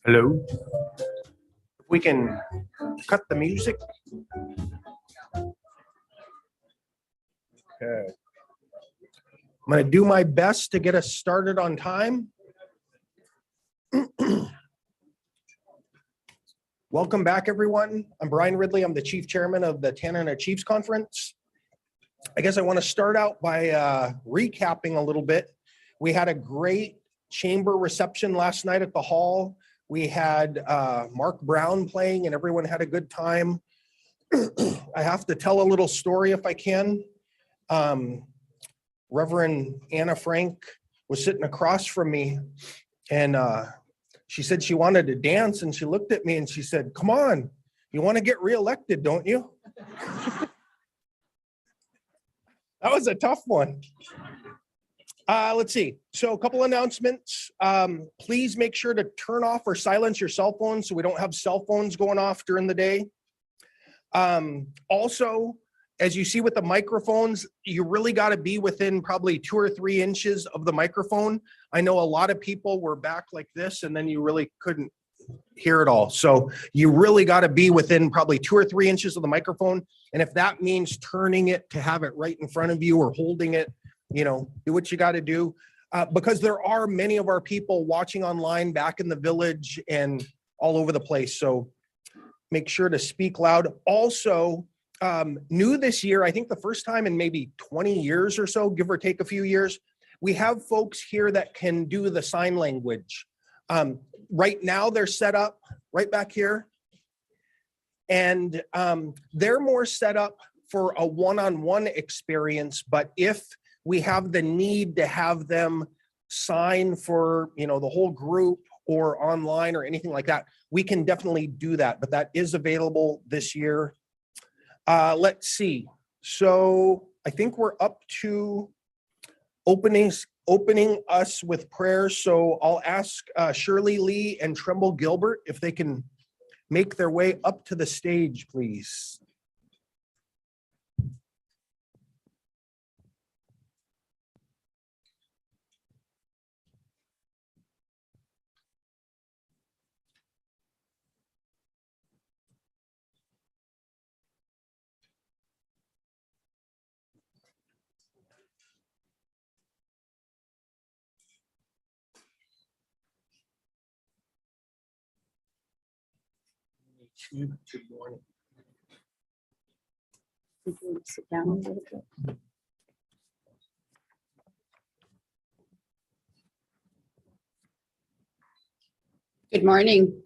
Hello. We can cut the music. Okay. I'm going to do my best to get us started on time. Welcome back, everyone. I'm Brian Ridley. I'm the Chief Chairman of the Tanana Chiefs Conference. I guess I want to start out by recapping a little bit. We had a great chamber reception last night at the hall. We had Mark Brown playing and everyone had a good time. I have to tell a little story if I can. Reverend Anna Frank was sitting across from me and she said she wanted to dance and she looked at me and she said, "Come on, you want to get reelected, don't you?" That was a tough one. Let's see. So a couple announcements. Please make sure to turn off or silence your cell phones so we don't have cell phones going off during the day. Also, as you see with the microphones, you really got to be within probably 2 or 3 inches of the microphone. I know a lot of people were back like this and then you really couldn't hear it all. So you really got to be within probably 2 or 3 inches of the microphone. And if that means turning it to have it right in front of you or holding it, you know, do what you got to do, because there are many of our people watching online back in the village and all over the place. So make sure to speak loud. Also, new this year, I think the first time in maybe 20 years or so, give or take a few years, we have folks here that can do the sign language. Right now they're set up right back here. And they're more set up for a one-on-one experience, but if we have the need to have them sign for, you know, the whole group or online or anything like that, we can definitely do that, but that is available this year. Let's see. So I think we're up to opening us with prayer. So I'll ask Shirley Lee and Tremble Gilbert if they can make their way up to the stage, please. Good morning. Sit down a little bit. Good morning.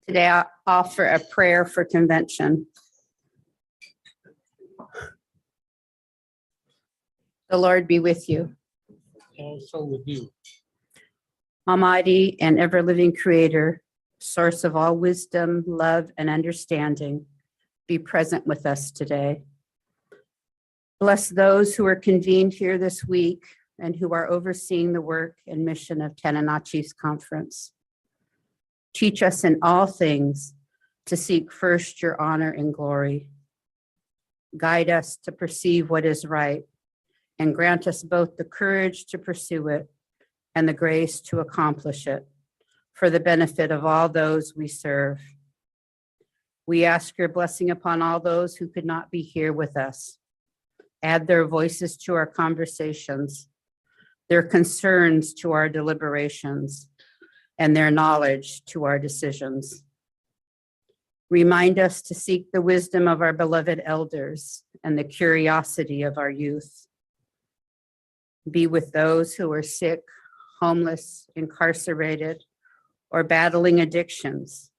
Today I offer a prayer for convention. The Lord be with you. Also with you. Almighty and ever-living Creator, source of all wisdom, love, and understanding, be present with us today. Bless those who are convened here this week and who are overseeing the work and mission of Tanana Chiefs Conference. Teach us in all things to seek first your honor and glory. Guide us to perceive what is right and grant us both the courage to pursue it and the grace to accomplish it for the benefit of all those we serve. We ask your blessing upon all those who could not be here with us. Add their voices to our conversations, their concerns to our deliberations, and their knowledge to our decisions. Remind us to seek the wisdom of our beloved elders and the curiosity of our youth. Be with those who are sick, homeless, incarcerated, or battling addictions.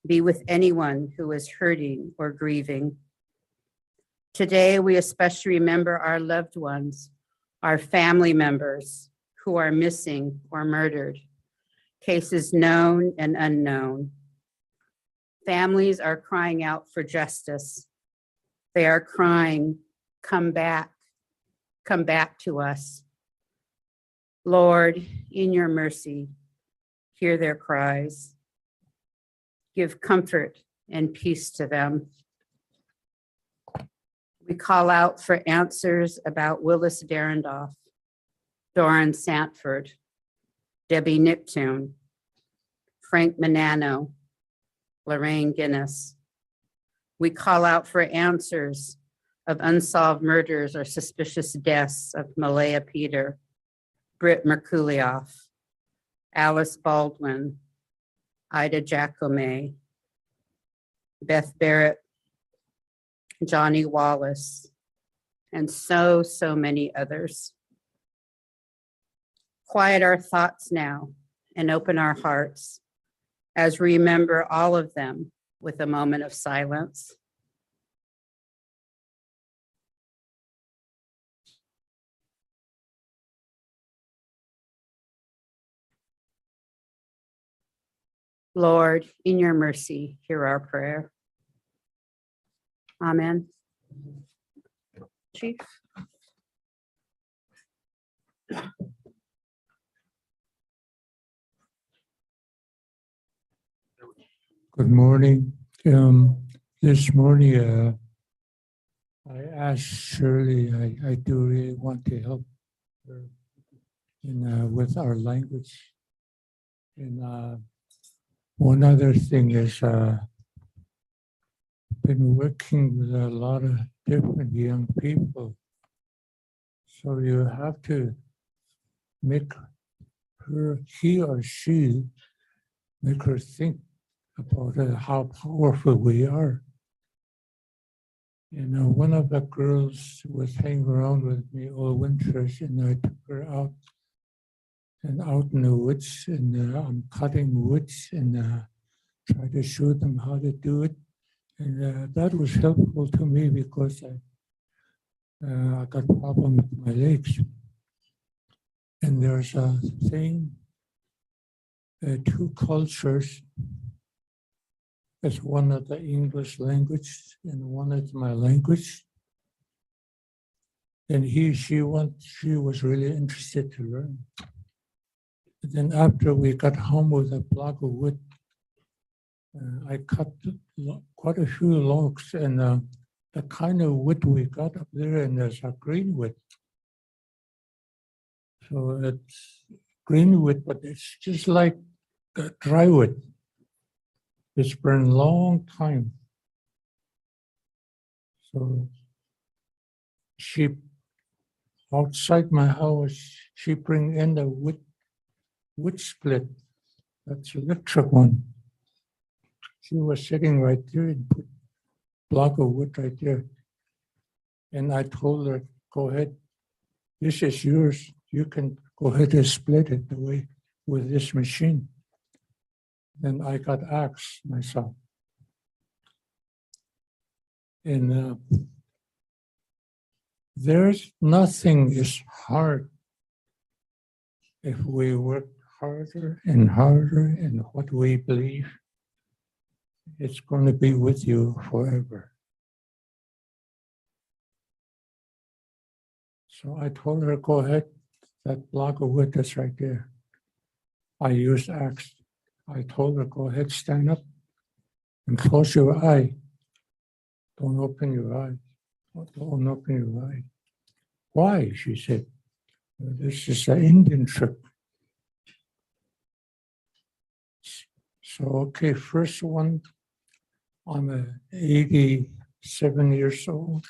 Be with anyone who is hurting or grieving. Today, we especially remember our loved ones, our family members who are missing or murdered, cases known and unknown. Families are crying out for justice. They are crying, come back to us. Lord, in your mercy, hear their cries. Give comfort and peace to them. We call out for answers about Willis Darendoff, Doran Santford, Debbie Niptune, Frank Manano, Lorraine Guinness. We call out for answers of unsolved murders or suspicious deaths of Malaya Peter, Britt Merkulioff, Alice Baldwin, Ida Jacome, Beth Barrett, Johnny Wallace, and so many others. Quiet our thoughts now and open our hearts as we remember all of them with a moment of silence. Lord, in your mercy, hear our prayer. Amen. Chief. Good morning. This morning, I asked Shirley, I do really want to help her with our language. And one other thing is, been working with a lot of different young people. So you have to make her, he or she, make her think about how powerful we are. One of the girls was hanging around with me all winters, and I took her out in the woods, and I'm cutting woods and try to show them how to do it. And that was helpful to me because I got a problem with my legs. And there's a thing, two cultures. It's one of the English language and one is my language. And she was really interested to learn. And then after we got home with a block of wood, I cut quite a few logs, and the kind of wood we got up there, and there's a green wood. So it's green wood, but it's just like dry wood. It's burned a long time. So she, outside my house, she bring in the wood split. That's electric one. She was sitting right there and put a block of wood right there. And I told her, go ahead, this is yours. You can go ahead and split it the way with this machine. Then I got axe myself. And there's nothing is hard if we work harder and harder in what we believe. It's going to be with you forever. So I told her, go ahead, that block of wood that's right there. I used axe. I told her, go ahead, stand up and close your eye. Don't open your eye. Don't open your eye. Why? She said, this is an Indian trick. So, okay, first one, I'm 87 years old.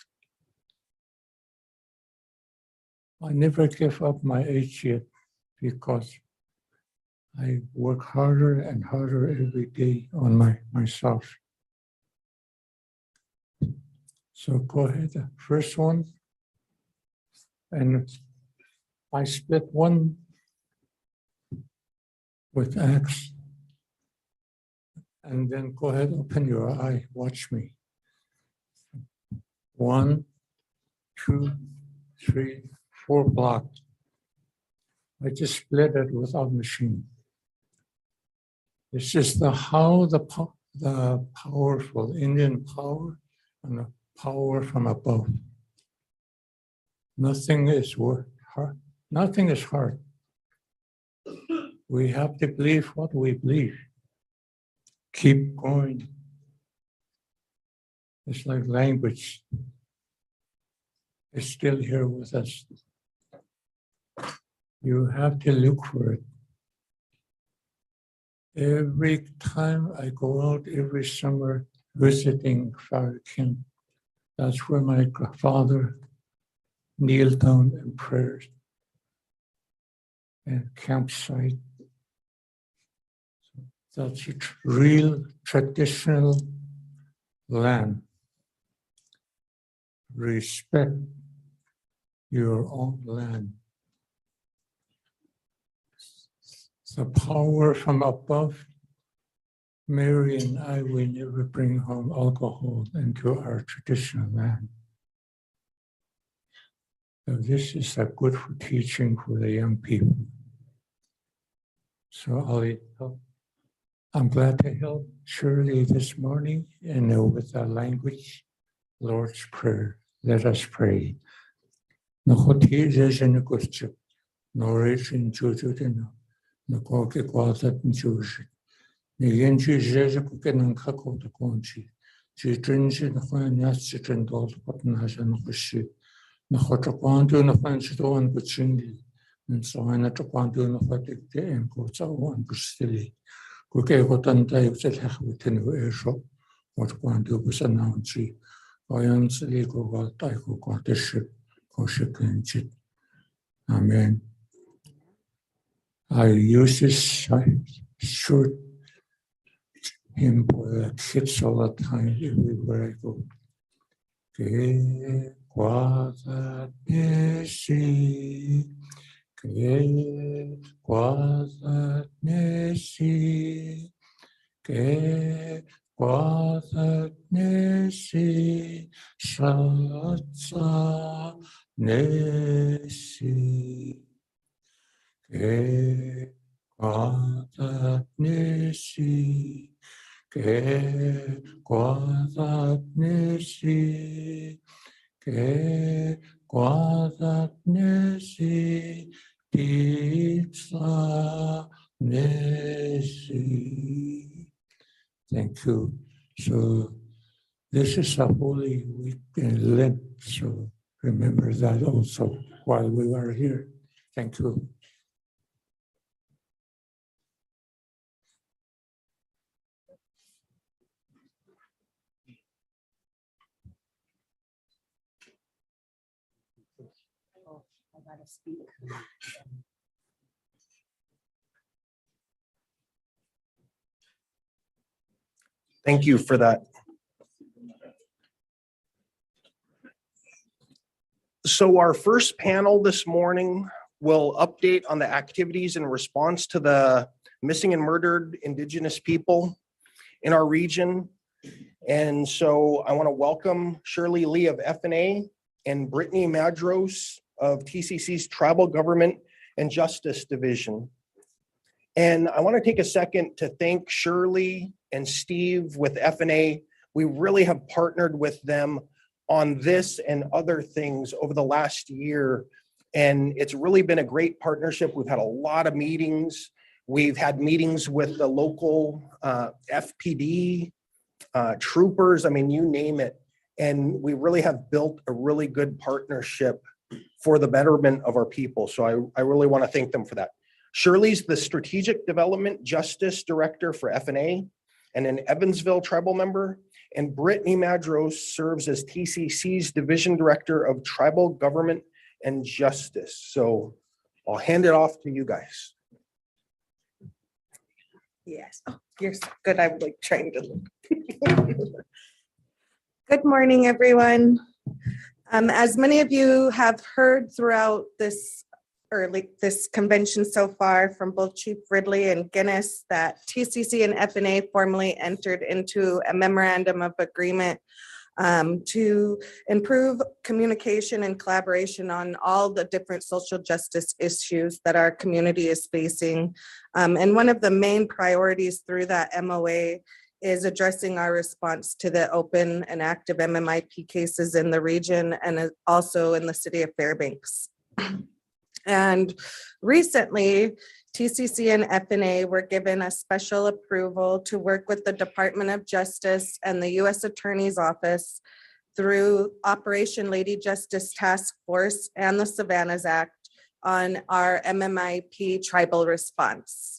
I never give up my age yet because I work harder and harder every day on myself. So go ahead, the first one. And I split one with X. And then go ahead, open your eye, watch me. 1, 2, 3, 4 blocks. I just split it without machine. It's just how the powerful Indian power and the power from above. Nothing is hard. Nothing is hard. We have to believe what we believe. Keep going. It's like language. It's still here with us. You have to look for it. Every time I go out every summer visiting fire camp, that's where my father kneeled down in prayers and campsite. That's a real traditional land. Respect your own land. The power from above. Mary and I, we never bring home alcohol into our traditional land. So this is a good for teaching for the young people. So I'm glad to help Shirley this morning and with the language, Lord's Prayer. Let us pray. Amen. I use this short hymn for the kids all the time, everywhere I go. Que guarda nesi, que guarda nesi, que guarda nesi, satsa nesi. Que guarda nesi, que guarda nesi, que guarda nesi, pizza nesi. Thank you. So this is a holy week in Lent, so remember that also while we are here. Thank you. I gotta speak. Thank you for that. So our first panel this morning will update on the activities in response to the missing and murdered Indigenous people in our region. And so I want to welcome Shirley Lee of FNA and Brittany Madros of TCC's Tribal Government and Justice Division. And I want to take a second to thank Shirley and Steve with FNA. We really have partnered with them on this and other things over the last year. And it's really been a great partnership. We've had a lot of meetings. We've had meetings with the local FPD, troopers, I mean, you name it. And we really have built a really good partnership for the betterment of our people. So I really want to thank them for that. Shirley's the Strategic Development Justice Director for FNA and an Evansville tribal member. And Brittany Madros serves as TCC's Division Director of Tribal Government and Justice. So I'll hand it off to you guys. Yes. Oh, you're so good. I'm like trying to look. Good morning, everyone. As many of you have heard throughout this convention so far from both Chief Ridley and Guinness, that TCC and FNA formally entered into a memorandum of agreement to improve communication and collaboration on all the different social justice issues that our community is facing. And one of the main priorities through that MOA is addressing our response to the open and active MMIP cases in the region and also in the city of Fairbanks. And recently, TCC and FNA were given a special approval to work with the Department of Justice and the U.S. Attorney's Office through Operation Lady Justice Task Force and the Savannahs Act on our MMIP tribal response.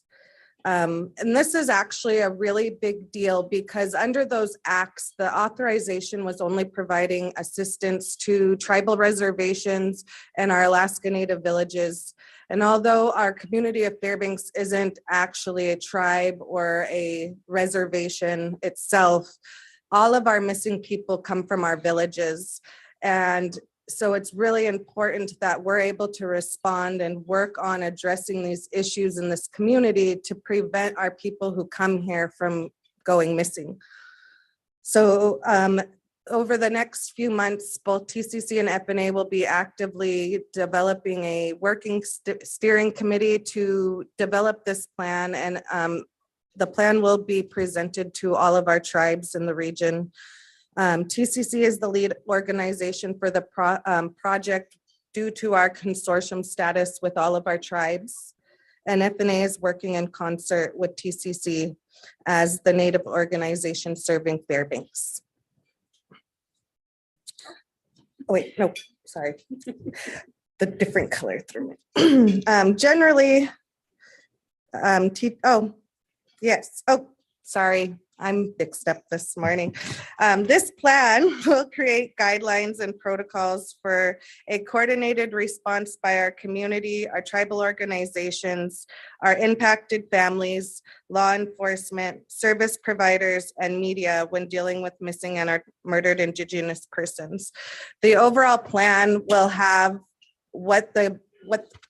And this is actually a really big deal because under those acts, the authorization was only providing assistance to tribal reservations and our Alaska Native villages. And although our community of Fairbanks isn't actually a tribe or a reservation itself, all of our missing people come from our villages. And so it's really important that we're able to respond and work on addressing these issues in this community to prevent our people who come here from going missing. So over the next few months, both TCC and FNA will be actively developing a working steering committee to develop this plan, and the plan will be presented to all of our tribes in the region. TCC is the lead organization for the project due to our consortium status with all of our tribes. And FNA is working in concert with TCC as the Native organization serving Fairbanks. Oh, wait, no, sorry. The different color threw me. Generally, sorry. I'm mixed up this morning. This plan will create guidelines and protocols for a coordinated response by our community, our tribal organizations, our impacted families, law enforcement, service providers, and media when dealing with missing and murdered Indigenous persons. The overall plan will have what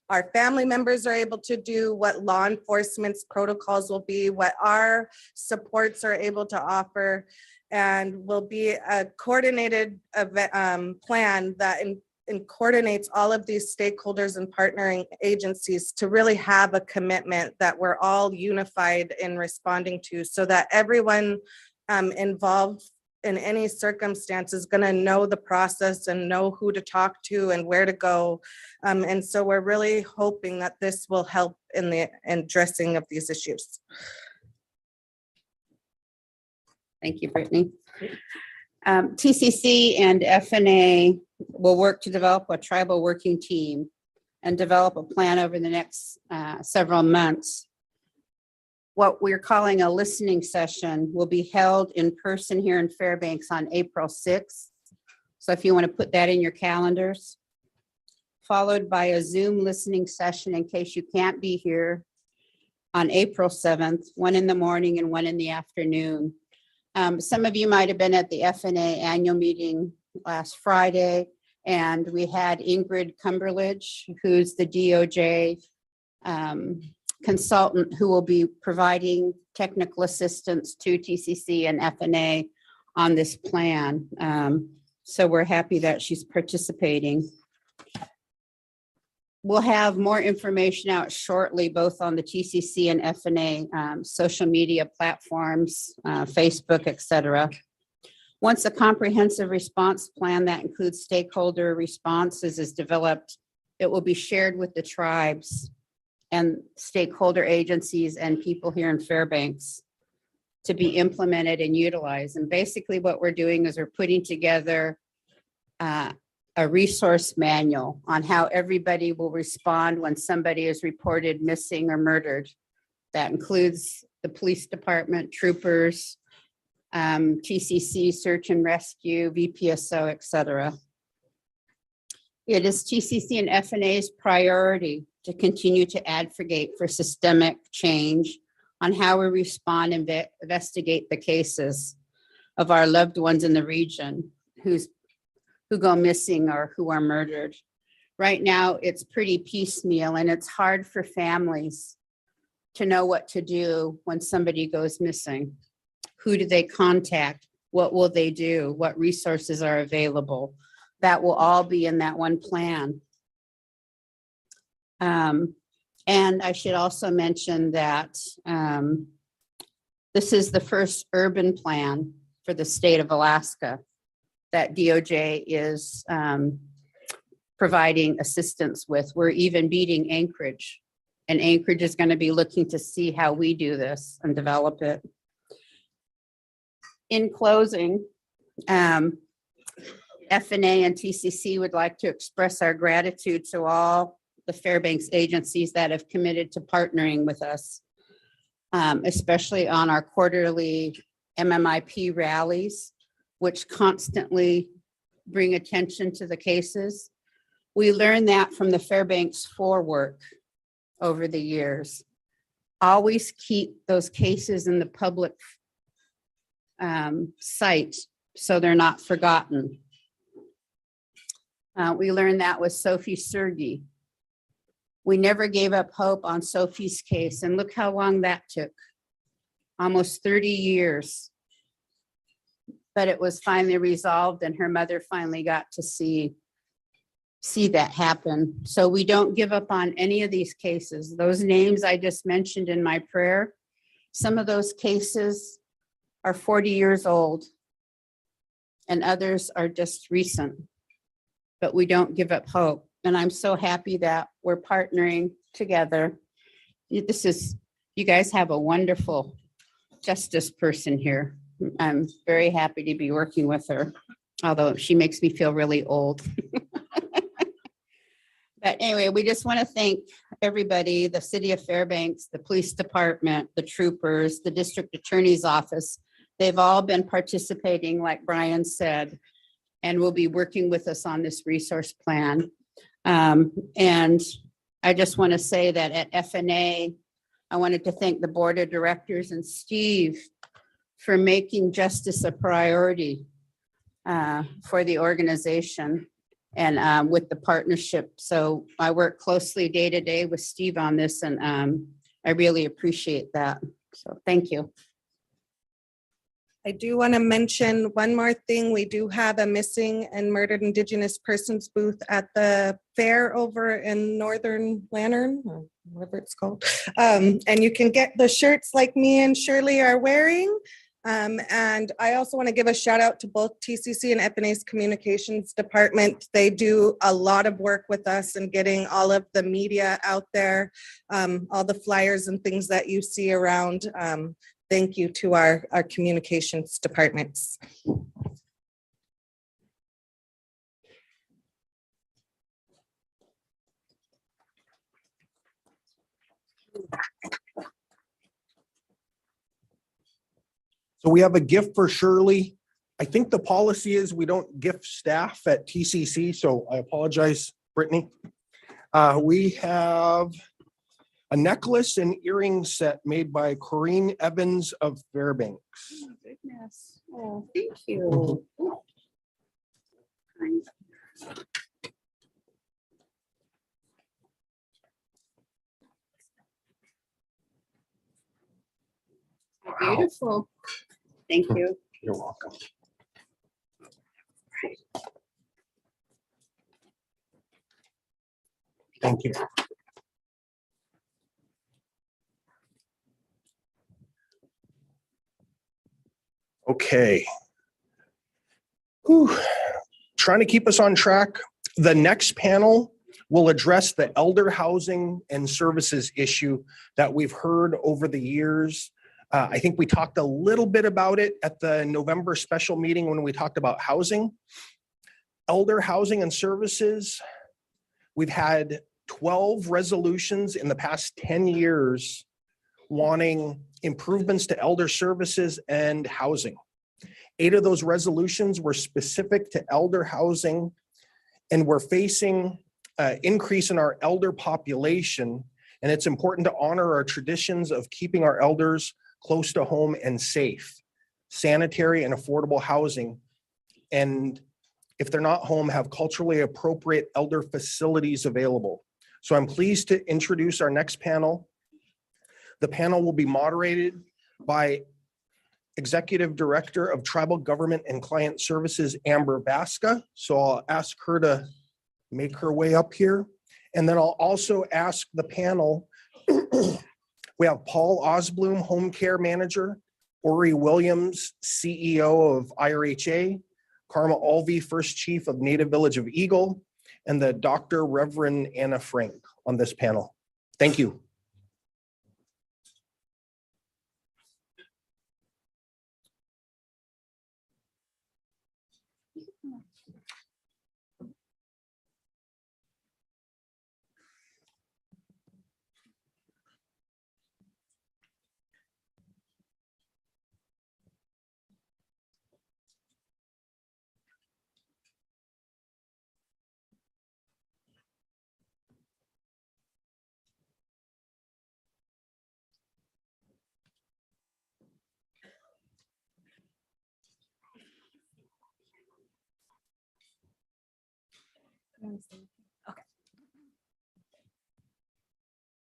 our family members are able to do, what law enforcement's protocols will be, what our supports are able to offer, and will be a coordinated plan that coordinates all of these stakeholders and partnering agencies to really have a commitment that we're all unified in responding to, so that everyone involved in any circumstance is going to know the process and know who to talk to and where to go. And so we're really hoping that this will help in the addressing of these issues. Thank you, Brittany. TCC and FNA will work to develop a tribal working team and develop a plan over the next several months. What we're calling a listening session will be held in person here in Fairbanks on April 6th. So if you want to put that in your calendars, followed by a Zoom listening session in case you can't be here on April 7th, 1 in the morning and 1 in the afternoon. Some of you might have been at the FNA annual meeting last Friday, and we had Ingrid Cumberledge, who's the DOJ consultant who will be providing technical assistance to TCC and FNA on this plan. So we're happy that she's participating. We'll have more information out shortly, both on the TCC and FNA social media platforms, Facebook, etc. Once a comprehensive response plan that includes stakeholder responses is developed, it will be shared with the tribes and stakeholder agencies and people here in Fairbanks to be implemented and utilized. And basically what we're doing is we're putting together a resource manual on how everybody will respond when somebody is reported missing or murdered. That includes the police department, troopers, TCC, search and rescue, VPSO, etc. It is TCC and FNA's priority to continue to advocate for systemic change on how we respond and investigate the cases. of our loved ones in the region who go missing or who are murdered. Right now, it's pretty piecemeal and it's hard for families to know what to do when somebody goes missing. Who do they contact? What will they do? What resources are available? That will all be in that one plan. And I should also mention that this is the first urban plan for the state of Alaska that DOJ is providing assistance with. We're even beating Anchorage, and Anchorage is going to be looking to see how we do this and develop it. In closing, FNA and TCC would like to express our gratitude to all the Fairbanks agencies that have committed to partnering with us, especially on our quarterly MMIP rallies, which constantly bring attention to the cases. We learned that from the Fairbanks 4 work over the years. Always keep those cases in the public sight so they're not forgotten. We learned that with Sophie Sergey. We never gave up hope on Sophie's case, and look how long that took. Almost 30 years. But it was finally resolved and her mother finally got to see that happen. So we don't give up on any of these cases. Those names I just mentioned in my prayer, some of those cases are 40 years old and others are just recent, but we don't give up hope. And I'm so happy that we're partnering together. You guys have a wonderful justice person here. I'm very happy to be working with her, although she makes me feel really old. But anyway, we just want to thank everybody, the city of Fairbanks, the police department, the troopers, the district attorney's office. They've all been participating, like Brian said, and will be working with us on this resource plan. And I just want to say that at FNA, I wanted to thank the board of directors and Steve for making justice a priority for the organization and with the partnership. So I work closely day to day with Steve on this, and I really appreciate that. So thank you. I do want to mention one more thing. We do have a missing and murdered Indigenous persons booth at the fair over in Northern Lantern, or whatever it's called. And you can get the shirts like me and Shirley are wearing. And I also want to give a shout out to both TCC and FNA's communications department. They do a lot of work with us and getting all of the media out there, all the flyers and things that you see around. Thank you to our communications departments. So we have a gift for Shirley. I think the policy is we don't gift staff at TCC, so I apologize, Brittany. We have a necklace and earring set made by Corrine Evans of Fairbanks. Oh, goodness. Oh, thank you. Beautiful. Thank you. You're welcome. Thank you. Okay. Whew. Trying to keep us on track. The next panel will address the elder housing and services issue that we've heard over the years. I think we talked a little bit about it at the November special meeting when we talked about housing. Elder housing and services, we've had 12 resolutions in the past 10 years wanting improvements to elder services and housing. 8 of those resolutions were specific to elder housing, and we're facing an increase in our elder population, and it's important to honor our traditions of keeping our elders close to home and safe. sanitary, and affordable housing. And if they're not home, have culturally appropriate elder facilities available. So I'm pleased to introduce our next panel. The panel will be moderated by Executive Director of Tribal Government and Client Services, Amber Vasca. So I'll ask her to make her way up here. And then I'll also ask the panel, we have Paul Osbloom, Home Care Manager, Ori Williams, CEO of IRHA, Karma Alvey, First Chief of Native Village of Eagle, and the Dr. Reverend Anna Frank on this panel. Thank you.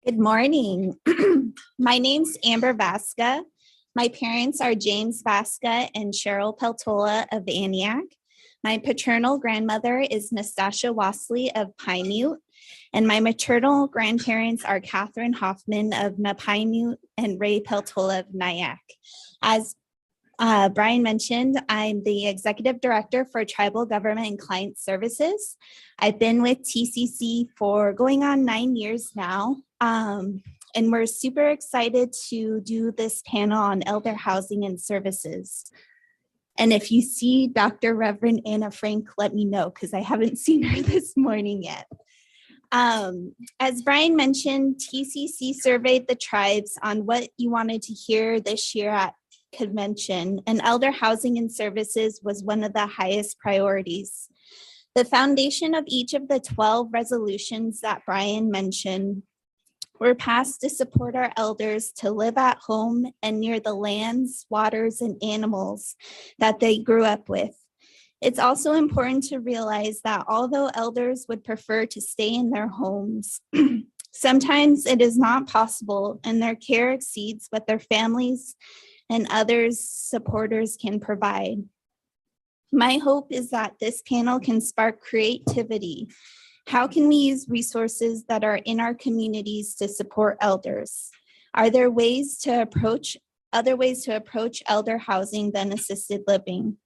Good morning. My name's Amber Vasca. My parents are James Vasca and Cheryl Peltola of Antioch. My paternal grandmother is Nastasia Wasley of Pinute, and my maternal grandparents are Catherine Hoffman of Napinute and Ray Peltola of Nyack. As Brian mentioned, I'm the Executive Director for Tribal Government and Client Services. I've been with TCC for going on 9 years now. And we're super excited to do this panel on elder housing and services. And if you see Dr. Reverend Anna Frank, let me know because I haven't seen her this morning yet. As Brian mentioned, TCC surveyed the tribes on what you wanted to hear this year at convention, and elder housing and services was one of the highest priorities. The foundation of each of the 12 resolutions that Brian mentioned were passed to support our elders to live at home and near the lands, waters, and animals that they grew up with. It's also important to realize that although elders would prefer to stay in their homes, sometimes it is not possible and their care exceeds what their families and others supporters can provide. My hope is that this panel can spark creativity. How can we use resources that are in our communities to support elders? Are there other ways to approach elder housing than assisted living?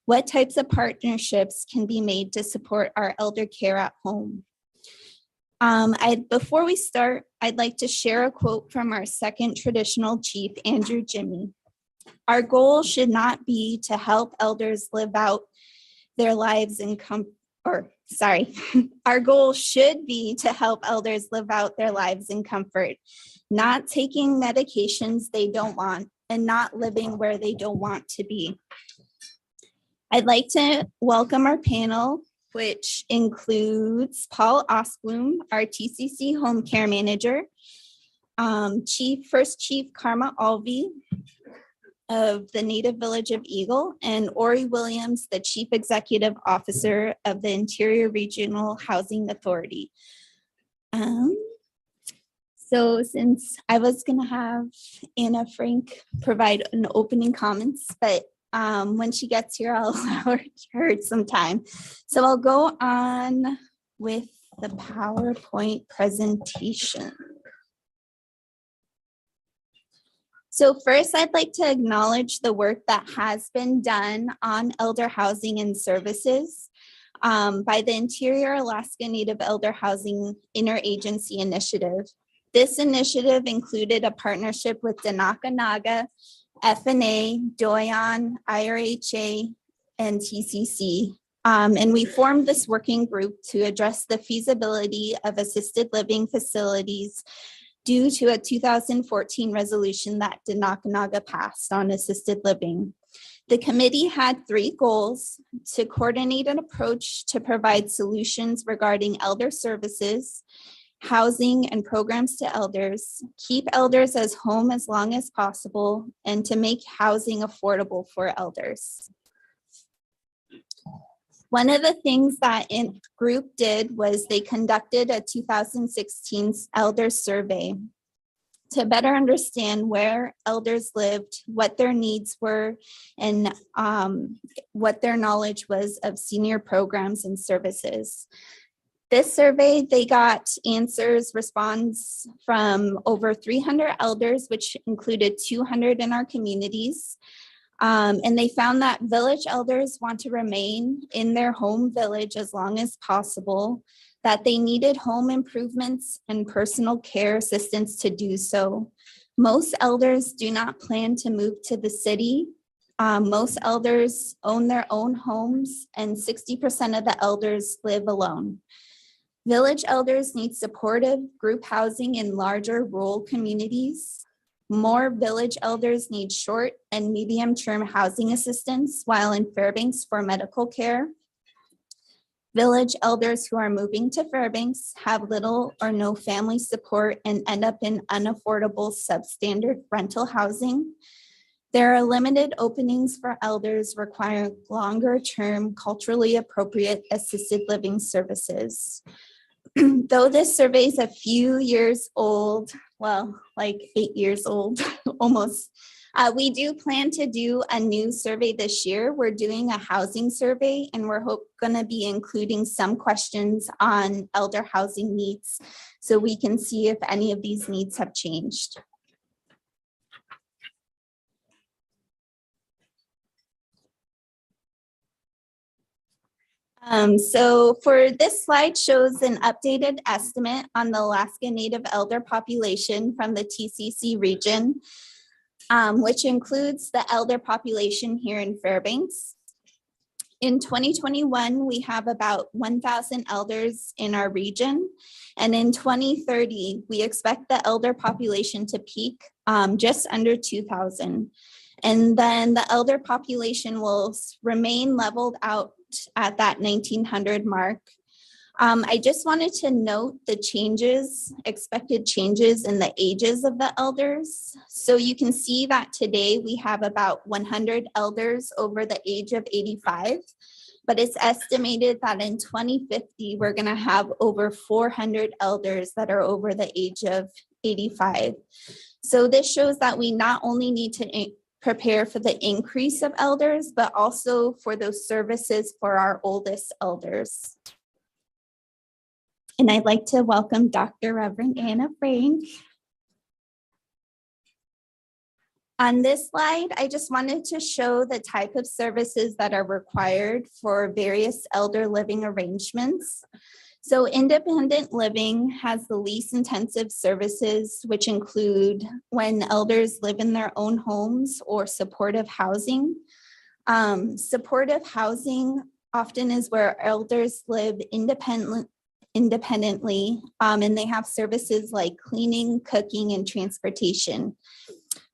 What types of partnerships can be made to support our elder care at home? Before we start, I'd like to share a quote from our second traditional chief, Andrew Jimmy. Our goal should not be to help elders live out their lives in our goal should be to help elders live out their lives in comfort, not taking medications they don't want and not living where they don't want to be. I'd like to welcome our panel, which includes Paul Osbloom, our TCC Home Care Manager, First Chief Karma Alvey of the Native Village of Eagle, and Ori Williams, the Chief Executive Officer of the Interior Regional Housing Authority. So since I was gonna have Anna Frank provide an opening comments, but when she gets here, I'll allow her some time. So I'll go on with the PowerPoint presentation. So first, I'd like to acknowledge the work that has been done on elder housing and services by the Interior Alaska Native Elder Housing Interagency Initiative. This initiative included a partnership with Danakanaga, FNA, Doyon, IRHA, and TCC. And we formed this working group to address the feasibility of assisted living facilities due to a 2014 resolution that Danakanaga passed on assisted living. The committee had 3 goals: to coordinate an approach to provide solutions regarding elder services, housing and programs to elders, keep elders as home as long as possible, and to make housing affordable for elders. One of the things that group did was they conducted a 2016 elder survey to better understand where elders lived, what their needs were, and what their knowledge was of senior programs and services. This survey, they got response from over 300 elders, which included 200 in our communities. And they found that village elders want to remain in their home village as long as possible, that they needed home improvements and personal care assistance to do so. Most elders do not plan to move to the city. Most elders own their own homes, and 60% of the elders live alone. Village elders need supportive group housing in larger rural communities. More village elders need short and medium-term housing assistance while in Fairbanks for medical care. Village elders who are moving to Fairbanks have little or no family support and end up in unaffordable substandard rental housing. There are limited openings for elders requiring longer-term, culturally appropriate assisted living services. Though this survey is a few years old, well, like 8 years old, almost, we do plan to do a new survey this year. We're doing a housing survey, and we're going to be including some questions on elder housing needs so we can see if any of these needs have changed. So for this slide shows an updated estimate on the Alaska Native elder population from the TCC region, which includes the elder population here in Fairbanks. In 2021, we have about 1,000 elders in our region. And in 2030, we expect the elder population to peak just under 2,000. And then the elder population will remain leveled out at that 1900 mark. I just wanted to note the expected changes in the ages of the elders. So you can see that today we have about 100 elders over the age of 85, but it's estimated that in 2050, we're gonna have over 400 elders that are over the age of 85. So this shows that we not only need to prepare for the increase of elders, but also for those services for our oldest elders. And I'd like to welcome Dr. Reverend Anna Frank. On this slide, I just wanted to show the type of services that are required for various elder living arrangements. So independent living has the least intensive services, which include when elders live in their own homes or supportive housing. Supportive housing often is where elders live independently, and they have services like cleaning, cooking, and transportation.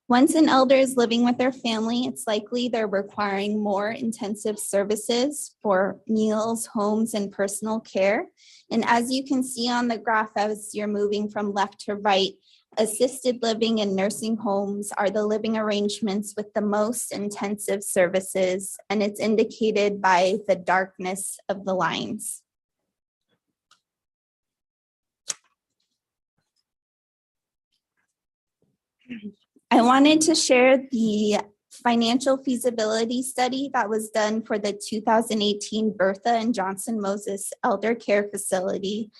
Once an elder is living with their family, it's likely they're requiring more intensive services for meals, homes, and personal care. And as you can see on the graph, as you're moving from left to right, assisted living and nursing homes are the living arrangements with the most intensive services, and it's indicated by the darkness of the lines. I wanted to share the financial feasibility study that was done for the 2018 Bertha and Johnson Moses Elder Care Facility.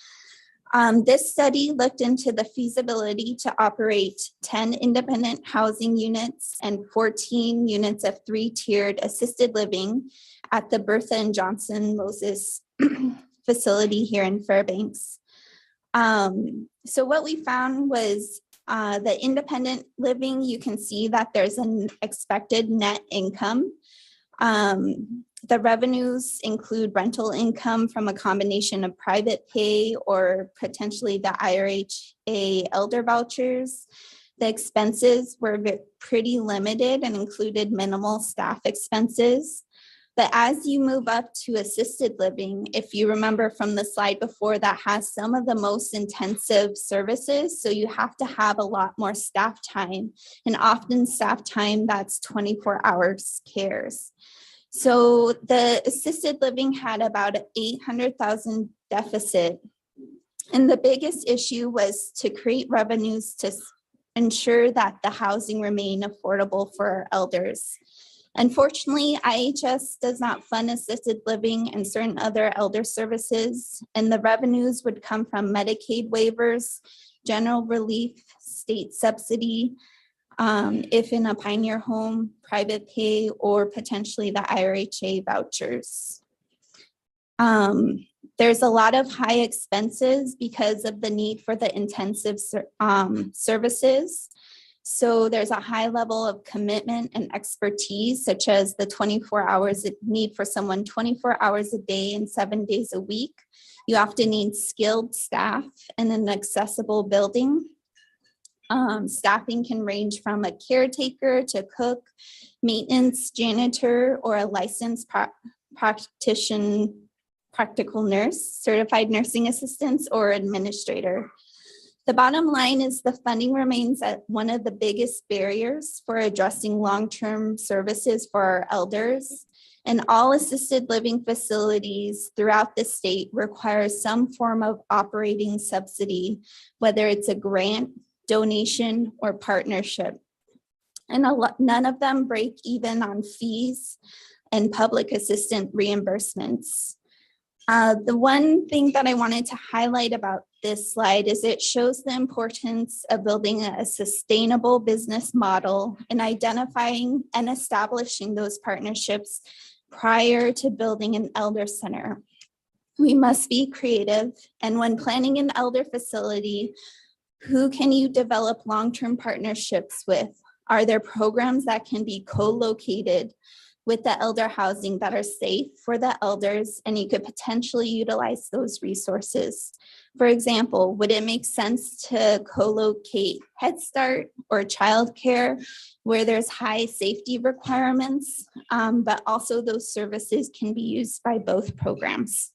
This study looked into the feasibility to operate 10 independent housing units and 14 units of 3-tiered assisted living at the Bertha and Johnson Moses facility here in Fairbanks. So what we found was the independent living, you can see that there's an expected net income. The revenues include rental income from a combination of private pay or potentially the IRHA elder vouchers. The expenses were pretty limited and included minimal staff expenses. But as you move up to assisted living, if you remember from the slide before, that has some of the most intensive services. So you have to have a lot more staff time, and often staff time that's 24 hours cares. So the assisted living had about an 800,000 deficit. And the biggest issue was to create revenues to ensure that the housing remained affordable for our elders. Unfortunately, IHS does not fund assisted living and certain other elder services, and the revenues would come from Medicaid waivers, general relief, state subsidy, if in a pioneer home, private pay, or potentially the IRHA vouchers. There's a lot of high expenses because of the need for the intensive services. So there's a high level of commitment and expertise, such as the 24 hours need for someone 24 hours a day and 7 days a week. You often need skilled staff and an accessible building. Staffing can range from a caretaker to cook, maintenance, janitor, or a licensed practical nurse, certified nursing assistants, or administrator. The bottom line is the funding remains at one of the biggest barriers for addressing long-term services for our elders, and all assisted living facilities throughout the state require some form of operating subsidy, whether it's a grant, donation, or partnership. And none of them break even on fees and public assistant reimbursements. The one thing that I wanted to highlight about this slide is it shows the importance of building a sustainable business model and identifying and establishing those partnerships prior to building an elder center. We must be creative, and when planning an elder facility, who can you develop long-term partnerships with? Are there programs that can be co-located with the elder housing that are safe for the elders, and you could potentially utilize those resources? For example, would it make sense to co-locate Head Start or childcare where there's high safety requirements, but also those services can be used by both programs?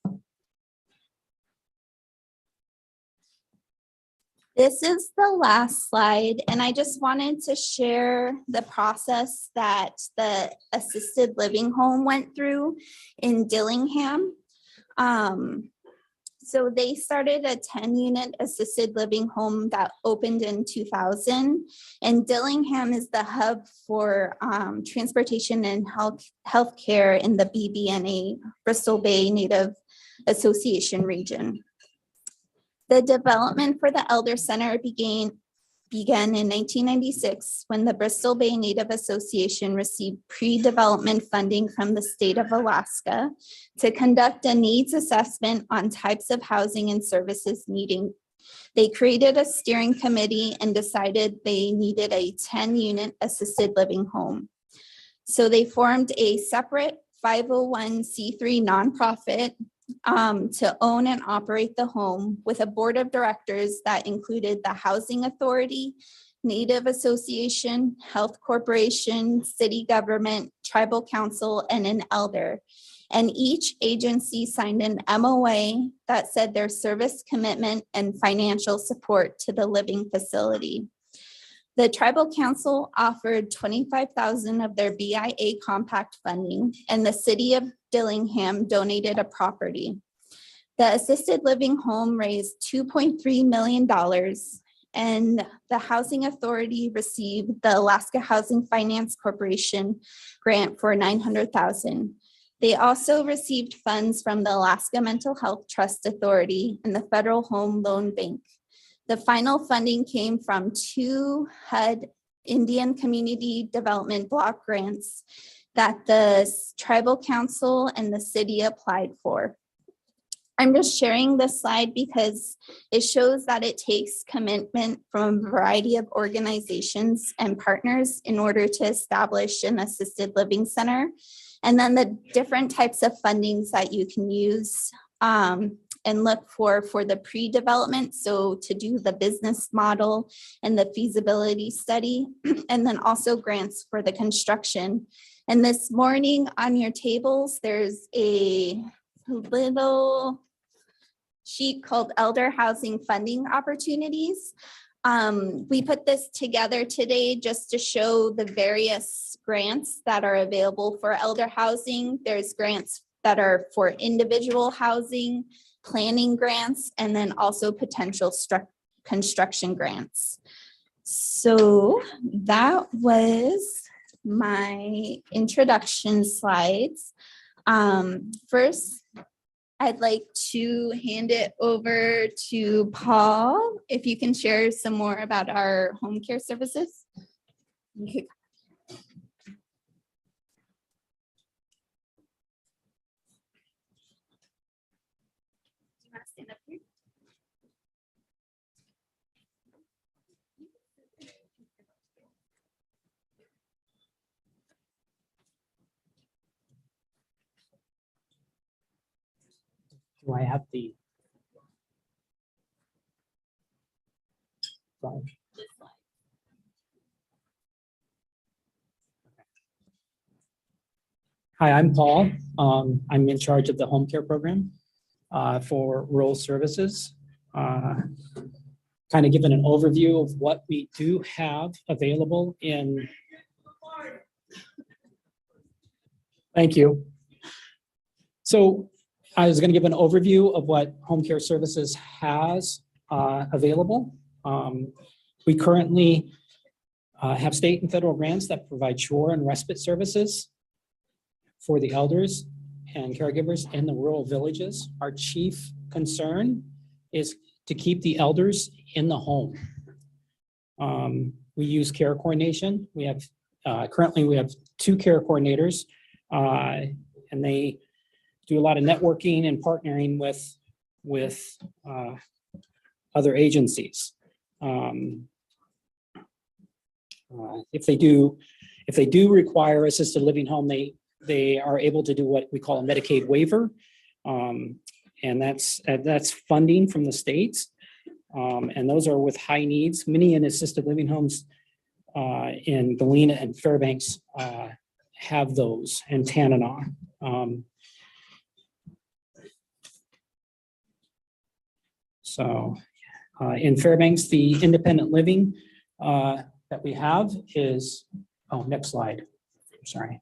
This is the last slide, and I just wanted to share the process that the assisted living home went through in Dillingham. So they started a 10-unit assisted living home that opened in 2000, and Dillingham is the hub for transportation and healthcare in the BBNA, Bristol Bay Native Association region. The development for the Elder Center began in 1996 when the Bristol Bay Native Association received pre-development funding from the state of Alaska to conduct a needs assessment on types of housing and services needing. They created a steering committee and decided they needed a 10-unit assisted living home. So they formed a separate 501c3 nonprofit to own and operate the home with a board of directors that included the Housing Authority, Native Association, Health Corporation, City Government, Tribal Council, and an elder. And each agency signed an MOA that said their service commitment and financial support to the living facility. The Tribal Council offered $25,000 of their BIA compact funding, and the city of Dillingham donated a property. The assisted living home raised $2.3 million, and the Housing Authority received the Alaska Housing Finance Corporation grant for $900,000. They also received funds from the Alaska Mental Health Trust Authority and the Federal Home Loan Bank. The final funding came from 2 HUD Indian Community Development Block grants that the Tribal Council and the city applied for. I'm just sharing this slide because it shows that it takes commitment from a variety of organizations and partners in order to establish an assisted living center, and then the different types of fundings that you can use and look for the pre-development. So to do the business model and the feasibility study, and then also grants for the construction. And this morning on your tables, there's a little sheet called Elder Housing Funding Opportunities. We put this together today just to show the various grants that are available for elder housing. There's grants that are for individual housing, planning grants, and then also potential construction grants. So that was my introduction slides. First, I'd like to hand it over to Paul, if you can share some more about our home care services. Okay. Do you want to stand up here? Do I have the slide? This slide. Hi, I'm Paul. I'm in charge of the home care program for rural services. Kind of giving an overview of what we do have available in. Thank you. So I was going to give an overview of what home care services has available. We currently have state and federal grants that provide shore and respite services for the elders and caregivers in the rural villages. Our chief concern is to keep the elders in the home. We use care coordination. We have currently we have 2 care coordinators, and they do a lot of networking and partnering with other agencies. If they do require assisted living home, they are able to do what we call a Medicaid waiver, and that's funding from the states, and those are with high needs. Many in assisted living homes in Galena and Fairbanks have those, and Tanana. So in Fairbanks, the independent living that we have is, oh, next slide. Sorry.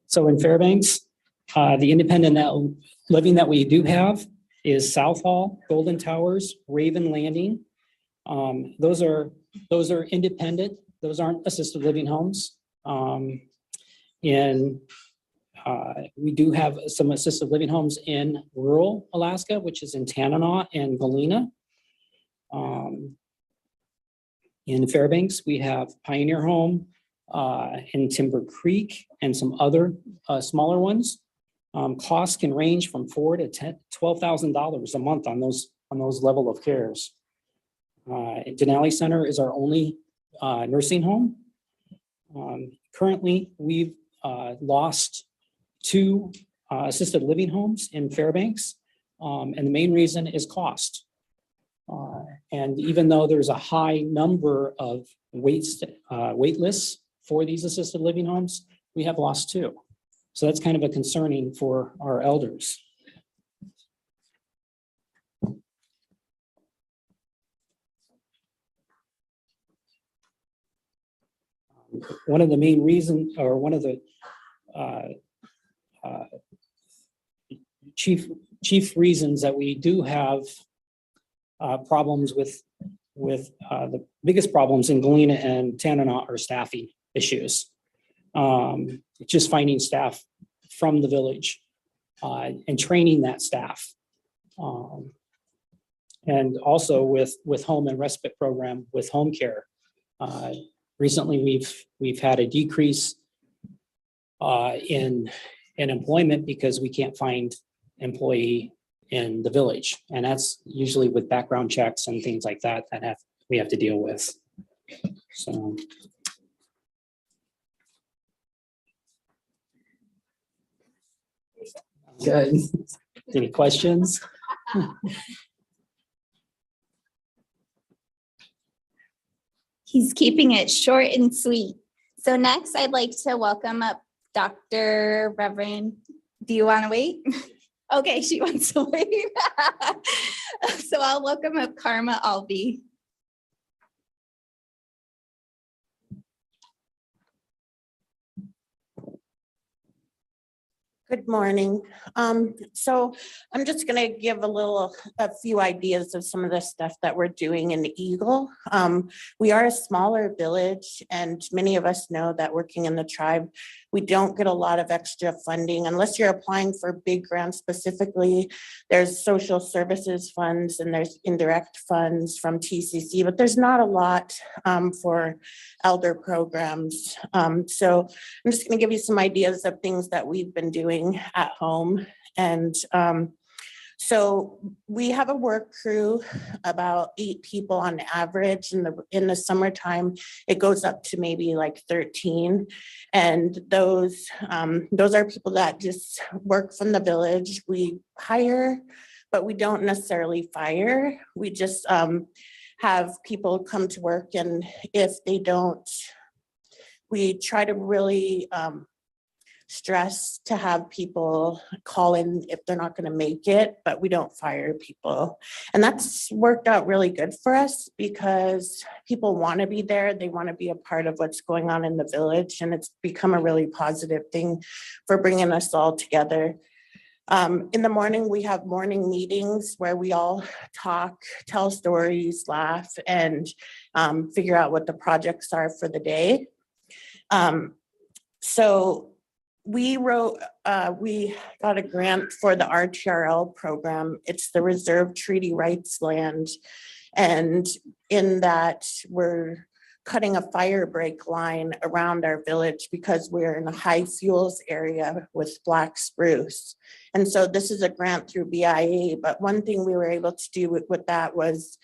So in Fairbanks, the independent living that we do have is South Hall, Golden Towers, Raven Landing. Those are independent. Those aren't assisted living homes. We do have some assisted living homes in rural Alaska, which is in Tanana and Galena. In Fairbanks, we have Pioneer Home in Timber Creek and some other smaller ones. Costs can range from $4,000 to $12,000 a month on those level of cares. Denali Center is our only nursing home. Currently, we've lost 2 assisted living homes in Fairbanks, and the main reason is cost. And even though there's a high number of wait lists for these assisted living homes, we have lost 2. So that's kind of a concerning for our elders. One of the main reasons, or one of the chief reasons that we do have problems with the biggest problems in Galena and Tanana are staffing issues. Just finding staff from the village and training that staff. And also with home and respite program with home care. Recently, we've had a decrease in employment because we can't find employee in the village, and that's usually with background checks and things like that we have to deal with. So. Good. Any questions? He's keeping it short and sweet. So next, I'd like to welcome up Dr. Reverend. Do you want to wait? Okay, she wants to wait. So I'll welcome up Karma Alby. Good morning. So I'm just going to give a few ideas of some of the stuff that we're doing in Eagle. We are a smaller village, and many of us know that working in the tribe, we don't get a lot of extra funding unless you're applying for big grants specifically. There's social services funds and there's indirect funds from TCC, but there's not a lot for elder programs. So I'm just going to give you some ideas of things that we've been doing at home. And so we have a work crew, about 8 people on average. In the summertime, it goes up to maybe like 13. And those are people that just work from the village. We hire, but we don't necessarily fire. We just have people come to work, and if they don't, we try to really stress to have people call in if they're not going to make it, but we don't fire people. And that's worked out really good for us because people want to be there. They want to be a part of what's going on in the village. And it's become a really positive thing for bringing us all together. In the morning, we have morning meetings where we all talk, tell stories, laugh, and figure out what the projects are for the day. So we got a grant for the RTRL program. It's the Reserve Treaty Rights Land. And in that, we're cutting a fire break line around our village because we're in a high fuels area with black spruce. And so this is a grant through BIA, but one thing we were able to do with that was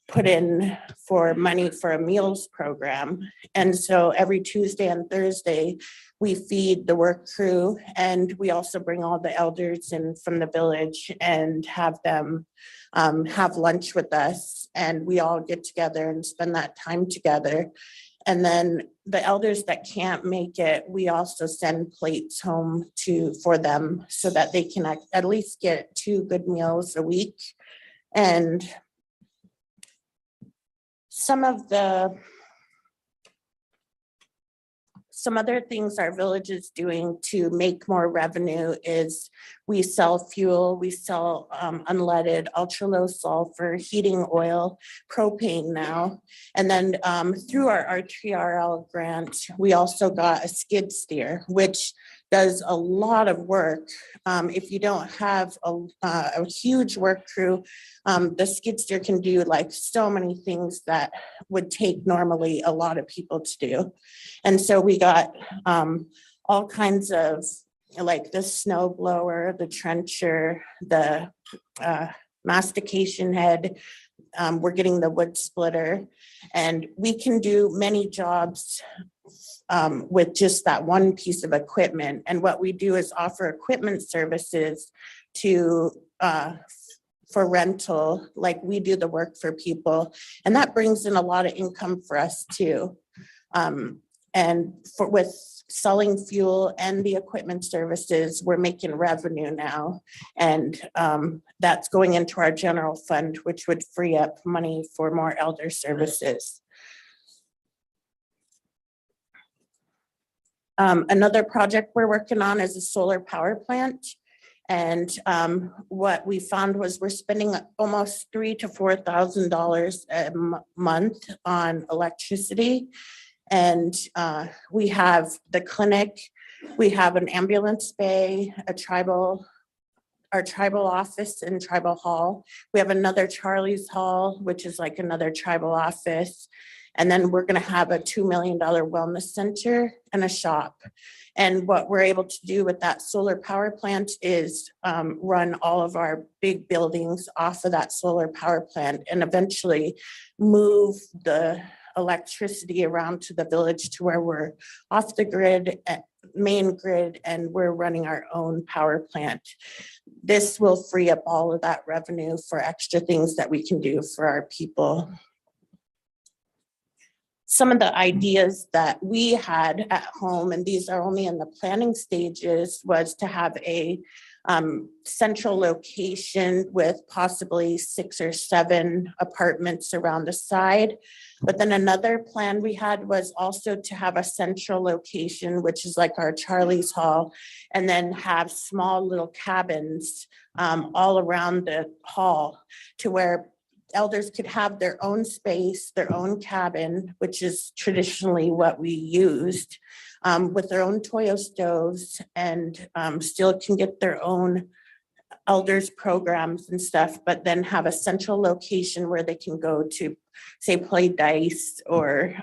put in for money for a meals program. And so every Tuesday and Thursday, we feed the work crew, and we also bring all the elders in from the village and have them have lunch with us. And we all get together and spend that time together. And then the elders that can't make it, we also send plates home for them so that they can at least get 2 good meals a week. And some other things our village is doing to make more revenue is we sell fuel, we sell unleaded, ultra low sulfur, heating oil, propane now. And then through our RTRL grant, we also got a skid steer, which does a lot of work. If you don't have a huge work crew, the skid steer can do like so many things that would take normally a lot of people to do. And so we got all kinds of, like the snow blower, the trencher, the mastication head. We're getting the wood splitter, and we can do many jobs with just that one piece of equipment. And what we do is offer equipment services for rental, like we do the work for people, and that brings in a lot of income for us too. And with selling fuel and the equipment services, we're making revenue now, and that's going into our general fund, which would free up money for more elder services. Another project we're working on is a solar power plant. And what we found was we're spending almost $3,000 to $4,000 a month on electricity. And we have the clinic, we have an ambulance bay, our tribal office and tribal hall. We have another Charlie's Hall, which is like another tribal office. And then we're going to have a $2 million wellness center and a shop. And what we're able to do with that solar power plant is run all of our big buildings off of that solar power plant and eventually move the electricity around to the village to where we're off the grid main grid and we're running our own power plant. This will free up all of that revenue for extra things that we can do for our people. Some of the ideas that we had at home, and these are only in the planning stages, was to have a central location with possibly 6 or 7 apartments around the side. But then another plan we had was also to have a central location, which is like our Charlie's Hall, and then have small little cabins all around the hall to where elders could have their own space, their own cabin, which is traditionally what we used, with their own Toyo stoves, and still can get their own elders programs and stuff, but then have a central location where they can go to, say, play dice or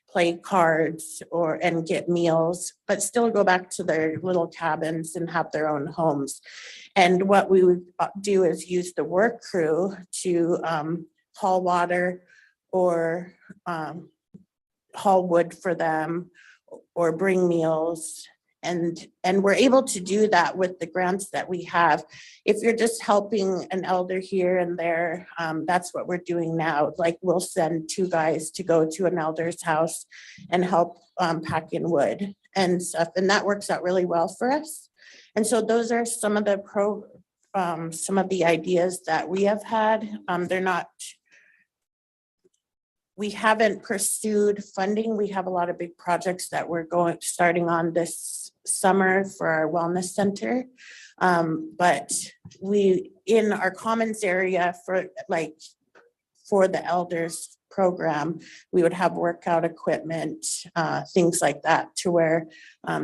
play cards and get meals, but still go back to their little cabins and have their own homes. And what we would do is use the work crew to haul water or haul wood for them or bring meals. And we're able to do that with the grants that we have. If you're just helping an elder here and there, that's what we're doing now. Like we'll send 2 guys to go to an elder's house and help pack in wood and stuff. And that works out really well for us. And so those are some of the ideas that we have had. We haven't pursued funding. We have a lot of big projects that we're starting on this summer for our wellness center. But in our commons area for the elders program, we would have workout equipment, things like that, to where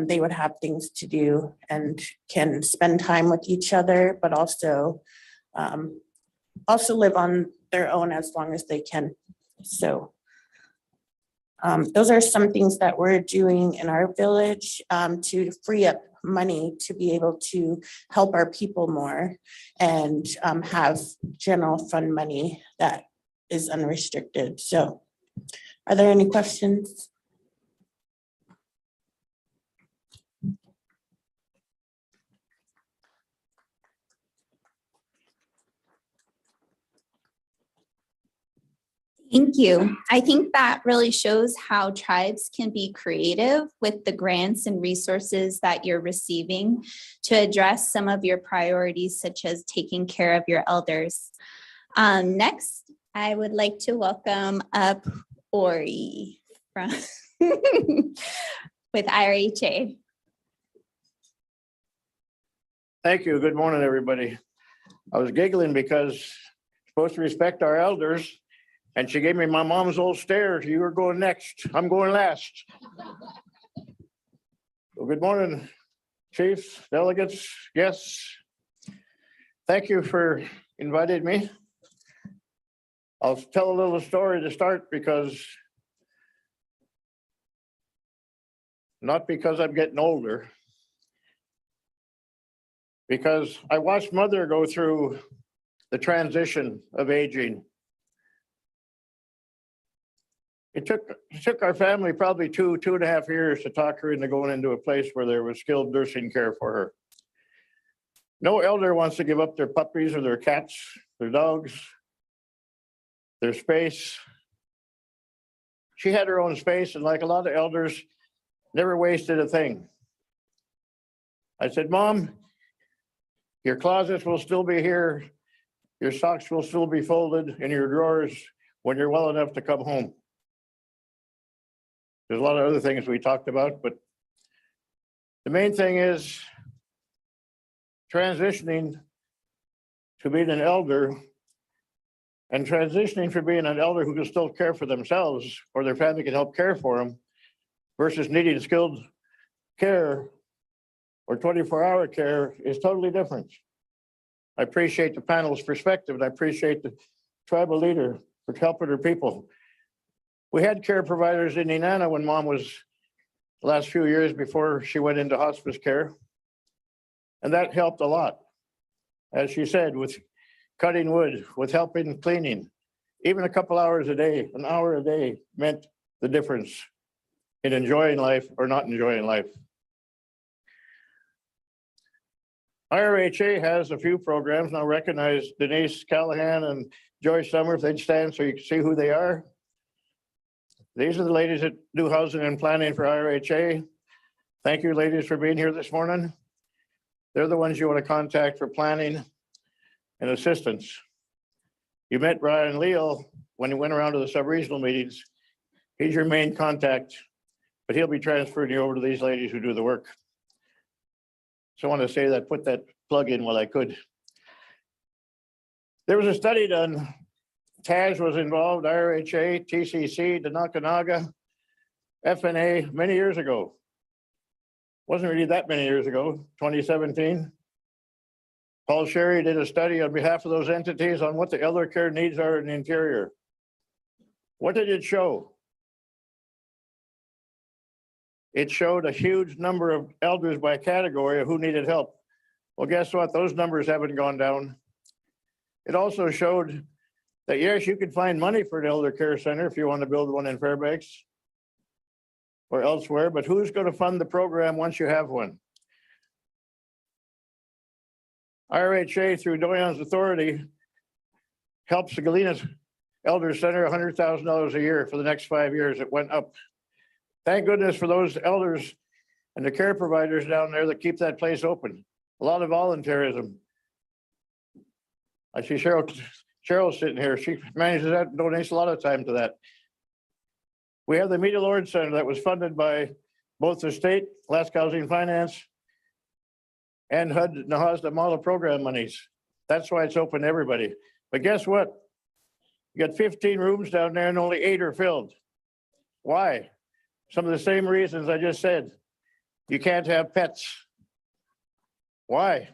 they would have things to do and can spend time with each other, but also live on their own as long as they can. So those are some things that we're doing in our village to free up money to be able to help our people more and have general fund money that is unrestricted. So are there any questions? Thank you. I think that really shows how tribes can be creative with the grants and resources that you're receiving to address some of your priorities, such as taking care of your elders. Next, I would like to welcome up Ori from with IRHA. Thank you. Good morning, everybody. I was giggling because supposed to respect our elders, and she gave me my mom's old stare. You were going next. I'm going last. Well, good morning, chiefs, delegates, guests. Thank you for inviting me. I'll tell a little story to start not because I'm getting older, because I watched Mother go through the transition of aging. It took our family probably 2.5 years to talk her into going into a place where there was skilled nursing care for her. No elder wants to give up their puppies or their cats, their dogs, their space. She had her own space, and like a lot of elders, never wasted a thing. I said, Mom, your closets will still be here. Your socks will still be folded in your drawers when you're well enough to come home. There's a lot of other things we talked about, but the main thing is transitioning to being an elder, and transitioning from being an elder who can still care for themselves or their family can help care for them versus needing skilled care or 24-hour care is totally different. I appreciate the panel's perspective, and I appreciate the tribal leader for helping her people. We had care providers in Inanna when Mom was the last few years before she went into hospice care, and that helped a lot. As she said, with cutting wood, with helping cleaning, even a couple hours a day, an hour a day meant the difference in enjoying life or not enjoying life. IRHA has a few programs. Now recognize Denise Callahan and Joyce Summer, if they'd stand so you can see who they are. These are the ladies that do housing and planning for IRHA. Thank you, ladies, for being here this morning. They're the ones you want to contact for planning and assistance. You met Brian Leal when he went around to the sub-regional meetings. He's your main contact, but he'll be transferring you over to these ladies who do the work. So I want to say that, put that plug in while I could. There was a study done. TAS was involved, IRHA, TCC, the Nakanaga, FNA, many years ago. Wasn't really that many years ago, 2017. Paul Sherry did a study on behalf of those entities on what the elder care needs are in the interior. What did it show? It showed a huge number of elders by category of who needed help. Well, guess what? Those numbers haven't gone down. It also showed that, yes, you could find money for an elder care center if you want to build one in Fairbanks or elsewhere, but who's going to fund the program once you have one? IRHA, through Doyon's authority, helps the Galena's Elder Center $100,000 a year for the next 5 years. It went up. Thank goodness for those elders and the care providers down there that keep that place open. A lot of volunteerism. I see Cheryl's sitting here. She manages that, donates a lot of time to that. We have the Meet the Lord Center that was funded by both the state, Alaska Housing Finance, and HUD Nahasda model program monies. That's why it's open to everybody. But guess what? You got 15 rooms down there and only 8 are filled. Why? Some of the same reasons I just said. You can't have pets. Why?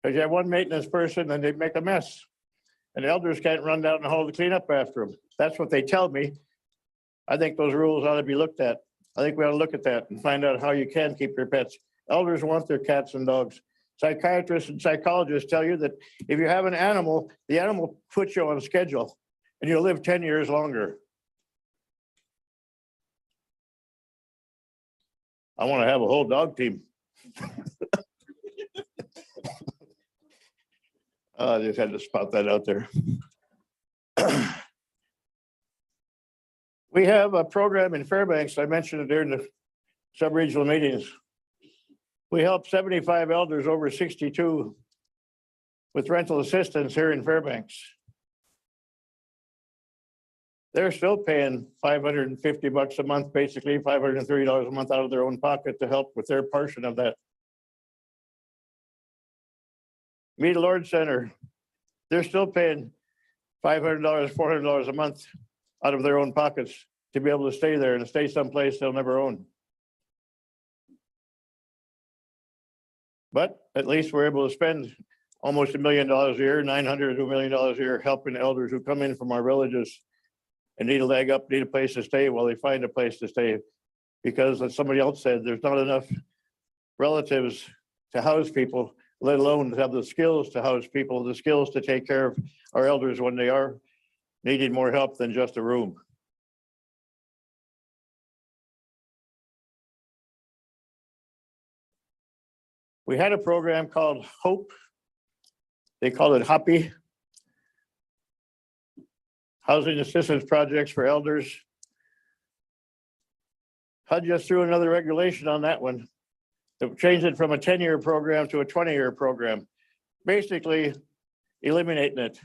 Because you have one maintenance person and they make a mess. And elders can't run down the hall to clean up after them. That's what they tell me. I think those rules ought to be looked at. I think we ought to look at that and find out how you can keep your pets. Elders want their cats and dogs. Psychiatrists and psychologists tell you that if you have an animal, the animal puts you on schedule and you'll live 10 years longer. I want to have a whole dog team. I just had to spot that out there. We have a program in Fairbanks. I mentioned it during the sub-regional meetings. We help 75 elders over 62 with rental assistance here in Fairbanks. They're still paying $550 a month, basically $530 a month out of their own pocket to help with their portion of that. Meet the Lord Center, they're still paying $500, $400 a month out of their own pockets to be able to stay there and stay someplace they'll never own. But at least we're able to spend almost $1 million a year, $900 to $1 million a year, helping elders who come in from our villages and need a leg up, need a place to stay while they find a place to stay. Because as somebody else said, there's not enough relatives to house people, let alone to have the skills to house people, the skills to take care of our elders when they are needing more help than just a room. We had a program called HOPE. They call it HOPPY. Housing Assistance Projects for Elders. HUD just threw another regulation on that one. That changed it from a 10-year program to a 20-year program, basically eliminating it.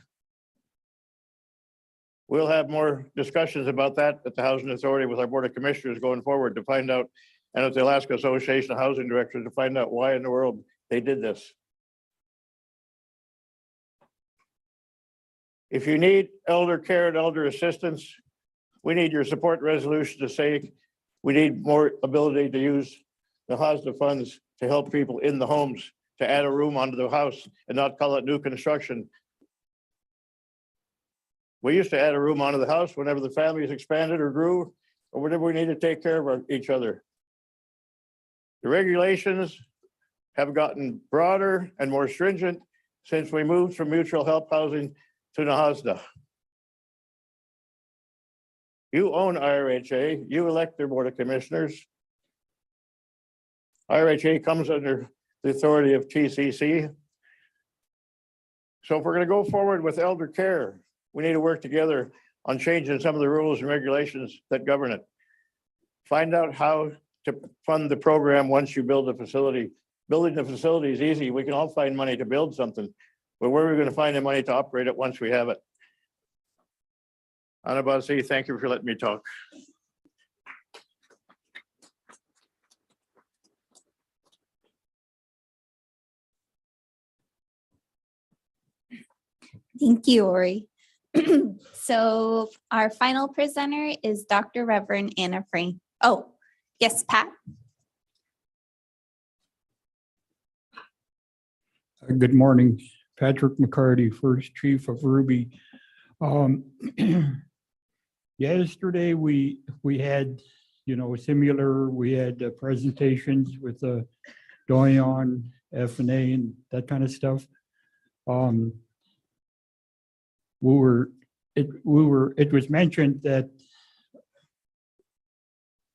We'll have more discussions about that at the Housing Authority with our Board of Commissioners going forward to find out, and at the Alaska Association of Housing Directors to find out why in the world they did this. If you need elder care and elder assistance, we need your support resolution to say we need more ability to use the HOSDA funds to help people in the homes, to add a room onto the house and not call it new construction. We used to add a room onto the house whenever the families expanded or grew, or whenever we need to take care of each other. The regulations have gotten broader and more stringent since we moved from mutual help housing to Nahasda. You own IRHA, you elect their Board of Commissioners. IRHA comes under the authority of TCC. So if we're going to go forward with elder care, we need to work together on changing some of the rules and regulations that govern it. Find out how to fund the program once you build a facility. Building the facility is easy. We can all find money to build something, but where are we going to find the money to operate it once we have it? Anabasi, thank you for letting me talk. Thank you, Ori. So our final presenter is Dr. Reverend Anna Frey. Oh, yes, Pat. Good morning, Patrick McCarty, First Chief of Ruby. Yesterday, we had, similar, we had presentations with Doyon, FNA and that kind of stuff. It was mentioned that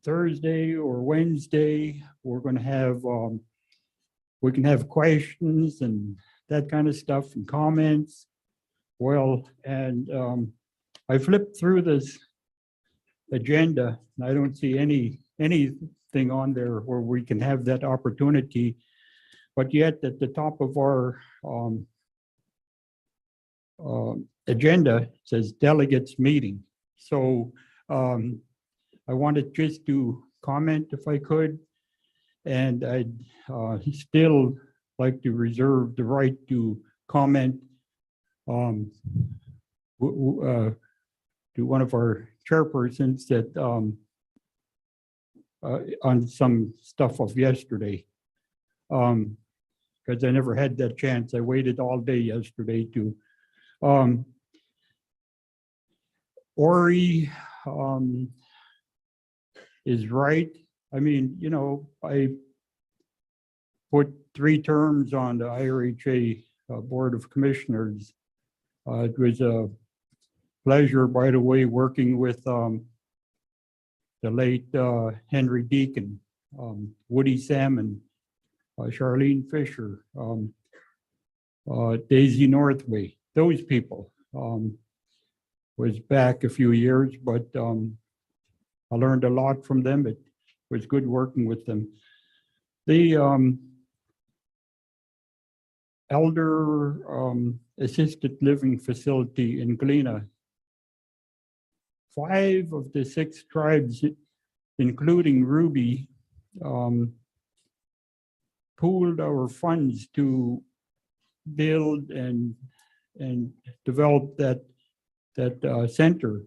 Thursday or Wednesday, we're going to have, we can have questions and that kind of stuff and comments. Well, and I flipped through this agenda and I don't see anything on there where we can have that opportunity. But yet at the top of our agenda says delegates meeting. So I wanted just to comment if I could, and I'd still like to reserve the right to comment to one of our chairpersons that on some stuff of yesterday. Because I never had that chance. I waited all day yesterday to Ori is right. I mean, I put 3 terms on the IRHA Board of Commissioners. It was a pleasure, by the way, working with the late Henry Deacon, Woody Salmon, Charlene Fisher, Daisy Northway, those people. Was back a few years, but I learned a lot from them. It was good working with them. The elder assisted living facility in Galena, 5 of the 6 tribes, including Ruby, pooled our funds to build and develop that center,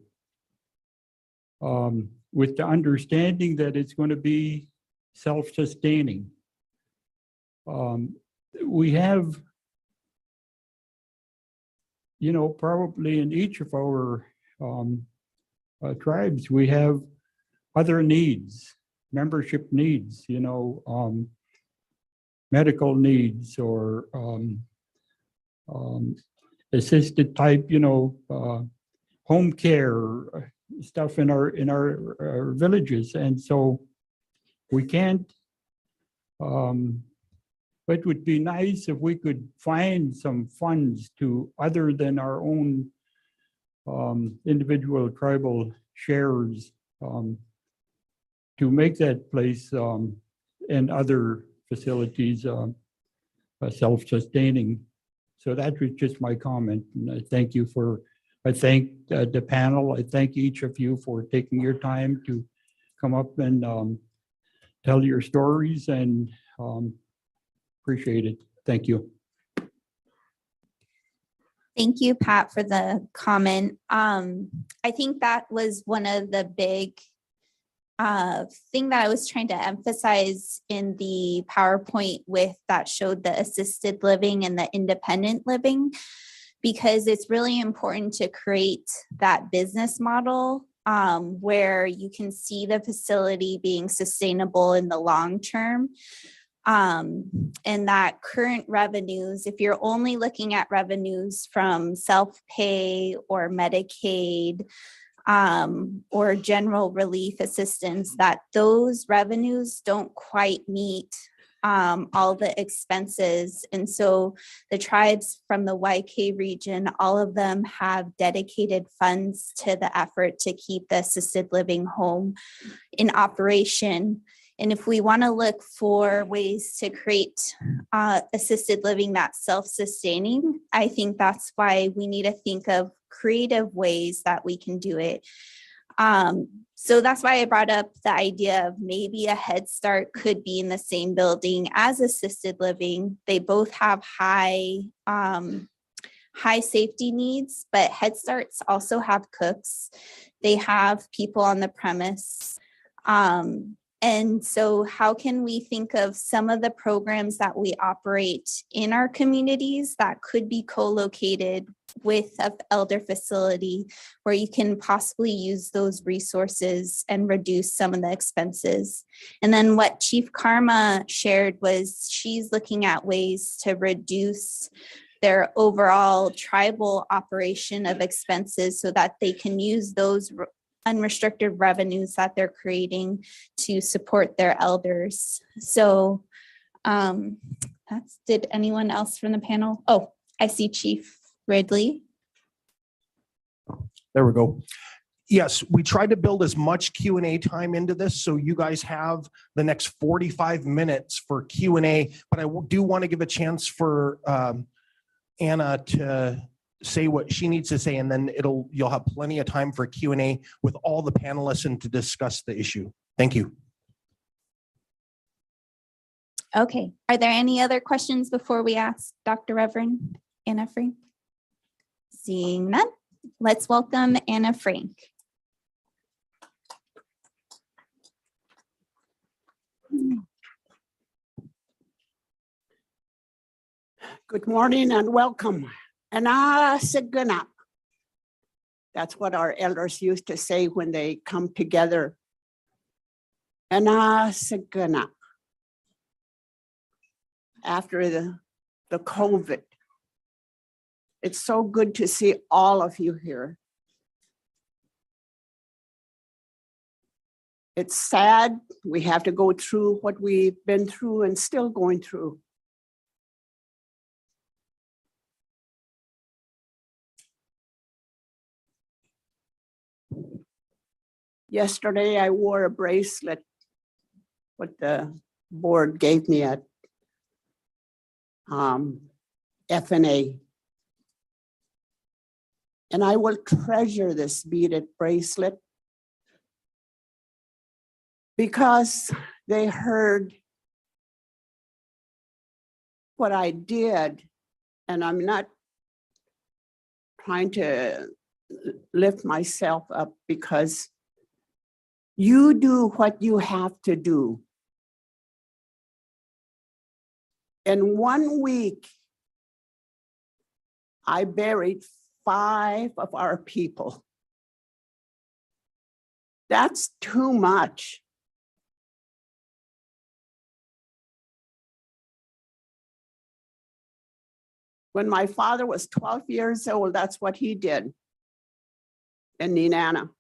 with the understanding that it's going to be self-sustaining. We have, probably in each of our tribes, we have other needs, membership needs, medical needs or assisted type, home care stuff in our villages, and so we can't. It would be nice if we could find some funds to, other than our own individual tribal shares, to make that place and other facilities self-sustaining. So that was just my comment. And I thank you for, I thank the panel. I thank each of you for taking your time to come up and tell your stories, and appreciate it. Thank you. Thank you, Pat, for the comment. I think that was one of the big thing that I was trying to emphasize in the PowerPoint with that showed the assisted living and the independent living, because it's really important to create that business model where you can see the facility being sustainable in the long term. And that current revenues, if you're only looking at revenues from self-pay or Medicaid, or general relief assistance, that those revenues don't quite meet all the expenses. And so the tribes from the YK region, all of them have dedicated funds to the effort to keep the assisted living home in operation. And if we want to look for ways to create assisted living that's self-sustaining, I think that's why we need to think of creative ways that we can do it. So that's why I brought up the idea of maybe a Head Start could be in the same building as assisted living. They both have high safety needs, but Head Starts also have cooks. They have people on the premise. And so how can we think of some of the programs that we operate in our communities that could be co-located with an elder facility where you can possibly use those resources and reduce some of the expenses? And then what Chief Karma shared was she's looking at ways to reduce their overall tribal operation of expenses so that they can use those unrestricted revenues that they're creating to support their elders. So did anyone else from the panel? Oh, I see Chief Ridley. There we go. Yes, we tried to build as much Q&A time into this, so you guys have the next 45 minutes for Q&A, but I do want to give a chance for Anna to say what she needs to say, and then you'll have plenty of time for Q&A with all the panelists and to discuss the issue. Thank you. Okay, are there any other questions before we ask Dr. Reverend Anna Frank? Seeing none, let's welcome Anna Frank. Good morning and welcome. Ana Sigana. That's what our elders used to say when they come together. Ana Sigana. After the COVID. It's so good to see all of you here. It's sad we have to go through what we've been through and still going through. Yesterday, I wore a bracelet, what the board gave me at FNA. And I will treasure this beaded bracelet because they heard what I did, and I'm not trying to lift myself up because you do what you have to do. In 1 week, I buried 5 of our people. That's too much. When my father was 12 years old, that's what he did in Nenana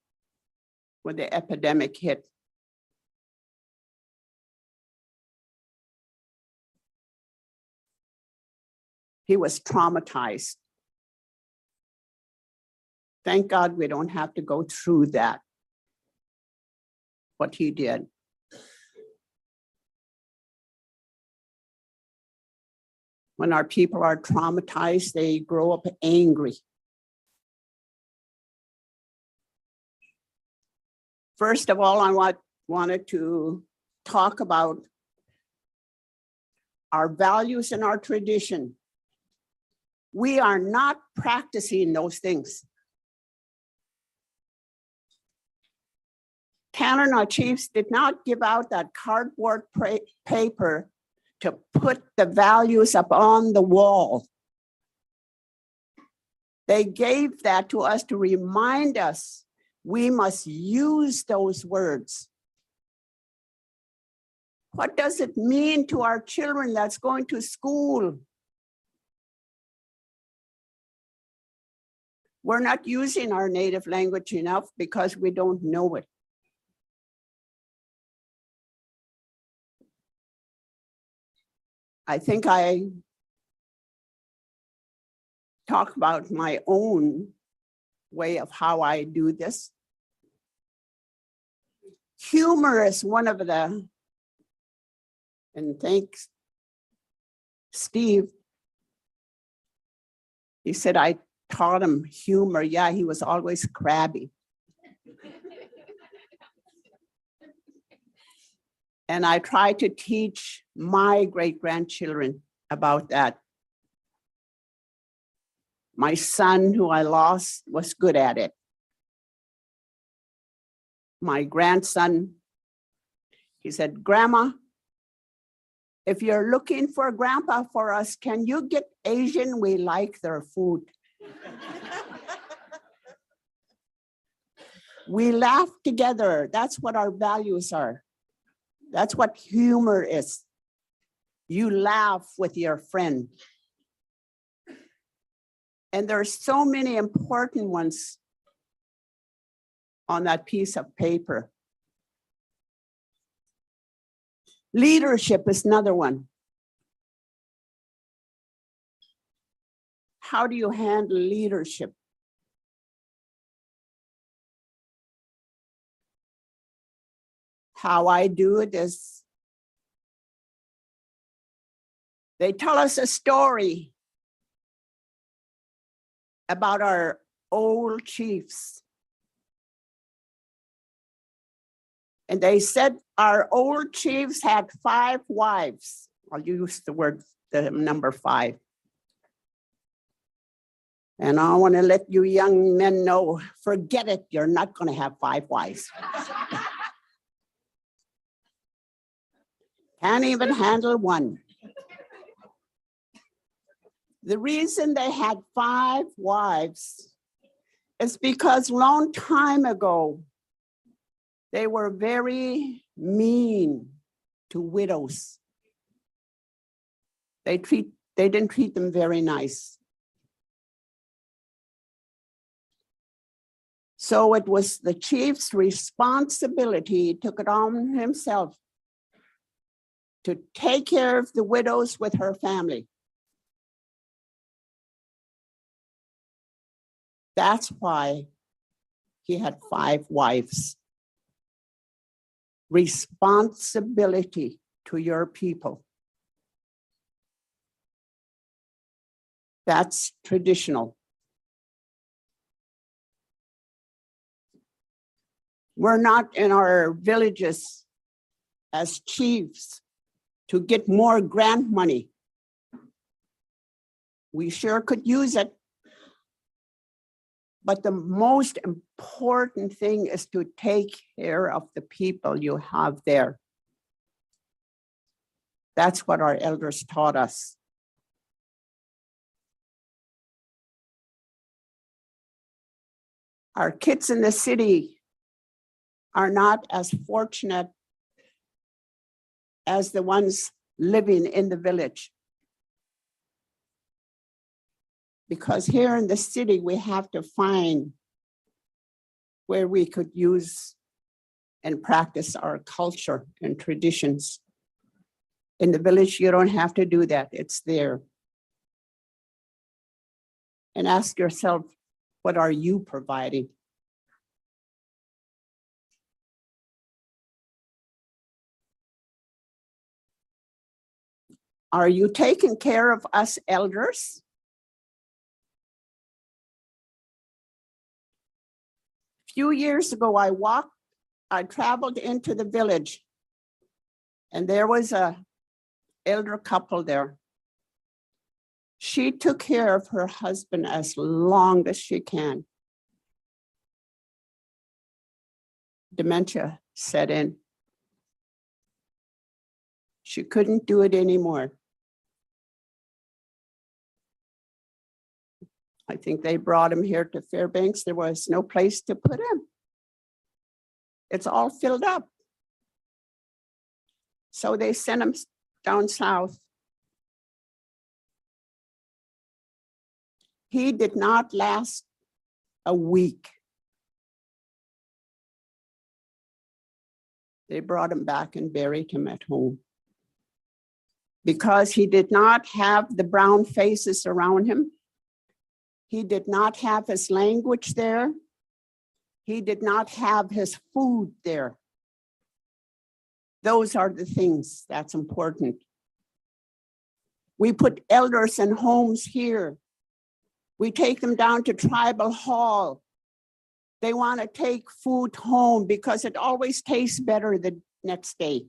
when the epidemic hit. He was traumatized. Thank God we don't have to go through that, what he did. When our people are traumatized, they grow up angry. First of all, I wanted to talk about our values and our tradition. We are not practicing those things. Canada Chiefs did not give out that cardboard paper to put the values up on the wall. They gave that to us to remind us we must use those words. What does it mean to our children that's going to school? We're not using our native language enough because we don't know it. I think I talk about my own way of how I do this. Humor is one of the, and thanks, Steve. He said I taught him humor. Yeah, he was always crabby. And I try to teach my great-grandchildren about that. My son, who I lost, was good at it. My grandson, he said, Grandma, if you're looking for a grandpa for us, can you get Asian? We like their food. We laugh together. That's what our values are. That's what humor is. You laugh with your friend. And there's so many important ones on that piece of paper. Leadership is another one. How do you handle leadership? How I do it is they tell us a story about our old chiefs. And they said our old chiefs had 5 wives. I'll use the number 5. And I want to let you young men know, forget it, you're not going to have 5 wives. Can't even handle 1. The reason they had 5 wives is because long time ago, they were very mean to widows. They didn't treat them very nice. So it was the chief's responsibility, he took it on himself to take care of the widows with her family. That's why he had 5 wives. Responsibility to your people. That's traditional. We're not in our villages as chiefs to get more grant money. We sure could use it. But the most important thing is to take care of the people you have there. That's what our elders taught us. Our kids in the city are not as fortunate as the ones living in the village. Because here in the city, we have to find where we could use and practice our culture and traditions. In the village, you don't have to do that. It's there. And ask yourself, what are you providing? Are you taking care of us elders? A few years ago, I traveled into the village and there was a elder couple there. She took care of her husband as long as she can. Dementia set in. She couldn't do it anymore. I think they brought him here to Fairbanks. There was no place to put him. It's all filled up. So they sent him down south. He did not last a week. They brought him back and buried him at home because he did not have the brown faces around him. He did not have his language there. He did not have his food there. Those are the things that's important. We put elders in homes here. We take them down to tribal hall. They want to take food home because it always tastes better the next day.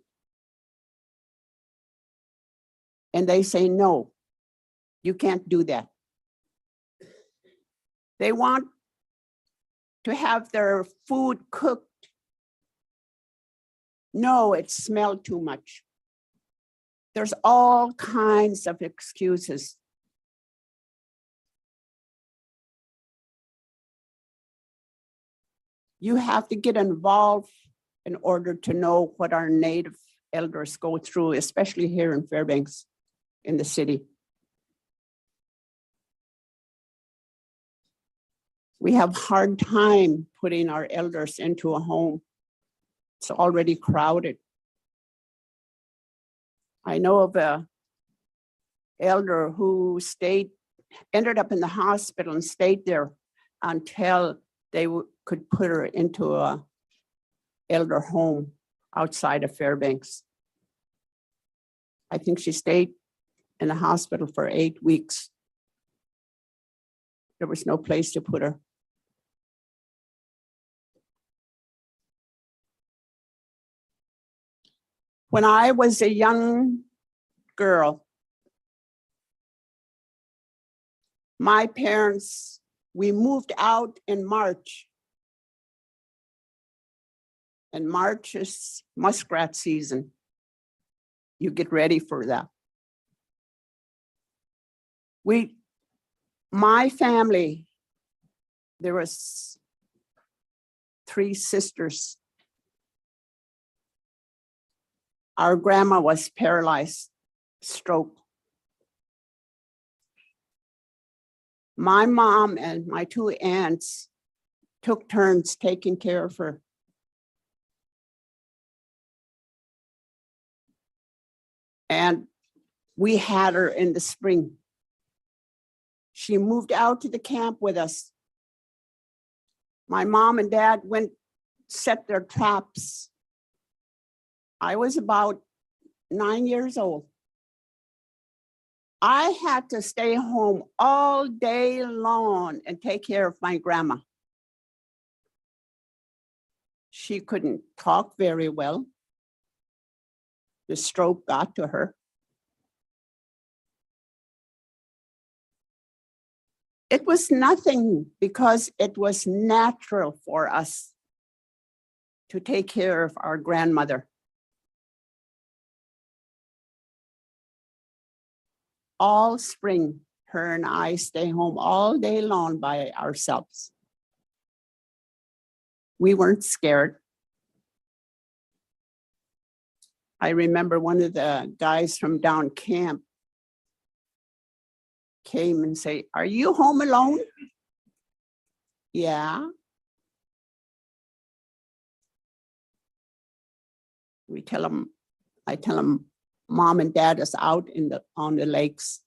And they say, no, you can't do that. They want to have their food cooked. No, it smelled too much. There's all kinds of excuses. You have to get involved in order to know what our Native elders go through, especially here in Fairbanks, in the city. We have hard time putting our elders into a home. It's already crowded. I know of a elder who ended up in the hospital and stayed there until they could put her into a elder home outside of Fairbanks. I think she stayed in the hospital for 8 weeks. There was no place to put her. When I was a young girl, my parents, we moved out in March. And March is muskrat season. You get ready for that. My family, there was 3 sisters. Our grandma was paralyzed, stroke. My mom and my 2 aunts took turns taking care of her. And we had her in the spring. She moved out to the camp with us. My mom and dad set their traps. I was about 9 years old. I had to stay home all day long and take care of my grandma. She couldn't talk very well. The stroke got to her. It was nothing because it was natural for us to take care of our grandmother. All spring, her and I stay home all day long by ourselves. We weren't scared. I remember one of the guys from down camp came and say, "Are you home alone?" Yeah. I tell him, Mom and Dad is out on the lakes.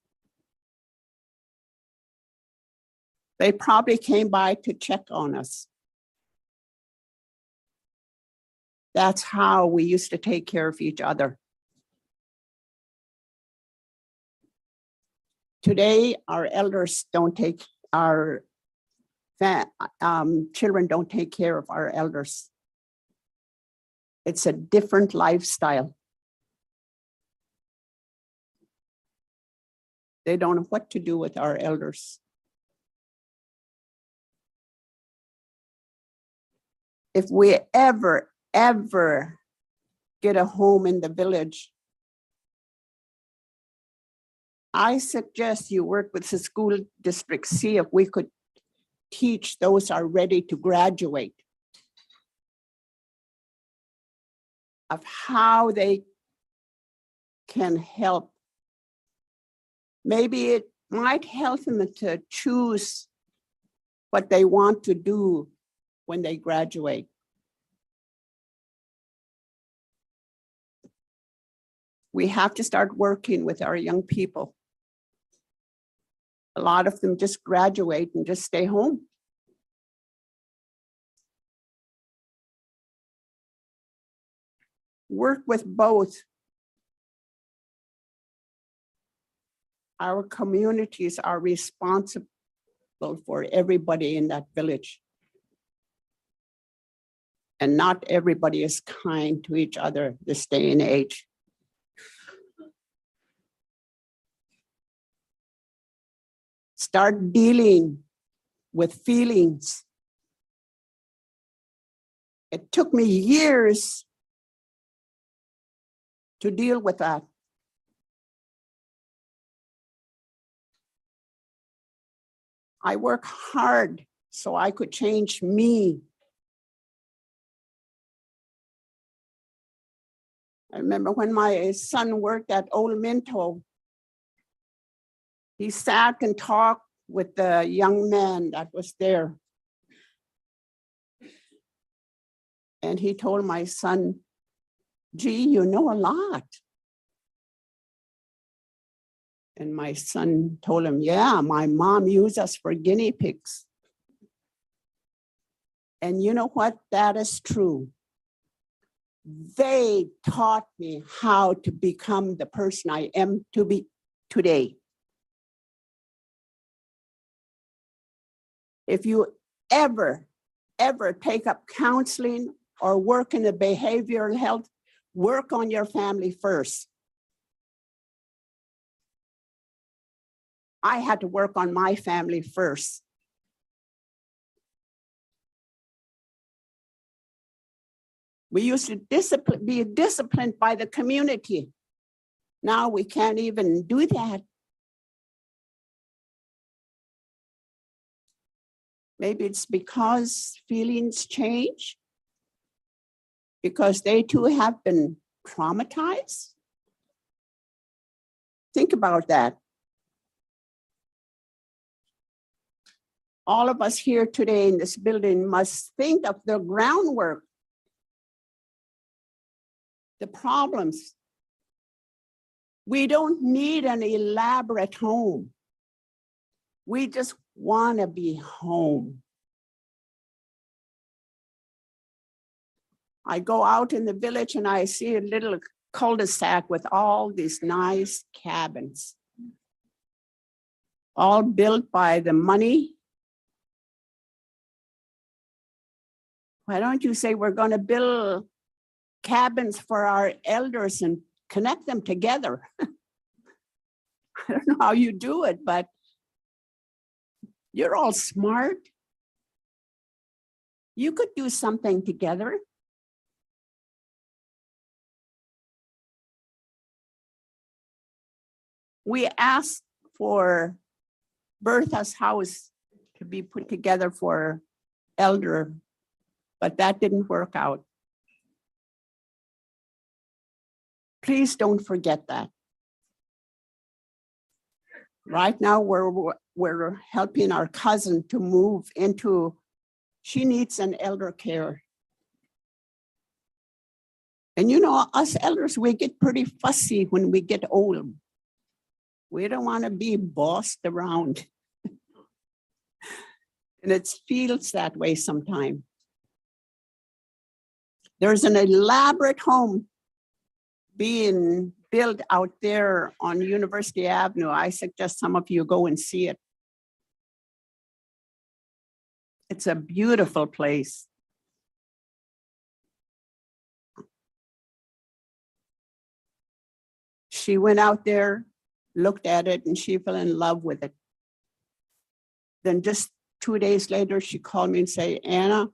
They probably came by to check on us. That's how we used to take care of each other. Today, our elders don't take our children don't take care of our elders. It's a different lifestyle. They don't know what to do with our elders. If we ever get a home in the village, I suggest you work with the school district, see if we could teach those are ready to graduate of how they can help. Maybe it might help them to choose what they want to do when they graduate. We have to start working with our young people. A lot of them just graduate and just stay home. Work with both. Our communities are responsible for everybody in that village. And not everybody is kind to each other this day and age. Start dealing with feelings. It took me years to deal with that. I work hard so I could change me. I remember when my son worked at Old Minto, he sat and talked with the young man that was there. And he told my son, gee, you know a lot. And my son told him, yeah, my mom used us for guinea pigs. And you know what? That is true. They taught me how to become the person I am to be today. If you ever take up counseling or work in the behavioral health, work on your family first. I had to work on my family first. We used to be disciplined by the community. Now we can't even do that. Maybe it's because feelings change, because they too have been traumatized. Think about that. All of us here today in this building must think of the groundwork, the problems. We don't need an elaborate home. We just want to be home. I go out in the village and I see a little cul-de-sac with all these nice cabins, all built by the money. Why don't you say we're going to build cabins for our elders and connect them together? I don't know how you do it, but you're all smart. You could do something together. We asked for Bertha's house to be put together for elder, but that didn't work out. Please don't forget that. Right now, we're helping our cousin to move into, she needs an elder care. And you know, us elders, we get pretty fussy when we get old. We don't want to be bossed around. And it feels that way sometimes. There's an elaborate home being built out there on University Avenue. I suggest some of you go and see it. It's a beautiful place. She went out there, looked at it, and she fell in love with it. Then just 2 days later, she called me and said, Anna,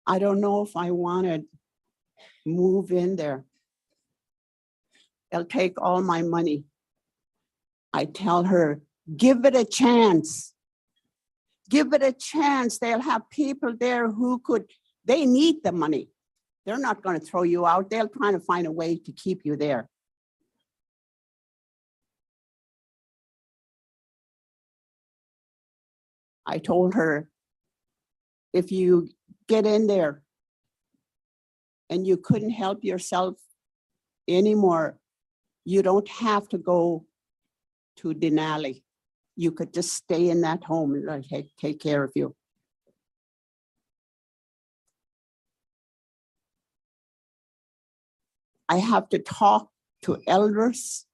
I don't know if I want to move in there. They'll take all my money. I tell her, give it a chance. Give it a chance. They'll have people there who could, they need the money. They're not going to throw you out. They'll try to find a way to keep you there. I told her, if you get in there and you couldn't help yourself anymore, You don't have to go to Denali. You could just stay in that home and let it take care of you. I have to talk to elders.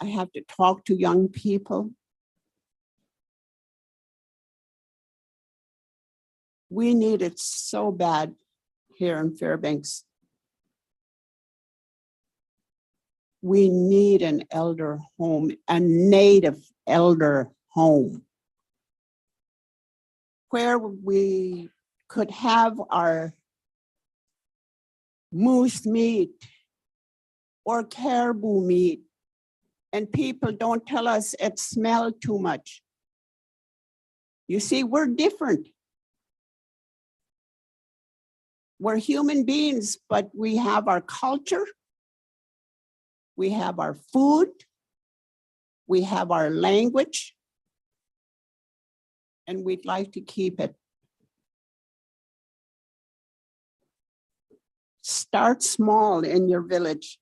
I have to talk to young people. We need it so bad here in Fairbanks. We need an elder home, a native elder home, where we could have our moose meat or caribou meat, and people don't tell us it smells too much. You see, we're different. We're human beings, but we have our culture, we have our food, we have our language, and we'd like to keep it. Start small in your village.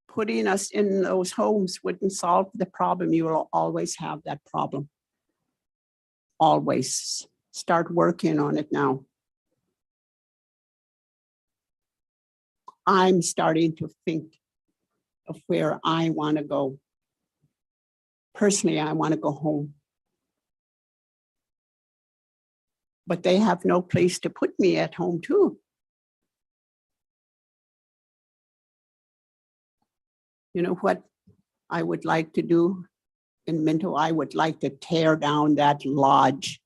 Putting us in those homes wouldn't solve the problem. You will always have that problem. Always. Start working on it now. I'm starting to think of where I want to go. Personally, I want to go home. But they have no place to put me at home too. You know what I would like to do in Minto? I would like to tear down that lodge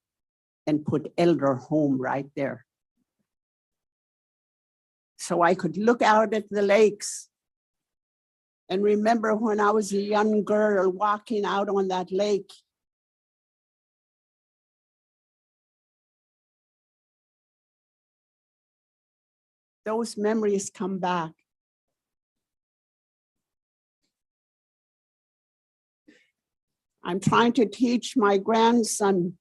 and put elder home right there. So I could look out at the lakes and remember when I was a young girl walking out on that lake. Those memories come back. I'm trying to teach my grandson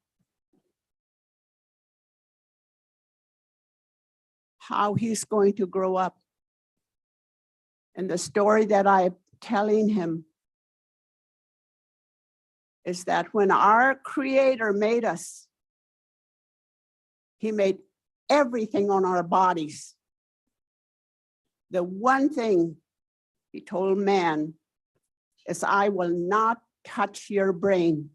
how he's going to grow up. And the story that I'm telling him is that when our Creator made us, He made everything on our bodies. The one thing He told man is, I will not touch your brain.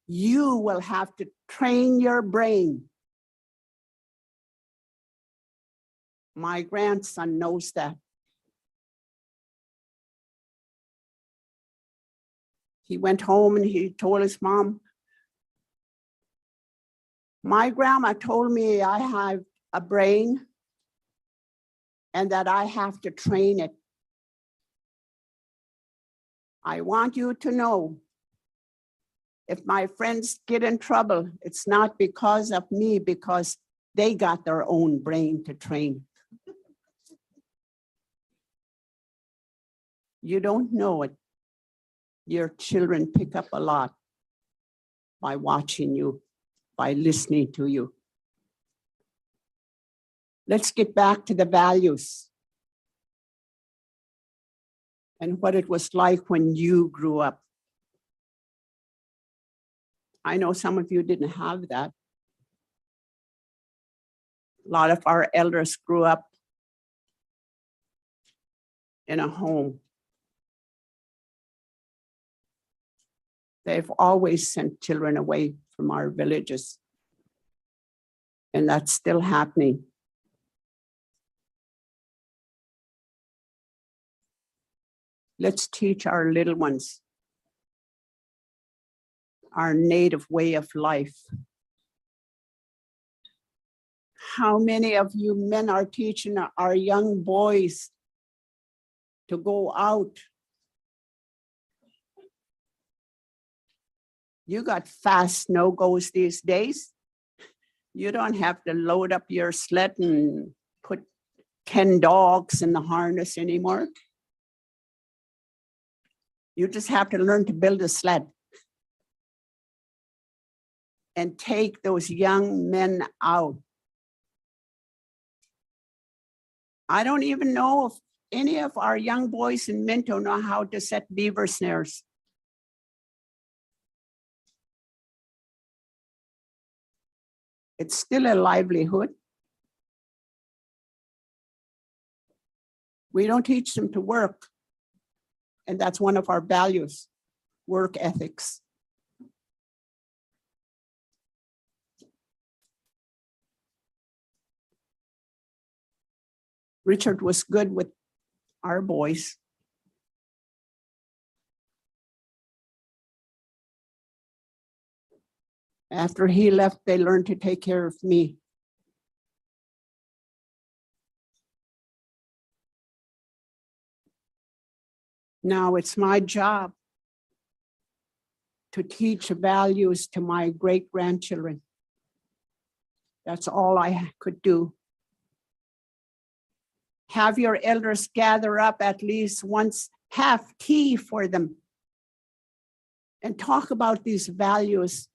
You will have to train your brain. My grandson knows that. He went home and he told his mom, my grandma told me I have a brain and that I have to train it. I want you to know, if my friends get in trouble, it's not because of me, because they got their own brain to train. You don't know it. Your children pick up a lot by watching you, by listening to you. Let's get back to the values and what it was like when you grew up. I know some of you didn't have that. A lot of our elders grew up in a home. They've always sent children away from our villages, and that's still happening. Let's teach our little ones our native way of life. How many of you men are teaching our young boys to go out? You got fast no-goes these days. You don't have to load up your sled and put 10 dogs in the harness anymore. You just have to learn to build a sled and take those young men out I don't even know if any of our young boys in Minto know how to set beaver snares. It's still a livelihood. We don't teach them to work. And that's one of our values, work ethics. Richard was good with our boys. After he left, they learned to take care of me. Now it's my job to teach values to my great-grandchildren. That's all I could do. Have your elders gather up at least once, have tea for them, and talk about these values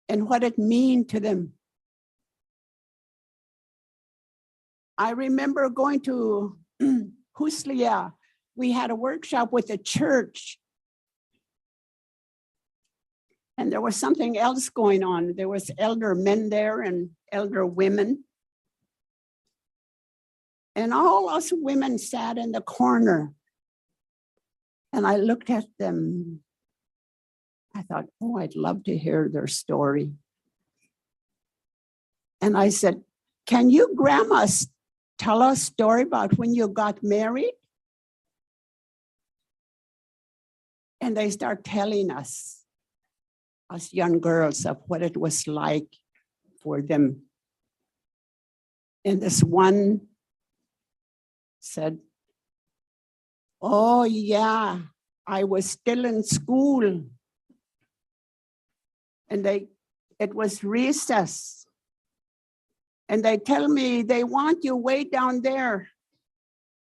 and what it means to them. I remember going to Huslia. We had a workshop with the church. And there was something else going on. There was elder men there and elder women. And all us women sat in the corner. And I looked at them. I thought, oh, I'd love to hear their story. And I said, can you grandmas tell us a story about when you got married? And they start telling us young girls, of what it was like for them. And this one said, oh yeah, I was still in school. And it was recess. And they tell me they want you way down there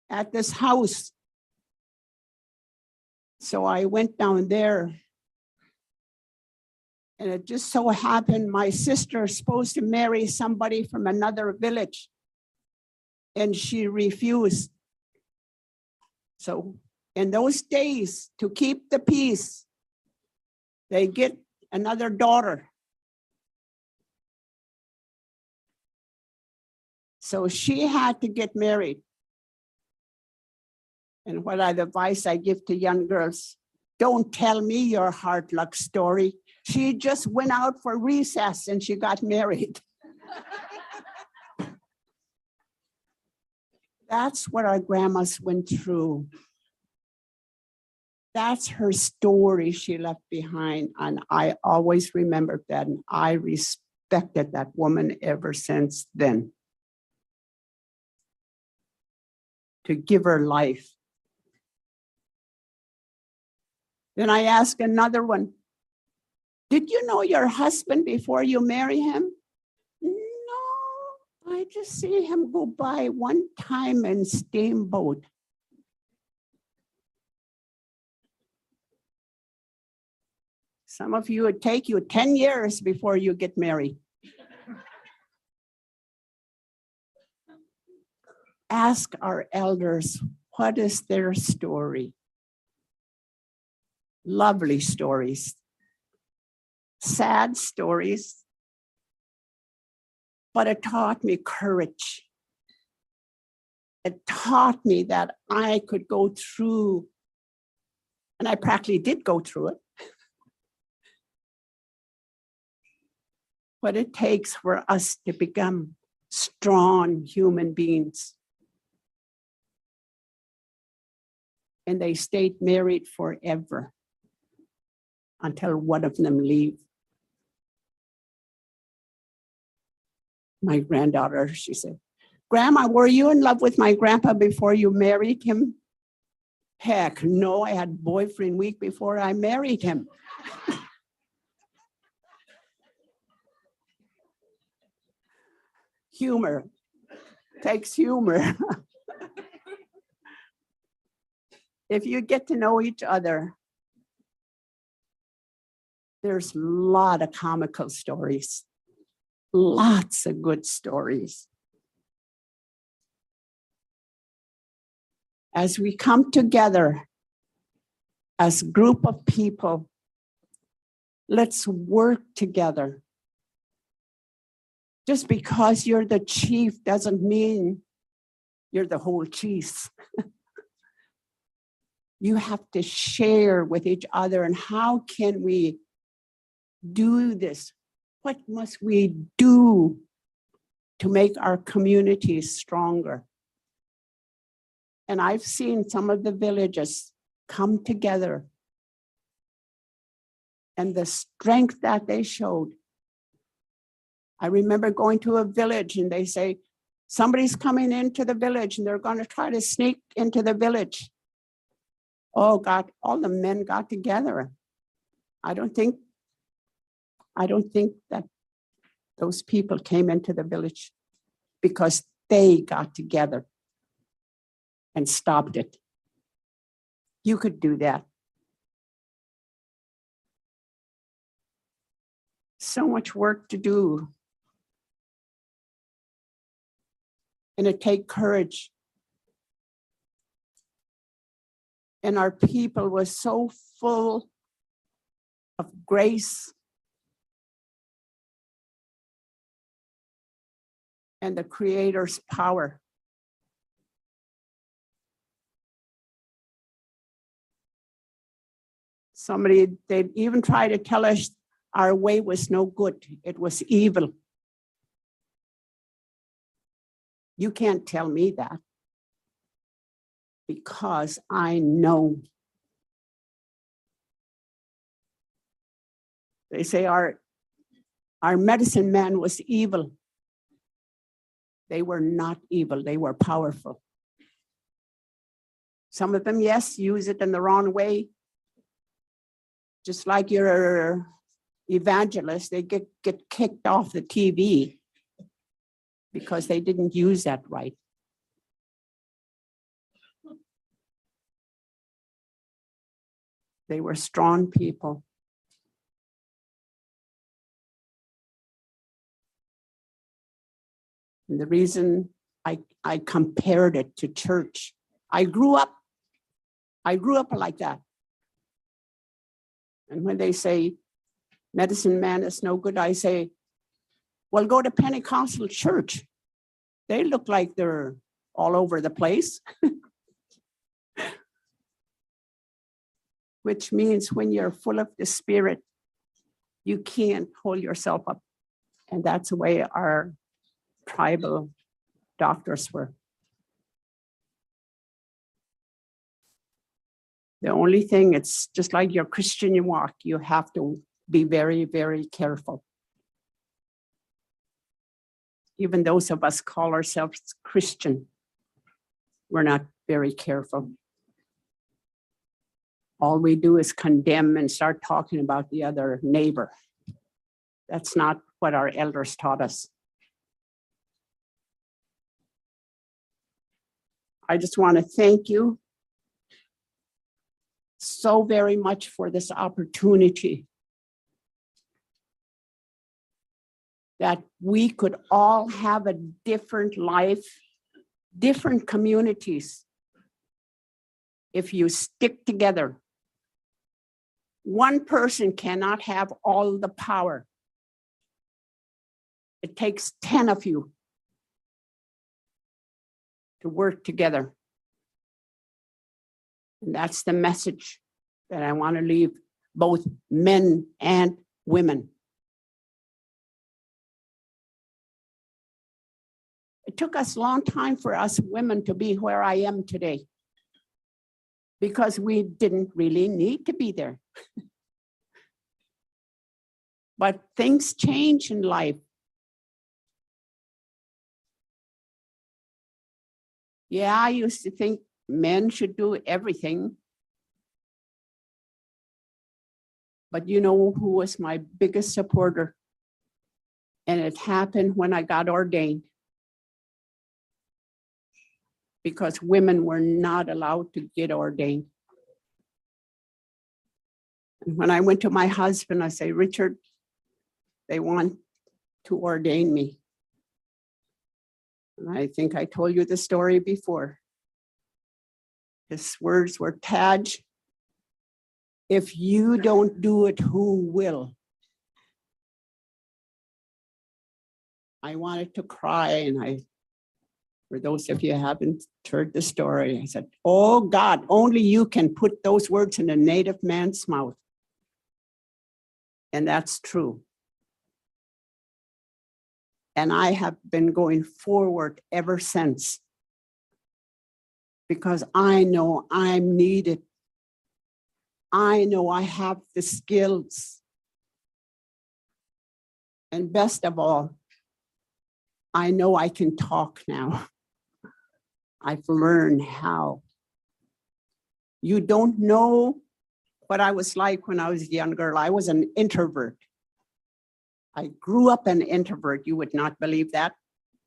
at this house. So I went down there. And it just so happened my sister is supposed to marry somebody from another village. And she refused. So in those days, to keep the peace, they get another daughter. So she had to get married. And what advice I give to young girls, don't tell me your hard luck story. She just went out for recess and she got married. That's what our grandmas went through. That's her story she left behind. And I always remembered that. And I respected that woman ever since then. To give her life. Then I asked another one, did you know your husband before you marry him? No, I just see him go by one time in steamboat. Some of you, would take you 10 years before you get married. Ask our elders, what is their story? Lovely stories, sad stories, but it taught me courage. It taught me that I could go through, and I practically did go through it, what it takes for us to become strong human beings. And they stayed married forever until one of them leave. My granddaughter, she said, Grandma, were you in love with my grandpa before you married him? Heck, no, I had a boyfriend week before I married him. Humor, takes humor. If you get to know each other, there's a lot of comical stories, lots of good stories. as we come together as a group of people, let's work together. Just because you're the chief doesn't mean you're the whole chief. You have to share with each other, and how can we do this? What must we do to make our communities stronger? And I've seen some of the villages come together, and the strength that they showed. I remember going to a village and they say, somebody's coming into the village and they're going to try to sneak into the village. Oh God, all the men got together. I don't think that those people came into the village because they got together and stopped it. You could do that. So much work to do. And it takes courage. And our people was so full of grace and the Creator's power. They even tried to tell us our way was no good. It was evil. You can't tell me that, because I know. They say our medicine man was evil. They were not evil, they were powerful. Some of them, yes, use it in the wrong way. Just like your evangelist, they get kicked off the TV because they didn't use that right. They were strong people. And the reason I compared it to church, I grew up like that. And when they say medicine man is no good, I say, well, go to Pentecostal church. They look like they're all over the place. Which means when you're full of the Spirit, you can't hold yourself up. And that's the way our tribal doctors were. The only thing, it's just like your Christian walk, you have to be very, very careful. Even those of us call ourselves Christian, we're not very careful. All we do is condemn and start talking about the other neighbor. That's not what our elders taught us. I just want to thank you so very much for this opportunity that we could all have a different life, different communities, if you stick together. One person cannot have all the power. It takes 10 of you to work together. And that's the message that I want to leave both men and women. It took us a long time for us women to be where I am today, because we didn't really need to be there. But things change in life. Yeah, I used to think men should do everything. But you know who was my biggest supporter? And it happened when I got ordained. Because women were not allowed to get ordained. And when I went to my husband, I say, Richard, they want to ordain me. And I think I told you the story before. His words were, Taj, if you don't do it, who will? I wanted to cry, and for those of you who haven't heard the story, I said, oh God, only you can put those words in a native man's mouth. And that's true. And I have been going forward ever since, because I know I'm needed. I know I have the skills. And best of all, I know I can talk now. I've learned how. You don't know what I was like when I was a young girl. I was an introvert. I grew up an introvert. You would not believe that.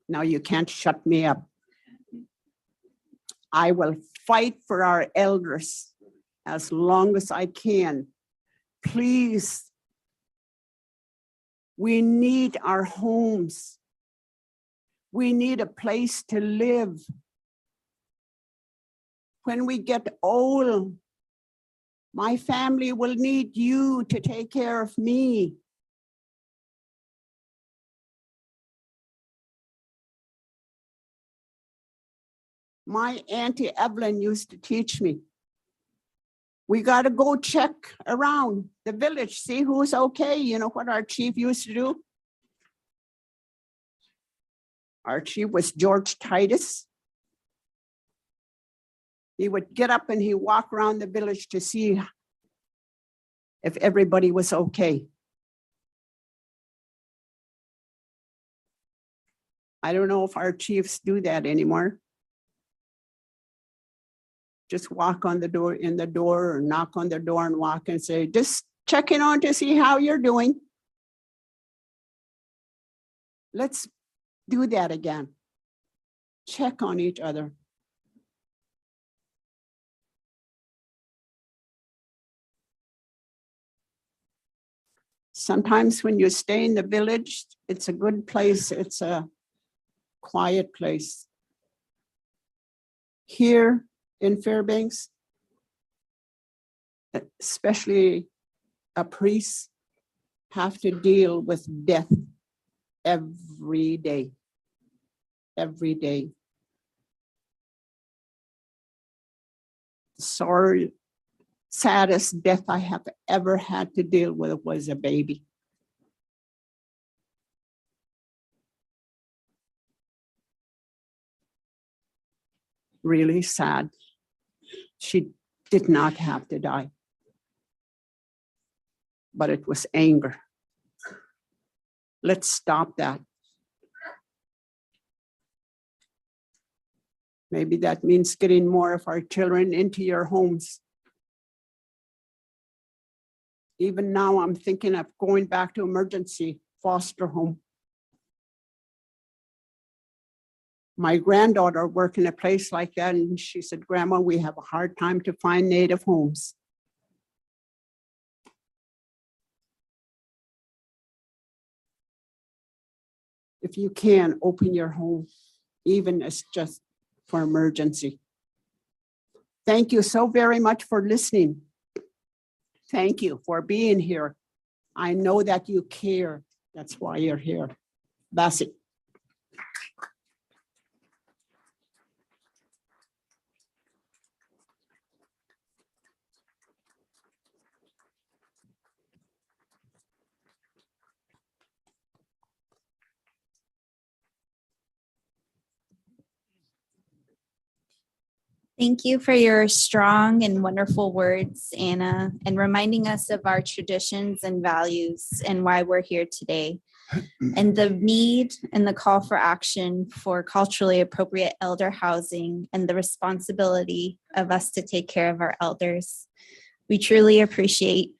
Now you can't shut me up. I will fight for our elders as long as I can. Please, we need our homes. We need a place to live. When we get old, my family will need you to take care of me. My Auntie Evelyn used to teach me, we got to go check around the village, see who's okay. You know what our chief used to do? Our chief was George Titus. He would get up and he'd walk around the village to see if everybody was okay. I don't know if our chiefs do that anymore. Just walk on the door, in the door, or knock on the door and walk and say, just checking on to see how you're doing. Let's do that again. Check on each other. Sometimes when you stay in the village, it's a good place. It's a quiet place. Here in Fairbanks, especially a priest, have to deal with death every day. Every day. Sorry, saddest death I have ever had to deal with was a baby. Really sad. She did not have to die, but it was anger. Let's stop that. Maybe that means getting more of our children into your homes. Even now, I'm thinking of going back to emergency foster home. My granddaughter worked in a place like that, and she said, Grandma, we have a hard time to find native homes. If you can, open your home, even as just for emergency. Thank you so very much for listening. Thank you for being here. I know that you care. That's why you're here. Bassett. Thank you for your strong and wonderful words, Anna, and reminding us of our traditions and values and why we're here today, and the need and the call for action for culturally appropriate elder housing and the responsibility of us to take care of our elders. We truly appreciate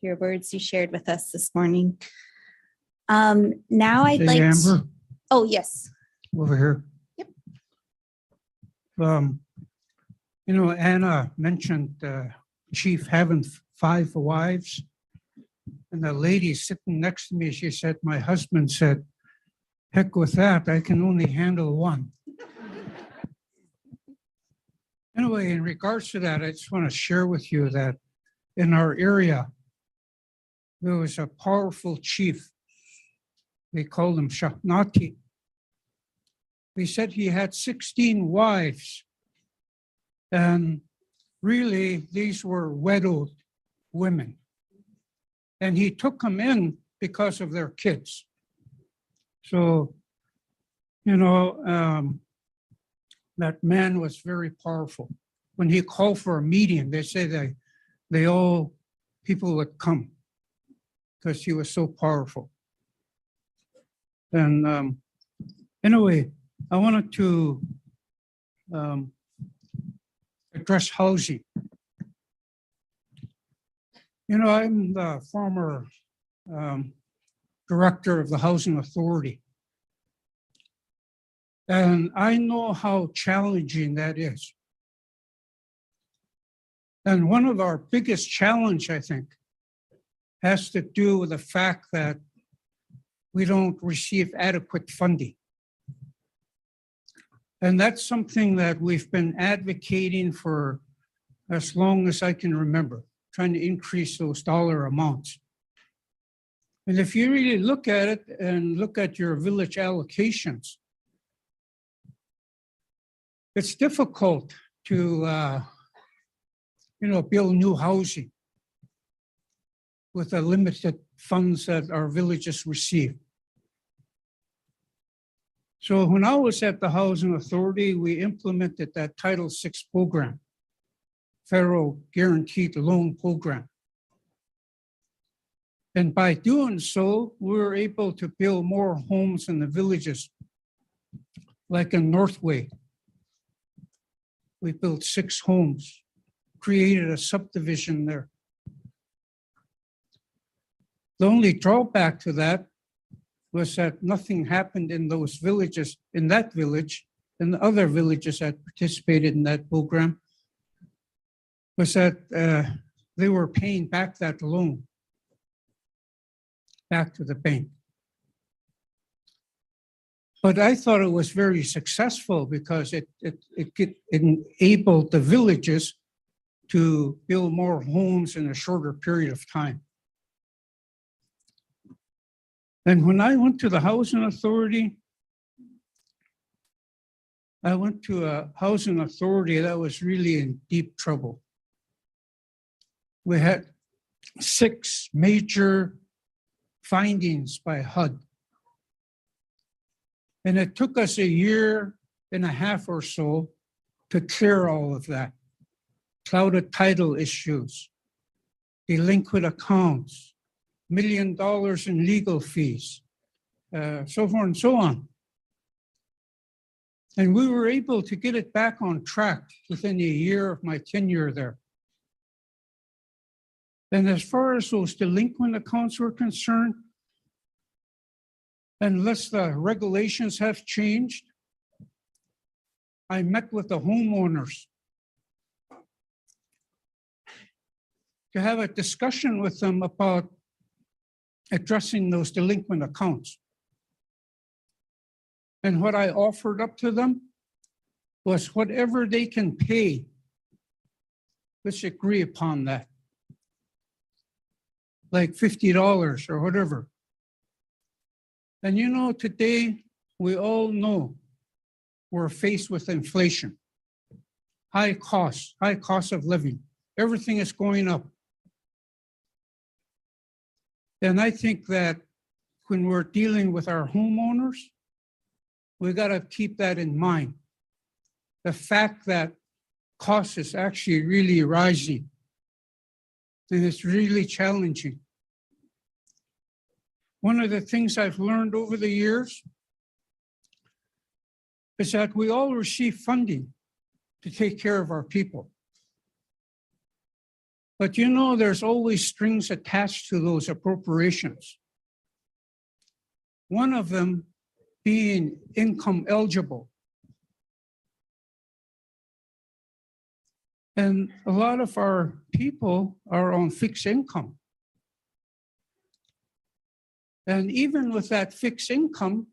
your words you shared with us this morning. Now I'd Hey, like Amber, to, oh, yes. over here. Yep. You know, Anna mentioned Chief having 5 wives. And the lady sitting next to me, she said, my husband said, heck with that, I can only handle 1. Anyway, in regards to that, I just want to share with you that in our area, there was a powerful chief. We called him Shahnati. He said he had 16 wives. And really, these were widowed women. And he took them in because of their kids. So, that man was very powerful. When he called for a meeting, they say they all people would come because he was so powerful. And anyway, I wanted to address housing. I'm the former director of the Housing Authority. And I know how challenging that is. And one of our biggest challenge, I think, has to do with the fact that we don't receive adequate funding. And that's something that we've been advocating for as long as I can remember, trying to increase those dollar amounts. And if you really look at it and look at your village allocations, it's difficult to, build new housing with the limited funds that our villages receive. So when I was at the Housing Authority, we implemented that Title VI program, Federal Guaranteed Loan Program. And by doing so, we were able to build more homes in the villages, like in Northway. We built 6 homes, created a subdivision there. The only drawback to that was that nothing happened in those villages, in that village, and the other villages that participated in that program, was that they were paying back that loan back to the bank. But I thought it was very successful because it enabled the villages to build more homes in a shorter period of time. And when I went to the Housing Authority, I went to a housing authority that was really in deep trouble. We had 6 major findings by HUD. And it took us a year and a half or so to clear all of that. Clouded title issues, delinquent accounts, $1 million in legal fees, so forth and so on. And we were able to get it back on track within a year of my tenure there. And as far as those delinquent accounts were concerned, unless the regulations have changed, I met with the homeowners to have a discussion with them about addressing those delinquent accounts. And what I offered up to them was whatever they can pay, let's agree upon that. Like $50 or whatever. And today we all know we're faced with inflation, high cost of living. Everything is going up. And I think that when we're dealing with our homeowners, we got to keep that in mind. The fact that cost is actually really rising, and it's really challenging. One of the things I've learned over the years is that we all receive funding to take care of our people. But there's always strings attached to those appropriations. One of them being income eligible. And a lot of our people are on fixed income. And even with that fixed income,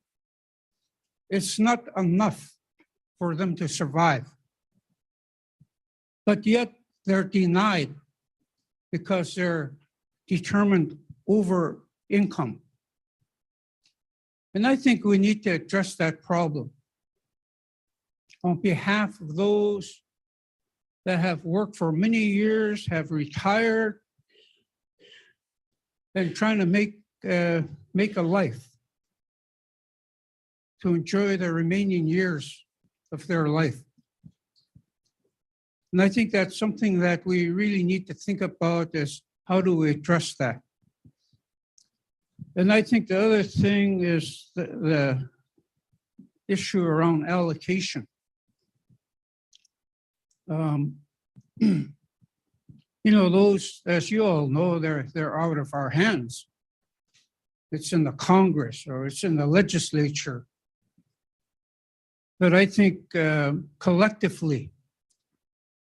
it's not enough for them to survive. but yet they're denied because they're determined over income. And I think we need to address that problem on behalf of those that have worked for many years, have retired, and trying to make a life to enjoy the remaining years of their life. And I think that's something that we really need to think about is how do we address that? And I think the other thing is the issue around allocation. You know, those, as you all know, they're out of our hands. It's in the Congress or it's in the legislature. But I think collectively,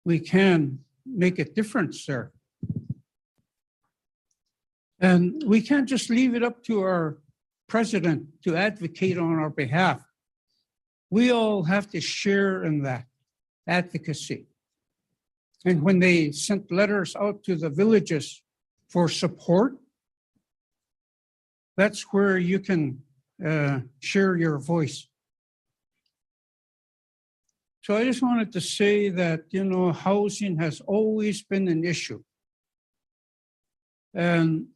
we can make a difference there. And we can't just leave it up to our president to advocate on our behalf. We all have to share in that advocacy. And when they sent letters out to the villages for support, that's where you can share your voice. So I just wanted to say that, you know, housing has always been an issue. And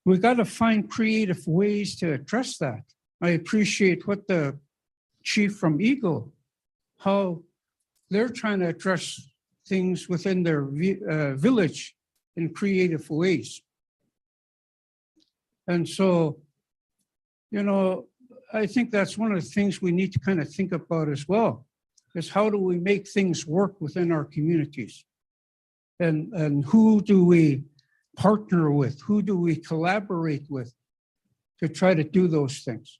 we got to find creative ways to address that. I appreciate what the chief from Eagle, how they're trying to address things within their village in creative ways. And so, you know, I think that's one of the things we need to kind of think about as well, is how do we make things work within our communities? And who do we partner with? Who do we collaborate with to try to do those things?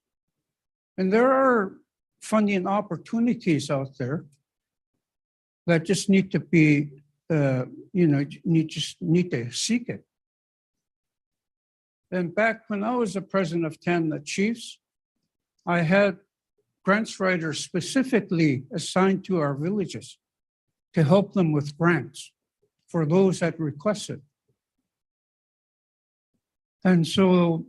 And there are funding opportunities out there that just need to be, you know, just need to seek it. And back when I was the president of TANA Chiefs, I had grants writers specifically assigned to our villages to help them with grants for those that requested. And so,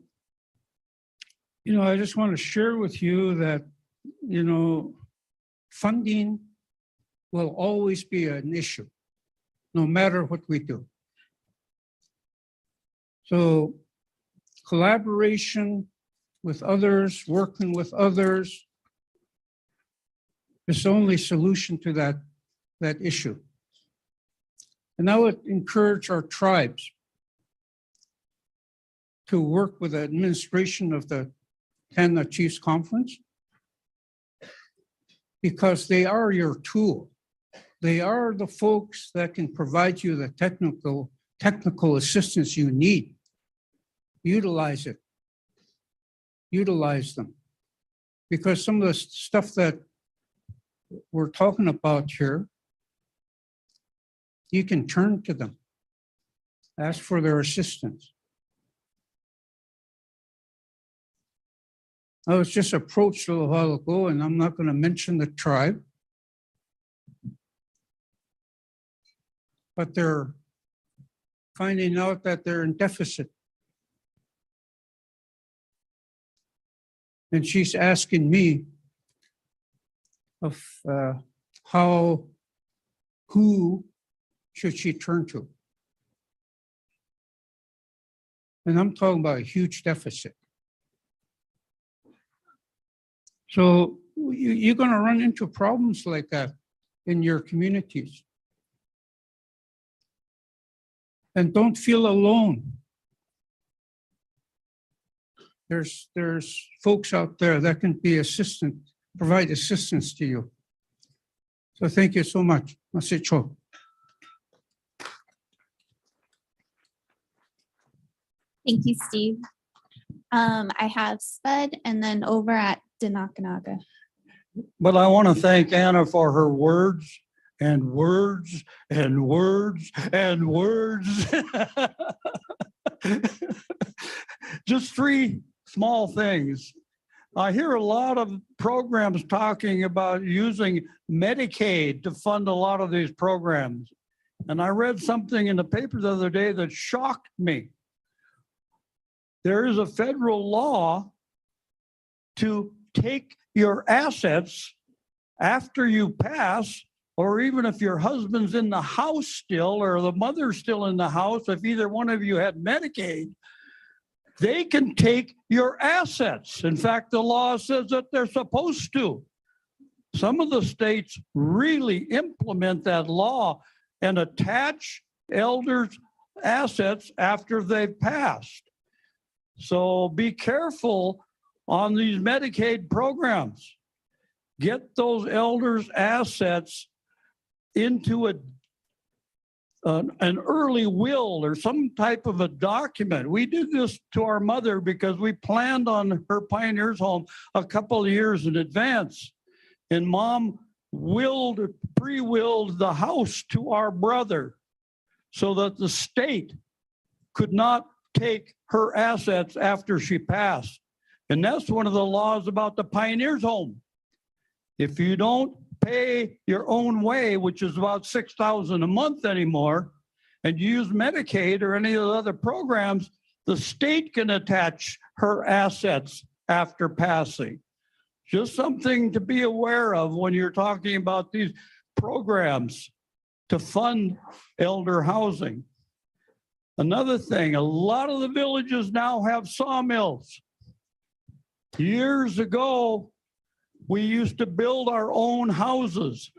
you know, I just want to share with you that, you know, funding will always be an issue, no matter what we do. So collaboration with others, working with others is the only solution to that issue. And I would encourage our tribes to work with the administration of the TANA Chiefs Conference, because they are your tool. They are the folks that can provide you the technical assistance you need. Utilize it. Utilize them. Because some of the stuff that we're talking about here, you can turn to them. Ask for their assistance. I was just approached a little while ago, and I'm not going to mention the tribe, but they're finding out that they're in deficit. And she's asking me of who should she turn to? And I'm talking about a huge deficit. So you're going to run into problems like that in your communities. And don't feel alone. There's folks out there that can be provide assistance to you. So thank you so much. Masicho. Thank you, Steve. I have Spud and then over at Dinakanaga. But I want to thank Anna for her words and words and words and words. Just three small things I hear a lot of programs talking about using Medicaid to fund a lot of these programs. And I read something in the paper the other day that shocked me. There is a federal law to take your assets after you pass, or even if your husband's in the house still, or the mother's still in the house, if either one of you had Medicaid, they can take your assets. In fact, the law says that they're supposed to. Some of the states really implement that law and attach elders' assets after they've passed. So be careful on these Medicaid programs. Get those elders' assets into an early will or some type of a document. We did this to our mother because we planned on her Pioneers home a couple of years in advance. And Mom pre-willed the house to our brother so that the state could not take her assets after she passed. And that's one of the laws about the Pioneers home. If you don't pay your own way, which is about $6,000 a month anymore, and you use Medicaid or any of the other programs, the state can attach her assets after passing. Just something to be aware of when you're talking about these programs to fund elder housing. Another thing, a lot of the villages now have sawmills. Years ago, we used to build our own houses.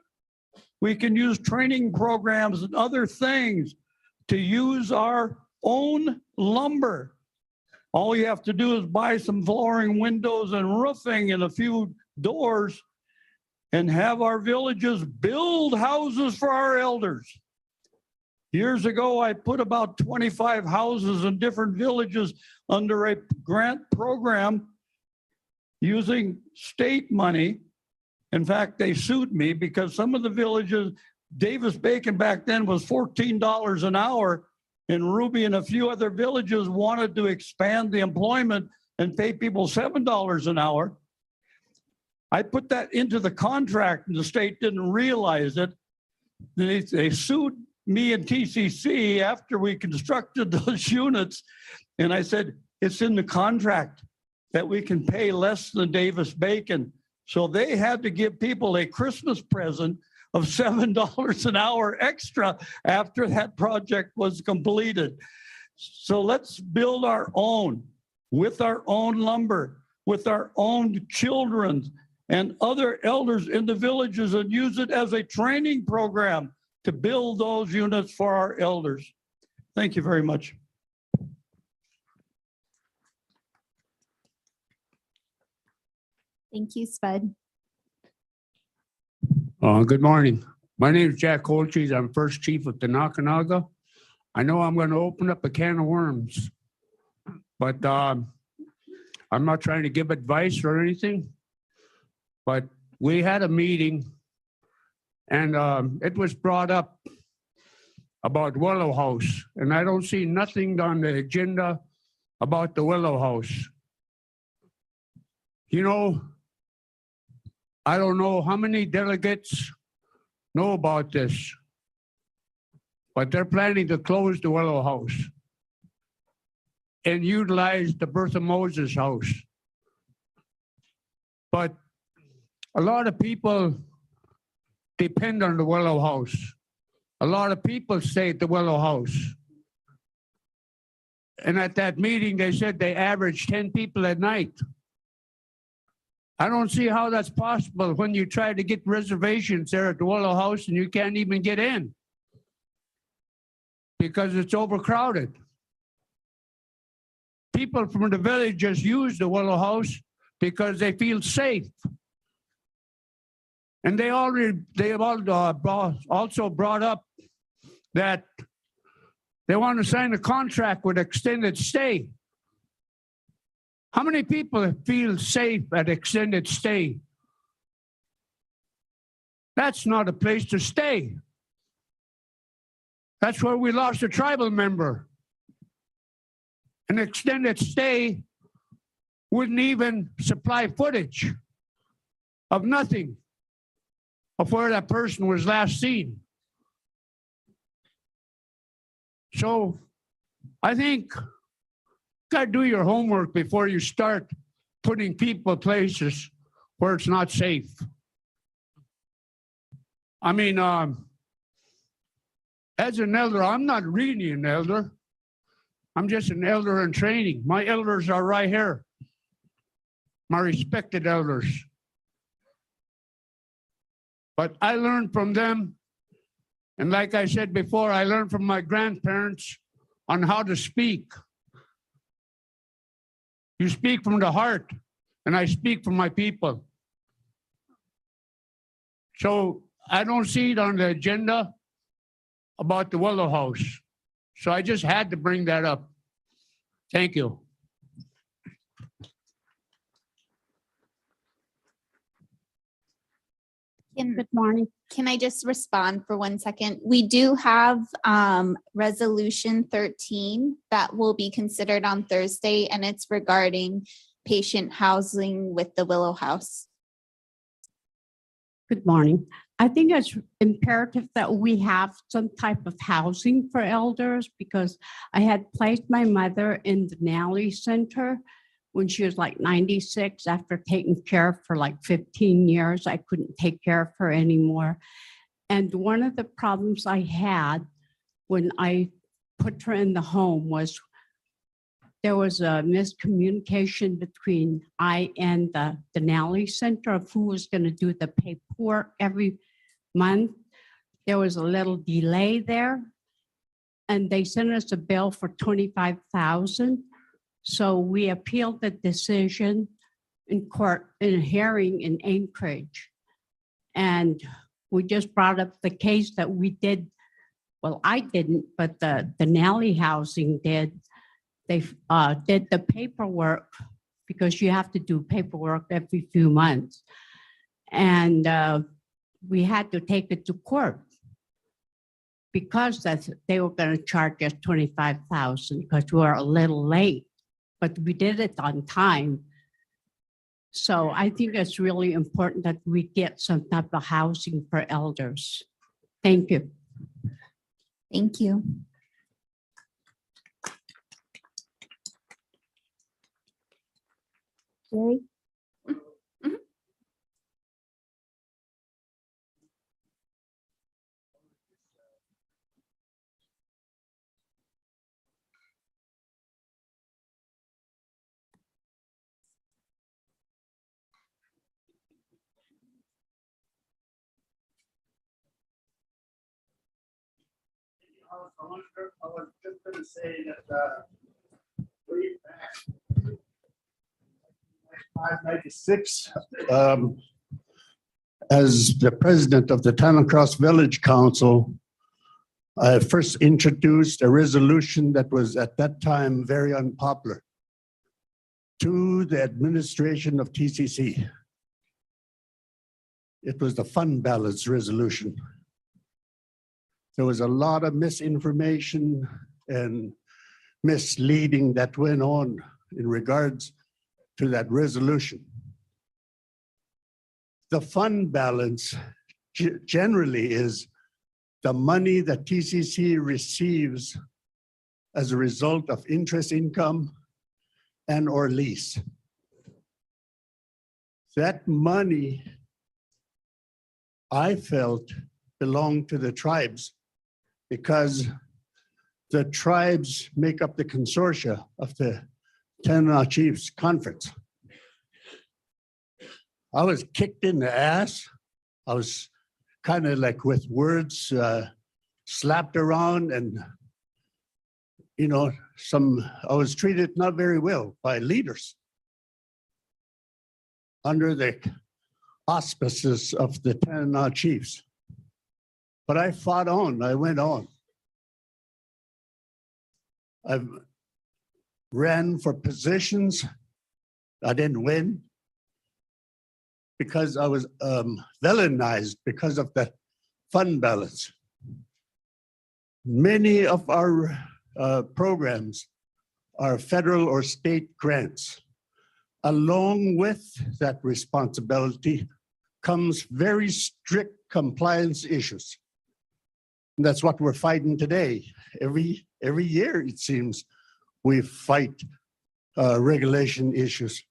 We can use training programs and other things to use our own lumber. All you have to do is buy some flooring, windows, and roofing and a few doors and have our villages build houses for our elders. Years ago, I put about 25 houses in different villages under a grant program using state money. In fact, they sued me because some of the villages, Davis Bacon back then was $14 an hour, and Ruby and a few other villages wanted to expand the employment and pay people $7 an hour. I put that into the contract and the state didn't realize it. They sued me and TCC after we constructed those units. And I said, it's in the contract that we can pay less than Davis Bacon. So they had to give people a Christmas present of $7 an hour extra after that project was completed. So let's build our own with our own lumber, with our own children and other elders in the villages, and use it as a training program to build those units for our elders. Thank you very much. Thank you, Spud. Good morning. My name is Jack Holcheese. I'm first chief of the Nakanaga. I know I'm going to open up a can of worms, but I'm not trying to give advice or anything. But we had a meeting and it was brought up about Willow House, and I don't see nothing on the agenda about the Willow House. You know, I don't know how many delegates know about this, but they're planning to close the Willow House and utilize the Bertha Moses House. But a lot of people depend on the Willow House. A lot of people stay at the Willow House. And at that meeting, they said they averaged 10 people at night. I don't see how that's possible when you try to get reservations there at the Willow House and you can't even get in because it's overcrowded. People from the village just use the Willow House because they feel safe. And they also brought up that they want to sign a contract with extended stay. How many people feel safe at extended stay? That's not a place to stay. That's where we lost a tribal member. An extended stay wouldn't even supply footage of nothing of where that person was last seen. So I think you gotta do your homework before you start putting people places where it's not safe. I mean, as an elder, I'm not really an elder. I'm just an elder in training. My elders are right here. My respected elders. But I learned from them. And like I said before, I learned from my grandparents on how to speak. You speak from the heart, and I speak from my people. So I don't see it on the agenda about the Willow House. So I just had to bring that up. Thank you. Good morning. Can I just respond for 1 second? We do have resolution 13 that will be considered on Thursday, and it's regarding patient housing with the Willow House. Good morning. I think it's imperative that we have some type of housing for elders because I had placed my mother in the Nally Center when she was like 96 after taking care of her for like 15 years. I couldn't take care of her anymore. And one of the problems I had when I put her in the home was there was a miscommunication between I and the Denali Center of who was going to do the paperwork every month. There was a little delay there, and they sent us a bill for $25,000. So we appealed the decision in court in a hearing in Anchorage, and we just brought up the case that we did. Well, I didn't, but the Denali Housing did. They did the paperwork because you have to do paperwork every few months. And we had to take it to court because they were going to charge us $25,000 because we were a little late, but we did it on time. So I think it's really important that we get some type of housing for elders. Thank you. Thank you. Jerry? I was just going to say that way back 596, as the president of the Town Cross Village Council, I first introduced a resolution that was at that time very unpopular to the administration of TCC. It was the fund balance resolution. There was a lot of misinformation and misleading that went on in regards to that resolution. The fund balance generally is the money that TCC receives as a result of interest income and or lease. That money, I felt, belonged to the tribes because the tribes make up the consortia of the Tanana Chiefs Conference. I was kicked in the ass. I was kind of like with words slapped around, and you know, I was treated not very well by leaders under the auspices of the Tanana Chiefs. But I fought on, I went on. I ran for positions. I didn't win because I was villainized because of the fund balance. Many of our programs are federal or state grants. Along with that responsibility comes very strict compliance issues. And that's what we're fighting today. Every year, it seems, we fight regulation issues.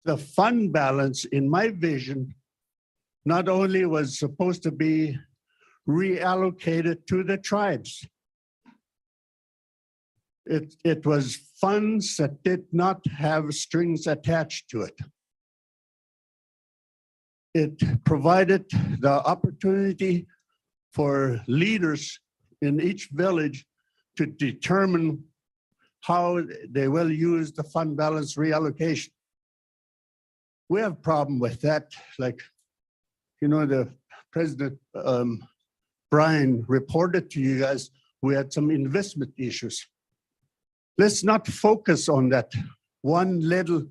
The fund balance, in my vision, not only was supposed to be reallocated to the tribes, it was funds that did not have strings attached to it. It provided the opportunity for leaders in each village to determine how they will use the fund balance reallocation. We have a problem with that. Like, the President Brian reported to you guys, we had some investment issues. Let's not focus on that one little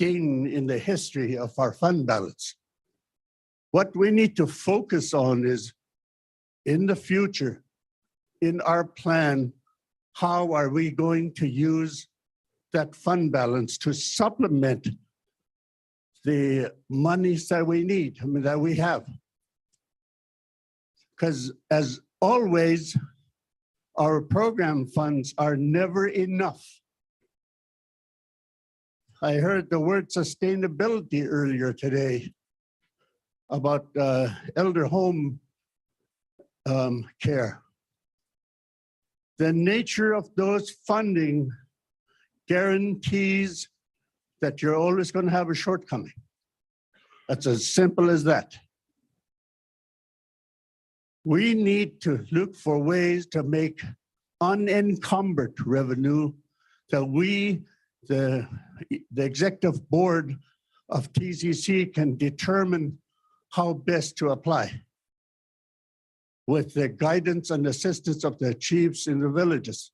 thing in the history of our fund balance. What we need to focus on is, in the future, in our plan, how are we going to use that fund balance to supplement the monies that we need, that we have? Because as always, our program funds are never enough. I heard the word sustainability earlier today about elder home care. The nature of those funding guarantees that you're always going to have a shortcoming. That's as simple as that. We need to look for ways to make unencumbered revenue that we, the executive board of TCC, can determine how best to apply with the guidance and assistance of the chiefs in the villages.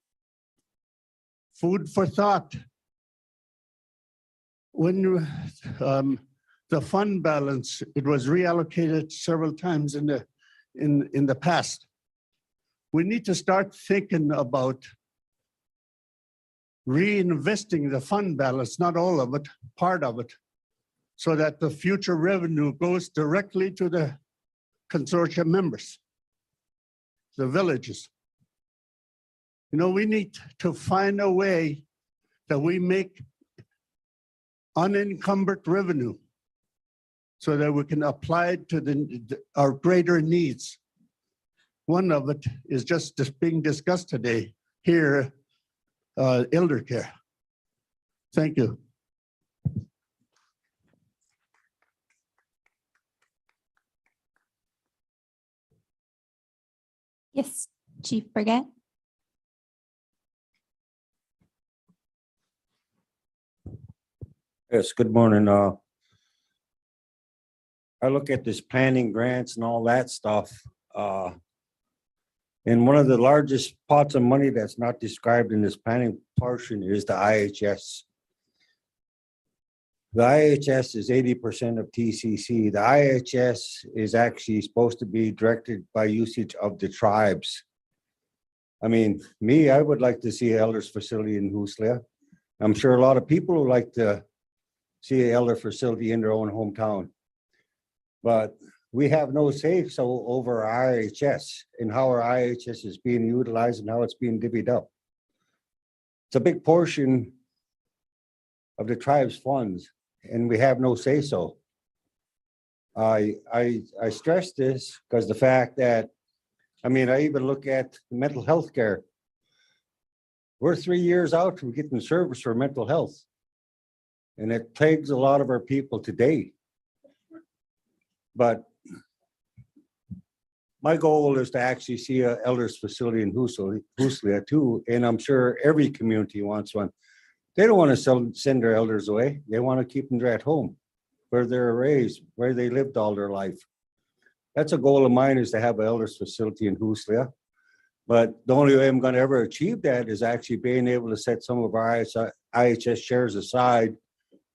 Food for thought. When the fund balance, it was reallocated several times in the past. We need to start thinking about reinvesting the fund balance, not all of it, part of it, so that the future revenue goes directly to the consortium members, the villages. We need to find a way that we make unencumbered revenue so that we can apply it to our greater needs. One of it is just being discussed today here, elder care. Thank you. Yes, Chief Burgett. Yes, good morning. I look at this planning grants and all that stuff. And one of the largest pots of money that's not described in this planning portion is the IHS. The IHS is 80% of TCC. The IHS is actually supposed to be directed by usage of the tribes. I mean, I would like to see an elders facility in Housekeeping. I'm sure a lot of people would like to see an elder facility in their own hometown. But we have no say so over our IHS and how our IHS is being utilized and how it's being divvied up. It's a big portion of the tribe's funds, and we have no say so. I stress this because the fact that, I even look at mental health care. We're 3 years out from getting service for mental health, and it plagues a lot of our people today. But my goal is to actually see an elders facility in Housekeeping too, and I'm sure every community wants one. They don't want to send their elders away. They want to keep them at home, where they're raised, where they lived all their life. That's a goal of mine, is to have an elders facility in Housekeeping. But the only way I'm going to ever achieve that is actually being able to set some of our IHS shares aside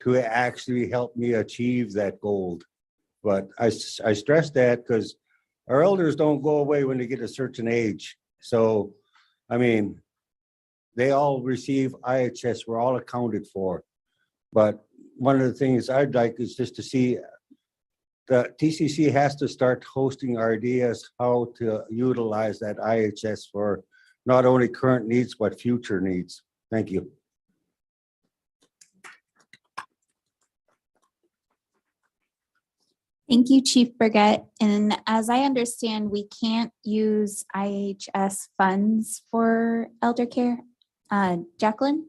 to actually help me achieve that goal. But I stress that because our elders don't go away when they get a certain age. So, they all receive IHS. We're all accounted for. But one of the things I'd like is just to see the TCC has to start hosting ideas how to utilize that IHS for not only current needs, but future needs. Thank you. Thank you, Chief Brigette. And as I understand, we can't use IHS funds for elder care. Jacqueline?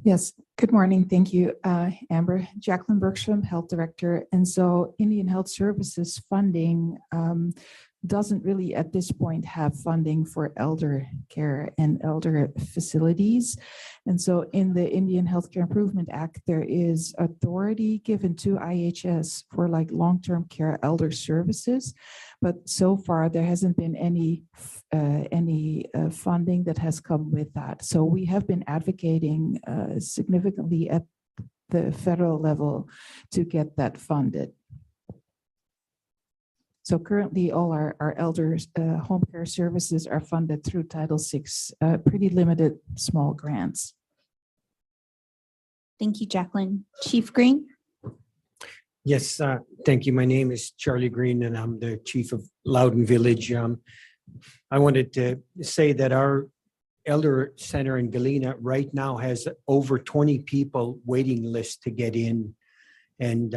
Yes, good morning. Thank you, Amber. Jacqueline Bergstrom, Health Director. And so Indian Health Services funding doesn't really at this point have funding for elder care and elder facilities. And so in the Indian Healthcare Improvement Act, there is authority given to IHS for like long-term care elder services. But so far, there hasn't been any funding that has come with that. So we have been advocating significantly at the federal level to get that funded. So currently, all our elders home care services are funded through Title VI, pretty limited small grants. Thank you, Jacqueline. Chief Green? Yes, thank you. My name is Charlie Green, and I'm the chief of Loudon Village. I wanted to say that our elder center in Galena right now has over 20 people waiting list to get in. And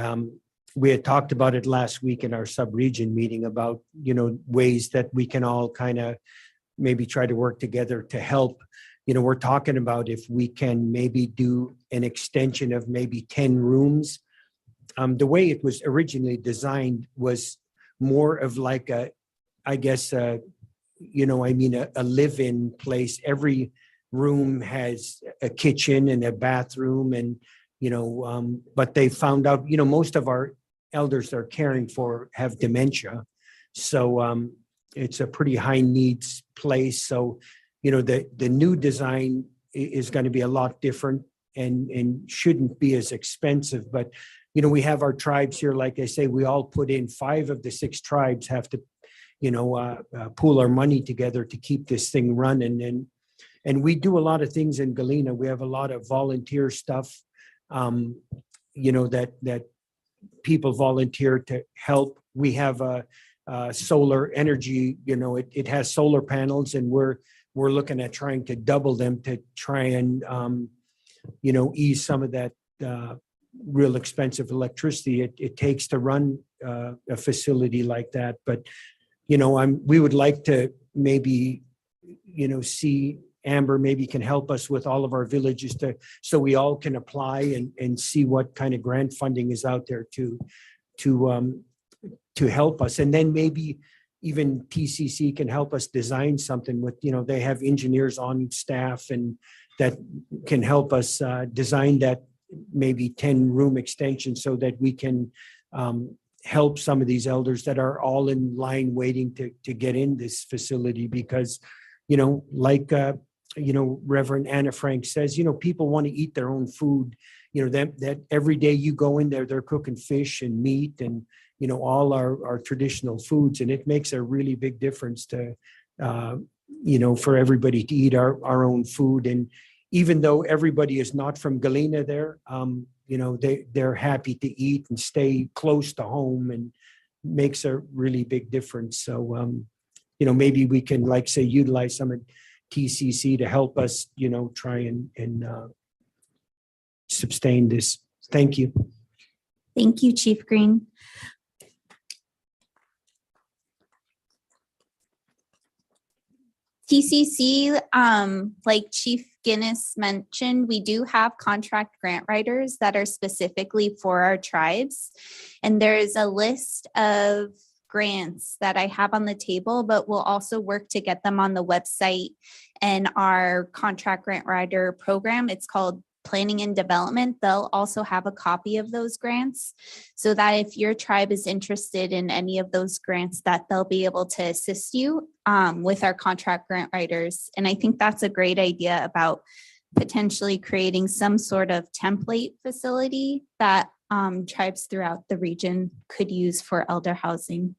we had talked about it last week in our sub-region meeting about, ways that we can all kind of maybe try to work together to help. We're talking about if we can maybe do an extension of maybe 10 rooms. The way it was originally designed was more of like a live-in place. Every room has a kitchen and a bathroom and, but they found out, most of our elders they're caring for have dementia. So it's a pretty high needs place. So, the new design is going to be a lot different and shouldn't be as expensive. But, we have our tribes here. Like I say, we all put in 5 of the 6 tribes have to, pool our money together to keep this thing running. And we do a lot of things in Galena. We have a lot of volunteer stuff, that people volunteer to help. We have a solar energy, it has solar panels, and we're looking at trying to double them to try and, ease some of that real expensive electricity it takes to run a facility like that. But, we would like to maybe, see Amber maybe can help us with all of our villages so we all can apply and see what kind of grant funding is out there to help us. And then maybe even TCC can help us design something with, they have engineers on staff and that can help us design that maybe 10 room extension so that we can help some of these elders that are all in line waiting to get in this facility. Because, Reverend Anna Frank says, people want to eat their own food, that every day you go in there, they're cooking fish and meat and, all our traditional foods. And it makes a really big difference to, for everybody to eat our own food. And even though everybody is not from Galena there, they're happy to eat and stay close to home, and makes a really big difference. So, maybe we can, like say, utilize some of TCC to help us, try and sustain this. Thank you. Thank you, Chief Green. TCC, like Chief Guinness mentioned, we do have contract grant writers that are specifically for our tribes. And there is a list of grants that I have on the table, but we'll also work to get them on the website and our contract grant writer program. It's called Planning and Development. They'll also have a copy of those grants so that if your tribe is interested in any of those grants, that they'll be able to assist you with our contract grant writers. And I think that's a great idea about potentially creating some sort of template facility that tribes throughout the region could use for elder housing.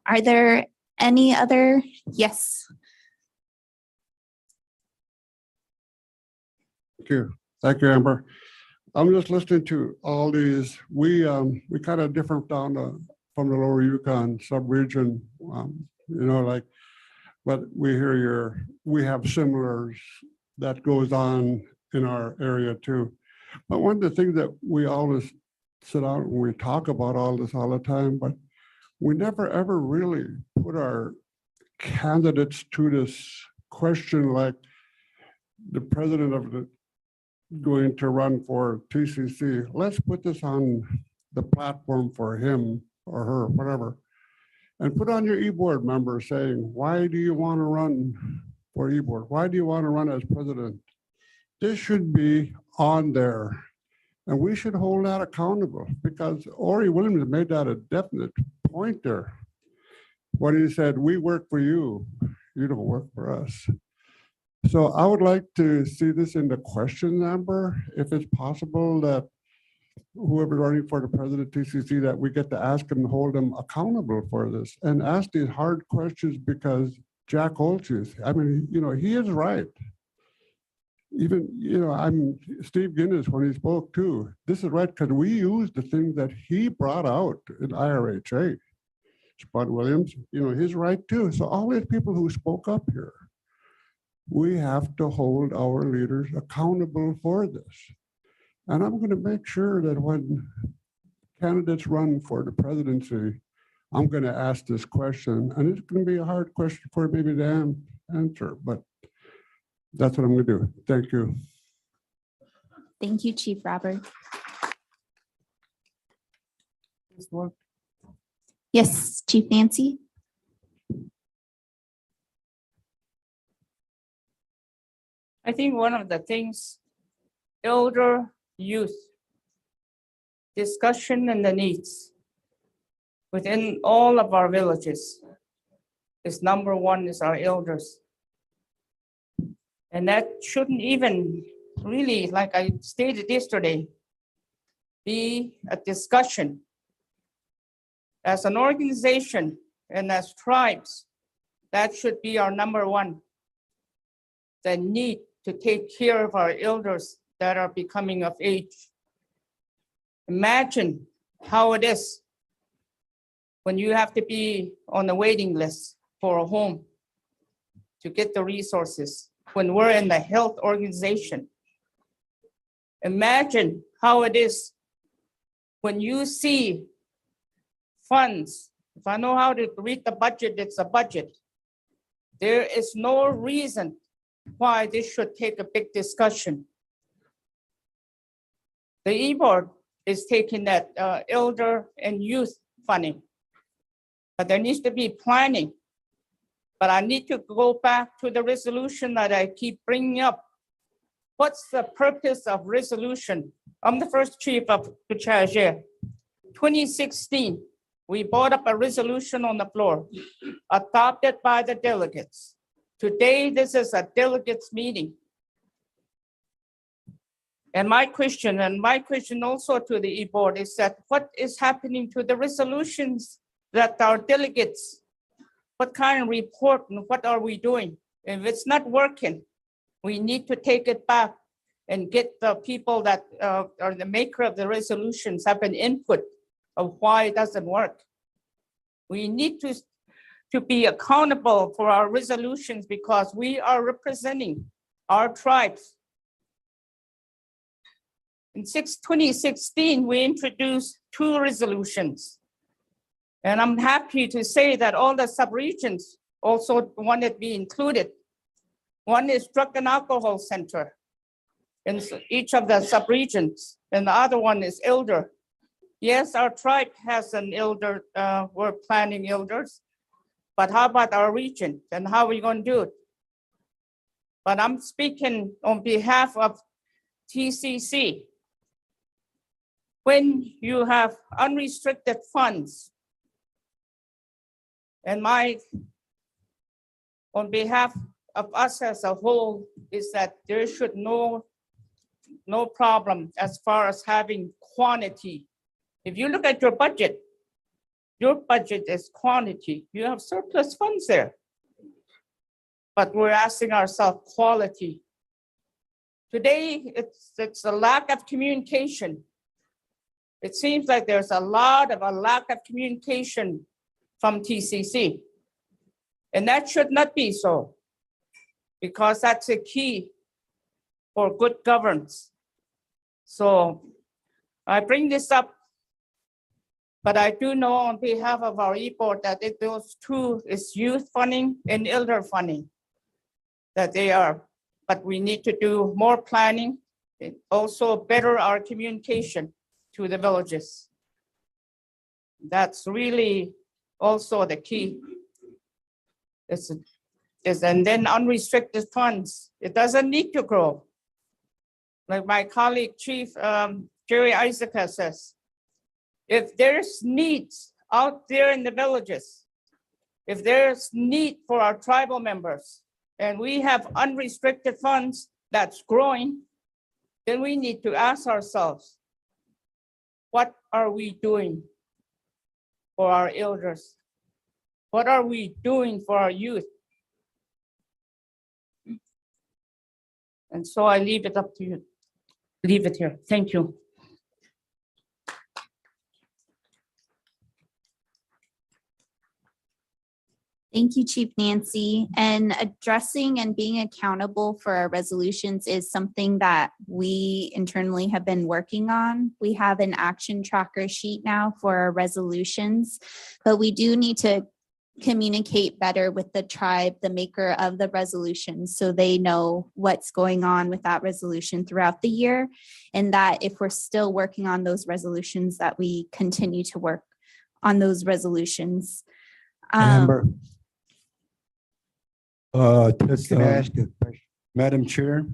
Are there any other? Yes. Thank you, Amber. I'm just listening to all these. We kind of different down from the lower Yukon sub-region, but we have similars that goes on in our area too. But one of the things that we always sit out and we talk about all this all the time, but we never ever really put our candidates to this question, like the president of the going to run for TCC. Let's put this on the platform for him or her, whatever, and put on your e-board member saying, why do you want to run for e-board? Why do you want to run as president? This should be on there, and we should hold that accountable, because Ori Williams made that a definite point there when he said, we work for you, you don't work for us. So I would like to see this in the question, Amber, if it's possible that whoever's running for the president of TCC, that we get to ask him, hold him accountable for this and ask these hard questions, because Jack Olches, I mean, he is right. Even, I'm Steve Guinness when he spoke too. This is right, because we use the things that he brought out in IRHA. Spud Williams, he's right too. So all these people who spoke up here, we have to hold our leaders accountable for this. And I'm going to make sure that when candidates run for the presidency, I'm going to ask this question. And it's going to be a hard question for maybe to answer, but that's what I'm going to do. Thank you. Thank you, Chief Robert. Yes, Chief Nancy. I think one of the things, elder youth discussion and the needs within all of our villages is number one is our elders. And that shouldn't even really, like I stated yesterday, be a discussion. As an organization and as tribes, that should be our number one. The need to take care of our elders that are becoming of age. Imagine how it is when you have to be on the waiting list for a home to get the resources. When we're in the health organization, imagine how it is when you see funds. If I know how to read the budget, it's a budget. There is no reason why this should take a big discussion. The e-board is taking that elder and youth funding, but there needs to be planning. But I need to go back to the resolution that I keep bringing up. What's the purpose of resolution? I'm the first chief of Kuchaje. 2016, we brought up a resolution on the floor, adopted by the delegates. Today, this is a delegates meeting. And my question also to the e-board is that what is happening to the resolutions that our delegates, what kind of report and what are we doing? If it's not working, we need to take it back and get the people that are the maker of the resolutions have an input of why it doesn't work. We need to be accountable for our resolutions because we are representing our tribes. In 2016, we introduced 2 resolutions. And I'm happy to say that all the sub-regions also wanted to be included. One is Drug and Alcohol Center in each of the sub-regions, and the other one is elder. Yes, our tribe has an elder, we're planning elders, but how about our region and how are we going to do it? But I'm speaking on behalf of TCC. When you have unrestricted funds, and on behalf of us as a whole, is that there should no problem as far as having quantity. If you look at your budget is quantity. You have surplus funds there. But we're asking ourselves quality Today, it's a lack of communication. It seems like there's a lack of communication from TCC. And that should not be so, because that's a key for good governance. So I bring this up, but I do know on behalf of our board that those two is youth funding and elder funding that they are, but we need to do more planning and also better our communication to the villages. That's really also the key. And then unrestricted funds, it doesn't need to grow. Like my colleague, Chief Jerry Isaac says, if there's needs out there in the villages, if there's need for our tribal members, and we have unrestricted funds that's growing, then we need to ask ourselves, what are we doing for our elders? What are we doing for our youth? And so I leave it up to you. Leave it here. Thank you. Thank you, Chief Nancy. And addressing and being accountable for our resolutions is something that we internally have been working on. We have an action tracker sheet now for our resolutions, but we do need to communicate better with the tribe, the maker of the resolution, so they know what's going on with that resolution throughout the year, and that if we're still working on those resolutions, that we continue to work on those resolutions. Amber. Can I ask a question? Madam Chair,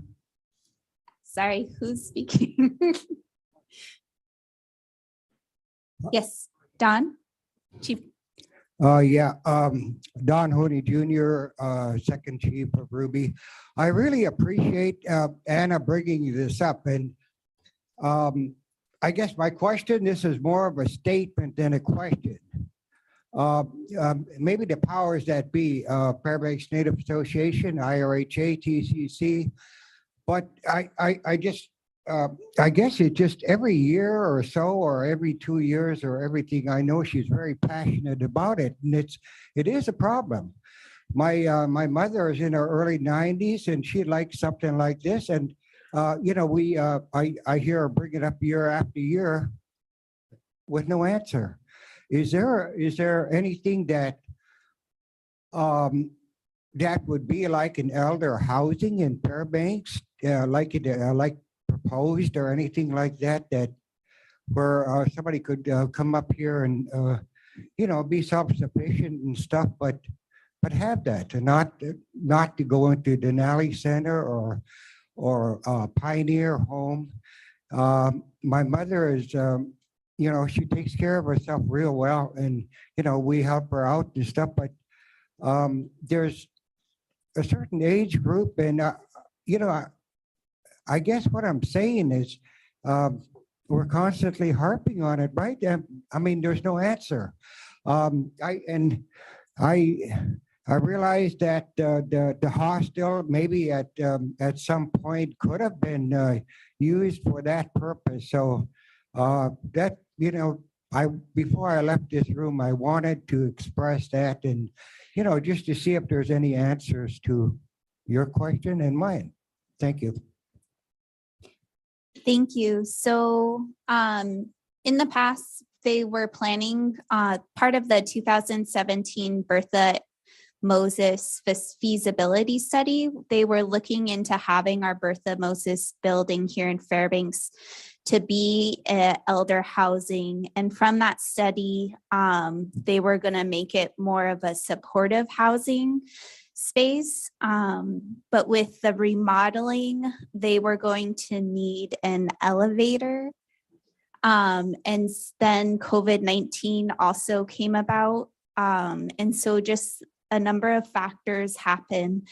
Sorry, who's speaking? Yes, Don, Chief. Don Honey Jr., Second Chief of Ruby. I really appreciate Anna bringing this up. And I guess my question, this is more of a statement than a question. Maybe the powers that be, Fairbanks Native Association, IRHA, TCC, but I guess it just every year or so, or every 2 years or everything, I know she's very passionate about it, and it is a problem. My mother is in her early 90s, and she likes something like this, and I hear her bring it up year after year with no answer. Is there anything that that would be like an elder housing in Fairbanks, like proposed or anything like that, where somebody could come up here and be self-sufficient and stuff, but have that, and not to go into Denali Center or Pioneer Home. My mother is she takes care of herself real well, and we help her out and stuff, but there's a certain age group, and I guess what I'm saying is we're constantly harping on it, right? I mean, there's no answer. I realize that the hostel maybe at some point could have been used for that purpose. So that before I left this room, I wanted to express that, and just to see if there's any answers to your question and mine. Thank you. Thank you. So in the past, they were planning part of the 2017 Bertha Moses feasibility study. They were looking into having our Bertha Moses building here in Fairbanks to be elder housing. And from that study, they were going to make it more of a supportive housing space. But with the remodeling, they were going to need an elevator. And then COVID-19 also came about. And so just a number of factors happened,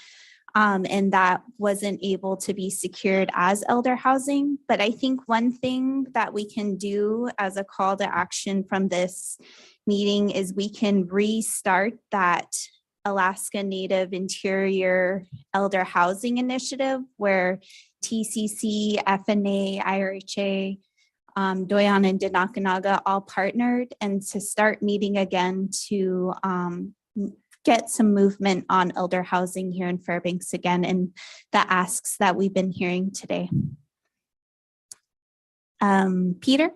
and that wasn't able to be secured as elder housing. But I think one thing that we can do as a call to action from this meeting is we can restart that Alaska Native Interior Elder Housing Initiative, where TCC, FNA, IRHA, Doyan and Denakanaga all partnered, and to start meeting again to get some movement on elder housing here in Fairbanks again, and the asks that we've been hearing today. Peter?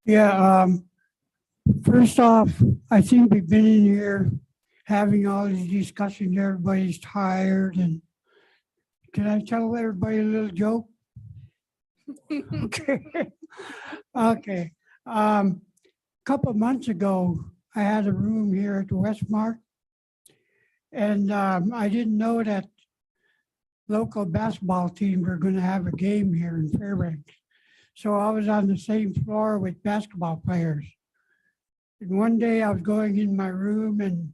Yeah, first off, I think we've been in here having all these discussions, everybody's tired, and can I tell everybody a little joke? Okay. Okay. Couple of months ago, I had a room here at the Westmark, and I didn't know that local basketball teams were going to have a game here in Fairbanks. So I was on the same floor with basketball players. And one day I was going in my room, and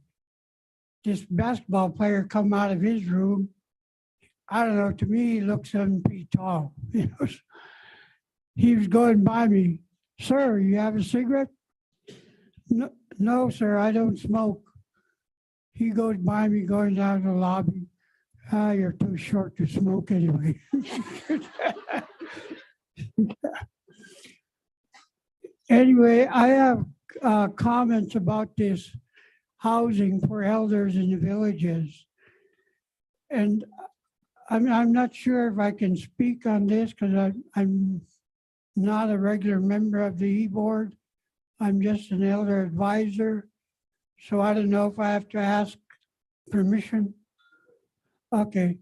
this basketball player come out of his room. I don't know, to me, he looked 7 feet tall. You know, he was going by me. Sir, you have a cigarette? No, no, sir, I don't smoke. He goes by me going down the lobby. Ah, you're too short to smoke anyway. Anyway, I have comments about this housing for elders in the villages. And I'm not sure if I can speak on this because I'm not a regular member of the E-Board. I'm just an elder advisor. So I don't know if I have to ask permission. Okay.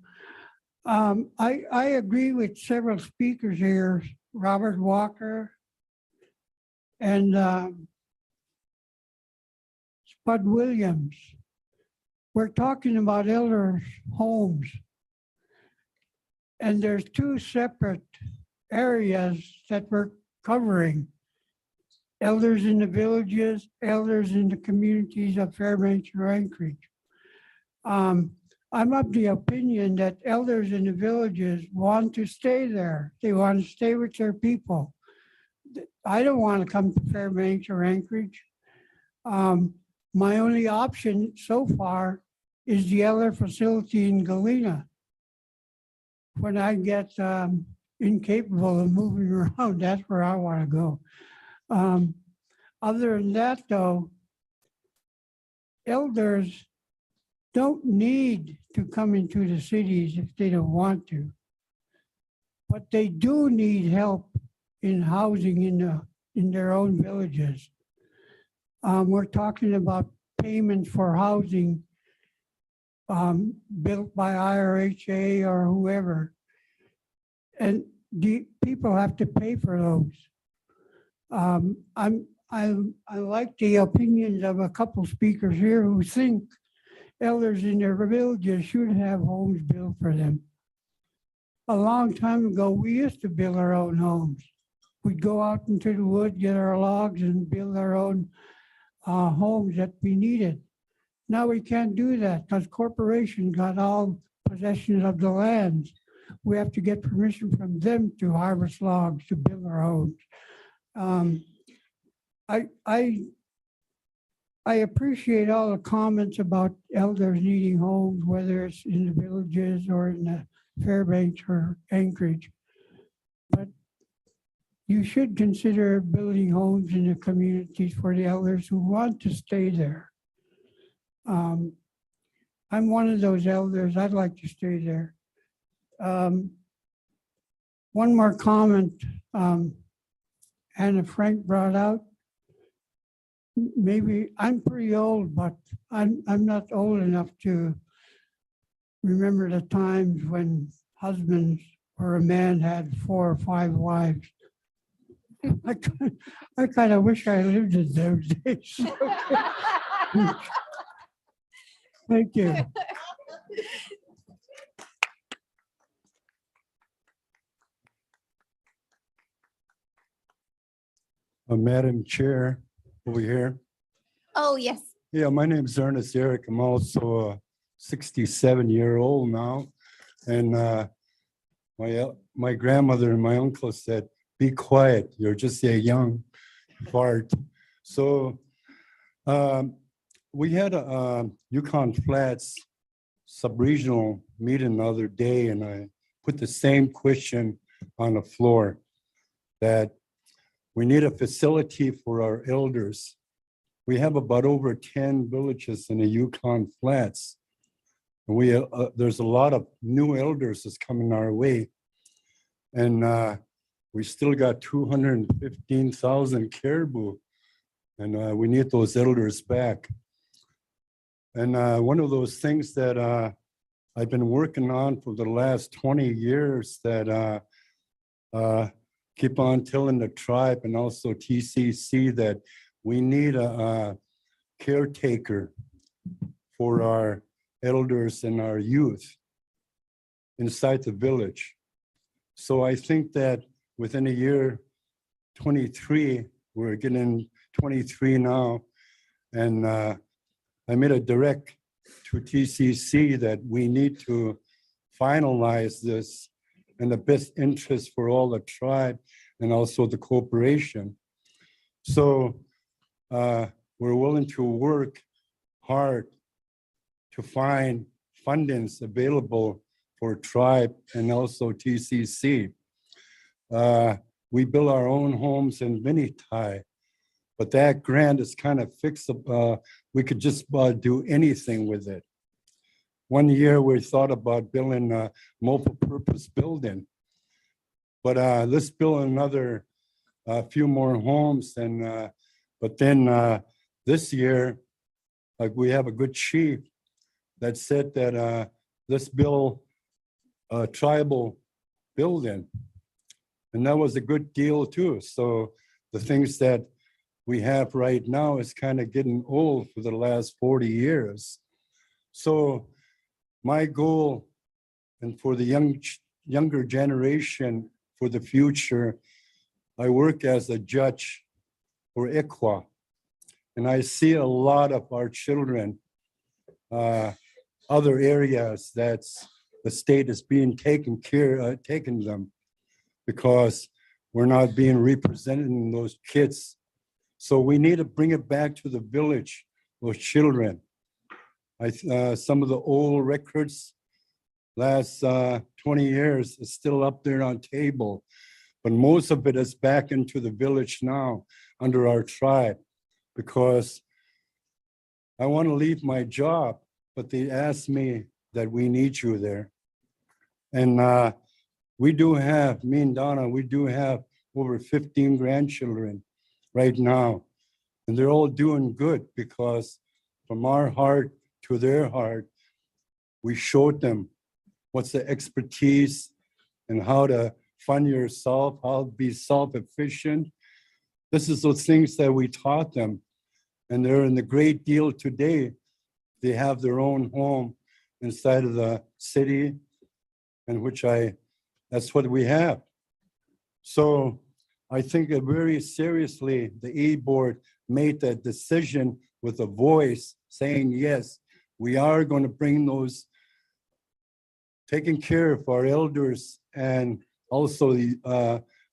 I agree with several speakers here, Robert Walker and Spud Williams. We're talking about elder homes. And there's two separate areas that we're covering. Elders in the villages, elders in the communities of Fairbanks or Anchorage. I'm of the opinion that elders in the villages want to stay there. They want to stay with their people. I don't want to come to Fairbanks or Anchorage. My only option so far is the elder facility in Galena. When I get incapable of moving around, that's where I want to go. Other than that, though, elders don't need to come into the cities if they don't want to. But they do need help in housing in their own villages. We're talking about payment for housing built by IRHA or whoever. And the people have to pay for those. I like the opinions of a couple speakers here who think elders in their villages should have homes built for them. A long time ago, we used to build our own homes. We'd go out into the woods, get our logs, and build our own homes that we needed. Now we can't do that because corporations got all possessions of the lands. We have to get permission from them to harvest logs to build our homes. I appreciate all the comments about elders needing homes, whether it's in the villages or in the Fairbanks or Anchorage. But you should consider building homes in the communities for the elders who want to stay there. I'm one of those elders. I'd like to stay there. One more comment Anna Frank brought out. Maybe I'm pretty old, but I'm not old enough to remember the times when husbands or a man had 4 or 5 wives. I kind of wish I lived in those days. Thank you. Madam Chair, over here. Oh, yes. Yeah, my name is Ernest Eric. I'm also a 67-year-old now. And my grandmother and my uncle said, be quiet, you're just a young fart. So we had a Yukon Flats sub-regional meeting the other day, and I put the same question on the floor, that we need a facility for our elders. We have about over 10 villages in the Yukon Flats. And there's a lot of new elders that's coming our way. And we still got 215,000 caribou, and we need those elders back. And one of those things that I've been working on for the last 20 years that keep on telling the tribe and also TCC that we need a caretaker for our elders and our youth inside the village. So I think that within a year, 23, we're getting 23 now, and I made a direct to TCC that we need to finalize this in the best interest for all the tribe and also the corporation. So we're willing to work hard to find fundings available for tribe and also TCC. We build our own homes in Vinnytai, but that grant is kind of fixable. We could just do anything with it. One year we thought about building a multi-purpose building, but let's build another few more homes. And but then this year, we have a good chief that said that let's build a tribal building, and that was a good deal too. So the things that we have right now is kind of getting old for the last 40 years. So my goal, and for the younger generation for the future, I work as a judge for ICWA, and I see a lot of our children, other areas that's the state is being taking them because we're not being represented in those kids. So we need to bring it back to the village, those children. Some of the old records, last 20 years, is still up there on table, but most of it is back into the village now under our tribe, because I want to leave my job, but they asked me that we need you there. And we do have, me and Donna, we do have over 15 grandchildren right now. And they're all doing good because from our heart to their heart, we showed them what's the expertise and how to fund yourself, how to be self-efficient. This is those things that we taught them. And they're in the great deal today. They have their own home inside of the city, in which that's what we have. So I think that very seriously, the E-Board made that decision with a voice saying, yes, we are going to bring those, taking care of our elders and also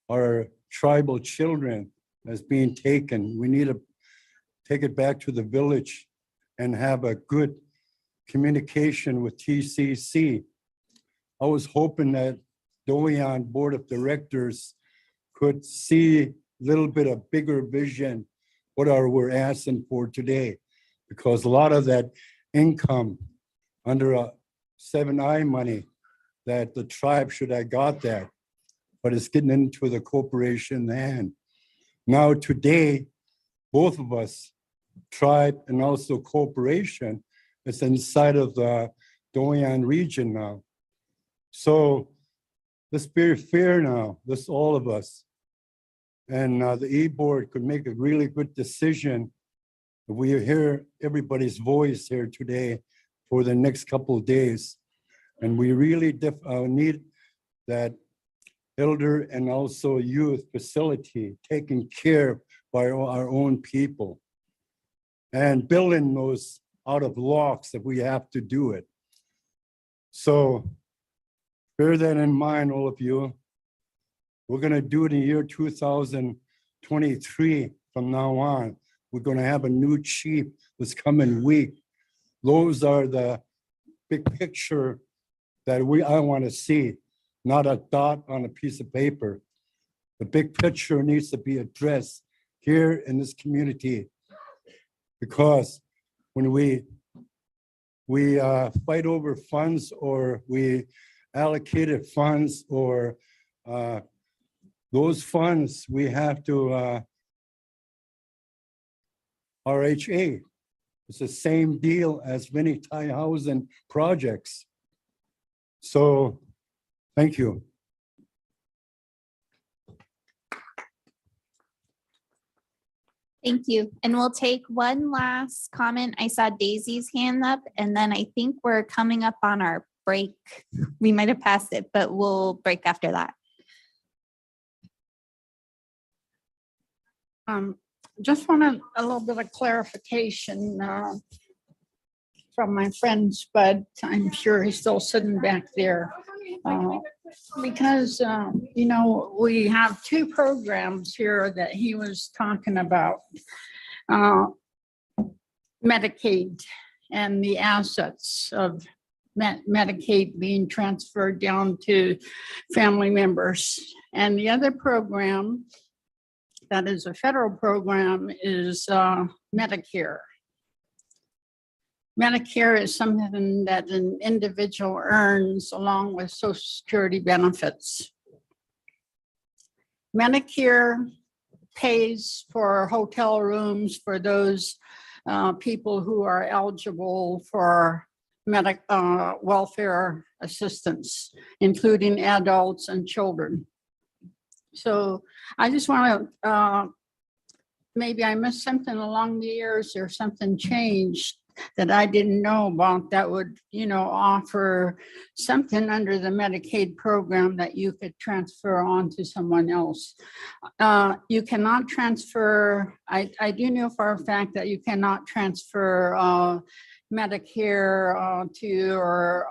our tribal children as being taken. We need to take it back to the village and have a good communication with TCC. I was hoping that Doyon Board of Directors could see a little bit of bigger vision, what we're asking for today, because a lot of that income under a 7I money that the tribe should have got that, but it's getting into the corporation hand. Now today, both of us, tribe and also corporation, is inside of the Doyon region now. So let's be fair now, let's all of us. And the E-Board could make a really good decision if we hear everybody's voice here today for the next couple of days. And we really need that elder and also youth facility taken care of by our own people and building those out of locks if we have to do it. So bear that in mind, all of you. We're gonna do it in year 2023 from now on. We're gonna have a new chief this coming week. Those are the big picture that I want to see, not a dot on a piece of paper. The big picture needs to be addressed here in this community. Because when we fight over funds, or we allocated funds, or those funds, we have to RHA. It's the same deal as many Thai housing projects. So, thank you. Thank you. And we'll take one last comment. I saw Daisy's hand up, and then I think we're coming up on our break. We might have passed it, but we'll break after that. Just wanted a little bit of clarification from my friend Spud. I'm sure he's still sitting back there. Because, you know, we have two programs here that he was talking about. Medicaid and the assets of Medicaid being transferred down to family members. And the other program that is a federal program is Medicare. Medicare is something that an individual earns along with Social Security benefits. Medicare pays for hotel rooms for those people who are eligible for welfare assistance, including adults and children. So I just want to, maybe I missed something along the years or something changed that I didn't know about that would, you know, offer something under the Medicaid program that you could transfer on to someone else. You cannot transfer, I do know for a fact that you cannot transfer Medicare to your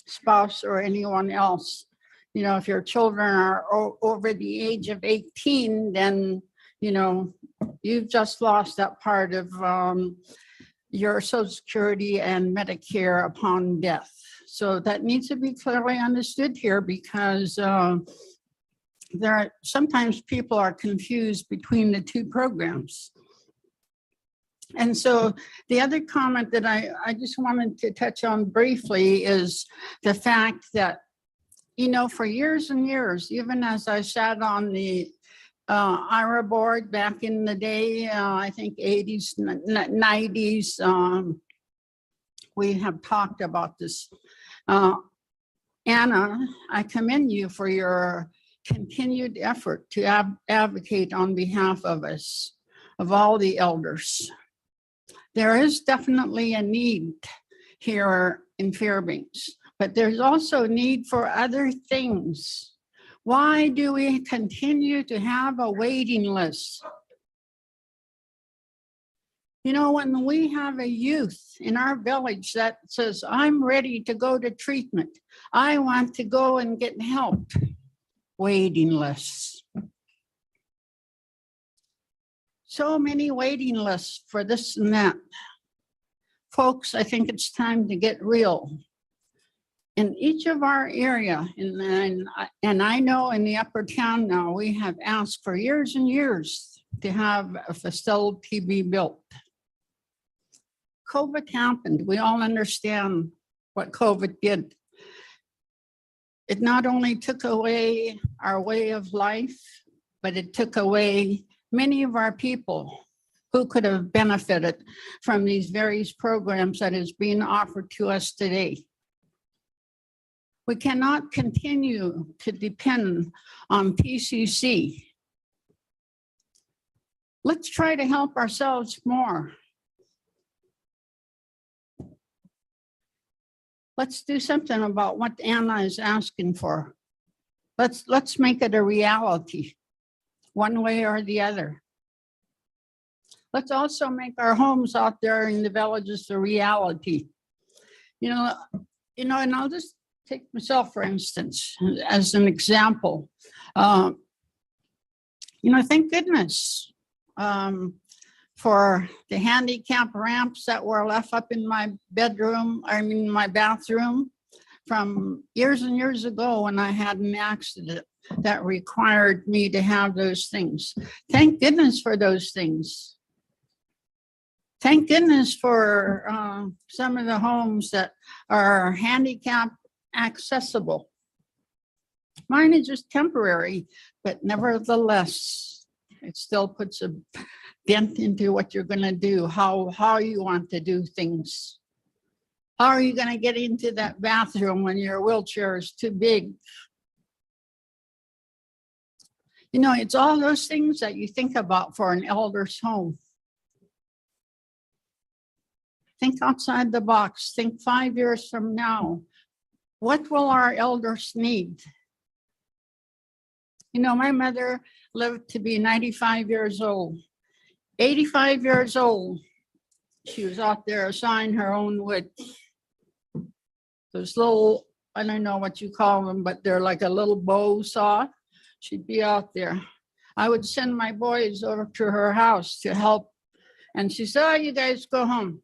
spouse or anyone else. You know, if your children are over the age of 18, then, you know, you've just lost that part of your Social Security and Medicare upon death. So that needs to be clearly understood here, because sometimes people are confused between the two programs. And so the other comment that I just wanted to touch on briefly is the fact that, you know, for years and years, even as I sat on the IRA board back in the day, I think 80s, 90s, we have talked about this. Anna, I commend you for your continued effort to advocate on behalf of us, of all the elders. There is definitely a need here in Fairbanks, but there's also a need for other things. Why do we continue to have a waiting list? You know, when we have a youth in our village that says, I'm ready to go to treatment, I want to go and get help, waiting lists. So many waiting lists for this and that. Folks, I think it's time to get real. In each of our area, and I know in the upper town now, we have asked for years and years to have a facility be built. COVID happened. We all understand what COVID did. It not only took away our way of life, but it took away many of our people who could have benefited from these various programs that is being offered to us today. We cannot continue to depend on TCC. Let's try to help ourselves more. Let's do something about what Anna is asking for. Let's make it a reality, one way or the other. Let's also make our homes out there in the villages a reality. And I'll just take myself, for instance, as an example. Thank goodness for the handicap ramps that were left up in my my bathroom from years and years ago when I had an accident that required me to have those things. Thank goodness for those things. Thank goodness for some of the homes that are handicap accessible. Mine is just temporary, but nevertheless, it still puts a dent into what you're going to do, how you want to do things. How are you going to get into that bathroom when your wheelchair is too big? It's all those things that you think about for an elder's home. Think outside the box. Think 5 years from now. What will our elders need? My mother lived to be 95 years old. 85 years old, she was out there sawing her own wood. Those little, I don't know what you call them, but they're like a little bow saw. She'd be out there. I would send my boys over to her house to help. And she said, "Oh, you guys go home.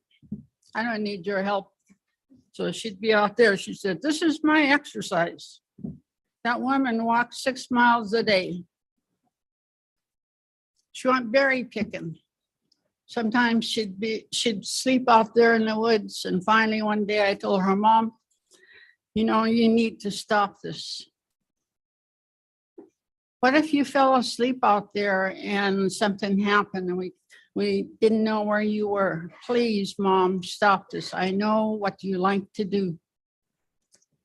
I don't need your help." So she'd be out there. She said, "This is my exercise." That woman walked 6 miles a day. She went berry picking. Sometimes she'd sleep out there in the woods. And finally one day I told her, "Mom, you need to stop this. What if you fell asleep out there and something happened and we didn't know where you were? Please, Mom, stop this. I know what you like to do."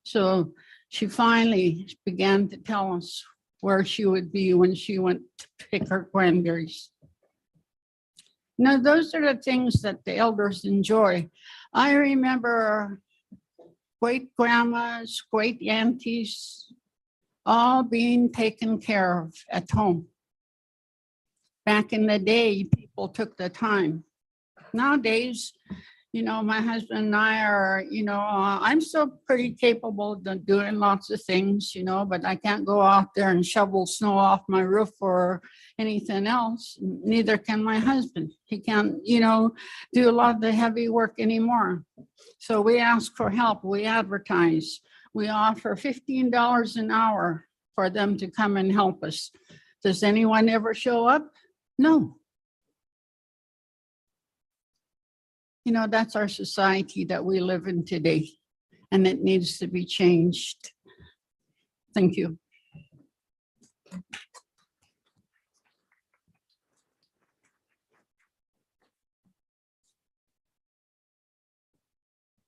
So she finally began to tell us where she would be when she went to pick her cranberries. Those are the things that the elders enjoy. I remember great grandmas, great aunties, all being taken care of at home. Back in the day, people took the time. Nowadays, my husband and I are, I'm still pretty capable of doing lots of things, but I can't go out there and shovel snow off my roof or anything else. Neither can my husband. He can't, do a lot of the heavy work anymore. So we ask for help. We advertise. We offer $15 an hour for them to come and help us. Does anyone ever show up? No. That's our society that we live in today, and it needs to be changed. Thank you.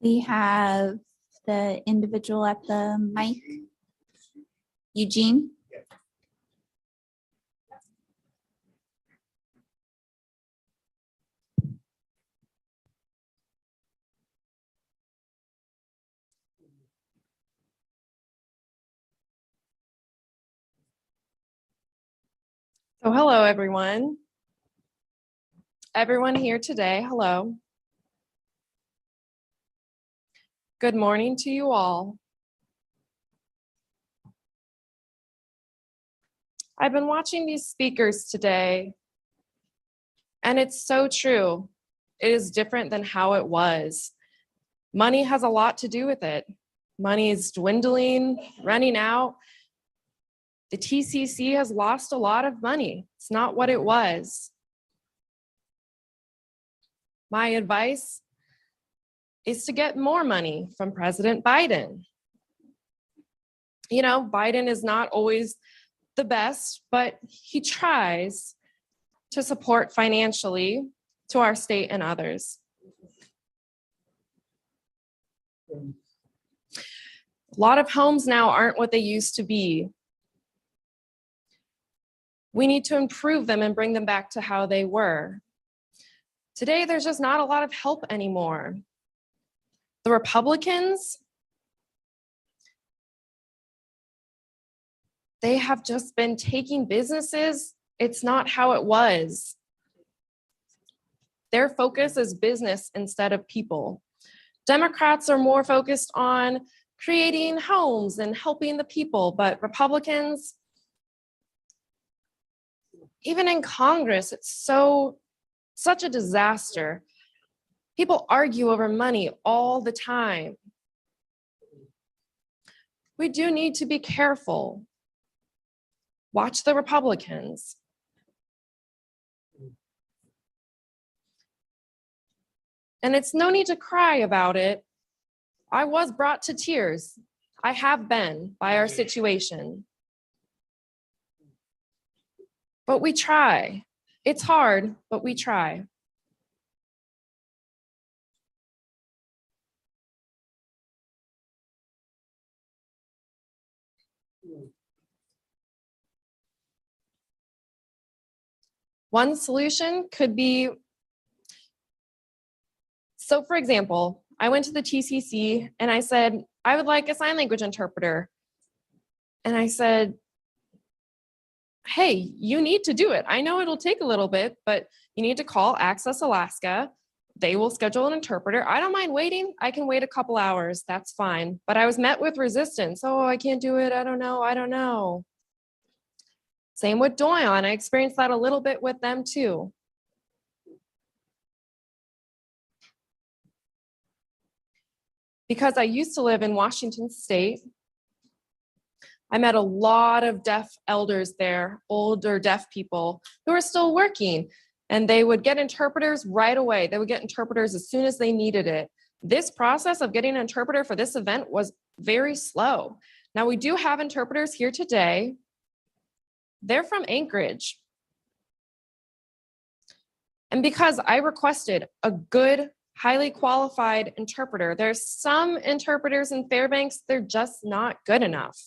We have the individual at the mic. Eugene? So hello, everyone. Everyone here today, hello. Good morning to you all. I've been watching these speakers today, and it's so true. It is different than how it was. Money has a lot to do with it. Money is dwindling, running out. The TCC has lost a lot of money. It's not what it was. My advice is to get more money from President Biden. Biden is not always the best, but he tries to support financially to our state and others. A lot of homes now aren't what they used to be. We need to improve them and bring them back to how they were. Today, there's just not a lot of help anymore. The Republicans, they have just been taking businesses. It's not how it was. Their focus is business instead of people. Democrats are more focused on creating homes and helping the people, but Republicans, even in Congress, it's such a disaster. People argue over money all the time. We do need to be careful. Watch the Republicans. And it's no need to cry about it. I was brought to tears. I have been by our situation. But we try. It's hard, but we try. One solution could be, so for example, I went to the TCC and I said, I would like a sign language interpreter. And I said, hey, you need to do it. I know it'll take a little bit, but you need to call Access Alaska. They will schedule an interpreter. I don't mind waiting. I can wait a couple hours. That's fine. But I was met with resistance. Oh, I can't do it. I don't know. Same with Doyon. I experienced that a little bit with them too. Because I used to live in Washington State, I met a lot of deaf elders there, older deaf people who are still working, and they would get interpreters right away. They would get interpreters as soon as they needed it. This process of getting an interpreter for this event was very slow. Now we do have interpreters here today. They're from Anchorage. And because I requested a good, highly qualified interpreter, there's some interpreters in Fairbanks, they're just not good enough.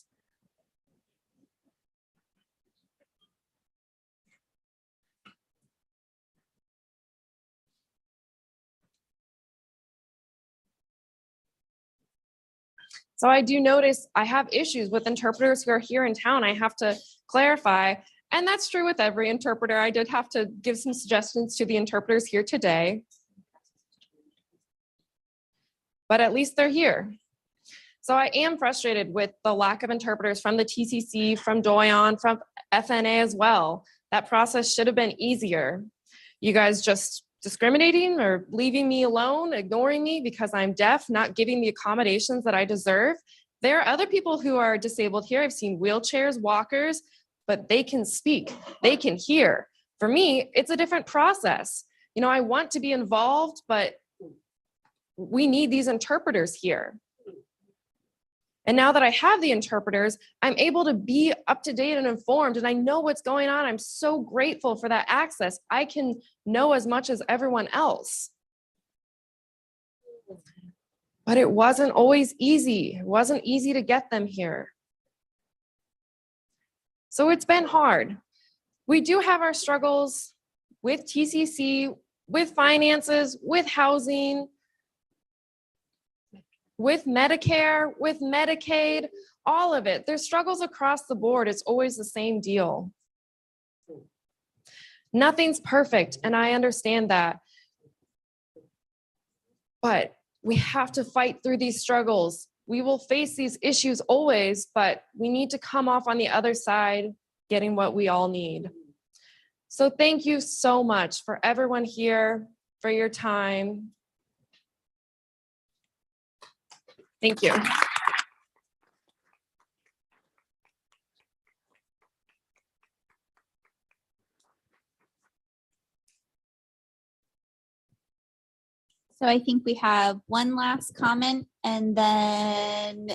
So I do notice I have issues with interpreters who are here in town. I have to clarify, and that's true with every interpreter. I did have to give some suggestions to the interpreters here today, but at least they're here. So I am frustrated with the lack of interpreters from the TCC, from Doyon, from FNA as well. That process should have been easier. You guys just discriminating or leaving me alone, ignoring me because I'm deaf, not giving the accommodations that I deserve. There are other people who are disabled here. I've seen wheelchairs, walkers, but they can speak, they can hear. For me, it's a different process. You know, I want to be involved, but we need these interpreters here. And now that I have the interpreters, I'm able to be up to date and informed, and I know what's going on. I'm so grateful for that access. I can know as much as everyone else. But it wasn't always easy. It wasn't easy to get them here. So it's been hard. We do have our struggles with TCC, with finances, with housing, with Medicare, with Medicaid, all of it. There's struggles across the board. It's always the same deal. Nothing's perfect, and I understand that. But we have to fight through these struggles. We will face these issues always, but we need to come off on the other side getting what we all need. So thank you so much for everyone here, for your time. Thank you. So I think we have one last comment and then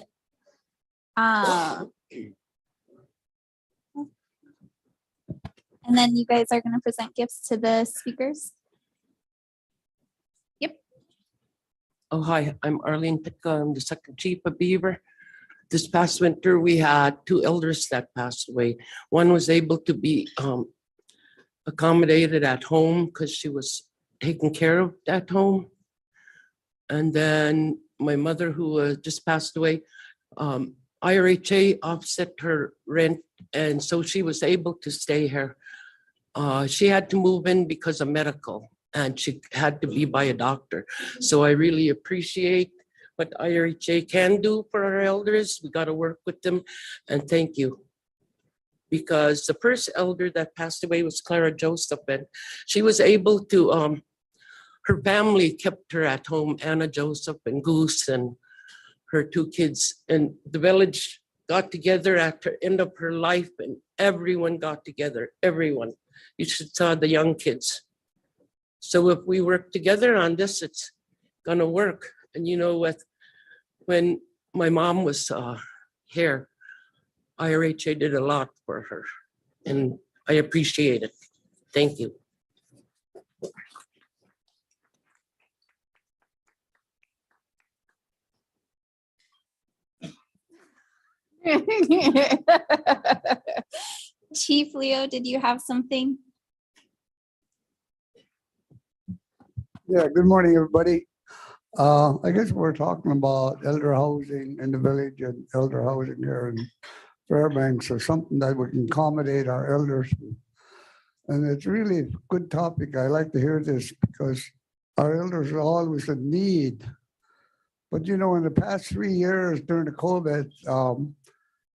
you guys are going to present gifts to the speakers. Yep. Oh, hi, I'm Arlene Pitka. I'm the second chief of Beaver. This past winter, we had 2 elders that passed away. One was able to be accommodated at home because she was taken care of at home. And then my mother, who just passed away, IRHA offset her rent, and so she was able to stay here. She had to move in because of medical, and she had to be by a doctor. So I really appreciate what IRHA can do for our elders. We got to work with them, and thank you. Because the first elder that passed away was Clara Joseph, and she was able to, her family kept her at home, Anna Joseph and Goose and her 2 kids. And the village got together at the end of her life, and everyone got together, everyone. You should saw the young kids. So if we work together on this, it's gonna work. And you know what, when my mom was here, IRHA did a lot for her, and I appreciate it. Thank you. Chief Leo, did you have something? Yeah, good morning, everybody. I guess we're talking about elder housing in the village and elder housing here in Fairbanks, or something that we can accommodate our elders. And it's really a good topic. I like to hear this because our elders are always in need. But you know, in the past 3 years during the COVID,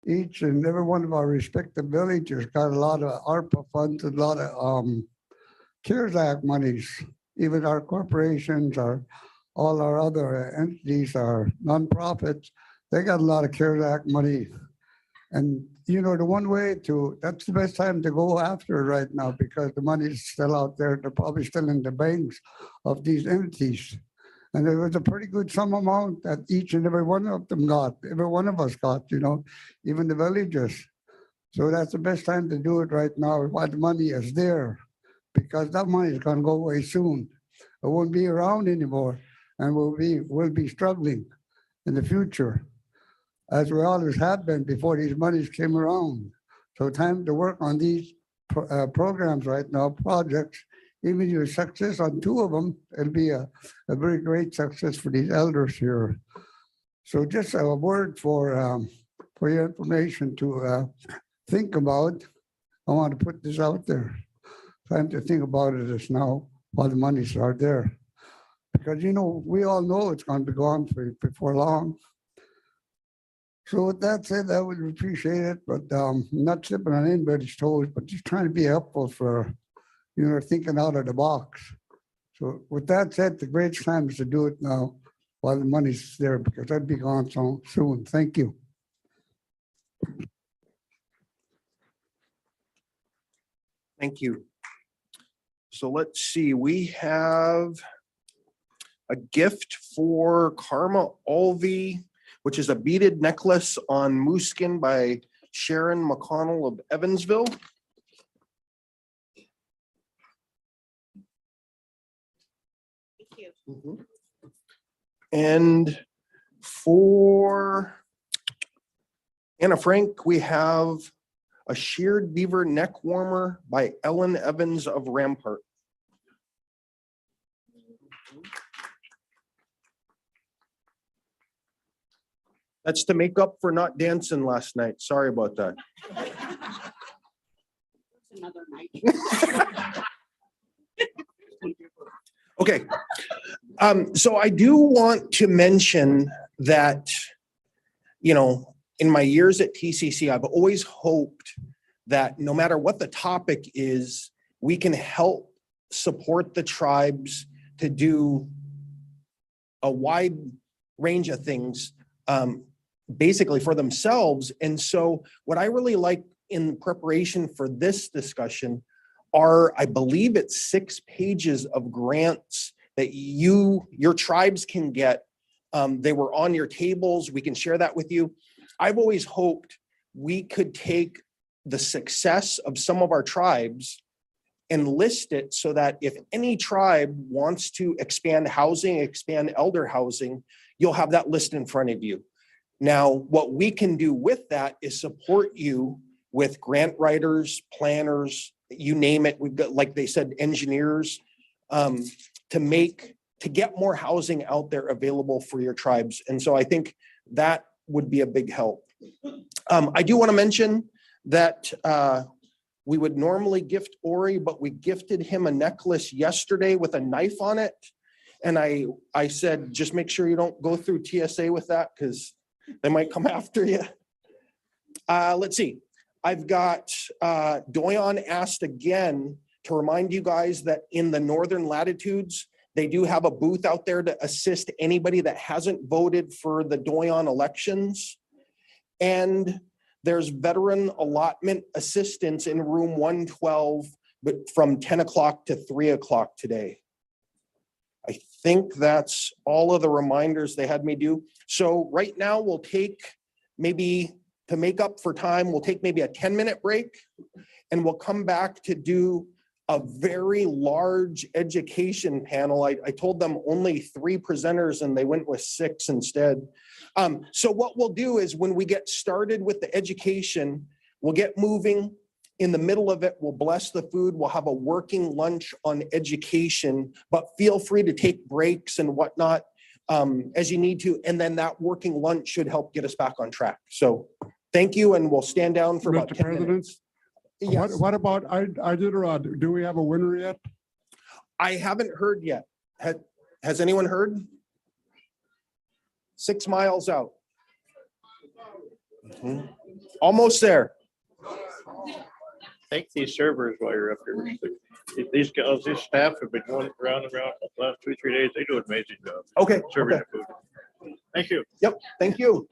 each and every one of our respective villages got a lot of ARPA funds, a lot of CARES Act monies. Even our corporations, all our other entities, our nonprofits, they got a lot of CARES Act money. And you know, the one way that's the best time to go after it right now, because the money is still out there. They're probably still in the banks of these entities. And it was a pretty good sum amount that each and every one of them got, every one of us got, you know, even the villages. So that's the best time to do it right now while the money is there, because that money is going to go away soon. It won't be around anymore, and we'll be struggling in the future, as we always have been before these monies came around. So time to work on these programs right now, projects. Even if you're success on 2 of them, it'll be a very great success for these elders here. So just a word for your information to think about. I want to put this out there. Time to think about it is now, while the monies are there. Because, you know, we all know it's going to be gone before long. So with that said, I would appreciate it, but not stepping on anybody's toes, but just trying to be helpful for, you know, thinking out of the box. So with that said, the greatest time is to do it now while the money's there, because that'd be gone so soon. Thank you. Thank you. So let's see, we have a gift for Karma Olvey, which is a beaded necklace on moose skin by Sharon McConnell of Evansville. Thank you. Mhm. And for Anna Frank, we have a sheared beaver neck warmer by Ellen Evans of Rampart. That's to make up for not dancing last night. Sorry about that. Another night. Okay. So I do want to mention that, you know, in my years at TCC, I've always hoped that no matter what the topic is, we can help support the tribes to do a wide range of things, basically for themselves. And so what I really like in preparation for this discussion are, I believe it's 6 pages of grants that your tribes can get. They were on your tables. We can share that with you. I've always hoped we could take the success of some of our tribes and list it so that if any tribe wants to expand housing, expand elder housing, you'll have that list in front of you. Now, what we can do with that is support you with grant writers, planners, you name it. We've got, like they said, engineers, to get more housing out there available for your tribes. And so I think that would be a big help. I do want to mention that we would normally gift Ori, but we gifted him a necklace yesterday with a knife on it. And I said, just make sure you don't go through TSA with that because they might come after you. Let's see. I've got Doyon asked again to remind you guys that in the northern latitudes, they do have a booth out there to assist anybody that hasn't voted for the Doyon elections. And there's veteran allotment assistance in room 112, but from 10 o'clock to 3 o'clock today. I think that's all of the reminders they had me do. So right now we'll take maybe, to make up for time, we'll take maybe a 10-minute break and we'll come back to do a very large education panel. I told them only 3 presenters and they went with 6 instead. So what we'll do is when we get started with the education, we'll get moving. In the middle of it, we'll bless the food. We'll have a working lunch on education, but feel free to take breaks and whatnot as you need to. And then that working lunch should help get us back on track. So thank you. And we'll stand down for about Mr. 10 President, minutes. Yes. what about Iditarod? Do we have a winner yet? I haven't heard yet. Has anyone heard? 6 miles out. Almost there. Thank these servers while you're up here. These guys, this staff have been going around and around the last 2-3 days. They do an amazing job. Okay. Serving Okay. the food. Thank you. Yep. Thank you.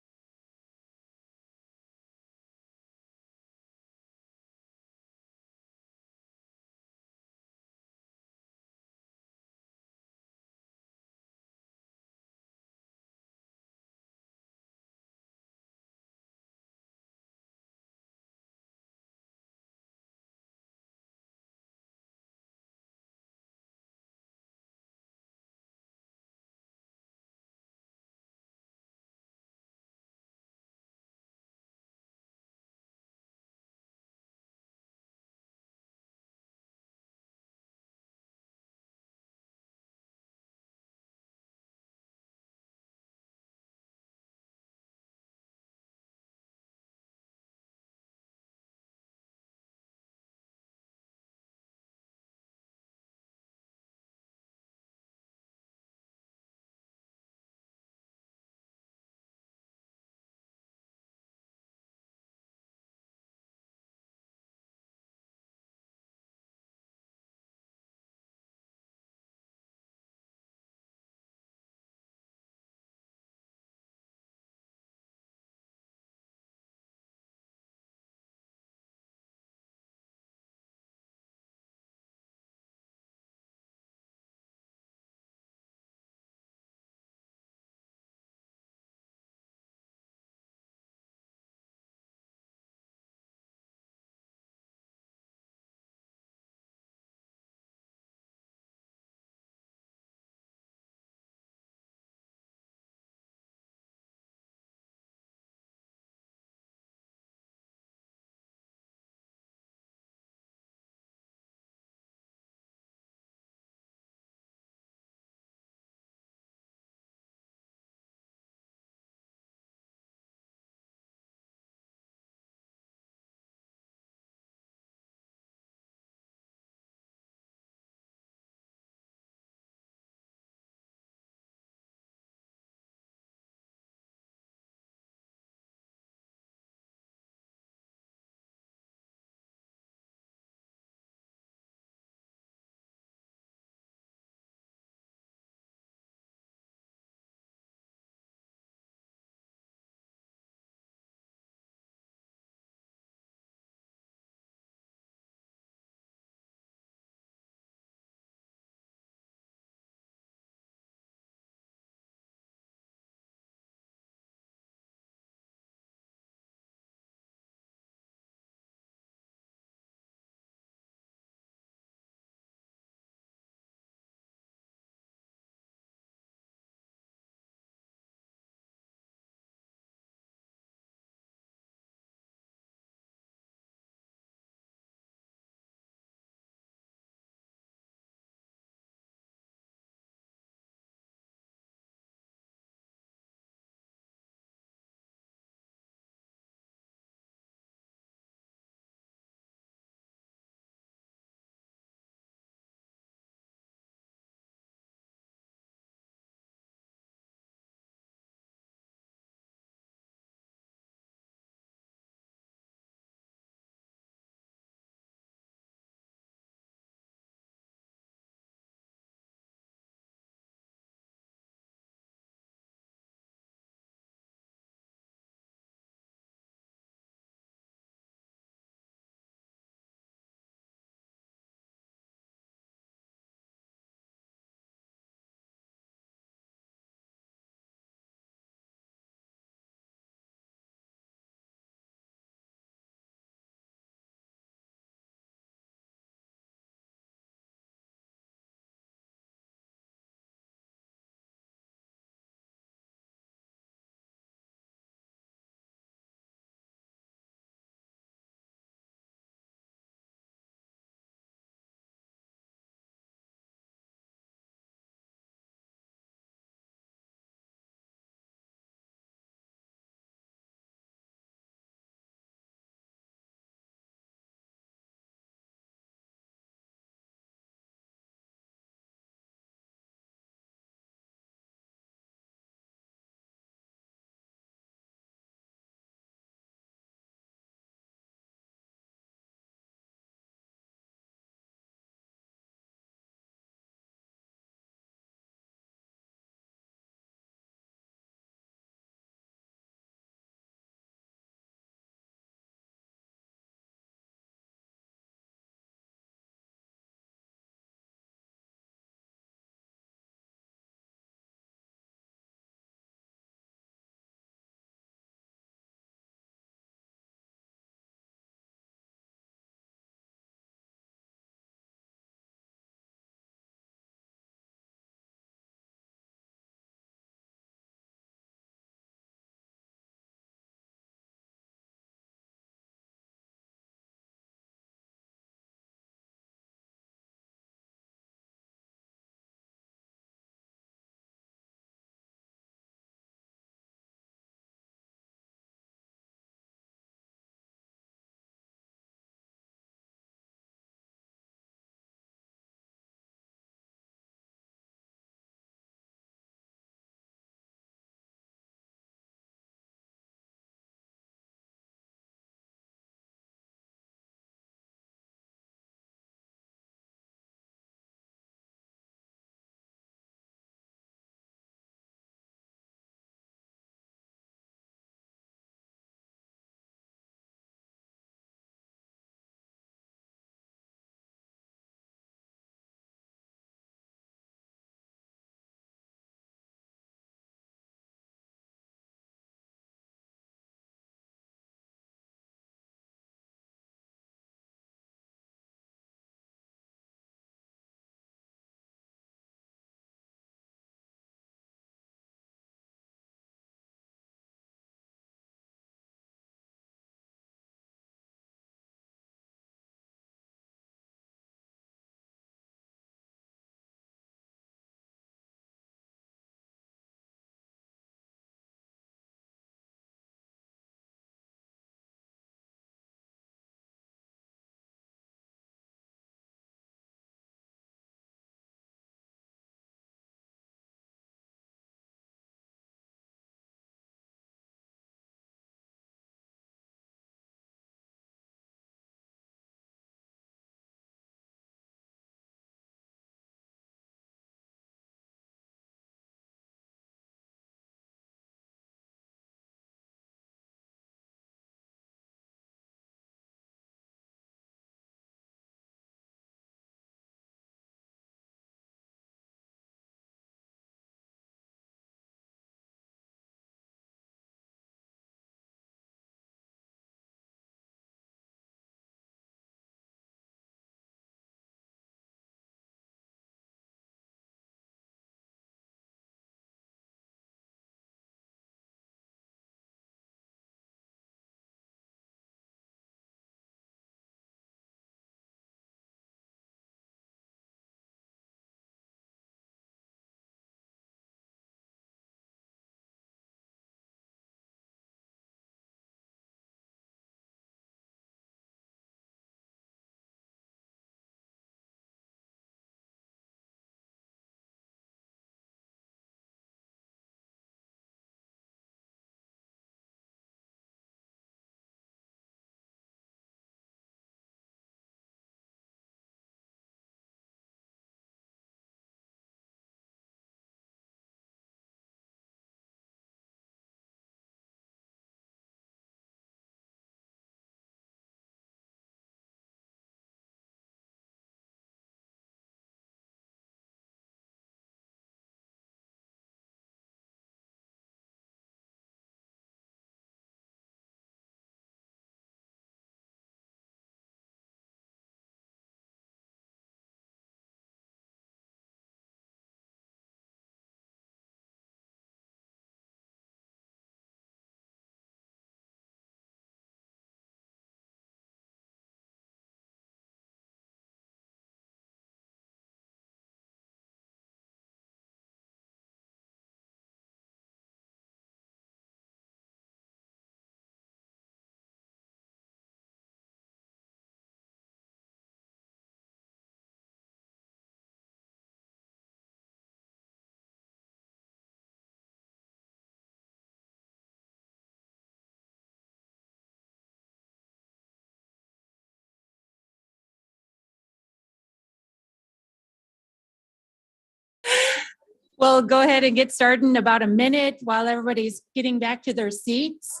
We'll go ahead and get started in about a minute while everybody's getting back to their seats.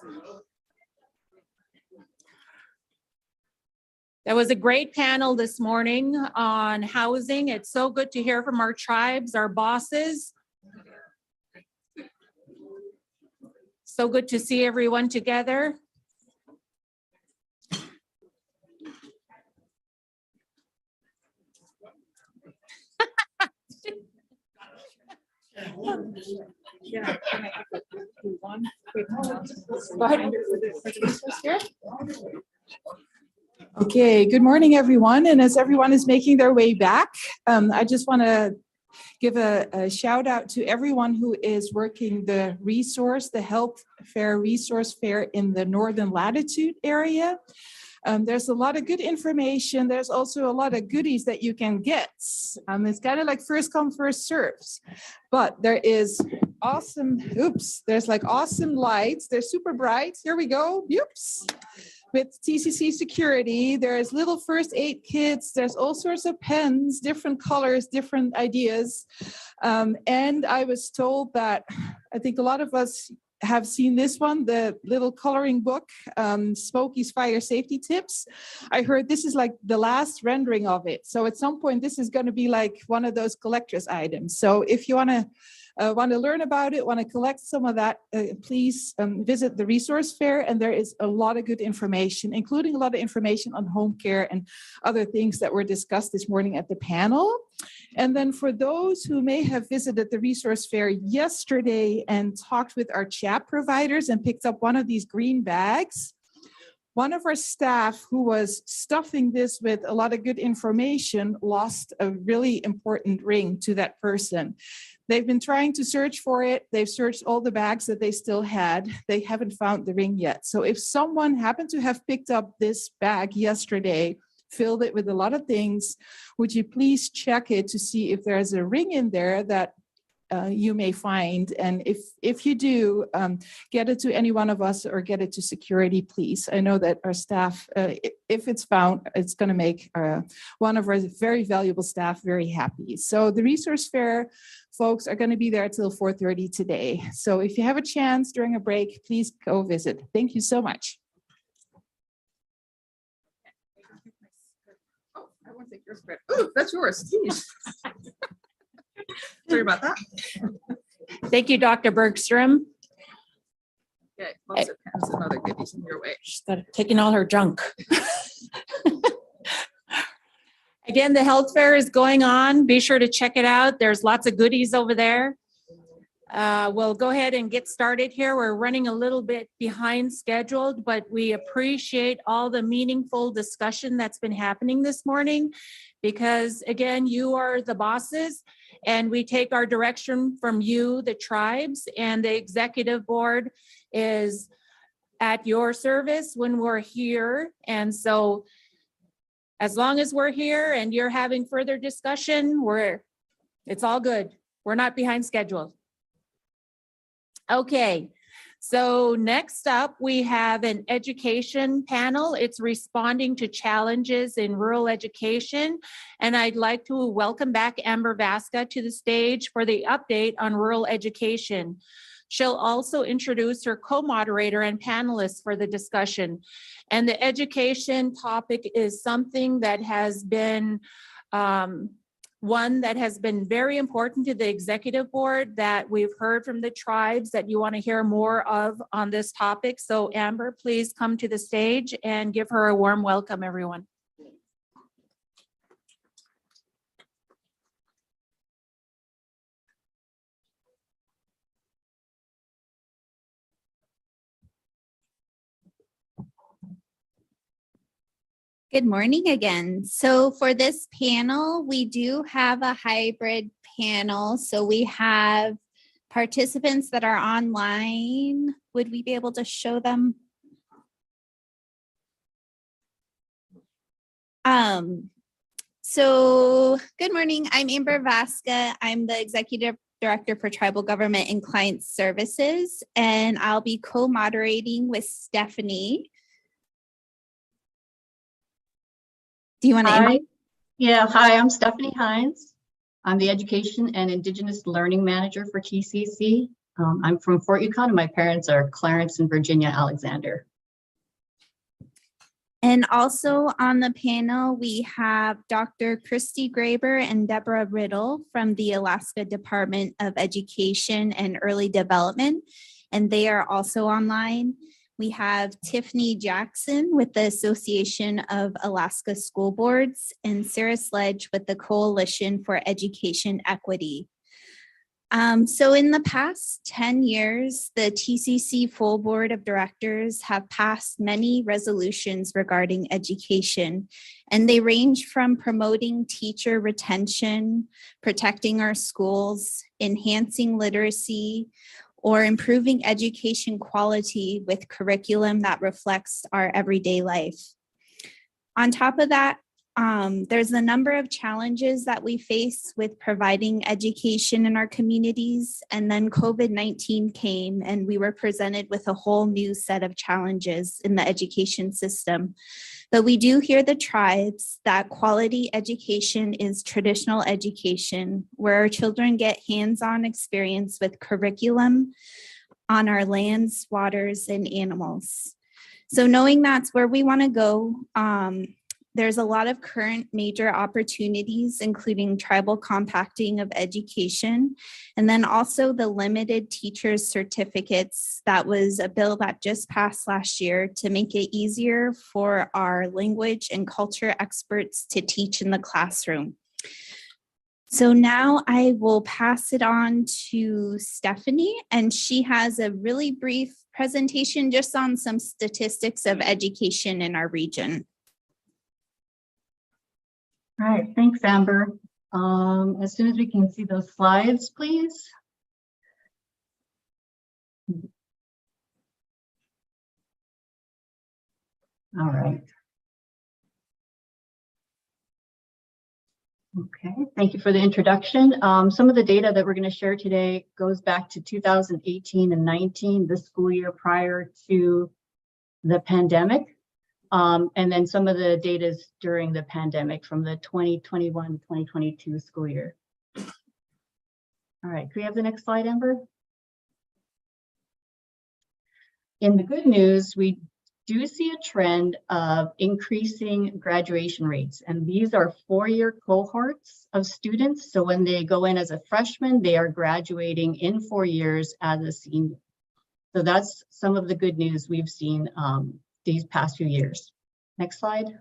That was a great panel this morning on housing. It's so good to hear from our tribes, our bosses. So good to see everyone together. Okay, good morning, everyone. And as everyone is making their way back, I just want to give a shout out to everyone who is working the health fair resource fair in the Northern Latitude area. There's a lot of good information. There's also a lot of goodies that you can get. It's kind of like first come, first serves, but there is there's like awesome lights. They're super bright. Here we go. With TCC security, there's little first aid kits. There's all sorts of pens, different colors, different ideas. And I was told that I think a lot of us have seen this one, the little coloring book, Smokey's Fire Safety Tips. I heard this is like the last rendering of it. So at some point, this is going to be like one of those collector's items. So if you want to learn about it, want to collect some of that, please visit the resource fair. And there is a lot of good information, including a lot of information on home care and other things that were discussed this morning at the panel. And then for those who may have visited the resource fair yesterday and talked with our chat providers and picked up one of these green bags, one of our staff who was stuffing this with a lot of good information lost a really important ring to that person. They've been trying to search for it. They've searched all the bags that they still had. They haven't found the ring yet. So if someone happened to have picked up this bag yesterday, filled it with a lot of things, would you please check it to see if there's a ring in there that you may find? And if you do, get it to any one of us or get it to security, please. I know that our staff, if it's found, it's going to make one of our very valuable staff very happy. So the resource fair folks are going to be there till 4:30 today. So if you have a chance during a break, please go visit. Thank you so much. Oh, I want to take your spread. Oh, that's yours. Geez. Sorry about that. Thank you, Dr. Bergstrom. Okay, lots of pens and other goodies in your way. She's taking all her junk. Again, the health fair is going on. Be sure to check it out. There's lots of goodies over there. We'll go ahead and get started here. We're running a little bit behind scheduled, but we appreciate all the meaningful discussion that's been happening this morning because, again, you are the bosses and we take our direction from you, the tribes, and the executive board is at your service when we're here. And so as long as we're here and you're having further discussion, it's all good. We're not behind schedule. Okay, so next up we have an education panel. It's responding to challenges in rural education. And I'd like to welcome back Amber Vasca to the stage for the update on rural education. She'll also introduce her co-moderator and panelists for the discussion. And the education topic is something that has been one that has been very important to the executive board that we've heard from the tribes that you want to hear more of on this topic. So Amber, please come to the stage and give her a warm welcome, everyone. Good morning again. So for this panel, we do have a hybrid panel. So we have participants that are online. Would we be able to show them? So good morning. I'm Amber Vasca. I'm the Executive Director for Tribal Government and Client Services, and I'll be co-moderating with Stephanie. Do you want to? Yeah, hi, I'm Stephanie Hines. I'm the Education and Indigenous Learning Manager for TCC. I'm from Fort Yukon and my parents are Clarence and Virginia Alexander. And also on the panel, we have Dr. Christy Graber and Deborah Riddle from the Alaska Department of Education and Early Development, and they are also online. We have Tiffany Jackson with the Association of Alaska School Boards and Sarah Sledge with the Coalition for Education Equity. So in the past 10 years, the TCC full board of directors have passed many resolutions regarding education, and they range from promoting teacher retention, protecting our schools, enhancing literacy, or improving education quality with curriculum that reflects our everyday life. On top of that, there's a number of challenges that we face with providing education in our communities, and then COVID-19 came and we were presented with a whole new set of challenges in the education system. But we do hear the tribes that quality education is traditional education, where our children get hands-on experience with curriculum on our lands, waters, and animals. So knowing that's where we want to go, there's a lot of current major opportunities, including tribal compacting of education, and then also the limited teachers certificates. That was a bill that just passed last year to make it easier for our language and culture experts to teach in the classroom. So now I will pass it on to Stephanie, and she has a really brief presentation just on some statistics of education in our region. All right, thanks, Amber. As soon as we can see those slides, please. All right. Okay, thank you for the introduction. Some of the data that we're going to share today goes back to 2018 and 19, the school year prior to the pandemic. And then some of the data is during the pandemic from the 2021-2022 school year. All right, can we have the next slide, Amber? In the good news, we do see a trend of increasing graduation rates, and these are four-year cohorts of students. So when they go in as a freshman, they are graduating in 4 years as a senior. So that's some of the good news we've seen these past few years. Next slide.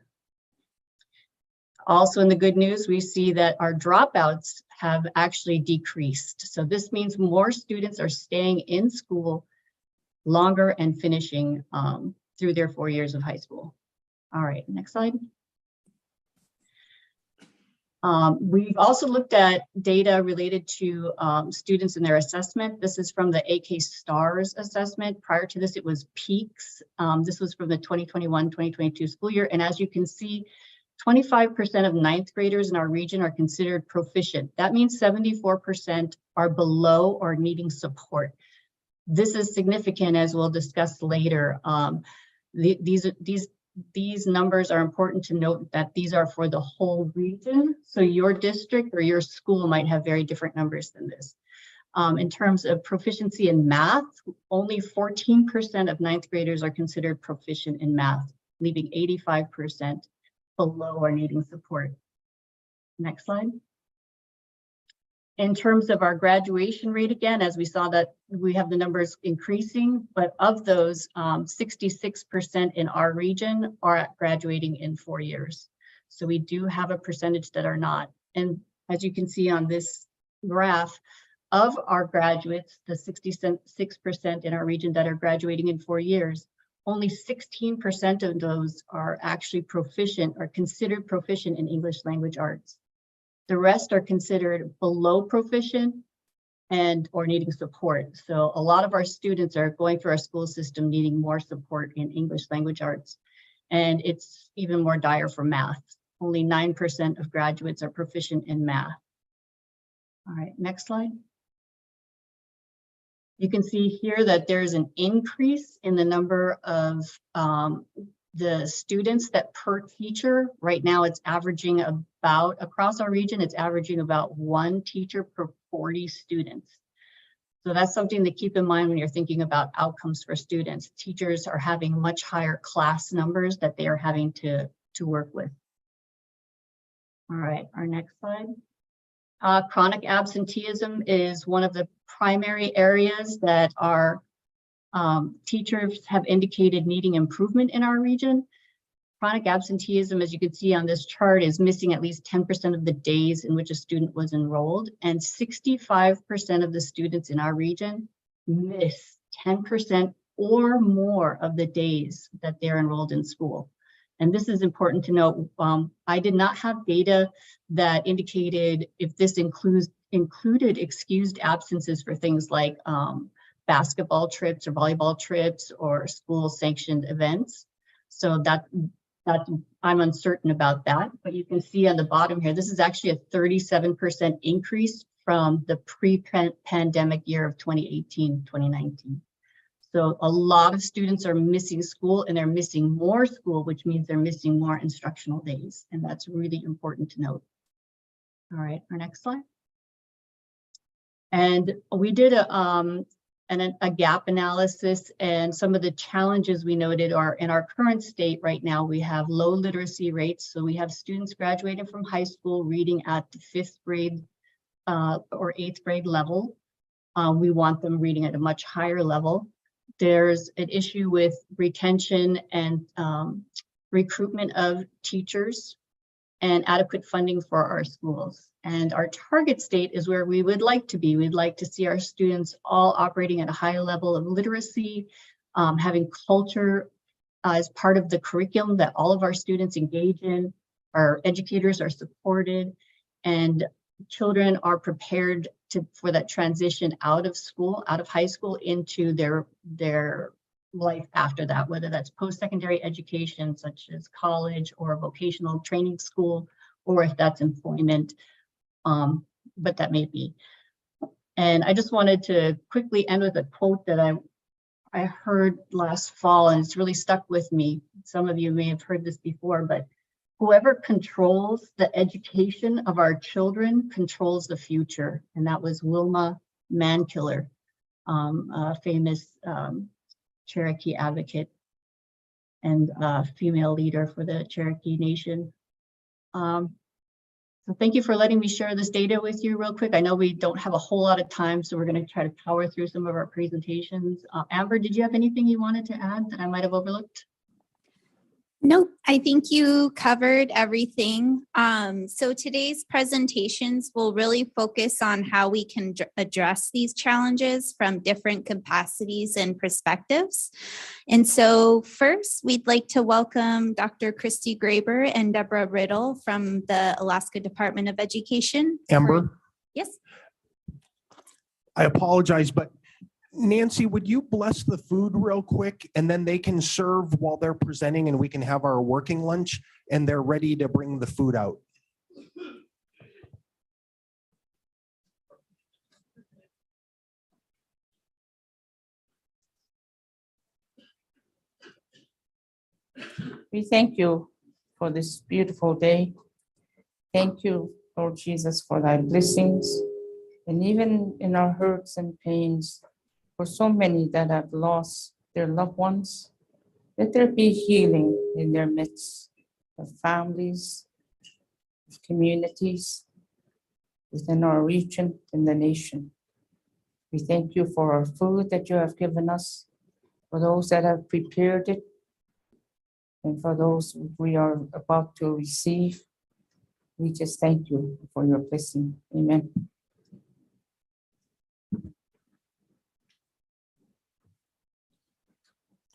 Also in the good news, we see that our dropouts have actually decreased. So this means more students are staying in school longer and finishing through their 4 years of high school. All right, next slide. We've also looked at data related to students and their assessment. This is from the AK STARS assessment. Prior to this, it was PEAKS. This was from the 2021-2022 school year. And as you can see, 25% of ninth graders in our region are considered proficient. That means 74% are below or needing support. This is significant, as we'll discuss later. These numbers are important to note that these are for the whole region. So your district or your school might have very different numbers than this. In terms of proficiency in math, only 14% of ninth graders are considered proficient in math, leaving 85% below or needing support. Next slide. In terms of our graduation rate, again, as we saw that we have the numbers increasing, but of those, 66% in our region are graduating in 4 years. So we do have a percentage that are not. And as you can see on this graph, of our graduates, the 66% in our region that are graduating in 4 years, only 16% of those are actually proficient or considered proficient in English language arts. The rest are considered below proficient and or needing support. So a lot of our students are going through our school system needing more support in English language arts. And it's even more dire for math. Only 9% of graduates are proficient in math. All right, next slide. You can see here that there's an increase in the number of the students that per teacher, right now it's averaging about, across our region, it's averaging about 1 teacher per 40 students. So that's something to keep in mind when you're thinking about outcomes for students. Teachers are having much higher class numbers that they are having to work with. All right, our next slide. Chronic absenteeism is one of the primary areas that our teachers have indicated needing improvement in our region. Chronic absenteeism, as you can see on this chart, is missing at least 10% of the days in which a student was enrolled, and 65% of the students in our region miss 10% or more of the days that they're enrolled in school. And this is important to note. I did not have data that indicated if this included excused absences for things like basketball trips or volleyball trips or school sanctioned events. So that I'm uncertain about that, but you can see on the bottom here, this is actually a 37% increase from the pre-pandemic year of 2018, 2019. So a lot of students are missing school, and they're missing more school, which means they're missing more instructional days. And that's really important to note. All right, our next slide. And we did a gap analysis, and some of the challenges we noted are in our current state right now, we have low literacy rates. So we have students graduating from high school reading at the 5th grade or 8th grade level. We want them reading at a much higher level. There's an issue with retention and recruitment of teachers and adequate funding for our schools. And our target state is where we would like to be. We'd like to see our students all operating at a higher level of literacy, having culture as part of the curriculum that all of our students engage in. Our educators are supported, and children are prepared for that transition out of school, out of high school, into their life after that, whether that's post-secondary education, such as college or vocational training school, or if that's employment, but that may be. And I just wanted to quickly end with a quote that I heard last fall, and it's really stuck with me. Some of you may have heard this before, but whoever controls the education of our children controls the future. And that was Wilma Mankiller, a famous Cherokee advocate and female leader for the Cherokee Nation. So thank you for letting me share this data with you real quick. I know we don't have a whole lot of time, so we're going to try to power through some of our presentations. Amber, did you have anything you wanted to add that I might have overlooked? Nope, I think you covered everything. So today's presentations will really focus on how we can address these challenges from different capacities and perspectives. And so first, we'd like to welcome Dr. Christy Graber and Deborah Riddle from the Alaska Department of Education. Amber? Yes. I apologize, but Nancy, would you bless the food real quick, and then they can serve while they're presenting, and we can have our working lunch, and they're ready to bring the food out. We thank you for this beautiful day. Thank you, Lord Jesus, for thy blessings. And even in our hurts and pains, for so many that have lost their loved ones, let there be healing in their midst, of families, of communities, within our region and the nation. We thank you for our food that you have given us, for those that have prepared it, and for those we are about to receive. We just thank you for your blessing. Amen.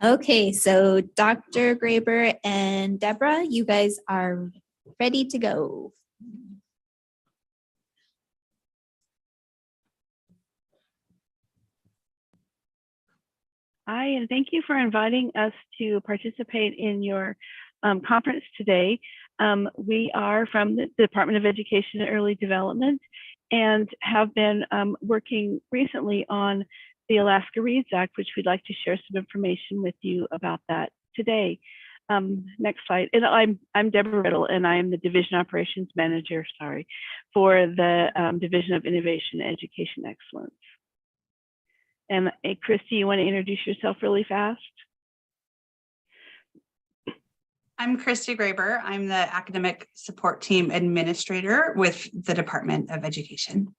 Okay, so Dr. Graber and Deborah, you guys are ready to go. Hi, and thank you for inviting us to participate in your conference today. We are from the Department of Education and Early Development and have been working recently on the Alaska Reads Act, which we'd like to share some information with you about that today. Next slide. And I'm Deborah Riddle, and I am the Division Operations Manager, for the Division of Innovation and Education Excellence. And Christy, you want to introduce yourself really fast? I'm Christy Graber. I'm the Academic Support Team Administrator with the Department of Education.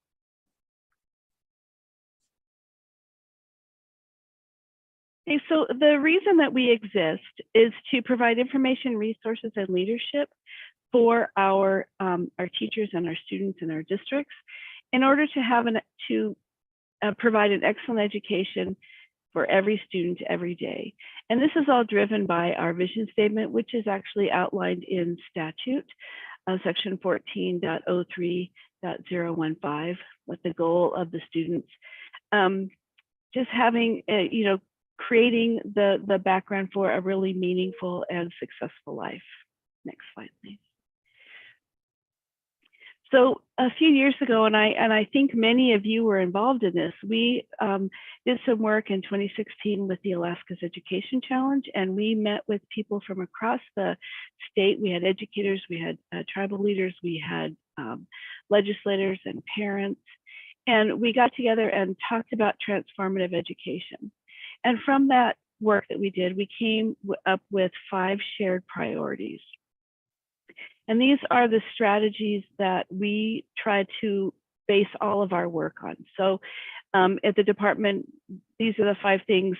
Okay, so the reason that we exist is to provide information, resources, and leadership for our teachers and our students in our districts in order to have provide an excellent education for every student every day. And this is all driven by our vision statement, which is actually outlined in statute, section 14.03.015, with the goal of the students just having, creating the background for a really meaningful and successful life. Next slide, please. So a few years ago, and I think many of you were involved in this, we did some work in 2016 with the Alaska's Education Challenge, and we met with people from across the state. We had educators, we had tribal leaders, we had legislators and parents, and we got together and talked about transformative education. And from that work that we did, we came up with 5 shared priorities. And these are the strategies that we try to base all of our work on. So at the department, these are the 5 things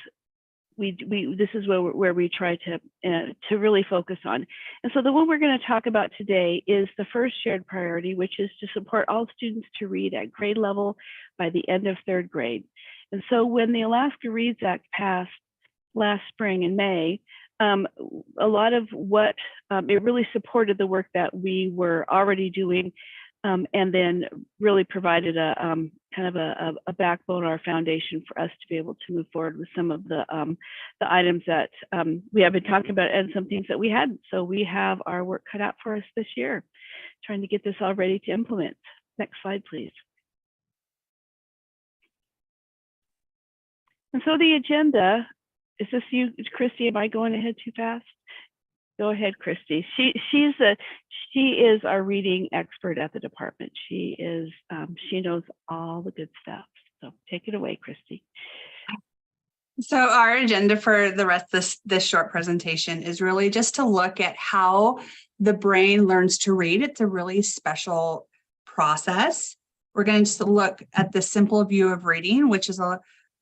this is where we try to really focus on. And so the one we're going to talk about today is the first shared priority, which is to support all students to read at grade level by the end of 3rd grade. And so when the Alaska Reads Act passed last spring in May, a lot of what it really supported the work that we were already doing, and then really provided a kind of a backbone or a foundation for us to be able to move forward with some of the items that we have been talking about and some things that we hadn't. So we have our work cut out for us this year, trying to get this all ready to implement. Next slide, please. And so the agenda, is this you, Christy? Am I going ahead too fast? Go ahead, Christy. She is our reading expert at the department. She knows all the good stuff. So take it away, Christy. So our agenda for the rest of this short presentation is really just to look at how the brain learns to read. It's a really special process. We're going to just look at the simple view of reading, which is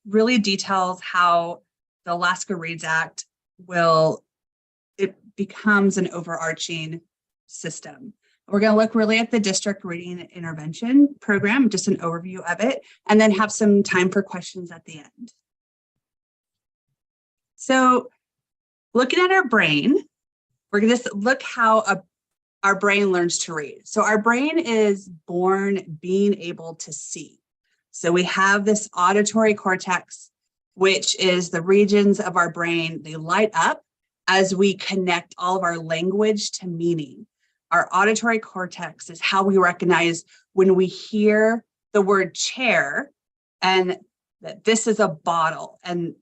really details how the Alaska Reads Act it becomes an overarching system. We're going to look really at the district reading intervention program, just an overview of it, and then have some time for questions at the end. So looking at our brain, we're going to look how our brain learns to read. So our brain is born being able to see. So we have this auditory cortex, which is the regions of our brain, they light up as we connect all of our language to meaning. Our auditory cortex is how we recognize when we hear the word chair and that this is a bottle, and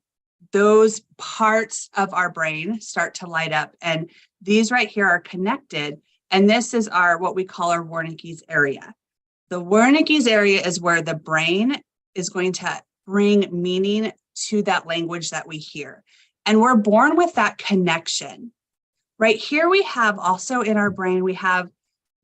those parts of our brain start to light up. And these right here are connected. And this is what we call our Wernicke's area. The Wernicke's area is where the brain is going to bring meaning to that language that we hear. And we're born with that connection. Right here we have also in our brain, we have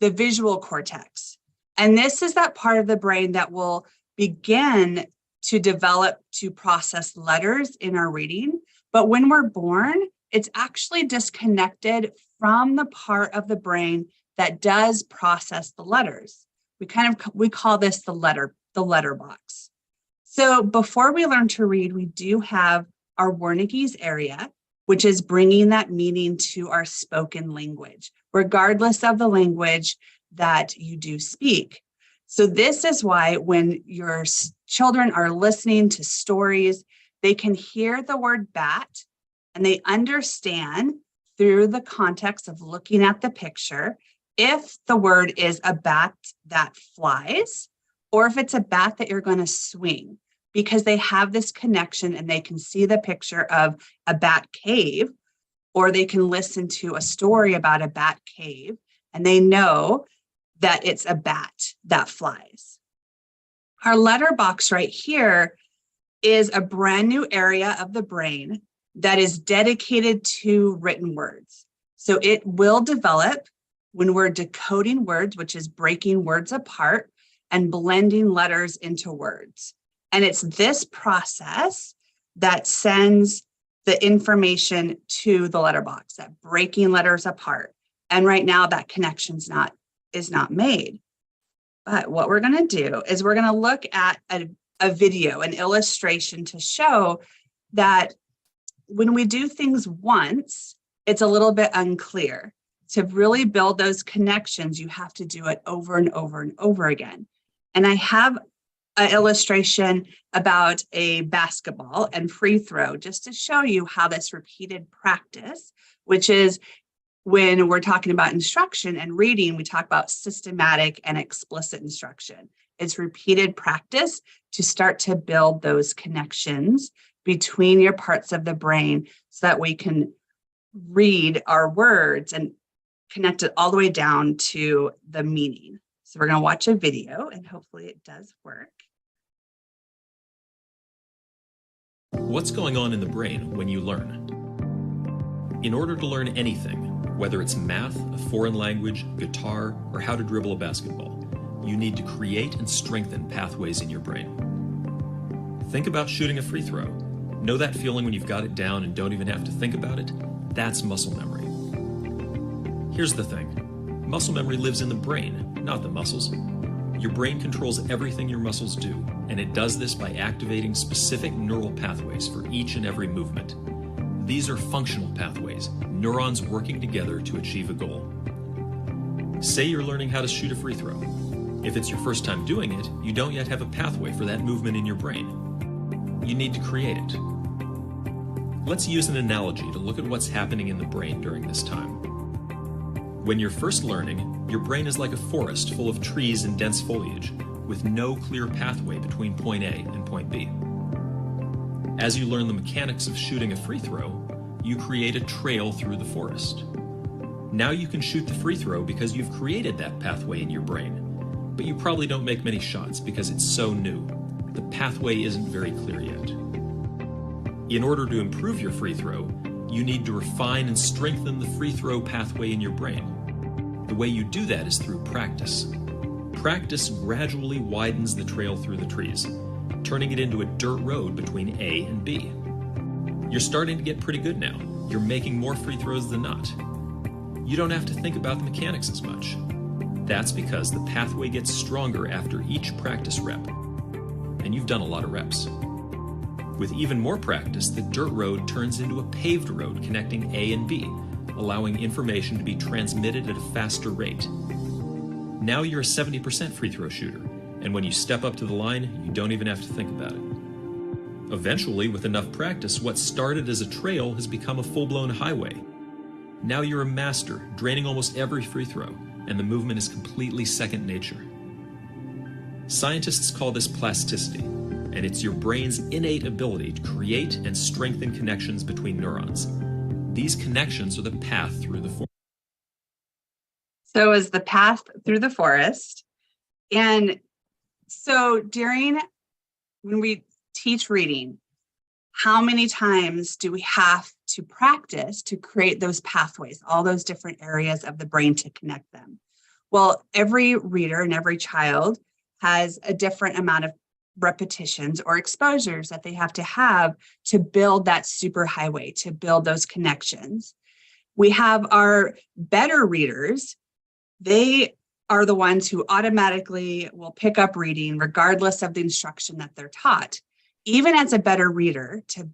the visual cortex. And this is that part of the brain that will begin to develop to process letters in our reading. But when we're born, it's actually disconnected from the part of the brain that does process the letters. We call this the letter box. So before we learn to read, we do have our Wernicke's area, which is bringing that meaning to our spoken language, regardless of the language that you do speak. So this is why when your children are listening to stories, they can hear the word bat and they understand through the context of looking at the picture if the word is a bat that flies or if it's a bat that you're going to swing, because they have this connection and they can see the picture of a bat cave or they can listen to a story about a bat cave and they know that it's a bat that flies. Our letterbox right here is a brand new area of the brain that is dedicated to written words. So it will develop when we're decoding words, which is breaking words apart and blending letters into words. And it's this process that sends the information to the letterbox, that breaking letters apart. And right now that connection's is not made. But what we're going to do is we're going to look at a video, an illustration to show that when we do things once, it's a little bit unclear. To really build those connections, you have to do it over and over and over again. And I have an illustration about a basketball and free throw, just to show you how this repeated practice, which is when we're talking about instruction and reading, we talk about systematic and explicit instruction. It's repeated practice to start to build those connections between your parts of the brain so that we can read our words and connect it all the way down to the meaning. So we're going to watch a video and hopefully it does work. What's going on in the brain when you learn? In order to learn anything, whether it's math, a foreign language, guitar, or how to dribble a basketball, you need to create and strengthen pathways in your brain. Think about shooting a free throw. Know that feeling when you've got it down and don't even have to think about it? That's muscle memory. Here's the thing. Muscle memory lives in the brain, not the muscles. Your brain controls everything your muscles do, and it does this by activating specific neural pathways for each and every movement. These are functional pathways, neurons working together to achieve a goal. Say you're learning how to shoot a free throw. If it's your first time doing it, you don't yet have a pathway for that movement in your brain. You need to create it. Let's use an analogy to look at what's happening in the brain during this time. When you're first learning, your brain is like a forest full of trees and dense foliage, with no clear pathway between point A and point B. As you learn the mechanics of shooting a free throw, you create a trail through the forest. Now you can shoot the free throw because you've created that pathway in your brain, but you probably don't make many shots because it's so new. The pathway isn't very clear yet. In order to improve your free throw, you need to refine and strengthen the free throw pathway in your brain. The way you do that is through practice. Practice gradually widens the trail through the trees, turning it into a dirt road between A and B. You're starting to get pretty good now. You're making more free throws than not. You don't have to think about the mechanics as much. That's because the pathway gets stronger after each practice rep. And you've done a lot of reps. With even more practice, the dirt road turns into a paved road connecting A and B, allowing information to be transmitted at a faster rate. Now you're a 70% free throw shooter, and when you step up to the line, you don't even have to think about it. Eventually, with enough practice, what started as a trail has become a full-blown highway. Now you're a master, draining almost every free throw, and the movement is completely second nature. Scientists call this plasticity, and it's your brain's innate ability to create and strengthen connections between neurons. These connections are the path through the forest. So is the path through the forest. And so when we teach reading, how many times do we have to practice to create those pathways, all those different areas of the brain to connect them? Well, every reader and every child has a different amount of repetitions or exposures that they have to build that superhighway, to build those connections. We have our better readers. They are the ones who automatically will pick up reading regardless of the instruction that they're taught. Even as a better reader, to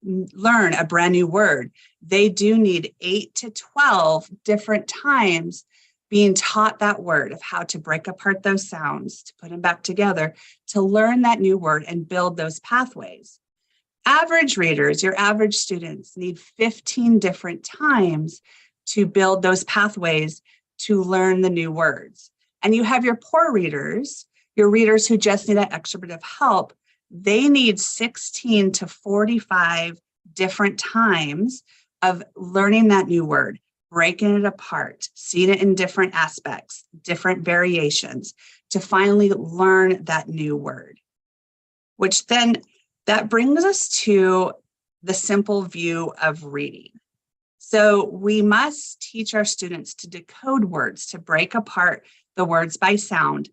learn a brand new word, they do need 8 to 12 different times being taught that word, of how to break apart those sounds, to put them back together, to learn that new word and build those pathways. Average readers, your average students, need 15 different times to build those pathways to learn the new words. And you have your poor readers, your readers who just need that extra bit of help. They need 16 to 45 different times of learning that new word, breaking it apart, seeing it in different aspects, different variations, to finally learn that new word. Which then, that brings us to the simple view of reading. So we must teach our students to decode words, to break apart the words by sound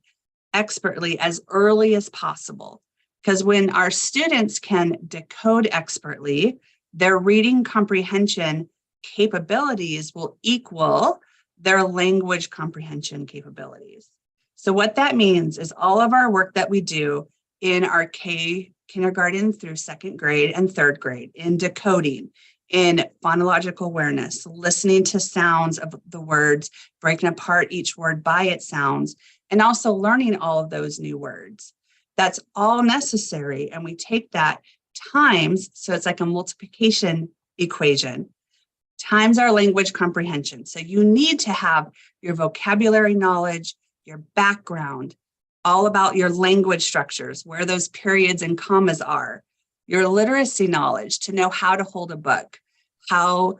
expertly as early as possible. Because when our students can decode expertly, their reading comprehension capabilities will equal their language comprehension capabilities. So what that means is all of our work that we do in our kindergarten through 2nd grade and 3rd grade, in decoding, in phonological awareness, listening to sounds of the words, breaking apart each word by its sounds, and also learning all of those new words. That's all necessary. And we take that times, so it's like a multiplication equation, times our language comprehension. So you need to have your vocabulary knowledge, your background, all about your language structures, where those periods and commas are, your literacy knowledge to know how to hold a book, how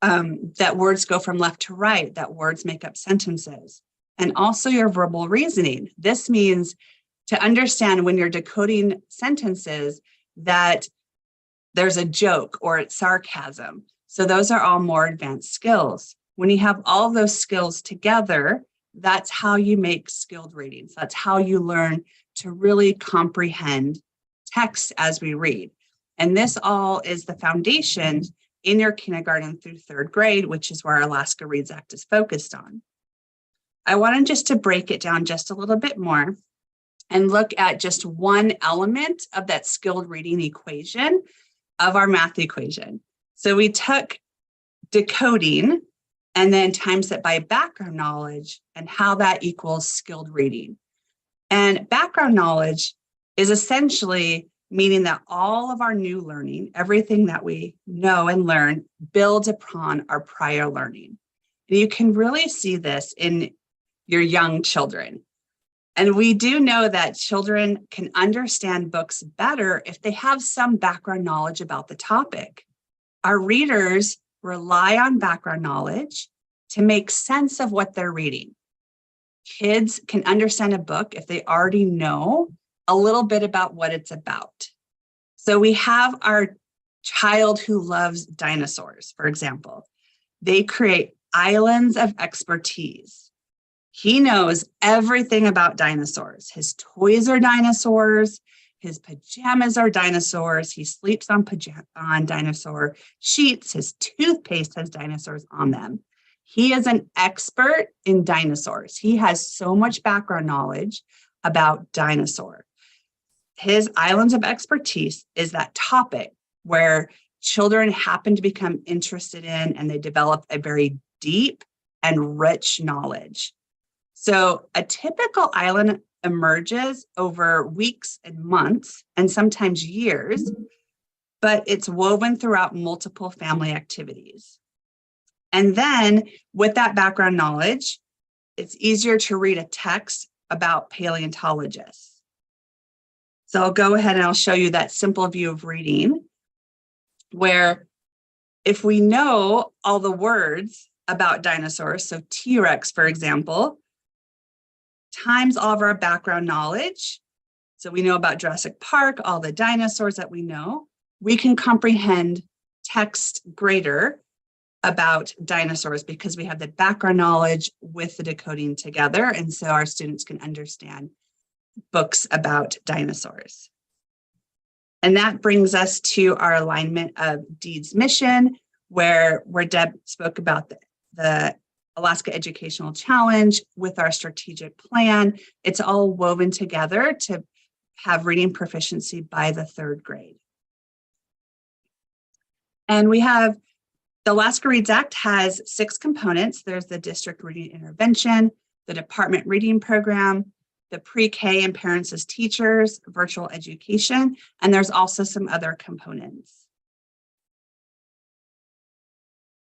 that words go from left to right, that words make up sentences, and also your verbal reasoning. This means to understand when you're decoding sentences that there's a joke or it's sarcasm. So those are all more advanced skills. When you have all of those skills together, that's how you make skilled readings. That's how you learn to really comprehend text as we read. And this all is the foundation in your kindergarten through 3rd grade, which is where our Alaska Reads Act is focused on. I wanted just to break it down just a little bit more and look at just one element of that skilled reading equation of our math equation. So we took decoding and then times it by background knowledge and how that equals skilled reading. And background knowledge is essentially meaning that all of our new learning, everything that we know and learn, builds upon our prior learning. And you can really see this in your young children. And we do know that children can understand books better if they have some background knowledge about the topic. Our readers rely on background knowledge to make sense of what they're reading. Kids can understand a book if they already know a little bit about what it's about. So we have our child who loves dinosaurs, for example. They create islands of expertise. He knows everything about dinosaurs. His toys are dinosaurs. His pajamas are dinosaurs. He sleeps on dinosaur sheets. His toothpaste has dinosaurs on them. He is an expert in dinosaurs. He has so much background knowledge about dinosaur. His islands of expertise is that topic where children happen to become interested in and they develop a very deep and rich knowledge. So a typical island emerges over weeks and months and sometimes years, but it's woven throughout multiple family activities. And then with that background knowledge, it's easier to read a text about paleontologists. So I'll go ahead and I'll show you that simple view of reading, where if we know all the words about dinosaurs, so T-Rex, for example, times all of our background knowledge, so we know about Jurassic Park, all the dinosaurs that we know, we can comprehend text greater about dinosaurs because we have the background knowledge with the decoding together. And so our students can understand books about dinosaurs. And that brings us to our alignment of DEED's mission, where Deb spoke about the Alaska Educational Challenge with our strategic plan. It's all woven together to have reading proficiency by the 3rd grade. And we have the Alaska Reads Act has 6 components. There's the district reading intervention, the department reading program, the pre-K and parents as teachers, virtual education, and there's also some other components.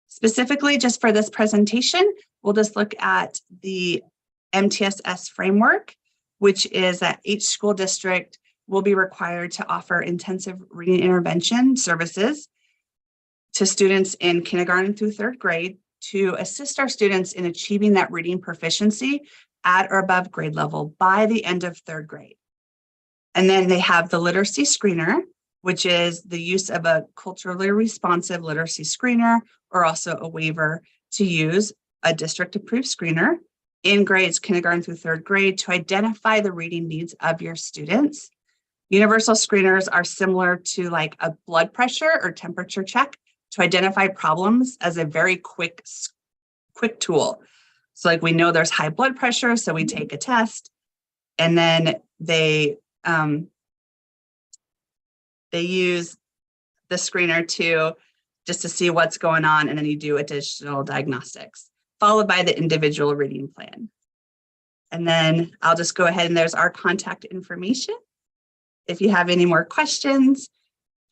Specifically, just for this presentation, we'll just look at the MTSS framework, which is that each school district will be required to offer intensive reading intervention services to students in kindergarten through third grade to assist our students in achieving that reading proficiency at or above grade level by the end of third grade. And then they have the literacy screener, which is the use of a culturally responsive literacy screener, or also a waiver to use a district approved screener in grades kindergarten through third grade to identify the reading needs of your students. Universal screeners are similar to like a blood pressure or temperature check to identify problems as a very quick tool. So like we know there's high blood pressure, so we take a test, and then they use the screener to see what's going on, and then you do additional diagnostics, followed by the individual reading plan. And then I'll just go ahead and there's our contact information. If you have any more questions,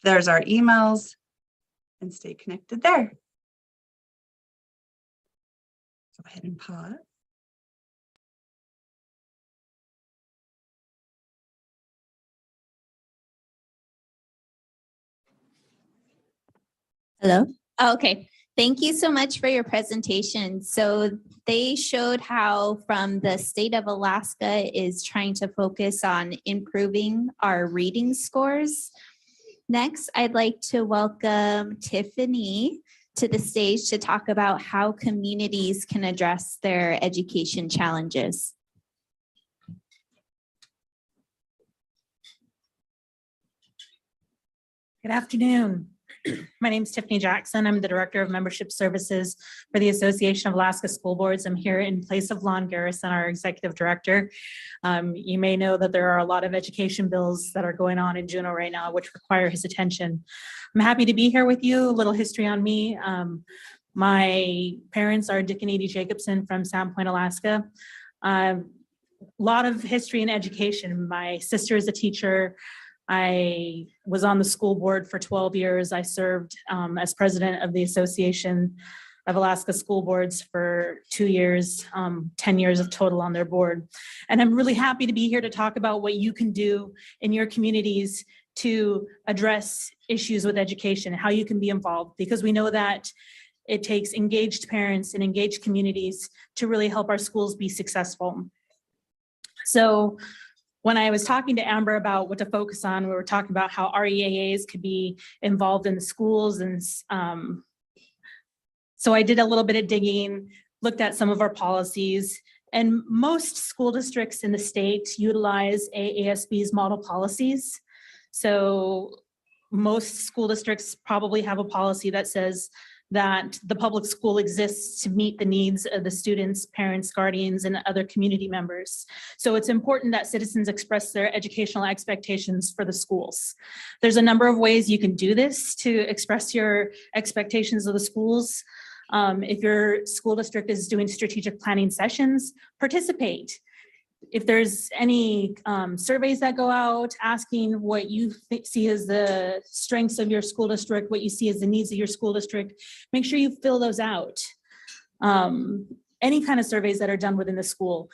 there's our emails, and stay connected there. Go ahead and pause. Hello. Okay. Thank you so much for your presentation. So they showed how from the state of Alaska is trying to focus on improving our reading scores. Next, I'd like to welcome Tiffany to the stage to talk about how communities can address their education challenges. Good afternoon. My name is Tiffany Jackson. I'm the Director of Membership Services for the Association of Alaska School Boards. I'm here in place of Lon Garrison, our Executive Director. You may know that there are a lot of education bills that are going on in Juneau right now, which require his attention. I'm happy to be here with you. A little history on me. My parents are Dick and Edie Jacobson from Sandpoint, Alaska. A lot of history in education. My sister is a teacher. I was on the school board for 12 years. I served as president of the Association of Alaska School Boards for 2 years, 10 years of total on their board. And I'm really happy to be here to talk about what you can do in your communities to address issues with education, how you can be involved, because we know that it takes engaged parents and engaged communities to really help our schools be successful. So when I was talking to Amber about what to focus on, we were talking about how REAAs could be involved in the schools. And so I did a little bit of digging, looked at some of our policies, and most school districts in the state utilize AASB's model policies. So most school districts probably have a policy that says that the public school exists to meet the needs of the students, parents, guardians, and other community members. So it's important that citizens express their educational expectations for the schools. There's a number of ways you can do this to express your expectations of the schools. If your school district is doing strategic planning sessions, participate. If there's any surveys that go out asking what you see as the strengths of your school district, what you see as the needs of your school district, make sure you fill those out. Any kind of surveys that are done within the school.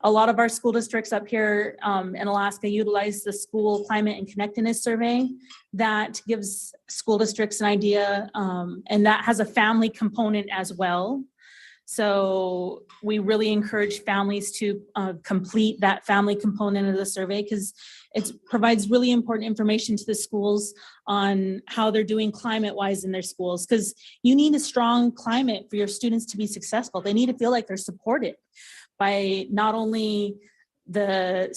A lot of our school districts up here in Alaska utilize the school climate and connectedness survey that gives school districts an idea, and that has a family component as well. So we really encourage families to complete that family component of the survey because it provides really important information to the schools on how they're doing climate-wise in their schools, because you need a strong climate for your students to be successful. They need to feel like they're supported by not only the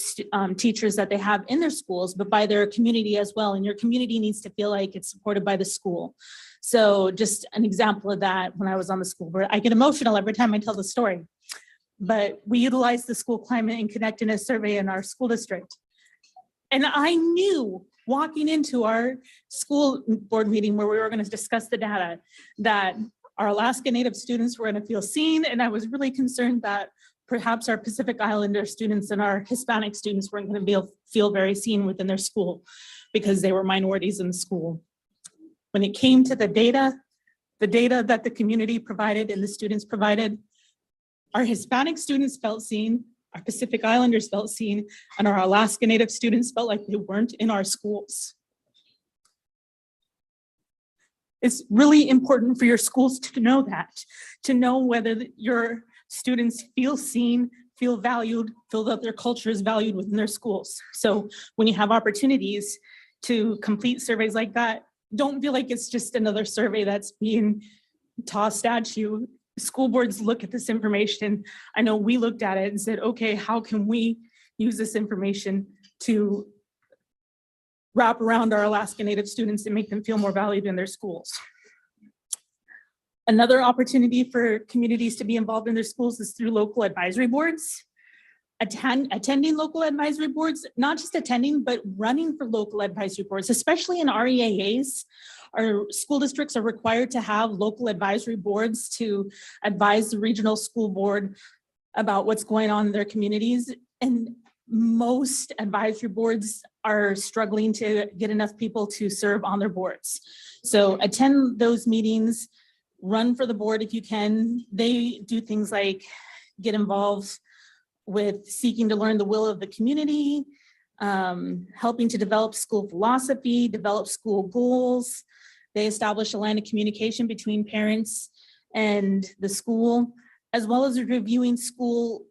teachers that they have in their schools, but by their community as well. And your community needs to feel like it's supported by the school. So just an example of that, when I was on the school board, I get emotional every time I tell the story, but we utilize the school climate and connectedness survey in our school district. And I knew walking into our school board meeting where we were going to discuss the data that our Alaska Native students were going to feel seen. And I was really concerned that perhaps our Pacific Islander students and our Hispanic students weren't going to feel very seen within their school because they were minorities in the school. When it came to the data that the community provided and the students provided, our Hispanic students felt seen, our Pacific Islanders felt seen, and our Alaska Native students felt like they weren't in our schools. It's really important for your schools to know that, to know whether your students feel seen, feel valued, feel that their culture is valued within their schools. So when you have opportunities to complete surveys like that, don't feel like it's just another survey that's being tossed at you. School boards look at this information. I know we looked at it and said, okay, how can we use this information to wrap around our Alaska Native students and make them feel more valued in their schools? Another opportunity for communities to be involved in their schools is through local advisory boards. Attending local advisory boards, not just attending, but running for local advisory boards, especially in REAAs. Our school districts are required to have local advisory boards to advise the regional school board about what's going on in their communities. And most advisory boards are struggling to get enough people to serve on their boards. So attend those meetings, run for the board if you can. They do things like get involved with seeking to learn the will of the community, helping to develop school philosophy, develop school goals. They establish a line of communication between parents and the school, as well as reviewing school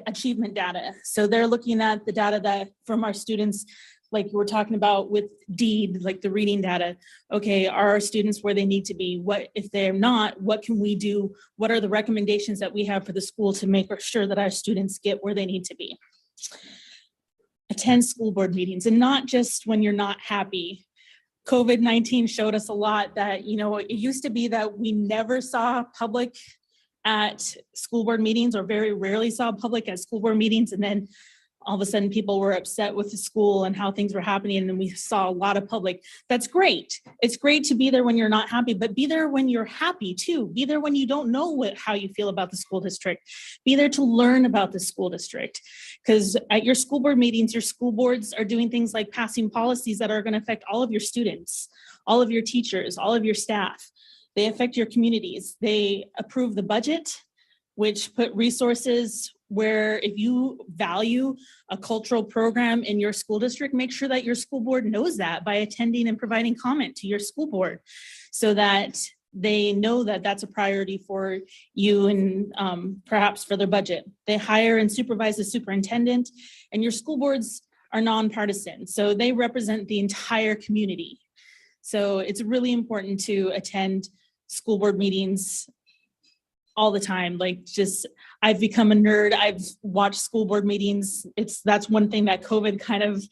achievement data. So they're looking at the data that from our students, like we're talking about with DEED, like the reading data. Okay, are our students where they need to be? What if they're not, what can we do? What are the recommendations that we have for the school to make sure that our students get where they need to be? Attend school board meetings, and not just when you're not happy. COVID-19 showed us a lot that, you know, it used to be that we never saw public at school board meetings, or very rarely saw public at school board meetings. And then all of a sudden people were upset with the school and how things were happening. And then we saw a lot of public. That's great. It's great to be there when you're not happy, but be there when you're happy too. Be there when you don't know how you feel about the school district. Be there to learn about the school district. Because at your school board meetings, your school boards are doing things like passing policies that are going to affect all of your students, all of your teachers, all of your staff. They affect your communities. They approve the budget, which put resources where if you value a cultural program in your school district, make sure that your school board knows that by attending and providing comment to your school board so that they know that that's a priority for you and perhaps for their budget. They hire and supervise the superintendent, and your school boards are nonpartisan. So they represent the entire community. So it's really important to attend school board meetings all the time. Like, just, I've become a nerd. I've watched school board meetings. That's one thing that COVID kind of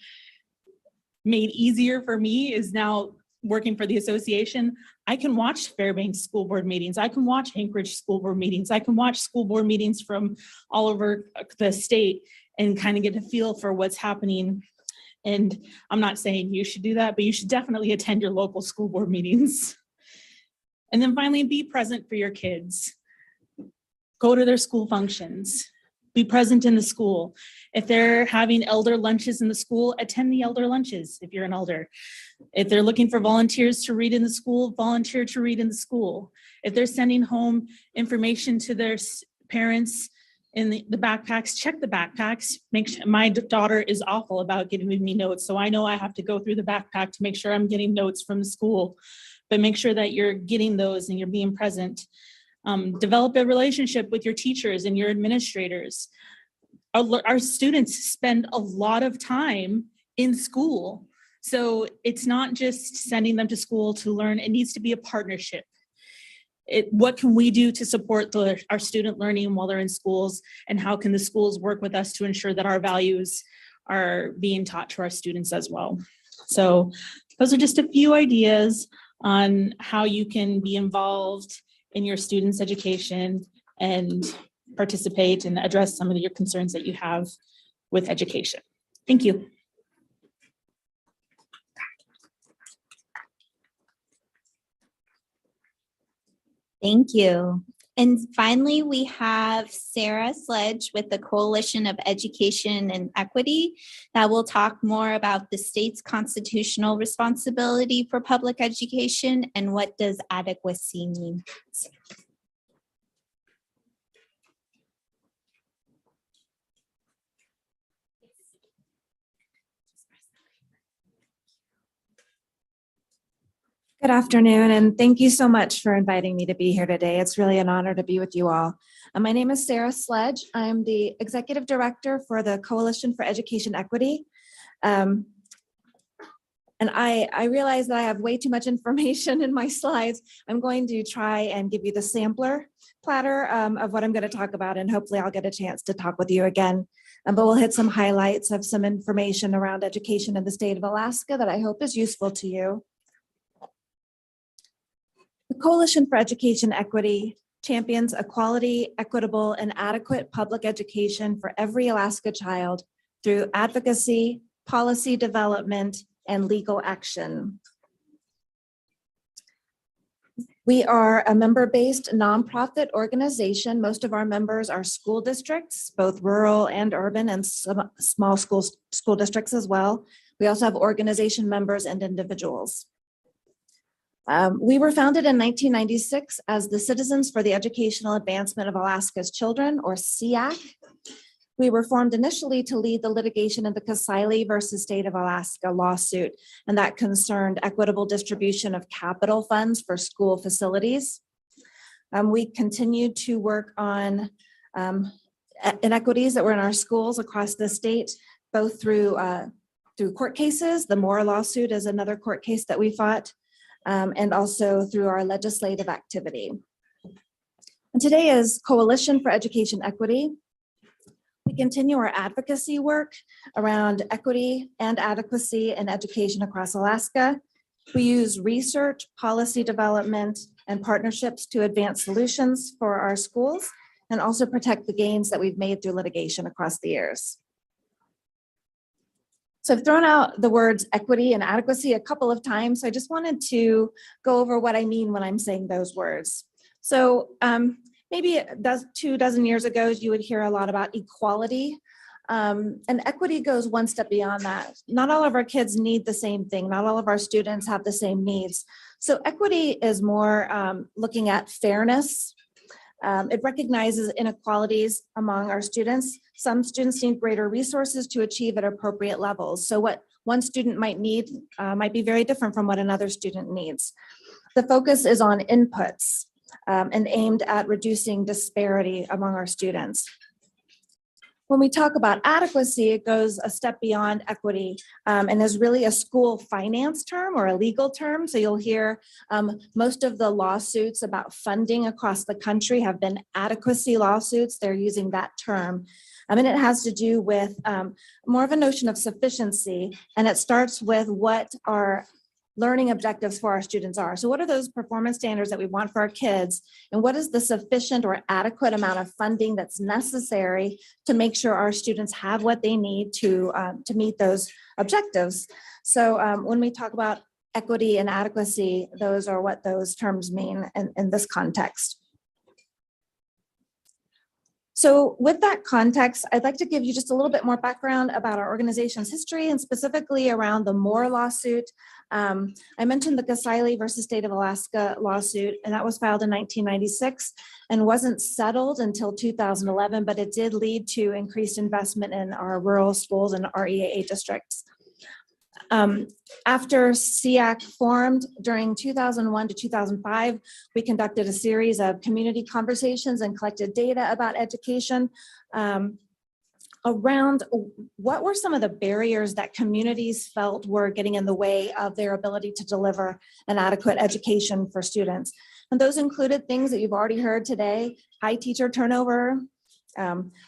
made easier for me, is now working for the association. I can watch Fairbanks school board meetings. I can watch Anchorage school board meetings. I can watch school board meetings from all over the state and kind of get a feel for what's happening. And I'm not saying you should do that, but you should definitely attend your local school board meetings. And then finally, be present for your kids. Go to their school functions, be present in the school. If they're having elder lunches in the school, attend the elder lunches if you're an elder. If they're looking for volunteers to read in the school, volunteer to read in the school. If they're sending home information to their parents in the backpacks, check the backpacks. Make sure, my daughter is awful about giving me notes, so I know I have to go through the backpack to make sure I'm getting notes from the school, but make sure that you're getting those and you're being present. Develop a relationship with your teachers and your administrators. Our students spend a lot of time in school. So it's not just sending them to school to learn, it needs to be a partnership. What can we do to support our student learning while they're in schools, and how can the schools work with us to ensure that our values are being taught to our students as well? So those are just a few ideas on how you can be involved in your students' education and participate and address some of your concerns that you have with education. Thank you. Thank you. And finally, we have Sarah Sledge with the Coalition of Education and Equity that will talk more about the state's constitutional responsibility for public education and what does adequacy mean. Good afternoon, and thank you so much for inviting me to be here today. It's really an honor to be with you all. My name is Sarah Sledge. I'm the Executive Director for the Coalition for Education Equity. And I realize that I have way too much information in my slides. I'm going to try and give you the sampler platter of what I'm going to talk about, and hopefully I'll get a chance to talk with you again. But we'll hit some highlights of some information around education in the state of Alaska that I hope is useful to you. The Coalition for Education Equity champions equality, equitable, and adequate public education for every Alaska child through advocacy, policy development, and legal action. We are a member-based nonprofit organization. Most of our members are school districts, both rural and urban, and some small school districts as well. We also have organization members and individuals. We were founded in 1996 as the Citizens for the Educational Advancement of Alaska's Children, or CEAC. We were formed initially to lead the litigation in the Kasile versus State of Alaska lawsuit, and that concerned equitable distribution of capital funds for school facilities. We continued to work on inequities that were in our schools across the state, both through court cases. The Moore lawsuit is another court case that we fought, and also through our legislative activity. And today is Coalition for Education Equity. We continue our advocacy work around equity and adequacy in education across Alaska. We use research, policy development, and partnerships to advance solutions for our schools and also protect the gains that we've made through litigation across the years. So I've thrown out the words equity and adequacy a couple of times. So I just wanted to go over what I mean when I'm saying those words. So maybe 24 years ago, you would hear a lot about equality. And equity goes one step beyond that. Not all of our kids need the same thing. Not all of our students have the same needs. So equity is more looking at fairness. It recognizes inequalities among our students. Some students need greater resources to achieve at appropriate levels. So what one student might need might be very different from what another student needs. The focus is on inputs and aimed at reducing disparity among our students. When we talk about adequacy, it goes a step beyond equity and is really a school finance term or a legal term. So you'll hear most of the lawsuits about funding across the country have been adequacy lawsuits. They're using that term. And it has to do with more of a notion of sufficiency. And it starts with what our learning objectives for our students are. So what are those performance standards that we want for our kids? And what is the sufficient or adequate amount of funding that's necessary to make sure our students have what they need to meet those objectives? So when we talk about equity and adequacy, those are what those terms mean in this context. So with that context, I'd like to give you just a little bit more background about our organization's history and specifically around the Moore lawsuit. I mentioned the Kasile versus State of Alaska lawsuit, and that was filed in 1996 and wasn't settled until 2011, but it did lead to increased investment in our rural schools and our EAA districts. After CEAC formed during 2001 to 2005, we conducted a series of community conversations and collected data about education around what were some of the barriers that communities felt were getting in the way of their ability to deliver an adequate education for students. And those included things that you've already heard today: high teacher turnover.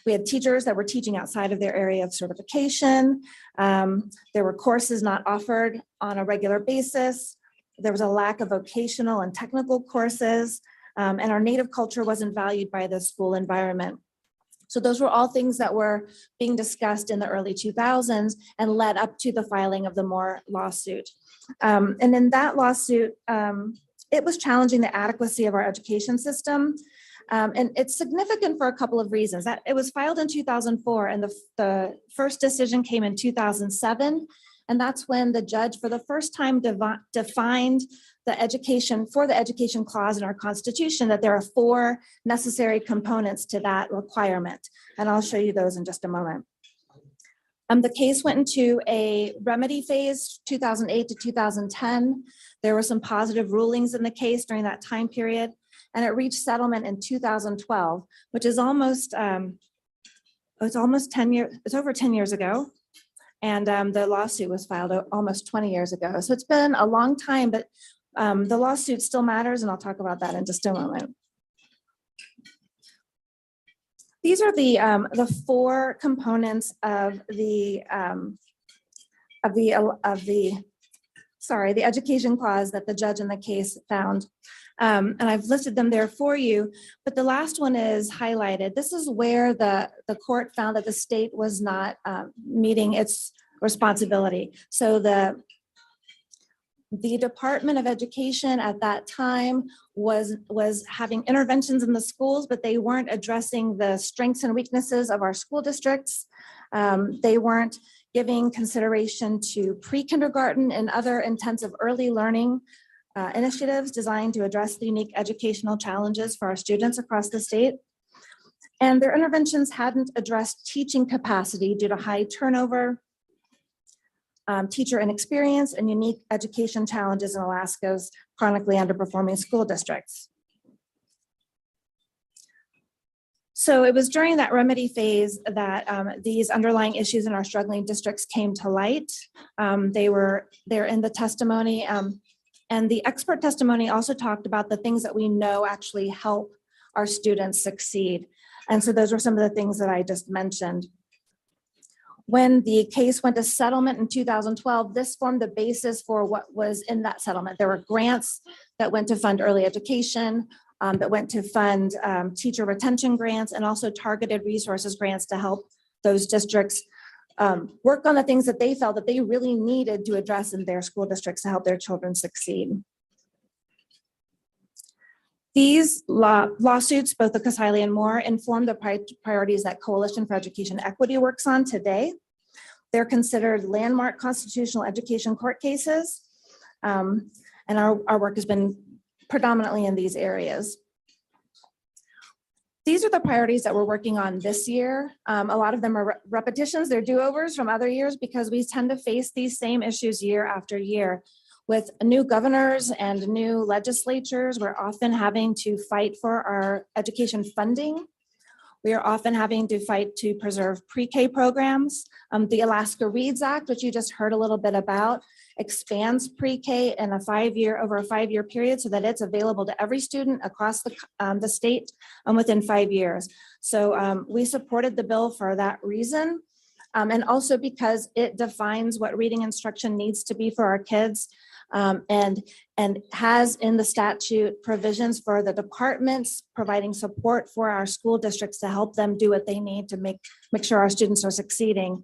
We had teachers that were teaching outside of their area of certification. There were courses not offered on a regular basis. There was a lack of vocational and technical courses, and our Native culture wasn't valued by the school environment. So those were all things that were being discussed in the early 2000s and led up to the filing of the Moore lawsuit. And in that lawsuit, it was challenging the adequacy of our education system. And it's significant for a couple of reasons. That it was filed in 2004 and the first decision came in 2007. And that's when the judge for the first time defined the education clause in our Constitution, that there are 4 necessary components to that requirement. And I'll show you those in just a moment. The case went into a remedy phase, 2008 to 2010. There were some positive rulings in the case during that time period, and it reached settlement in 2012, which is almost, it's almost 10 years, it's over 10 years ago. And the lawsuit was filed almost 20 years ago. So it's been a long time, but the lawsuit still matters, and I'll talk about that in just a moment. These are the four components of the education clause that the judge in the case found. And I've listed them there for you, but the last one is highlighted. This is where the court found that the state was not meeting its responsibility. So the Department of Education at that time was having interventions in the schools, but they weren't addressing the strengths and weaknesses of our school districts. They weren't giving consideration to pre-kindergarten and other intensive early learning initiatives designed to address the unique educational challenges for our students across the state. And their interventions hadn't addressed teaching capacity due to high turnover, teacher inexperience, and unique education challenges in Alaska's chronically underperforming school districts. So it was during that remedy phase that these underlying issues in our struggling districts came to light. They're in the testimony, and the expert testimony also talked about the things that we know actually help our students succeed. And so those were some of the things that I just mentioned. When the case went to settlement in 2012, this formed the basis for what was in that settlement. There were grants that went to fund early education, that went to fund teacher retention grants, and also targeted resources grants to help those districts work on the things that they felt that they really needed to address in their school districts to help their children succeed. These lawsuits, both the Kasaili and Moore, inform the priorities that Coalition for Education Equity works on today. They're considered landmark constitutional education court cases, and our work has been predominantly in these areas. These are the priorities that we're working on this year. A lot of them are repetitions, they're do-overs from other years because we tend to face these same issues year after year. With new governors and new legislatures, we're often having to fight for our education funding. We are often having to fight to preserve pre-K programs. The Alaska Reads Act, which you just heard a little bit about, expands pre-K in over a 5-year period so that it's available to every student across the state within 5 years. So we supported the bill for that reason. And also because it defines what reading instruction needs to be for our kids, and has in the statute provisions for the departments providing support for our school districts to help them do what they need to make sure our students are succeeding.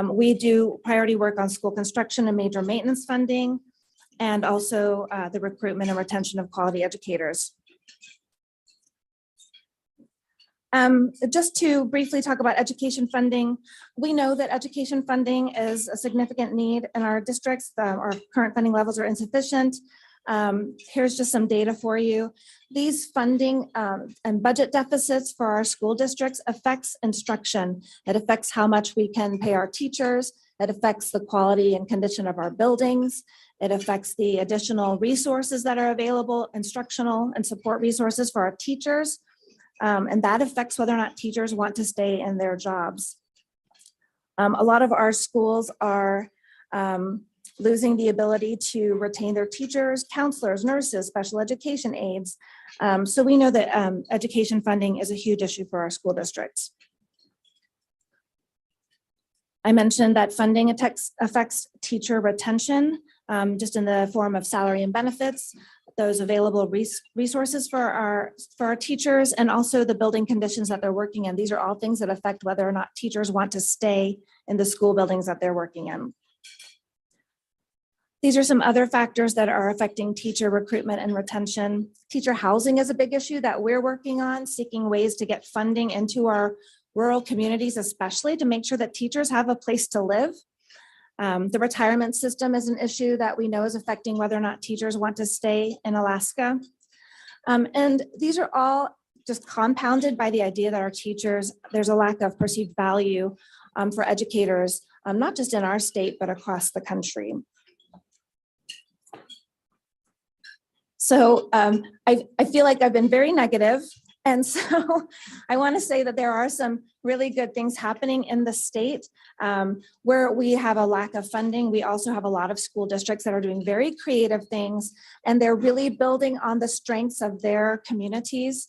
We do priority work on school construction and major maintenance funding, and also the recruitment and retention of quality educators. Just to briefly talk about education funding, we know that education funding is a significant need in our districts. Our current funding levels are insufficient. Here's just some data for you. These funding and budget deficits for our school districts affects instruction. It affects how much we can pay our teachers. It affects the quality and condition of our buildings. It affects the additional resources that are available, instructional and support resources for our teachers. And that affects whether or not teachers want to stay in their jobs. A lot of our schools are losing the ability to retain their teachers, counselors, nurses, special education aides. So we know that education funding is a huge issue for our school districts. I mentioned that funding affects teacher retention, just in the form of salary and benefits, those available resources for our teachers, and also the building conditions that they're working in. These are all things that affect whether or not teachers want to stay in the school buildings that they're working in. These are some other factors that are affecting teacher recruitment and retention. Teacher housing is a big issue that we're working on, seeking ways to get funding into our rural communities, especially to make sure that teachers have a place to live. The retirement system is an issue that we know is affecting whether or not teachers want to stay in Alaska. And these are all just compounded by the idea that our teachers, there's a lack of perceived value for educators, not just in our state, but across the country. So I feel like I've been very negative. And so I want to say that there are some really good things happening in the state where we have a lack of funding. We also have a lot of school districts that are doing very creative things, and they're really building on the strengths of their communities.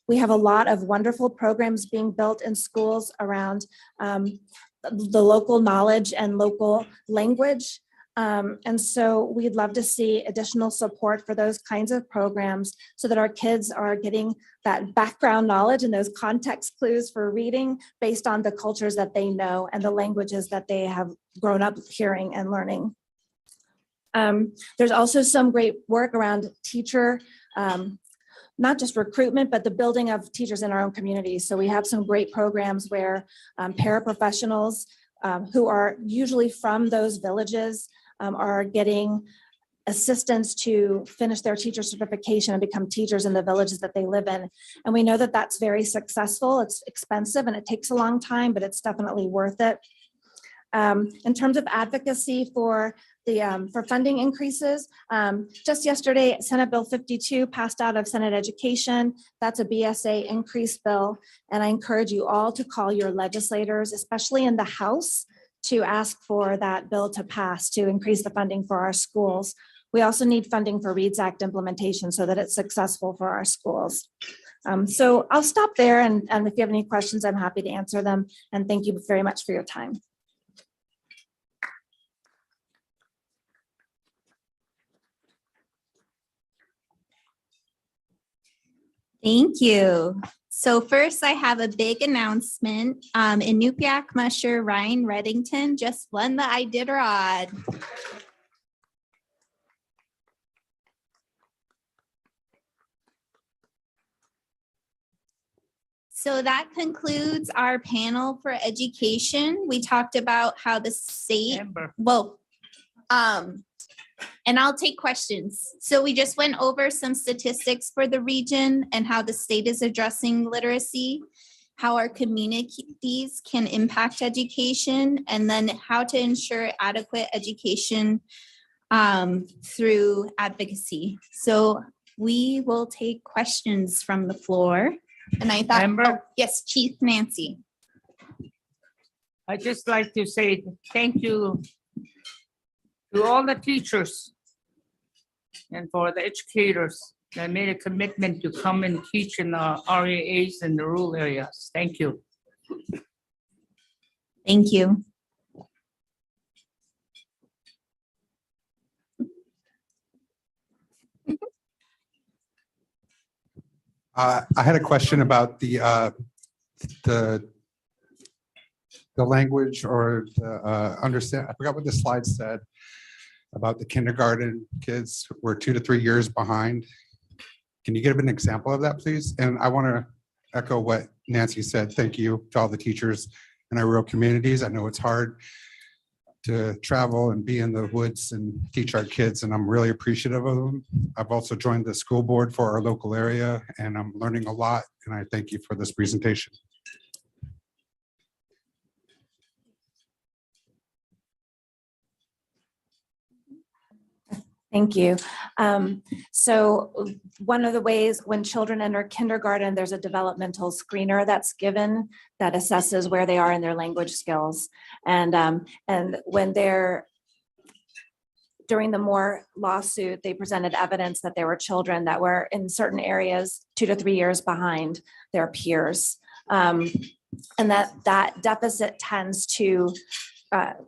We have a lot of wonderful programs being built in schools around the local knowledge and local language. And so we'd love to see additional support for those kinds of programs so that our kids are getting that background knowledge and those context clues for reading based on the cultures that they know and the languages that they have grown up hearing and learning. There's also some great work around teacher, not just recruitment, but the building of teachers in our own communities. So we have some great programs where paraprofessionals who are usually from those villages are getting assistance to finish their teacher certification and become teachers in the villages that they live in. And we know that that's very successful. It's expensive and it takes a long time, but it's definitely worth it. In terms of advocacy for the for funding increases, just yesterday, Senate Bill 52 passed out of Senate Education. That's a BSA increase bill. And I encourage you all to call your legislators, especially in the House, to ask for that bill to pass to increase the funding for our schools. We also need funding for READS Act implementation so that it's successful for our schools. So I'll stop there, and if you have any questions, I'm happy to answer them. And thank you very much for your time. Thank you. So first I have a big announcement. In Nupiaq, Musher, Ryan Reddington just won the Iditarod. So that concludes our panel for education. We talked about how the state, and I'll take questions. So we just went over some statistics for the region and how the state is addressing literacy, how our communities can impact education, and then how to ensure adequate education through advocacy. So we will take questions from the floor. And I thought, yes, Chief Nancy. I'd just like to say thank you to all the teachers and for the educators that made a commitment to come and teach in the RAAs in the rural areas. Thank you. Thank you. I had a question about the language or the understand. I forgot what the slide said about the kindergarten kids were 2 to 3 years behind. Can you give an example of that, please? And I want to echo what Nancy said. Thank you to all the teachers in our rural communities. I know it's hard to travel and be in the woods and teach our kids, and I'm really appreciative of them. I've also joined the school board for our local area, and I'm learning a lot, and I thank you for this presentation. Thank you. So one of the ways when children enter kindergarten, there's a developmental screener that's given that assesses where they are in their language skills. And when they're during the Moore lawsuit, they presented evidence that there were children that were in certain areas 2 to 3 years behind their peers. And that deficit tends to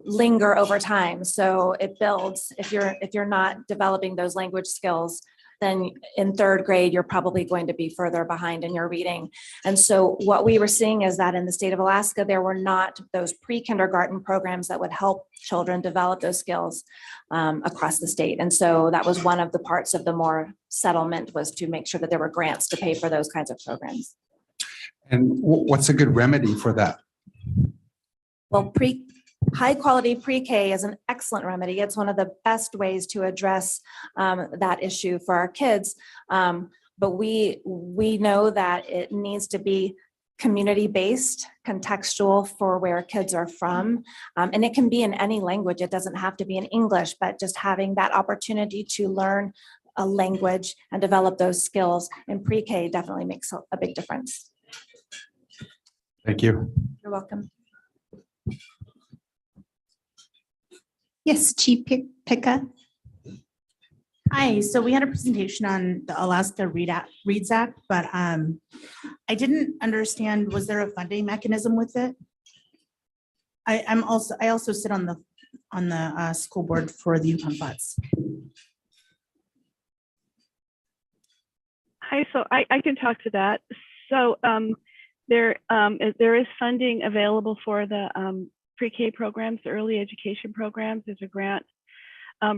linger over time. So it builds. If you're not developing those language skills, then in 3rd grade, you're probably going to be further behind in your reading. And so what we were seeing is that in the state of Alaska, there were not those pre-kindergarten programs that would help children develop those skills across the state. And so that was one of the parts of the Moore settlement, was to make sure that there were grants to pay for those kinds of programs. And what's a good remedy for that? Well, high quality pre-K is an excellent remedy. It's one of the best ways to address that issue for our kids. But we know that it needs to be community-based, contextual for where kids are from. And it can be in any language. It doesn't have to be in English, but just having that opportunity to learn a language and develop those skills in pre-K definitely makes a big difference. Thank you. You're welcome. Yes, Chief Picka. Hi, so we had a presentation on the Alaska READS Act, but I didn't understand, was there a funding mechanism with it? I also sit on the school board for the Yukon Flats. Hi, so I can talk to that. So there is funding available for the pre-K programs, the early education programs. There's a grant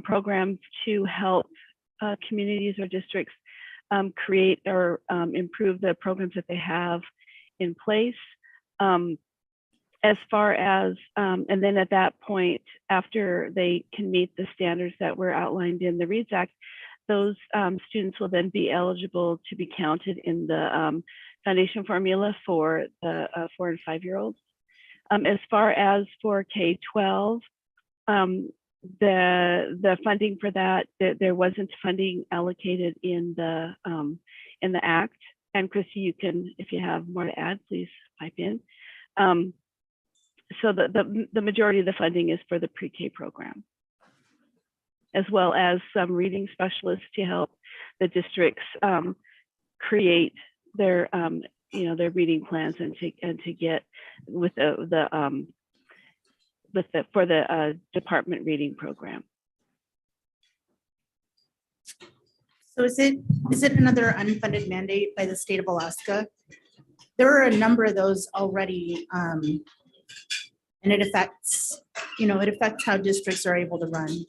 program to help communities or districts create or improve the programs that they have in place. As far as, and then at that point, after they can meet the standards that were outlined in the READS Act, those students will then be eligible to be counted in the foundation formula for the 4 and 5-year-olds. As far as for K-12, the funding for that, there wasn't funding allocated in the act. And Christy, you can, if you have more to add, please pipe in. So the majority of the funding is for the pre-K program, as well as some reading specialists to help the districts create their their reading plans and to get with for the department reading program. So is it another unfunded mandate by the state of Alaska? There are a number of those already, and it affects how districts are able to run.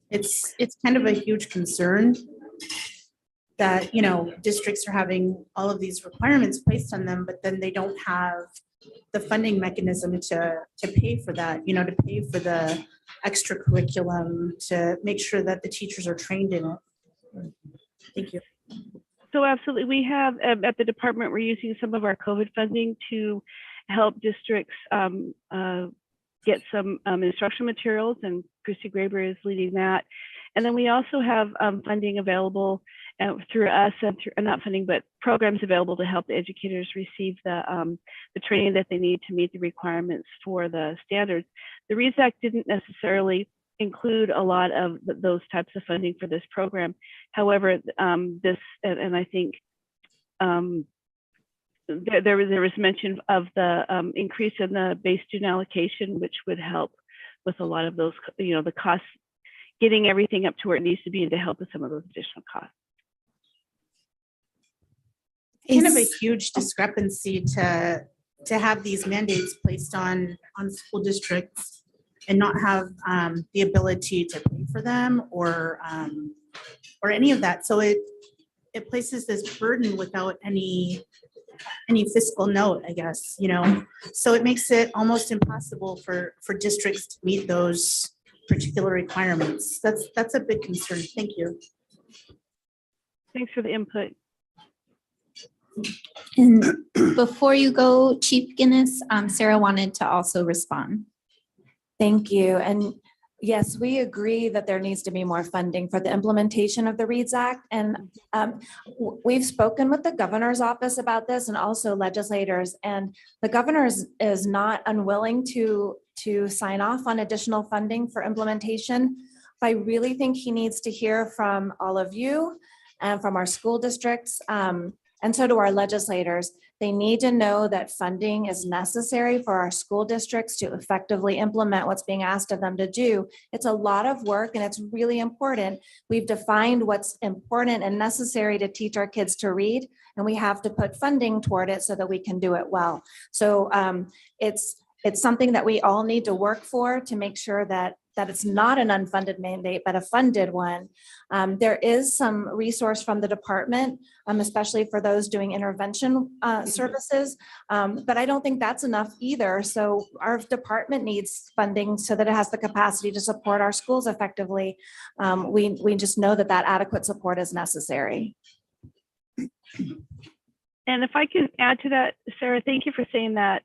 It's kind of a huge concern that districts are having all of these requirements placed on them, but then they don't have the funding mechanism to pay for that, to pay for the extra curriculum, to make sure that the teachers are trained in it. Thank you. So absolutely, we have at the department, we're using some of our COVID funding to help districts get some instruction materials, and Christy Graber is leading that. And then we also have funding available through us, and not funding, but programs available to help the educators receive the training that they need to meet the requirements for the standards. The READS Act didn't necessarily include a lot of those types of funding for this program. However, this, and I think there was mention of the increase in the base student allocation, which would help with a lot of those, the costs, getting everything up to where it needs to be, and to help with some of those additional costs. Kind of a huge discrepancy to have these mandates placed on school districts and not have the ability to pay for them or any of that. So it places this burden without any fiscal note, I guess, So it makes it almost impossible for districts to meet those particular requirements. That's a big concern. Thank you. Thanks for the input. And before you go, Chief Guinness, Sarah wanted to also respond. Thank you. And yes, we agree that there needs to be more funding for the implementation of the READS Act. And we've spoken with the governor's office about this, and also legislators. And the governor is not unwilling to sign off on additional funding for implementation. But I really think he needs to hear from all of you and from our school districts. And so do our legislators. They need to know that funding is necessary for our school districts to effectively implement what's being asked of them to do. It's a lot of work, and it's really important. We've defined what's important and necessary to teach our kids to read, and we have to put funding toward it so that we can do it well. So it's something that we all need to work for to make sure that it's not an unfunded mandate, but a funded one. There is some resource from the department, especially for those doing intervention services, but I don't think that's enough either. So our department needs funding so that it has the capacity to support our schools effectively. We just know that adequate support is necessary. And if I can add to that, Sarah, thank you for saying that.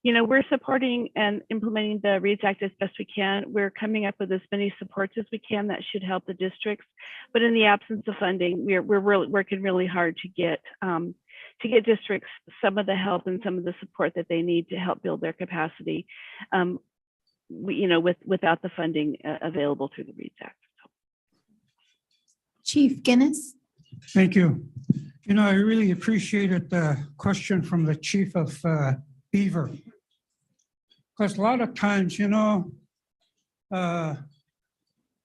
You know, we're supporting and implementing the READS Act as best we can. We're coming up with as many supports as we can that should help the districts. But in the absence of funding, we're really working really hard to get districts some of the help and some of the support that they need to help build their capacity. Without the funding available through the READS Act. Chief Guinness. Thank you. You know, I really appreciated the question from the chief of Beaver. Because a lot of times, you know,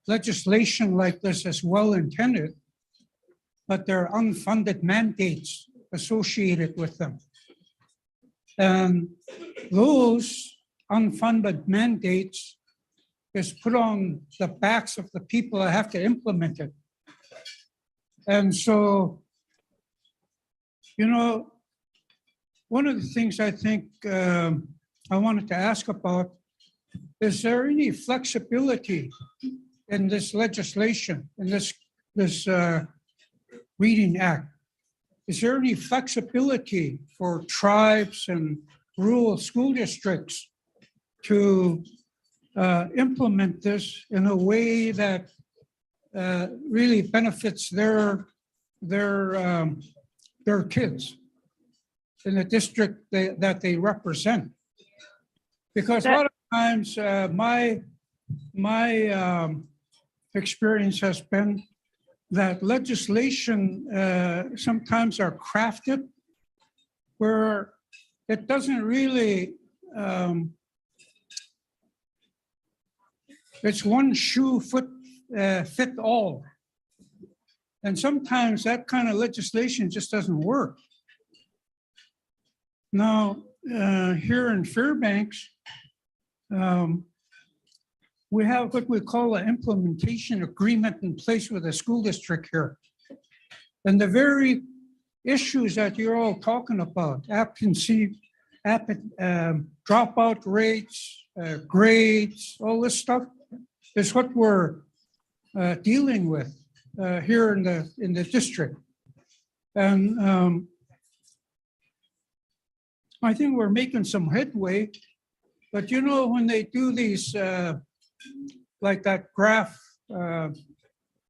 legislation like this is well intended, but there are unfunded mandates associated with them. And those unfunded mandates is put on the backs of the people that have to implement it. And so, you know, one of the things I think I wanted to ask about, is there any flexibility in this legislation, in this Reading Act? Is there any flexibility for tribes and rural school districts to implement this in a way that really benefits their kids in the district that they represent? Because a lot of times my experience has been that legislation sometimes are crafted where it doesn't really, it's one shoe fit all. And sometimes that kind of legislation just doesn't work. Now, here in Fairbanks, we have what we call an implementation agreement in place with the school district here. And the very issues that you're all talking about, absentee, dropout rates, grades, all this stuff, is what we're dealing with here in the district. And I think we're making some headway, but you know, when they do these, like that graph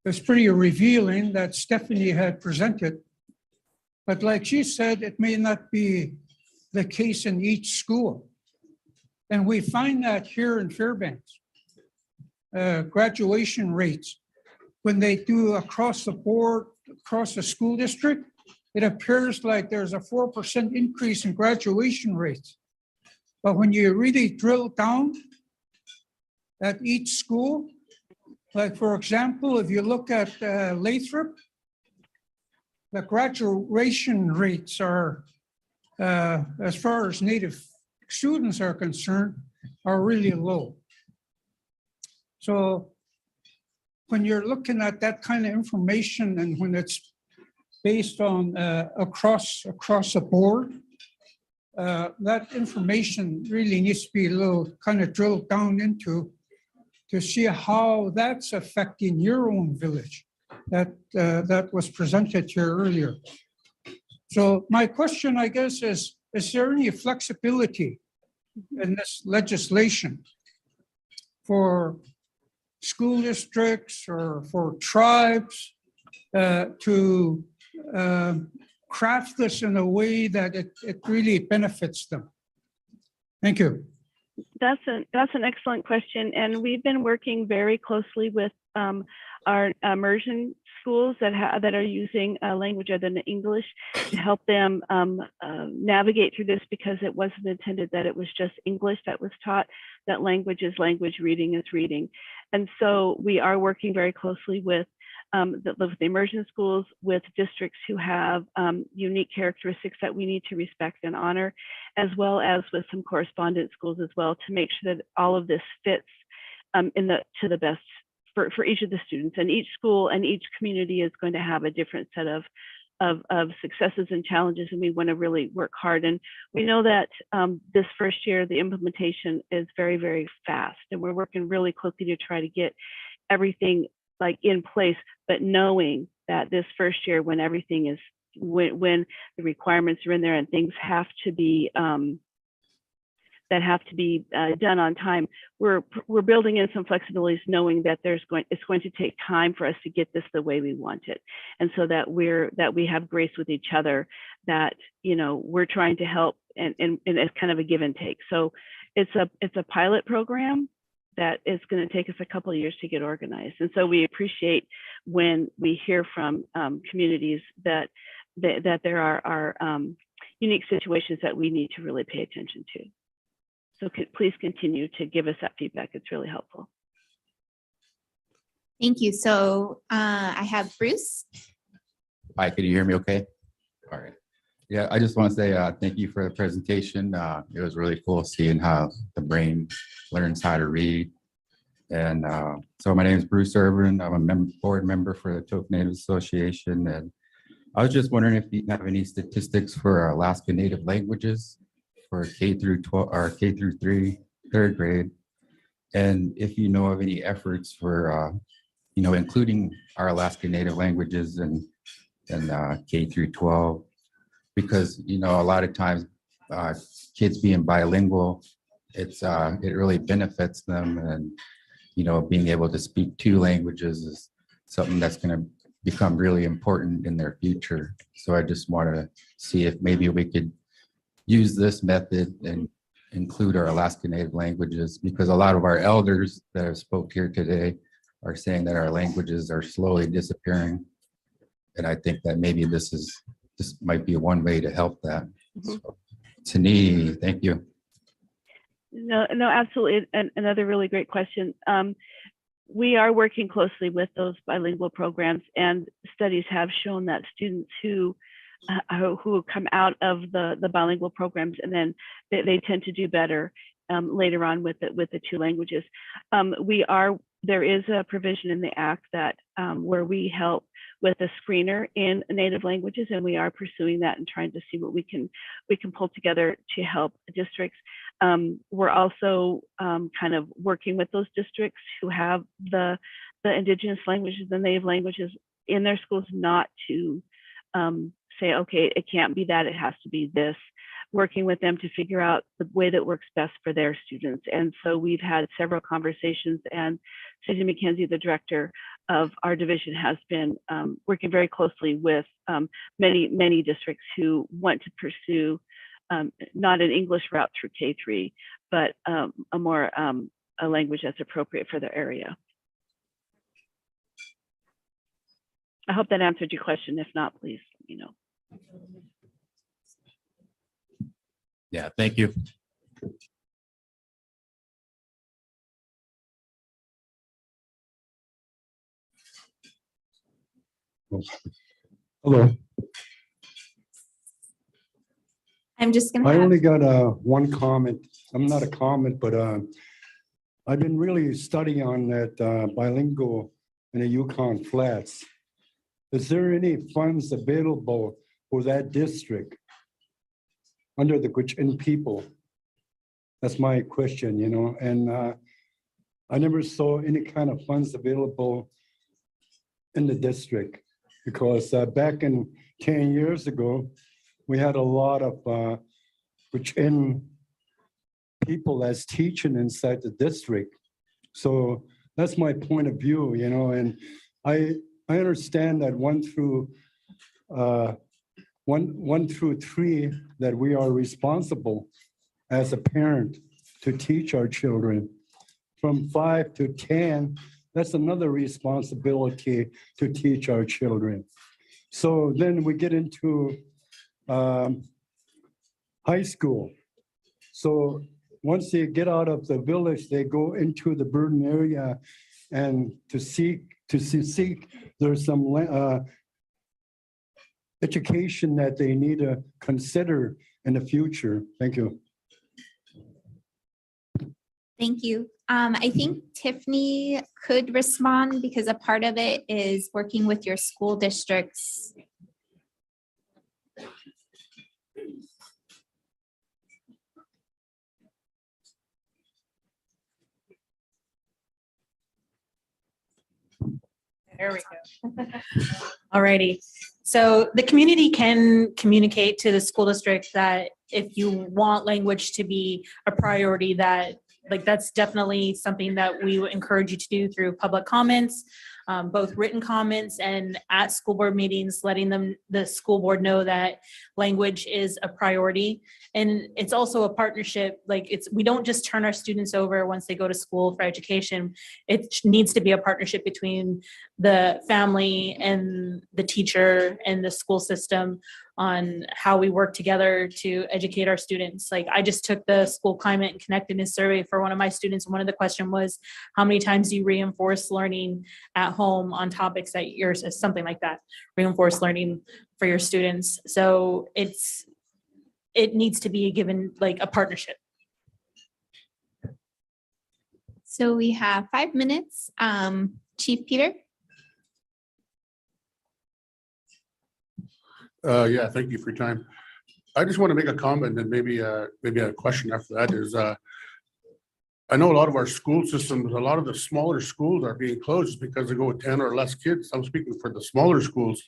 is pretty revealing that Stephanie had presented. But like she said, it may not be the case in each school. And we find that here in Fairbanks, graduation rates, when they do across the board, across the school district, it appears like there's a 4% increase in graduation rates. But when you really drill down at each school, like for example, if you look at Lathrop, the graduation rates are, as far as Native students are concerned, are really low. So when you're looking at that kind of information and when it's based on across the board, that information really needs to be a little kind of drilled down into to see how that's affecting your own village that was presented here earlier. So my question, I guess, is there any flexibility in this legislation for school districts or for tribes to craft this in a way that it really benefits them? Thank you. That's an excellent question, and we've been working very closely with our immersion schools that are using a language other than English to help them navigate through this, because it wasn't intended that it was just English that was taught. That language is language, reading is reading, and so we are working very closely with the immersion schools, with districts who have unique characteristics that we need to respect and honor, as well as with some correspondence schools as well, to make sure that all of this fits to the best for each of the students. And each school and each community is going to have a different set of successes and challenges, and we want to really work hard. And we know that this first year, the implementation is very, very fast, and we're working really closely to try to get everything like in place, but knowing that this first year, when everything is when the requirements are in there and things have to be that have to be done on time, we're building in some flexibilities, knowing that it's going to take time for us to get this the way we want it, and so that we have grace with each other, that we're trying to help, and it's kind of a give and take. So it's a pilot program that is going to take us a couple of years to get organized, and so we appreciate when we hear from communities that there are unique situations that we need to really pay attention to. So please continue to give us that feedback. It's really helpful. Thank you. So I have Bruce. Hi, can you hear me okay? All right. Yeah, I just want to say thank you for the presentation. It was really cool seeing how the brain learns how to read. And so my name is Bruce Urban. I'm a board member for the Toke Native Association. And I was just wondering if you have any statistics for Alaska Native languages for K through 12 or K through 3, third grade. And if you know of any efforts for, including our Alaska Native languages and K through 12, because, a lot of times kids being bilingual, it really benefits them. And, being able to speak 2 languages is something that's going to become really important in their future. So I just want to see if maybe we could use this method and include our Alaska Native languages, because a lot of our elders that have spoke here today are saying that our languages are slowly disappearing. And I think that maybe this might be one way to help that. So, Tani, thank you. No, absolutely. And another really great question. We are working closely with those bilingual programs, and studies have shown that students who come out of the bilingual programs, and then they tend to do better later on with the 2 languages. There is a provision in the Act that where we help with a screener in native languages, and we are pursuing that and trying to see what we can pull together to help districts. We're also kind of working with those districts who have the indigenous languages, the native languages in their schools, not to say, okay, it can't be that, it has to be this, working with them to figure out the way that works best for their students. And so we've had several conversations, and Susie McKenzie, the director of our division, has been working very closely with many districts who want to pursue not an English route through K3, but a language that's appropriate for their area. I hope that answered your question. If not, please let me know. Yeah, thank you. Hello. I'm just going to I have. only got one comment. I'm not a comment, but I've been really studying on that bilingual in the Yukon Flats. Is there any funds available for that district under the Gwich'in people? That's my question, and I never saw any kind of funds available in the district, because back in 10 years ago, we had a lot of Gwich'in people as teaching inside the district. So that's my point of view, and I understand that 1 through 3 that we are responsible as a parent to teach our children. From 5 to 10, that's another responsibility to teach our children. So then we get into high school. So once they get out of the village, they go into the burden area, and to seek there's some education that they need to consider in the future. Thank you. Thank you. I think Tiffany could respond, because a part of it is working with your school districts. There we go. Alrighty. So the community can communicate to the school district that if you want language to be a priority, that that's definitely something that we would encourage you to do through public comments, both written comments and at school board meetings, letting the school board know that language is a priority. And it's also a partnership. We don't just turn our students over once they go to school for education. It needs to be a partnership between the family and the teacher and the school system on how we work together to educate our students. I just took the school climate and connectedness survey for one of my students. And one of the question was, how many times do you reinforce learning at home on topics that something like that, reinforce learning for your students. So it needs to be given a partnership. So we have 5 minutes. Chief Peter? Yeah, thank you for your time. I just want to make a comment and maybe a question after that is, I know a lot of our school systems, a lot of the smaller schools are being closed because they go with 10 or less kids. I'm speaking for the smaller schools.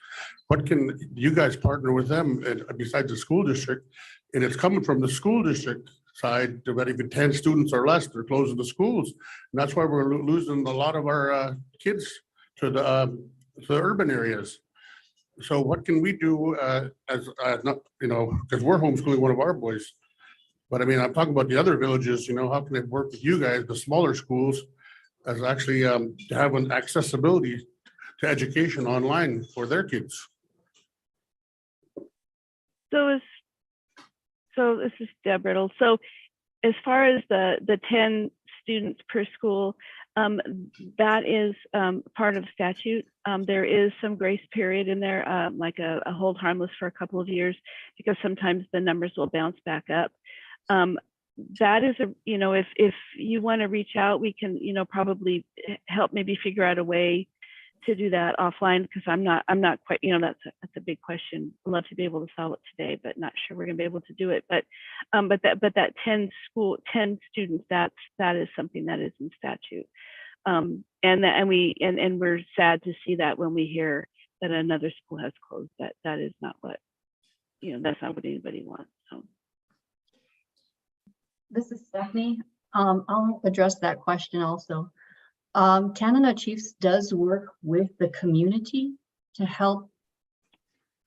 What can you guys partner with them besides the school district? And it's coming from the school district side that even 10 students or less, they're closing the schools. And that's why we're losing a lot of our kids to the urban areas. So what can we do as not, because we're homeschooling one of our boys, but I mean, I'm talking about the other villages, how can they work with you guys, the smaller schools, as actually to have an accessibility to education online for their kids? So this is Deb Riddle. So as far as the 10 students per school, that is part of statute. There is some grace period in there, like a hold harmless for a couple of years, because sometimes the numbers will bounce back up. That is if you want to reach out, we can, probably help maybe figure out a way to do that offline, because I'm not quite, that's a big question. I'd love to be able to solve it today, but not sure we're gonna be able to do it. But that 10 students, that is something that is in statute. And we're sad to see that when we hear that another school has closed. That is not what, that's not what anybody wants. So. This is Stephanie. I'll address that question also. Canada Chiefs does work with the community to help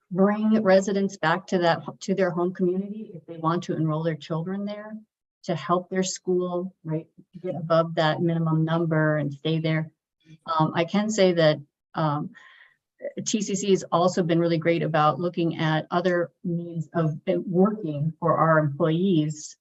bring residents back to their home community if they want to enroll their children there, to help their school, right, get above that minimum number and stay there. I can say that TCC has also been really great about looking at other means of working for our employees,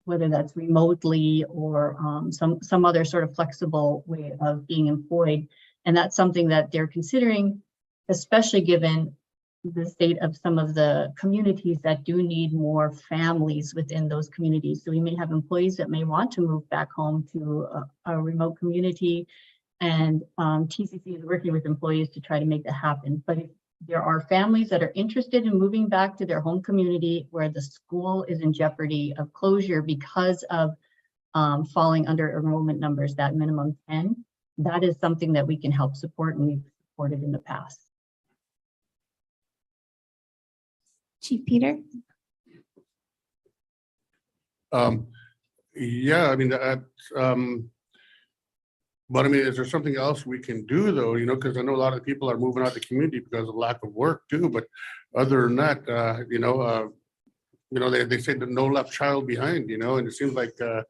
whether that's remotely or some other sort of flexible way of being employed. And that's something that they're considering, especially given the state of some of the communities that do need more families within those communities. So we may have employees that may want to move back home to a remote community, and TCC is working with employees to try to make that happen. But if there are families that are interested in moving back to their home community where the school is in jeopardy of closure because of falling under enrollment numbers, that minimum 10, that is something that we can help support, and we've supported in the past. Chief Peter? Yeah, I mean, but I mean, is there something else we can do though? Because I know a lot of people are moving out of the community because of lack of work too. But other than that, they say that no left child behind. And it seems like a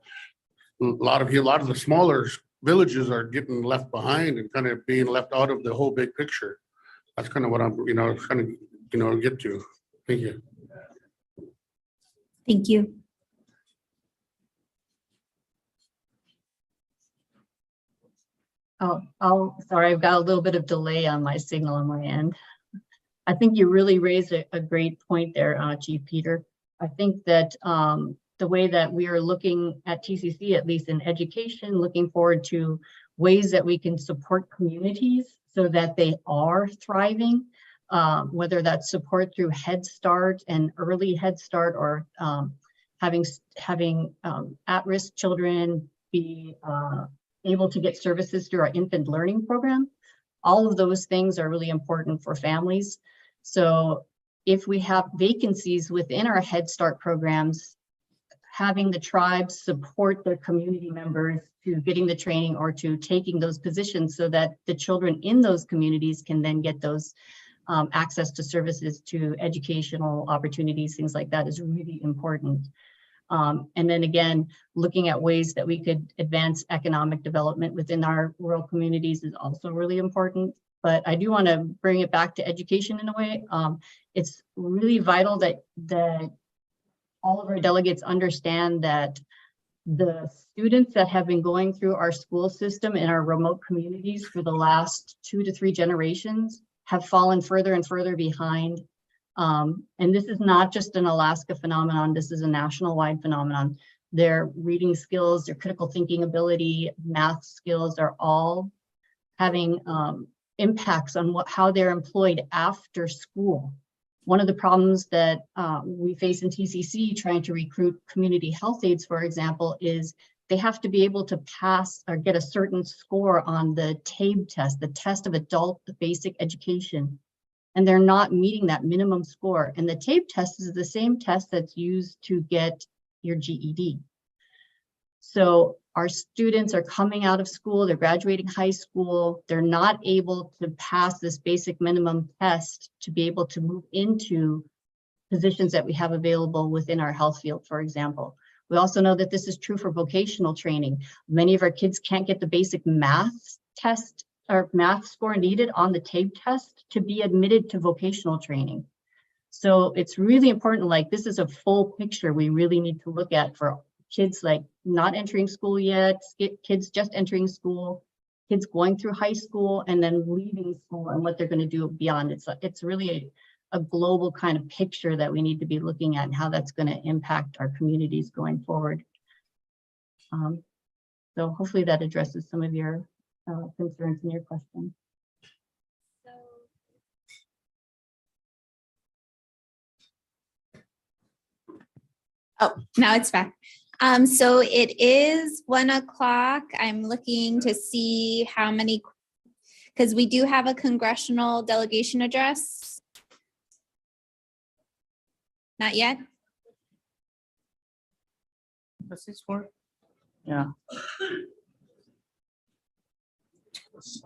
lot of the smaller villages are getting left behind and kind of being left out of the whole big picture. That's kind of what I'm, get to. Thank you. Thank you. Sorry, I've got a little bit of delay on my signal on my end. I think you really raised a great point there, Chief Peter. I think that the way that we are looking at TCC, at least in education, looking forward to ways that we can support communities so that they are thriving, whether that's support through Head Start and early Head Start, or having at-risk children be able to get services through our infant learning program. All of those things are really important for families. So if we have vacancies within our Head Start programs, having the tribes support their community members to getting the training or to taking those positions so that the children in those communities can then get those access to services, to educational opportunities, things like that is really important. And then again, looking at ways that we could advance economic development within our rural communities is also really important. But I do want to bring it back to education in a way. It's really vital that all of our delegates understand that the students that have been going through our school system in our remote communities for the last 2 to 3 generations have fallen further and further behind. And this is not just an Alaska phenomenon, this is a national-wide phenomenon. Their reading skills, their critical thinking ability, math skills are all having impacts on how they're employed after school. One of the problems that we face in TCC trying to recruit community health aides, for example, is they have to be able to pass or get a certain score on the TABE test, the test of adult basic education. And they're not meeting that minimum score. And the TABE test is the same test that's used to get your GED. So our students are coming out of school, they're graduating high school, they're not able to pass this basic minimum test to be able to move into positions that we have available within our health field, for example. We also know that this is true for vocational training. Many of our kids can't get the basic math test or math score needed on the TABE test to be admitted to vocational training. So it's really important, like this is a full picture we really need to look at for kids like not entering school yet, kids just entering school, kids going through high school and then leaving school and what they're going to do beyond. It's really a global kind of picture that we need to be looking at and how that's going to impact our communities going forward. So hopefully that addresses some of your concerns and your questions. Oh, now it's back. So it is 1 o'clock. I'm looking to see how many, because we do have a congressional delegation address. Not yet? What's this for? Yeah. Let's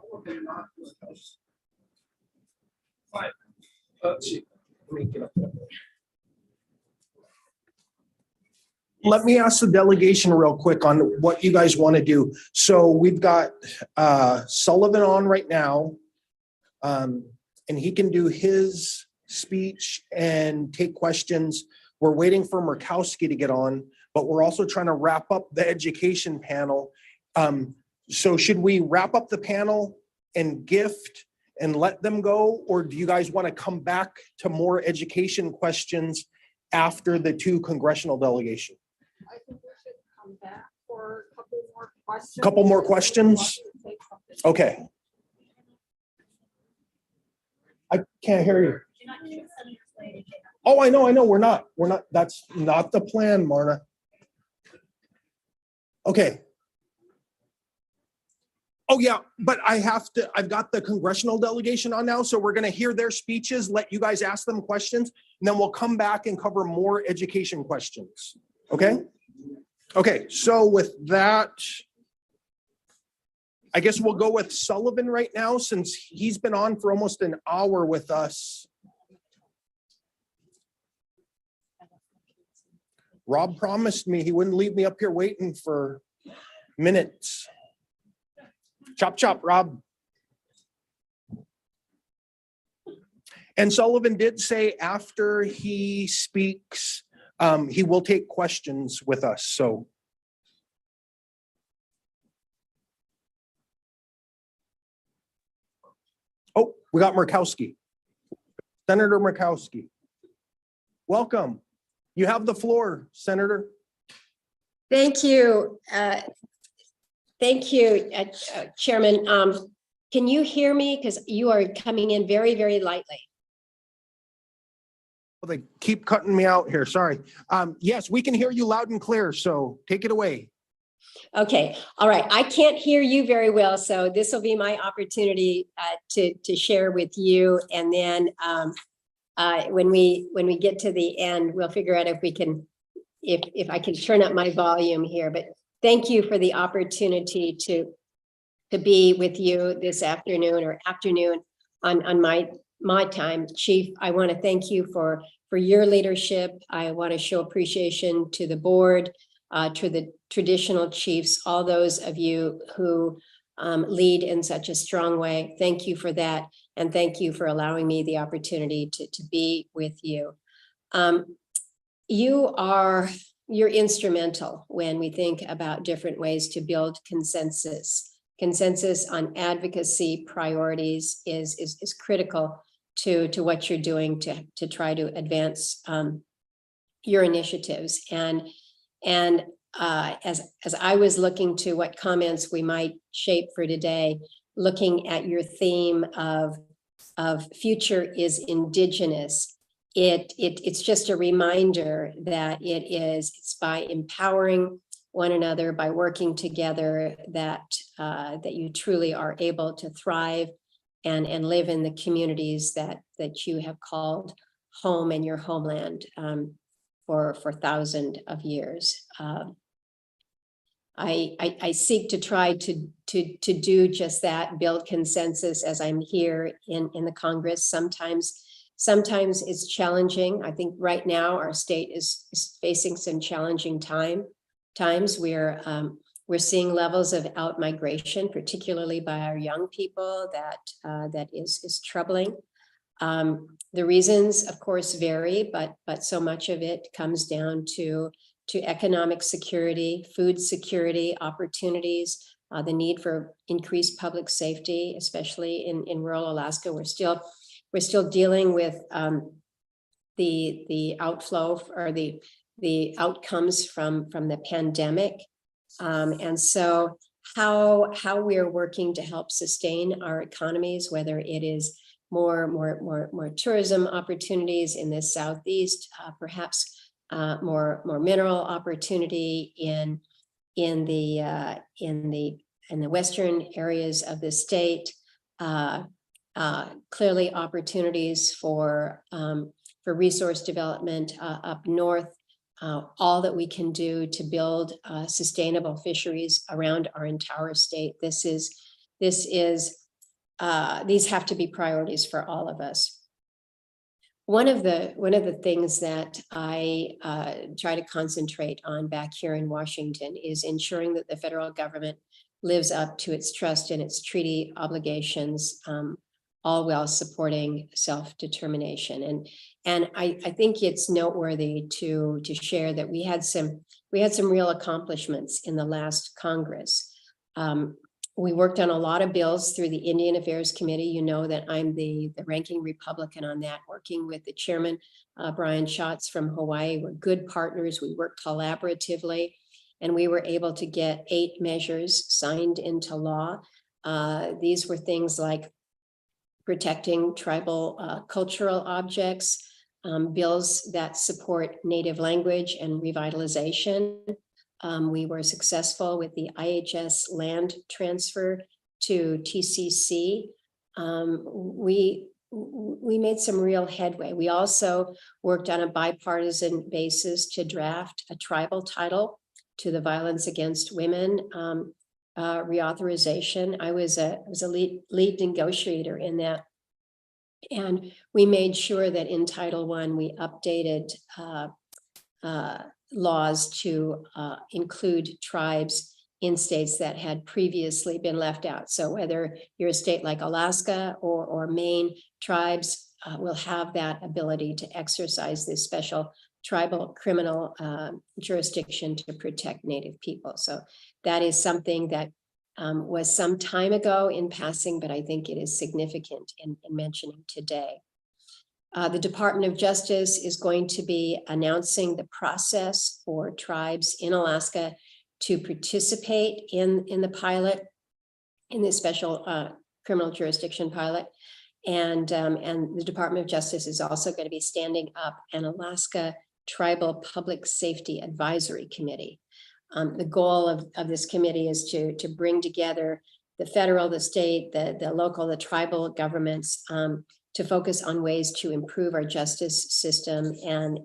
see. Let me get up there. Let me ask the delegation real quick on what you guys want to do. So we've got Sullivan on right now, and he can do his speech and take questions. We're waiting for Murkowski to get on, but we're also trying to wrap up the education panel. So should we wrap up the panel and gift and let them go? Or do you guys want to come back to more education questions after the 2 congressional delegation? I think we should come back for a couple more questions. Couple more questions? Okay. I can't hear you. Oh, I know. We're not. That's not the plan, Marna. Okay. Oh, yeah, but I've got the congressional delegation on now, so we're going to hear their speeches, let you guys ask them questions, and then we'll come back and cover more education questions. Okay? Okay, so with that, I guess we'll go with Sullivan right now since he's been on for almost an hour with us. Rob promised me he wouldn't leave me up here waiting for minutes. Chop, chop, Rob. And Sullivan did say after he speaks, he will take questions with us, so. Oh, we got Murkowski. Senator Murkowski. Welcome. You have the floor, Senator. Thank you. Thank you, Chairman. Can you hear me? Because you are coming in very, very lightly. Well, they keep cutting me out here. Sorry. Yes, we can hear you loud and clear. So take it away. Okay, all right. I can't hear you very well, so this will be my opportunity to share with you. And then when we get to the end, we'll figure out if we can, if I can turn up my volume here. But thank you for the opportunity to be with you this afternoon on my time. Chief, I want to thank you for your leadership. I want to show appreciation to the board, to the traditional chiefs, all those of you who lead in such a strong way. Thank you for that. And thank you for allowing me the opportunity to be with you. You're instrumental when we think about different ways to build consensus. Consensus on advocacy priorities is critical to what you're doing to try to advance your initiatives. And as I was looking to what comments we might shape for today, looking at your theme of future is indigenous, it's just a reminder that it's by empowering one another, by working together, that you truly are able to thrive and live in the communities that you have called home and your homeland for thousands of years. I seek to try to do just that, build consensus as I'm here in the Congress. Sometimes it's challenging. I think right now our state is facing some challenging times. We're seeing levels of out-migration, particularly by our young people, that is troubling. The reasons, of course, vary, but so much of it comes down to economic security, food security, opportunities, the need for increased public safety, especially in rural Alaska. We're still dealing with the outflow or the outcomes from the pandemic. And so how we are working to help sustain our economies, whether it is more tourism opportunities in the Southeast, perhaps more mineral opportunity in the western areas of the state, clearly opportunities for resource development up north, all that we can do to build sustainable fisheries around our entire state. These have to be priorities for all of us. One of the things that I try to concentrate on back here in Washington is ensuring that the federal government lives up to its trust and its treaty obligations, all while supporting self-determination. And I think it's noteworthy to share that we had some real accomplishments in the last Congress. We worked on a lot of bills through the Indian Affairs Committee. You know that I'm the ranking Republican on that, working with the chairman, Brian Schatz from Hawaii. We're good partners. We work collaboratively, and we were able to get 8 measures signed into law. These were things like protecting tribal cultural objects, bills that support native language and revitalization. We were successful with the IHS land transfer to TCC. We made some real headway. We also worked on a bipartisan basis to draft a tribal title to the Violence Against Women reauthorization. I was a lead negotiator in that. And we made sure that in Title I, we updated laws to include tribes in states that had previously been left out. So whether you're a state like Alaska or Maine, tribes will have that ability to exercise this special tribal criminal jurisdiction to protect Native people. So that is something that was some time ago in passing, but I think it is significant in mentioning today. The Department of Justice is going to be announcing the process for tribes in Alaska to participate in the pilot, in this special criminal jurisdiction pilot. And the Department of Justice is also going to be standing up an Alaska Tribal Public Safety Advisory Committee. The goal of this committee is to bring together the federal, the state, the local, the tribal governments to focus on ways to improve our justice system and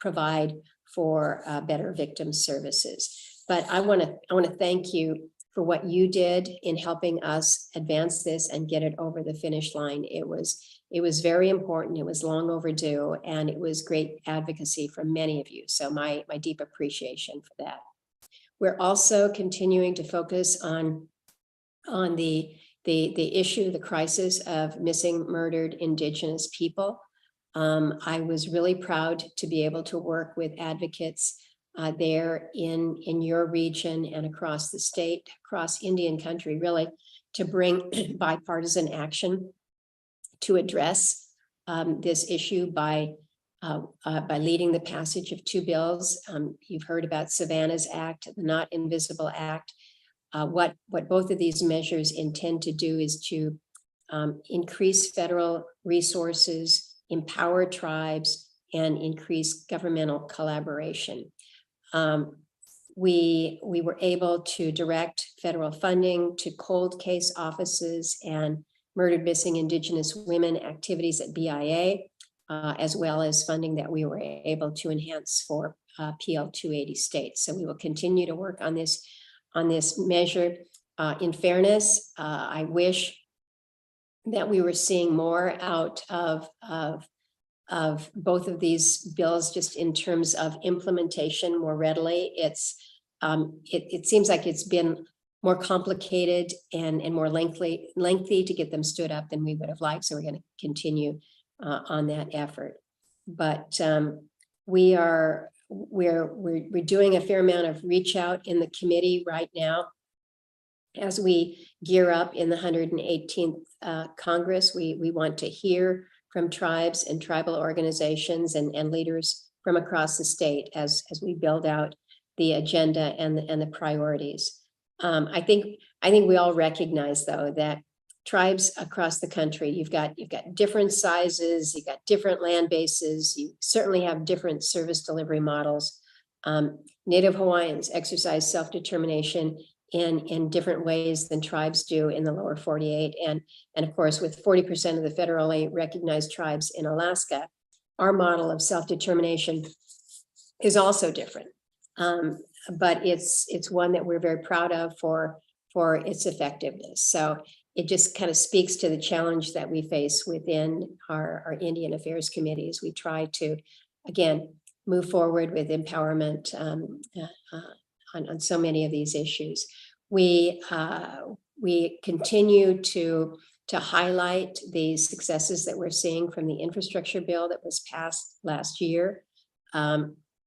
provide for better victim services. But I want to thank you for what you did in helping us advance this and get it over the finish line. It was very important. It was long overdue, and it was great advocacy from many of you. So my deep appreciation for that. We're also continuing to focus on the issue, the crisis of missing, murdered Indigenous people. I was really proud to be able to work with advocates there in your region and across the state, across Indian country, really, to bring bipartisan action to address this issue by leading the passage of 2 bills. You've heard about Savannah's Act, the Not Invisible Act. What both of these measures intend to do is to increase federal resources, empower tribes, and increase governmental collaboration. We were able to direct federal funding to cold case offices and murdered missing Indigenous women activities at BIA, as well as funding that we were able to enhance for PL 280 states. So we will continue to work on this measure. In fairness, I wish that we were seeing more out of both of these bills, just in terms of implementation more readily. It seems like it's been more complicated and more lengthy to get them stood up than we would have liked. So we're going to continue on that effort. But we're doing a fair amount of reach out in the committee right now. As we gear up in the 118th Congress, we want to hear from tribes and tribal organizations and leaders from across the state as we build out the agenda and the priorities. I think we all recognize, though, that tribes across the country, you've got different sizes, you've got different land bases, you certainly have different service delivery models. Native Hawaiians exercise self-determination in different ways than tribes do in the lower 48. And of course, with 40% of the federally recognized tribes in Alaska, our model of self-determination is also different. But it's one that we're very proud of for its effectiveness. So it just kind of speaks to the challenge that we face within our Indian Affairs committees. We try to, again, move forward with empowerment on so many of these issues. We continue to highlight the successes that we're seeing from the infrastructure bill that was passed last year.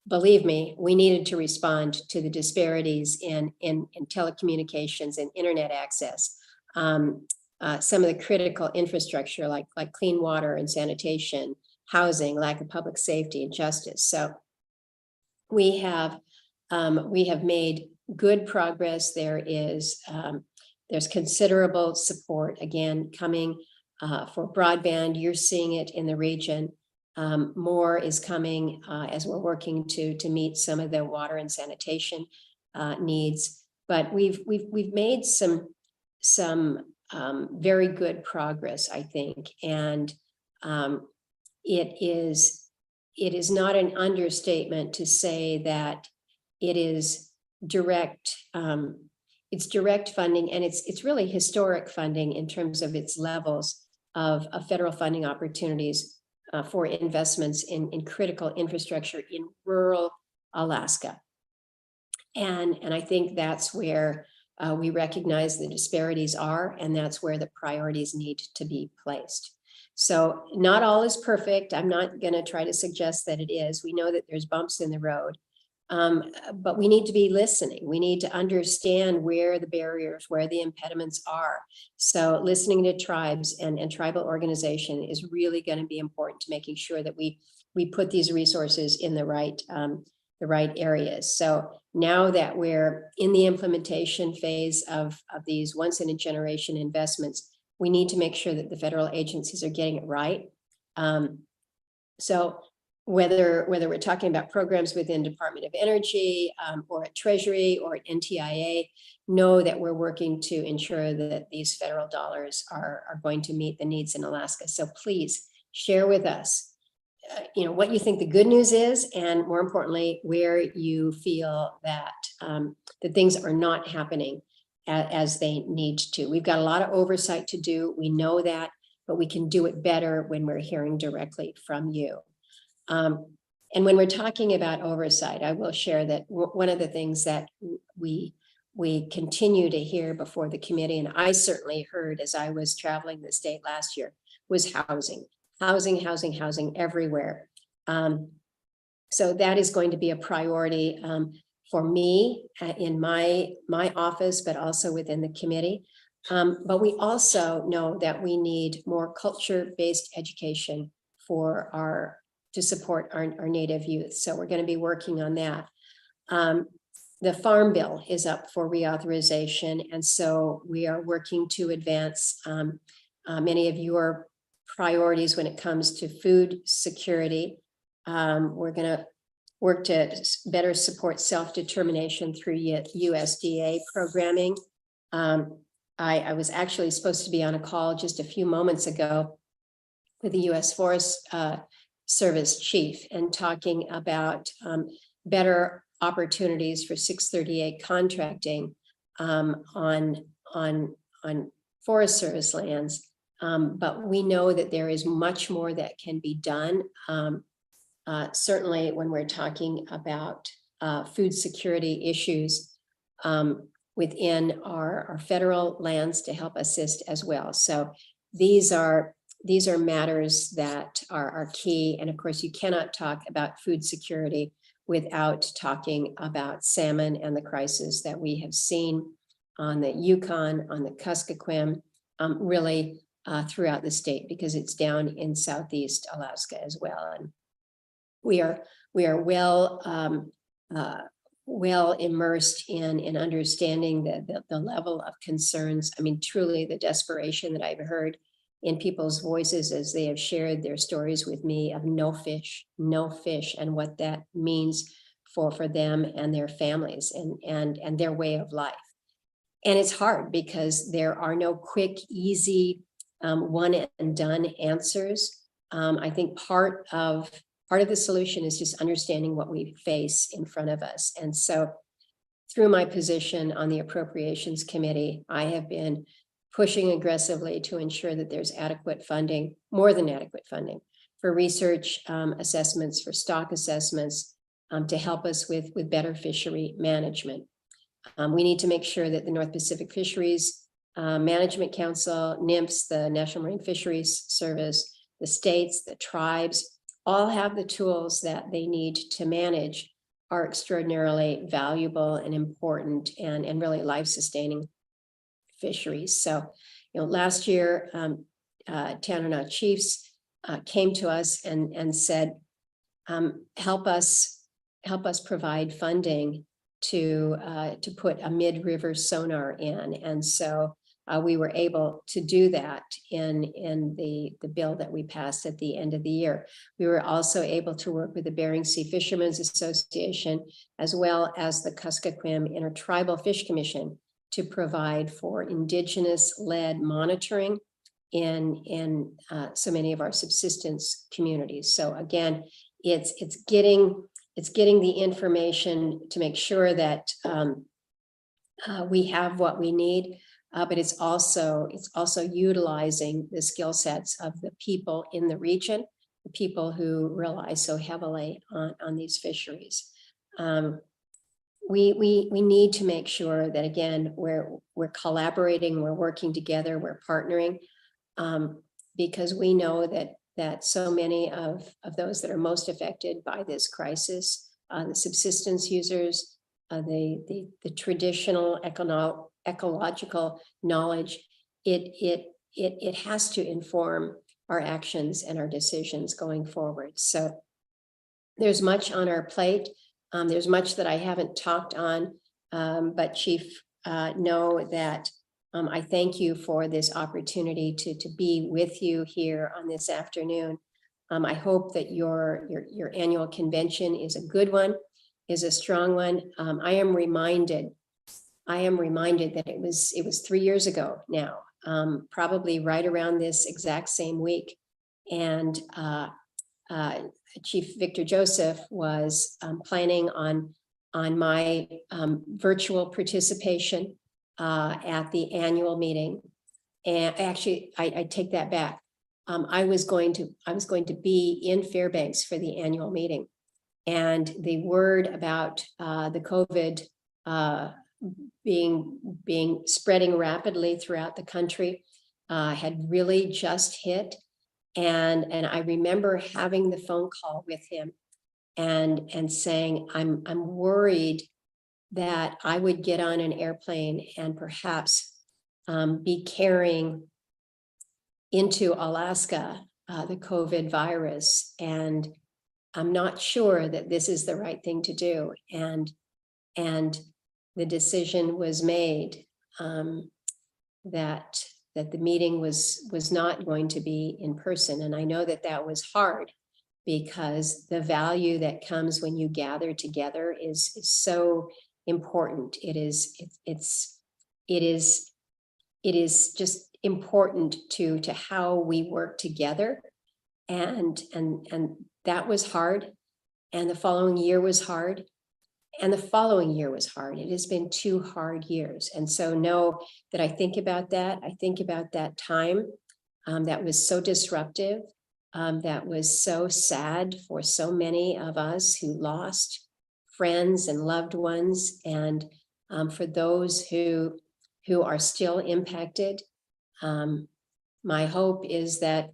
Believe me, we needed to respond to the disparities in telecommunications and internet access. Some of the critical infrastructure like clean water and sanitation, housing, lack of public safety and justice. So we have made good progress. There's considerable support, again, coming for broadband. You're seeing it in the region. More is coming as we're working to meet some of the water and sanitation needs. But we've made some very good progress, I think, and it is not an understatement to say that it is direct. It's direct funding, and it's really historic funding in terms of its levels of federal funding opportunities for investments in critical infrastructure in rural Alaska. And I think that's where we recognize the disparities are, and that's where the priorities need to be placed. So not all is perfect. I'm not going to try to suggest that it is. We know that there's bumps in the road, but we need to be listening. We need to understand where the barriers, where the impediments are. So listening to tribes and tribal organization is really going to be important to making sure that we put these resources in the right areas. So now that we're in the implementation phase of these once in a generation investments, we need to make sure that the federal agencies are getting it right. So whether we're talking about programs within Department of Energy or at Treasury or at NTIA, know that we're working to ensure that these federal dollars are going to meet the needs in Alaska. So please share with us, what you think the good news is, and more importantly, where you feel that that things are not happening as they need to. We've got a lot of oversight to do. We know that, but we can do it better when we're hearing directly from you. And when we're talking about oversight, I will share that one of the things that we continue to hear before the committee, and I certainly heard as I was traveling the state last year, was housing everywhere. So that is going to be a priority for me in my office, but also within the committee. But we also know that we need more culture-based education to support our Native youth. So we're going to be working on that. The Farm Bill is up for reauthorization, and so we are working to advance many of your priorities when it comes to food security. We're going to work to better support self-determination through USDA programming. I was actually supposed to be on a call just a few moments ago with the U.S. Forest Service chief and talking about better opportunities for 638 contracting on Forest Service lands. But we know that there is much more that can be done. Certainly when we're talking about food security issues within our federal lands to help assist as well. So these are matters that are key. And of course, you cannot talk about food security without talking about salmon and the crisis that we have seen on the Yukon, on the Kuskokwim, really throughout the state, because it's down in Southeast Alaska as well. And we are well immersed in understanding the level of concerns. I mean, truly the desperation that I've heard in people's voices as they have shared their stories with me of no fish, and what that means for them and their families and their way of life. And it's hard because there are no quick, easy, one and done answers. I think part of the solution is just understanding what we face in front of us. And so through my position on the Appropriations Committee, I have been pushing aggressively to ensure that there's adequate funding, more than adequate funding, for research assessments, for stock assessments, to help us with better fishery management. We need to make sure that the North Pacific Fisheries Management Council, NIMFS, the National Marine Fisheries Service, the states, the tribes, all have the tools that they need to manage our extraordinarily valuable and important and really life-sustaining fisheries. So, last year, Tanana chiefs came to us and said, help us provide funding to put a mid-river sonar in. And so we were able to do that in the bill that we passed at the end of the year. We were also able to work with the Bering Sea Fishermen's Association, as well as the Kuskokwim Intertribal Fish Commission, to provide for Indigenous-led monitoring in so many of our subsistence communities. So again, it's getting the information to make sure that we have what we need, but it's also utilizing the skill sets of the people in the region, the people who rely so heavily on these fisheries. We need to make sure that, again, we're collaborating, we're working together, we're partnering, because we know that so many of those that are most affected by this crisis, the subsistence users, the traditional ecological knowledge, it has to inform our actions and our decisions going forward. So there's much on our plate. There's much that I haven't talked on, but Chief, know that I thank you for this opportunity to be with you here on this afternoon. I hope that your annual convention is a good one, is a strong one. I am reminded that it was 3 years ago now, probably right around this exact same week. And Chief Victor Joseph was planning on my virtual participation at the annual meeting. And actually, I take that back. I was going to be in Fairbanks for the annual meeting, and the word about the COVID being spreading rapidly throughout the country had really just hit. And I remember having the phone call with him and saying, I'm worried that I would get on an airplane and perhaps be carrying into Alaska the COVID virus. And I'm not sure that this is the right thing to do. And the decision was made that the meeting was not going to be in person. And I know that that was hard, because the value that comes when you gather together is so important. It is just important to how we work together. And that was hard. And the following year was hard. And the following year was hard. It has been 2 hard years. And so know that I think about that. I think about that time that was so disruptive, that was so sad for so many of us who lost friends and loved ones. And for those who are still impacted, my hope is that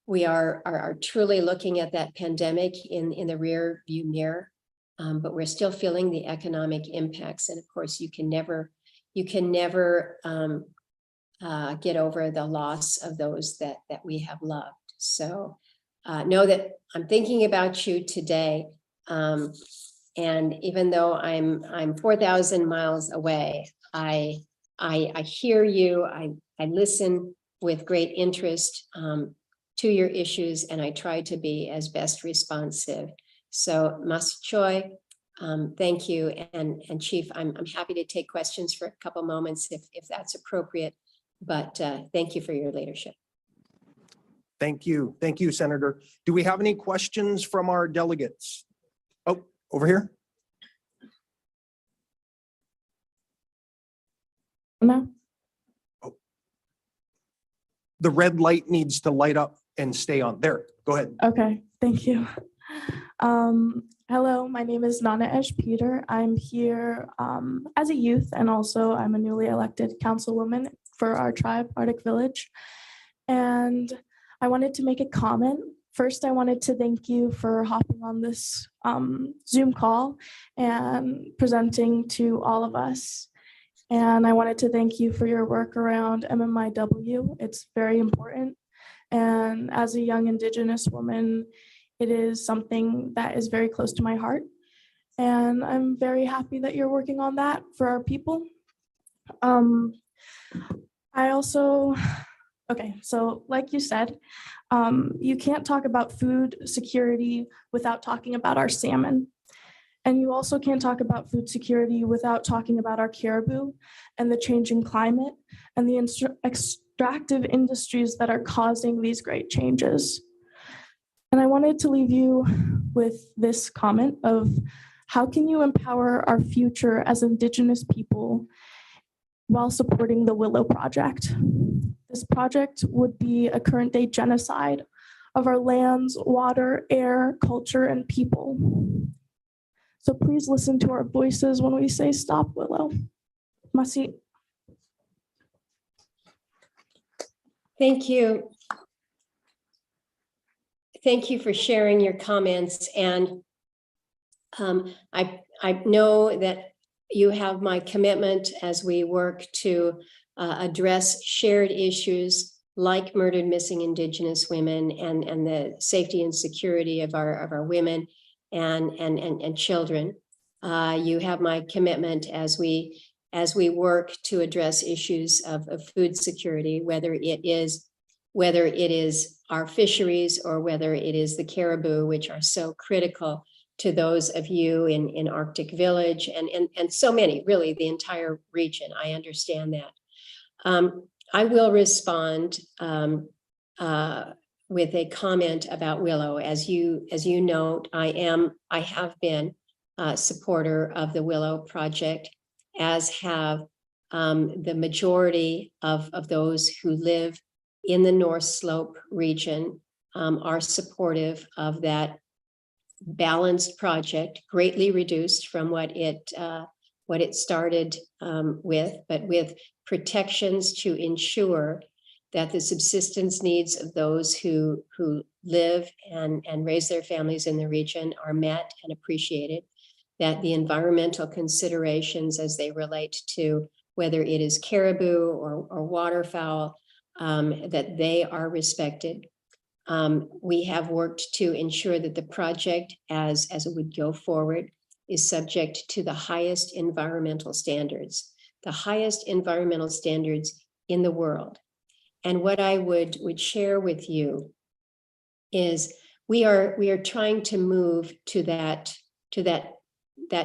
we are truly looking at that pandemic in the rear view mirror, but we're still feeling the economic impacts. And of course, you can never get over the loss of those that we have loved. So know that I'm thinking about you today. And even though I'm 4,000 miles away, I hear you. I listen with great interest to your issues, and I try to be as best responsive. So Mas Choi, thank you. And Chief, I'm happy to take questions for a couple moments if that's appropriate, but thank you for your leadership. Thank you. Thank you, Senator. Do we have any questions from our delegates? Oh, over here. No. Oh. The red light needs to light up and stay on. There, go ahead. Okay, thank you. Hello, my name is Nana Esh Peter. I'm here as a youth, and also I'm a newly elected councilwoman for our tribe, Arctic Village. And I wanted to make a comment. First, I wanted to thank you for hopping on this Zoom call and presenting to all of us. And I wanted to thank you for your work around MMIW. It's very important. And as a young Indigenous woman, it is something that is very close to my heart. And I'm very happy that you're working on that for our people. Okay, so like you said, you can't talk about food security without talking about our salmon. And you also can't talk about food security without talking about our caribou and the changing climate and the extractive industries that are causing these great changes. And I wanted to leave you with this comment of how can you empower our future as Indigenous people while supporting the Willow Project? This project would be a current day genocide of our lands, water, air, culture, and people. So please listen to our voices when we say stop Willow. Masi. Thank you. Thank you for sharing your comments. And I know that you have my commitment as we work to address shared issues like murdered missing Indigenous women and the safety and security of our women and children. You have my commitment as we work to address issues of food security, whether it is whether it is our fisheries or whether it is the caribou, which are so critical to those of you in Arctic Village and so many, really the entire region. I understand that. I will respond with a comment about Willow. As you note, I have been a supporter of the Willow project, as have the majority of those who live in the North Slope region are supportive of that balanced project, greatly reduced from what it started with, but with protections to ensure that the subsistence needs of those who live and raise their families in the region are met and appreciated, that the environmental considerations as they relate to whether it is caribou or waterfowl, that they are respected. We have worked to ensure that the project, as it would go forward, is subject to the highest environmental standards in the world. And what I would share with you is we are trying to move to that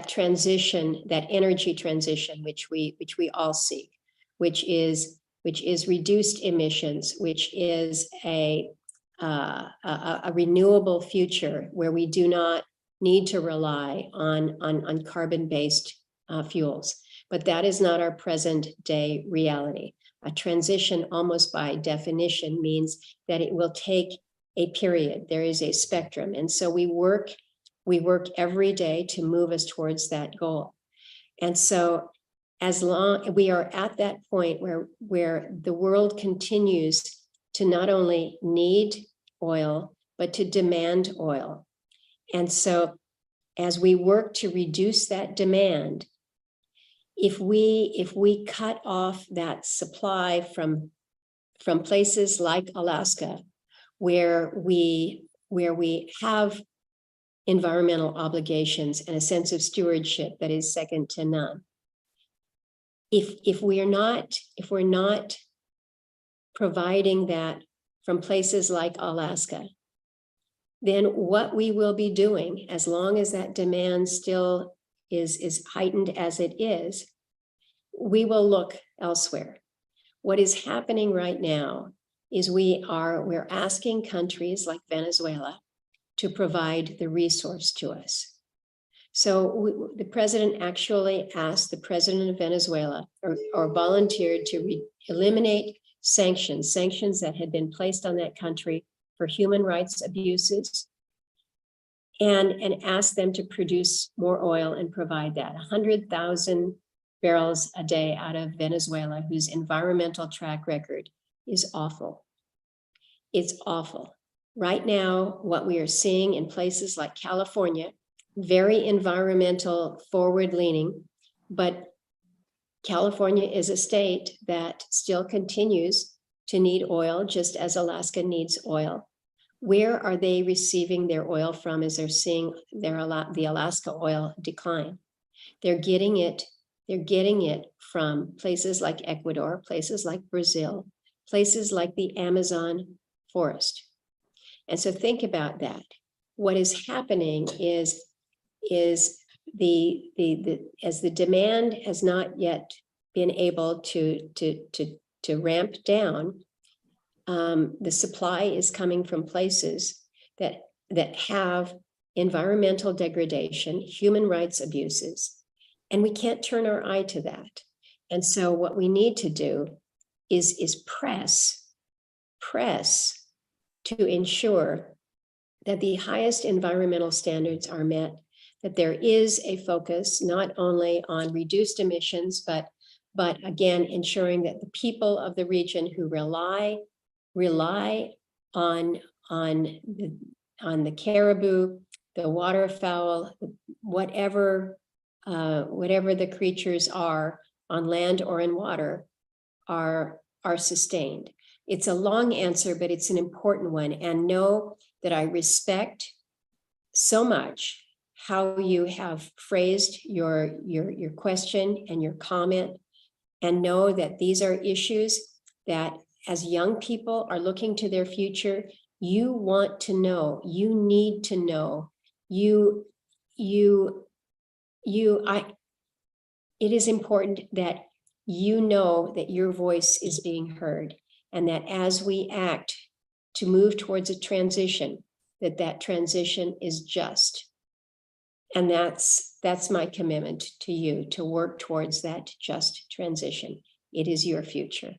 transition, that energy transition, which we all seek, which is reduced emissions, which is a renewable future where we do not need to rely on carbon-based fuels. But that is not our present day reality. A transition, almost by definition, means that it will take a period. There is a spectrum. And so we work every day to move us towards that goal. And so as long we are at that point where the world continues to not only need oil, but to demand oil. And so as we work to reduce that demand, if we cut off that supply from places like Alaska, where we have environmental obligations and a sense of stewardship that is second to none, if we're not providing that from places like Alaska, then what we will be doing, as long as that demand still is heightened as it is, we will look elsewhere. What is happening right now is we're asking countries like Venezuela to provide the resource to us. So the president actually asked the president of Venezuela or volunteered to eliminate sanctions that had been placed on that country for human rights abuses, and ask them to produce more oil and provide that. 100,000 barrels a day out of Venezuela, whose environmental track record is awful. It's awful. Right now, what we are seeing in places like California, very environmental forward leaning, but California is a state that still continues to need oil, just as Alaska needs oil. Where are they receiving their oil from as they're seeing the Alaska oil decline? They're getting it from places like Ecuador, places like Brazil, places like the Amazon forest. And so think about that. What is happening is as the demand has not yet been able to ramp down, the supply is coming from places that have environmental degradation, human rights abuses, and we can't turn our eye to that. And so what we need to do is press to ensure that the highest environmental standards are met, that there is a focus not only on reduced emissions, but again, ensuring that the people of the region who rely on the caribou, the waterfowl, whatever the creatures are on land or in water, are sustained. It's a long answer, but it's an important one. And know that I respect so much how you have phrased your question and your comment, and know that these are issues that as young people are looking to their future, you want to know, you need to know, it is important that you know that your voice is being heard, and that as we act to move towards a transition, that transition is just. And that's my commitment to you, to work towards that just transition. It is your future.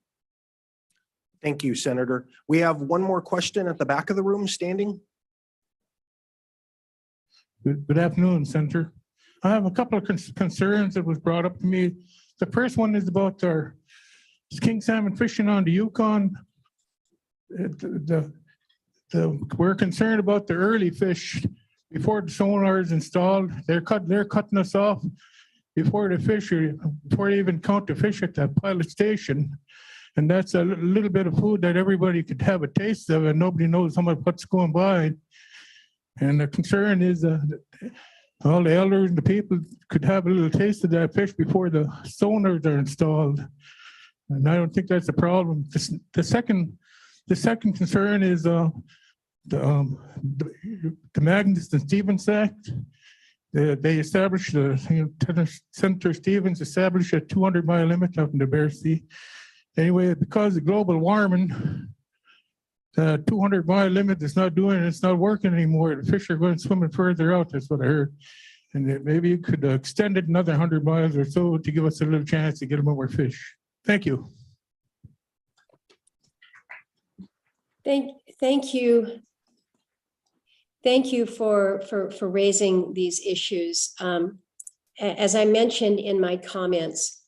Thank you, Senator. We have one more question at the back of the room standing. Good afternoon, Senator. I have a couple of concerns that was brought up to me. The first one is about our king salmon fishing on the Yukon. We're concerned about the early fish before the sonar is installed. They're cutting us off before they even count the fish at that pilot station. And that's a little bit of food that everybody could have a taste of, and nobody knows how much what's going by. And the concern is that all the elders and the people could have a little taste of that fish before the sonars are installed. And I don't think that's a problem. The second concern is the Magnuson-Stevens Act. They established, Senator Stevens established a 200-mile limit up in the Bear Sea. Anyway, because of global warming, the 200-mile limit is not doing it. It's not working anymore. The fish are going swimming further out. That's what I heard. And maybe you could extend it another 100 miles or so to give us a little chance to get more fish. Thank you. Thank you. Thank you for raising these issues. As I mentioned in my comments,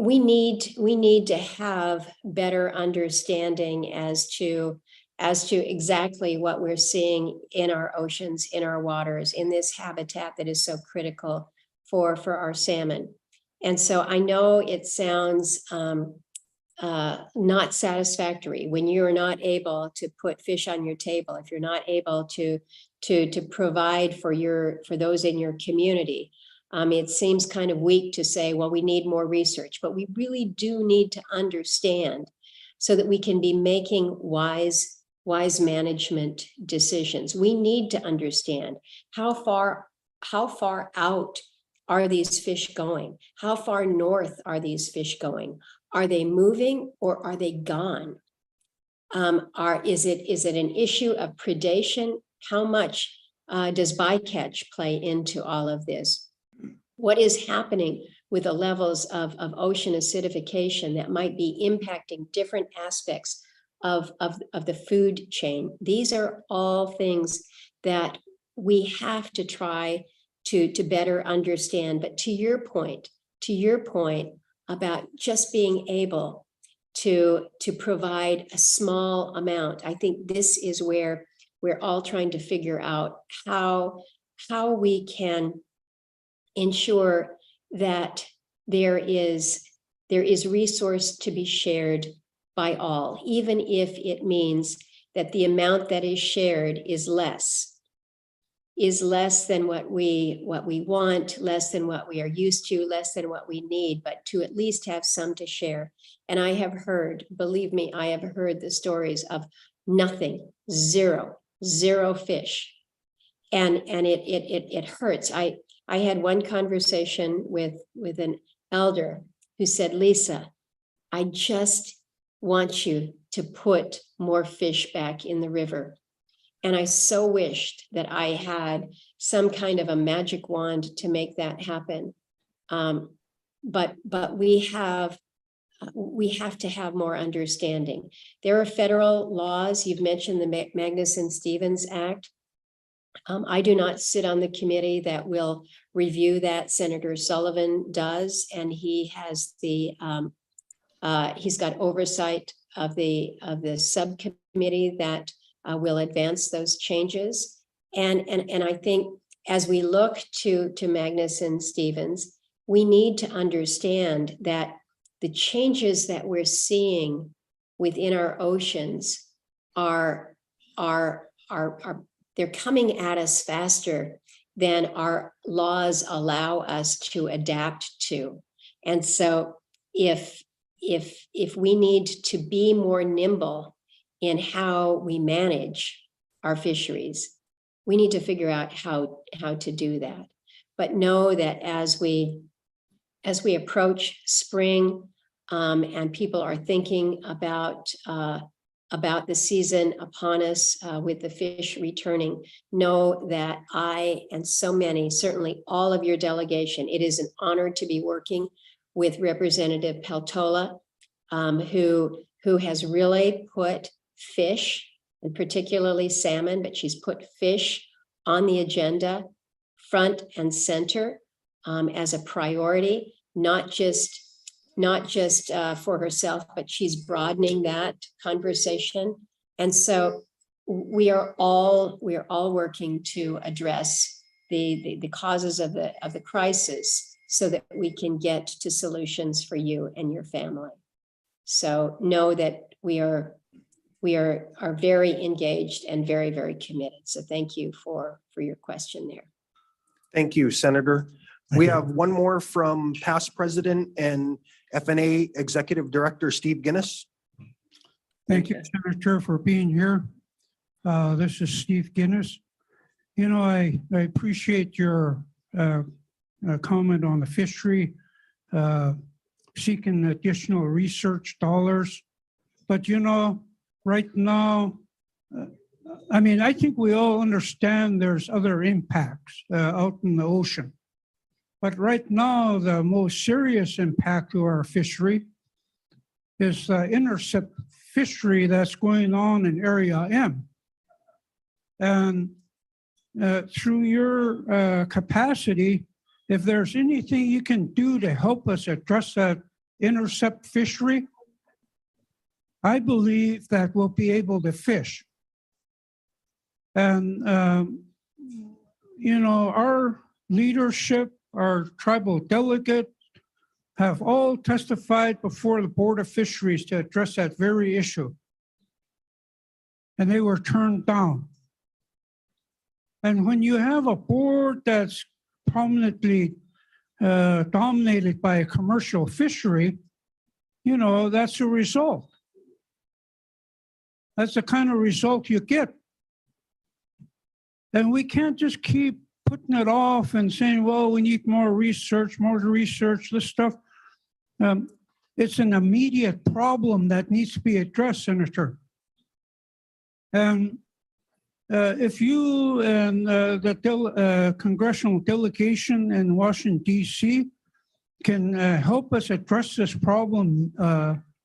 we need to have better understanding as to exactly what we're seeing in our oceans, in our waters, in this habitat that is so critical for our salmon. And so I know it sounds not satisfactory when you're not able to put fish on your table, if you're not able to provide for those in your community. It seems kind of weak to say, well, we need more research, but we really do need to understand so that we can be making wise management decisions. We need to understand how far out are these fish going? How far north are these fish going? Are they moving or are they gone? Is it an issue of predation? How much does bycatch play into all of this? What is happening with the levels of ocean acidification that might be impacting different aspects of the food chain? These are all things that we have to try to better understand. But to your point about just being able to provide a small amount, I think this is where we're all trying to figure out how we can ensure that there is resource to be shared by all, even if it means that the amount that is shared is less than what we want, less than what we are used to, less than what we need, but to at least have some to share. And I have heard, believe me, I have heard the stories of nothing, zero fish. And it hurts. I had one conversation with an elder who said, Lisa, I just want you to put more fish back in the river. And I so wished that I had some kind of a magic wand to make that happen. But we have to have more understanding. There are federal laws. You've mentioned the Magnuson-Stevens Act. I do not sit on the committee that will review that. Senator Sullivan does, and he has he's got oversight of the subcommittee that will advance those changes. And I think as we look to Magnuson-Stevens, we need to understand that the changes that we're seeing within our oceans are they're coming at us faster than our laws allow us to adapt to. And so if if we need to be more nimble in how we manage our fisheries, we need to figure out how to do that. But know that as we approach spring, and people are thinking about the season upon us with the fish returning, know that I and so many, certainly all of your delegation, it is an honor to be working with Representative Peltola, who has really put fish, and particularly salmon, but she's put fish on the agenda front and center as a priority, not just for herself, but she's broadening that conversation. And so we are all working to address the causes of the crisis so that we can get to solutions for you and your family. So know that we are very engaged and very, very committed. So thank you for your question there. Thank you, Senator. We have one more from past president and FNA Executive Director Steve Guinness. Thank you, Senator, for being here. This is Steve Guinness. You know, I appreciate your comment on the fishery, seeking additional research dollars. But, you know, right now, I mean, I think we all understand there's other impacts out in the ocean. But right now, the most serious impact to our fishery is the intercept fishery that's going on in Area M. And through your capacity, if there's anything you can do to help us address that intercept fishery, I believe that we'll be able to fish. And, you know, our leadership, our tribal delegates have all testified before the Board of Fisheries to address that very issue. And they were turned down. And when you have a board that's prominently dominated by a commercial fishery, you know, that's a result. That's the kind of result you get. And we can't just keep putting it off and saying, well, we need more research, this stuff. It's an immediate problem that needs to be addressed, Senator. And if you and the congressional delegation in Washington, D.C. can help us address this problem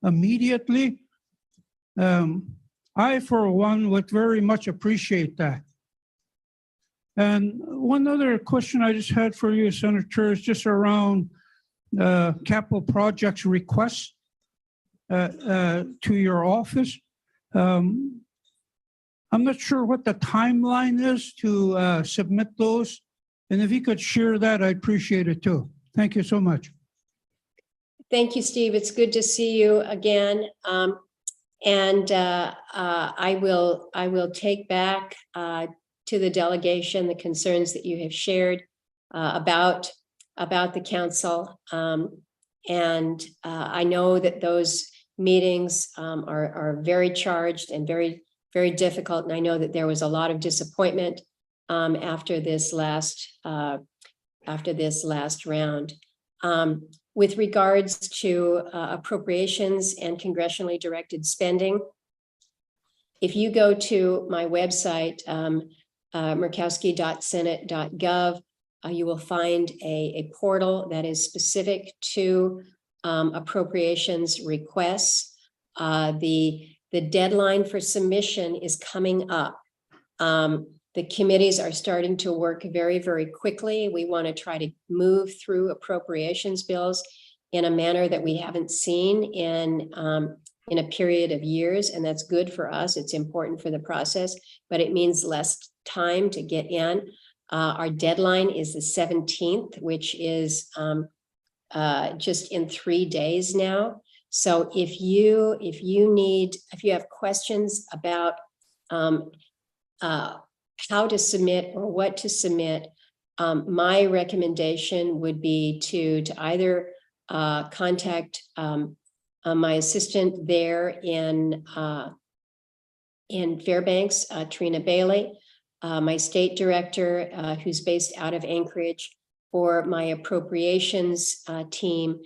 immediately, I, for one, would very much appreciate that. And one other question I just had for you, Senator, is just around capital projects requests to your office. I'm not sure what the timeline is to submit those. And if you could share that, I'd appreciate it too. Thank you so much. Thank you, Steve. It's good to see you again. I will take back to the delegation the concerns that you have shared about the council. I know that those meetings are very charged and very, very difficult. And I know that there was a lot of disappointment after this last round. With regards to appropriations and congressionally directed spending, if you go to my website, murkowski.senate.gov, you will find a portal that is specific to appropriations requests. The deadline for submission is coming up. The committees are starting to work very, very quickly. We want to try to move through appropriations bills in a manner that we haven't seen in a period of years, and that's good for us. It's important for the process, but it means less time to get in. Our deadline is the 17th, which is just in 3 days now. So if you have questions about how to submit or what to submit, my recommendation would be to either contact My assistant there in Fairbanks, Trina Bailey, my state director, who's based out of Anchorage, or my appropriations team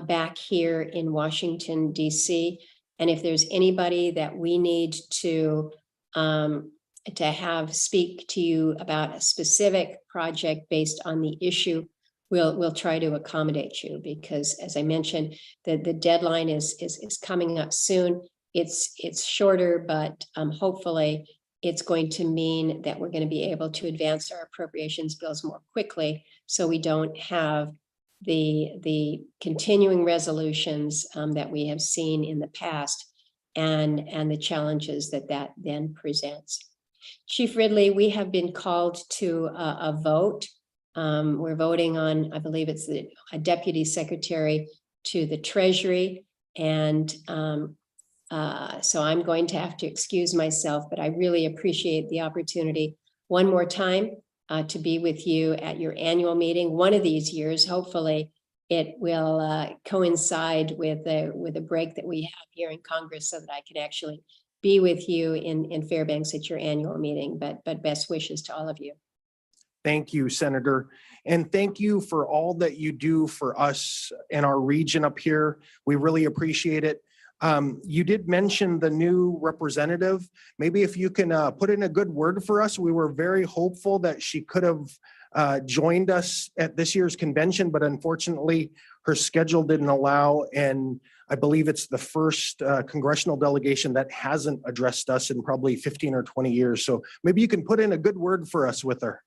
back here in Washington, DC. And if there's anybody that we need to have speak to you about a specific project based on the issue, we'll try to accommodate you, because as I mentioned, the deadline is coming up soon. It's shorter, but hopefully it's going to mean that we're going to be able to advance our appropriations bills more quickly, so we don't have the continuing resolutions that we have seen in the past, and the challenges that then presents. Chief Ridley, we have been called to a vote. We're voting on, I believe it's a deputy secretary to the Treasury, and so I'm going to have to excuse myself, but I really appreciate the opportunity one more time to be with you at your annual meeting. One of these years, hopefully it will coincide with a break that we have here in Congress, so that I can actually be with you in Fairbanks at your annual meeting. But best wishes to all of you. Thank you, Senator. And thank you for all that you do for us in our region up here. We really appreciate it. You did mention the new representative. Maybe if you can put in a good word for us. We were very hopeful that she could have joined us at this year's convention, but unfortunately her schedule didn't allow. And I believe it's the first congressional delegation that hasn't addressed us in probably 15 or 20 years. So maybe you can put in a good word for us with her.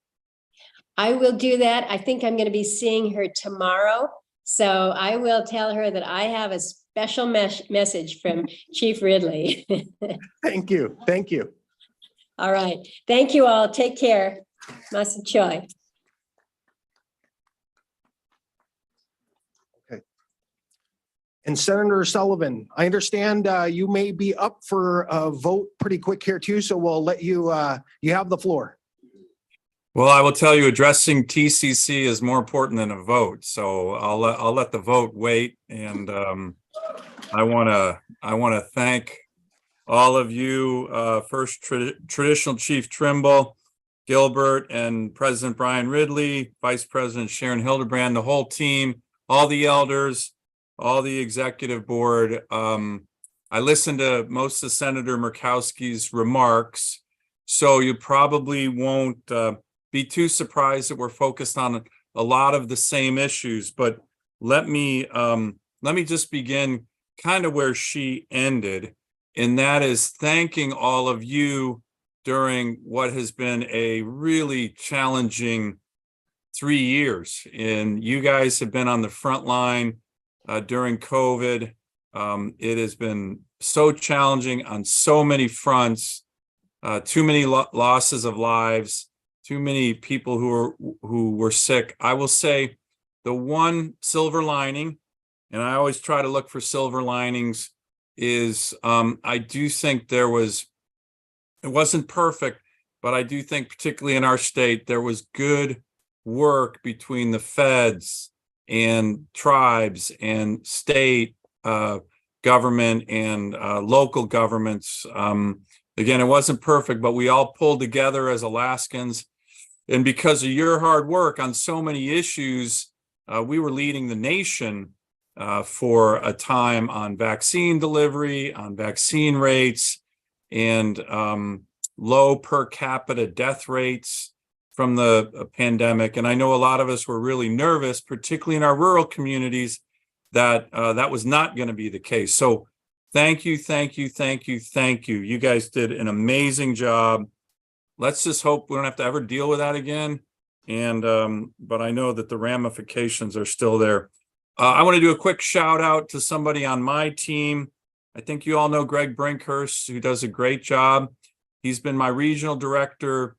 I will do that. I think I'm going to be seeing her tomorrow. So I will tell her that I have a special message from Chief Ridley. Thank you. Thank you. All right. Thank you all. Take care. Masa choy. Okay. And Senator Sullivan, I understand you may be up for a vote pretty quick here too, so we'll let you, you have the floor. Well, I will tell you, addressing TCC is more important than a vote. So I'll let the vote wait. And I want to thank all of you, first Traditional Chief Trimble, Gilbert, and President Brian Ridley, Vice President Sharon Hildebrand, the whole team, all the elders, all the executive board. I listened to most of Senator Murkowski's remarks, so you probably won't be too surprised that we're focused on a lot of the same issues. But let me just begin kind of where she ended, and that is thanking all of you during what has been a really challenging 3 years. And you guys have been on the front line during COVID. It has been so challenging on so many fronts, too many losses of lives, too many people who were sick. I will say the one silver lining, and I always try to look for silver linings, is I do think it wasn't perfect, but I do think particularly in our state, there was good work between the feds and tribes and state government and local governments. Again, it wasn't perfect, but we all pulled together as Alaskans. And because of your hard work on so many issues, we were leading the nation for a time on vaccine delivery, on vaccine rates, and low per capita death rates from the pandemic. And I know a lot of us were really nervous, particularly in our rural communities, that that was not going to be the case. So thank you, thank you, thank you, thank you. You guys did an amazing job. Let's just hope we don't have to ever deal with that again. And but I know that the ramifications are still there. I want to do a quick shout out to somebody on my team. I think you all know Greg Brinkhurst, who does a great job. He's been my regional director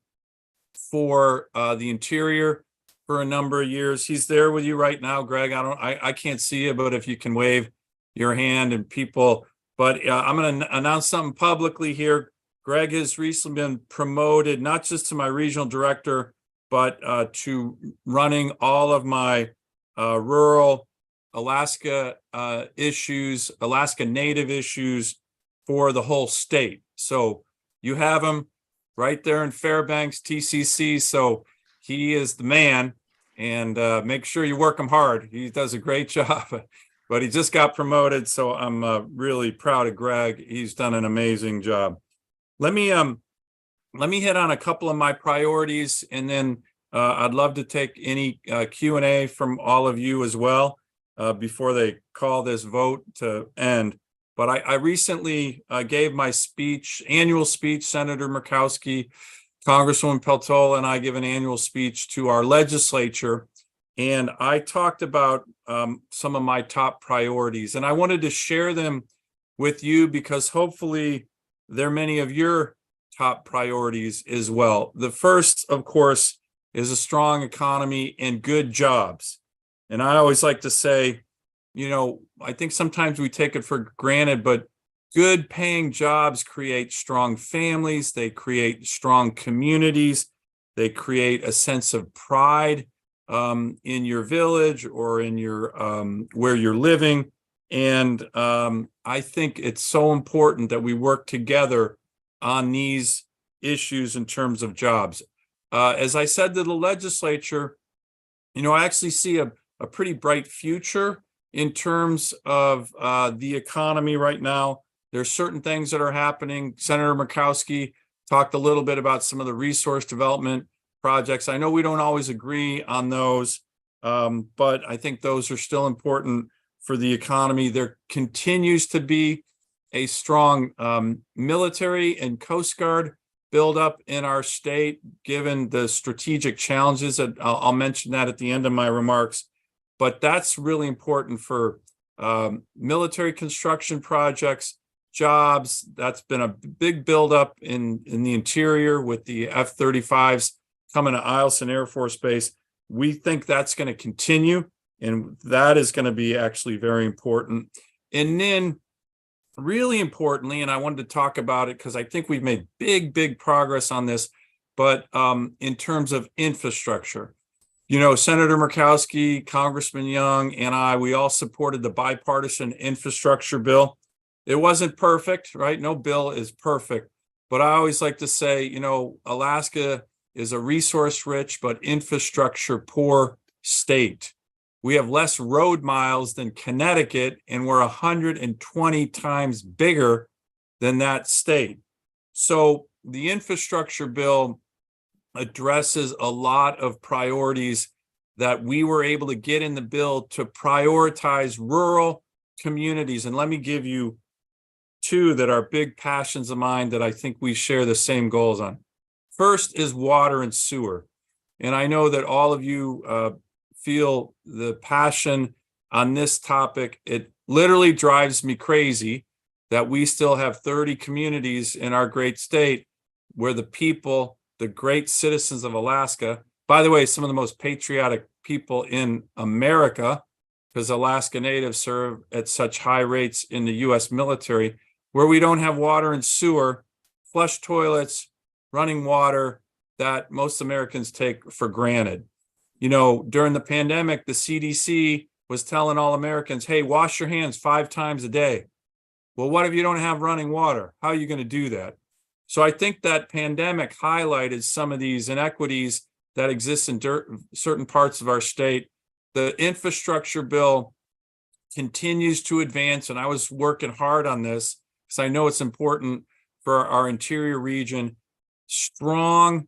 for the Interior for a number of years. He's there with you right now, Greg. I can't see you, but if you can wave your hand and people. But I'm going to announce something publicly here. Greg has recently been promoted, not just to my regional director, but to running all of my rural Alaska issues, Alaska Native issues for the whole state. So you have him right there in Fairbanks, TCC. So he is the man, and make sure you work him hard. He does a great job, but he just got promoted. So I'm really proud of Greg. He's done an amazing job. Let me hit on a couple of my priorities, and then I'd love to take any Q&A from all of you as well before they call this vote to end. But I recently gave my annual speech, Senator Murkowski, Congresswoman Peltola, and I give an annual speech to our legislature. And I talked about some of my top priorities, and I wanted to share them with you because hopefully they're many of your top priorities as well. The first, of course, is a strong economy and good jobs. And I always like to say, I think sometimes we take it for granted, but good paying jobs create strong families. They create strong communities. They create a sense of pride in your village or in your where you're living. And I think it's so important that we work together on these issues in terms of jobs. As I said to the legislature, I actually see a pretty bright future in terms of the economy right now. There's certain things that are happening. Senator Murkowski talked a little bit about some of the resource development projects. I know we don't always agree on those, but I think those are still important for the economy. There continues to be a strong military and Coast Guard buildup in our state, given the strategic challenges that I'll mention that at the end of my remarks. But that's really important for military construction projects, jobs. That's been a big buildup in the interior with the F-35s coming to Eielson Air Force Base. We think that's going to continue, and that is going to be actually very important. And then really importantly, and I wanted to talk about it because I think we've made big progress on this, but in terms of infrastructure, Senator Murkowski, Congressman Young, and we all supported the bipartisan infrastructure bill. It wasn't perfect, right? No bill is perfect, but I always like to say, Alaska is a resource-rich but infrastructure-poor state. We have less road miles than Connecticut, and we're 120 times bigger than that state. So the infrastructure bill addresses a lot of priorities that we were able to get in the bill to prioritize rural communities. And let me give you two that are big passions of mine that I think we share the same goals on. First is water and sewer. And I know that all of you feel the passion on this topic. It literally drives me crazy that we still have 30 communities in our great state where the people, the great citizens of Alaska, by the way, some of the most patriotic people in America, because Alaska Natives serve at such high rates in the US military, where we don't have water and sewer, flush toilets, running water that most Americans take for granted. During the pandemic, the CDC was telling all Americans, hey, wash your hands 5 times a day. Well, what if you don't have running water? How are you going to do that? So I think that pandemic highlighted some of these inequities that exist in certain parts of our state. The infrastructure bill continues to advance, and I was working hard on this because I know it's important for our interior region. Strong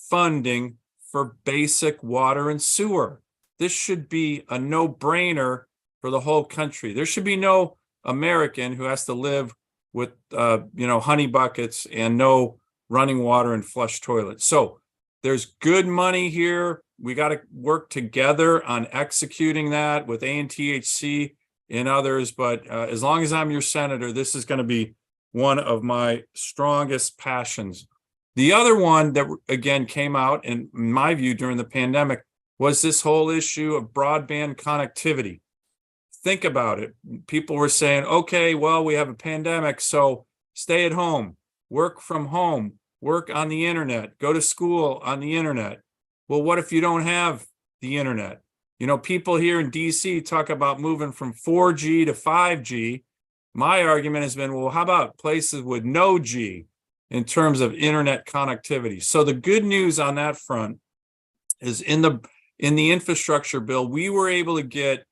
funding for basic water and sewer. This should be a no-brainer for the whole country. There should be no American who has to live with honey buckets and no running water and flush toilets. So there's good money here. We got to work together on executing that with ANTHC and others. But as long as I'm your senator, this is going to be one of my strongest passions. The other one that, again, came out, in my view, during the pandemic was this whole issue of broadband connectivity. Think about it. People were saying, okay, well, we have a pandemic, so stay at home, work from home, work on the internet, go to school on the internet. Well, what if you don't have the internet? You know, people here in DC talk about moving from 4G to 5G. My argument has been, well, how about places with no G in terms of internet connectivity? So the good news on that front is in the infrastructure bill, we were able to get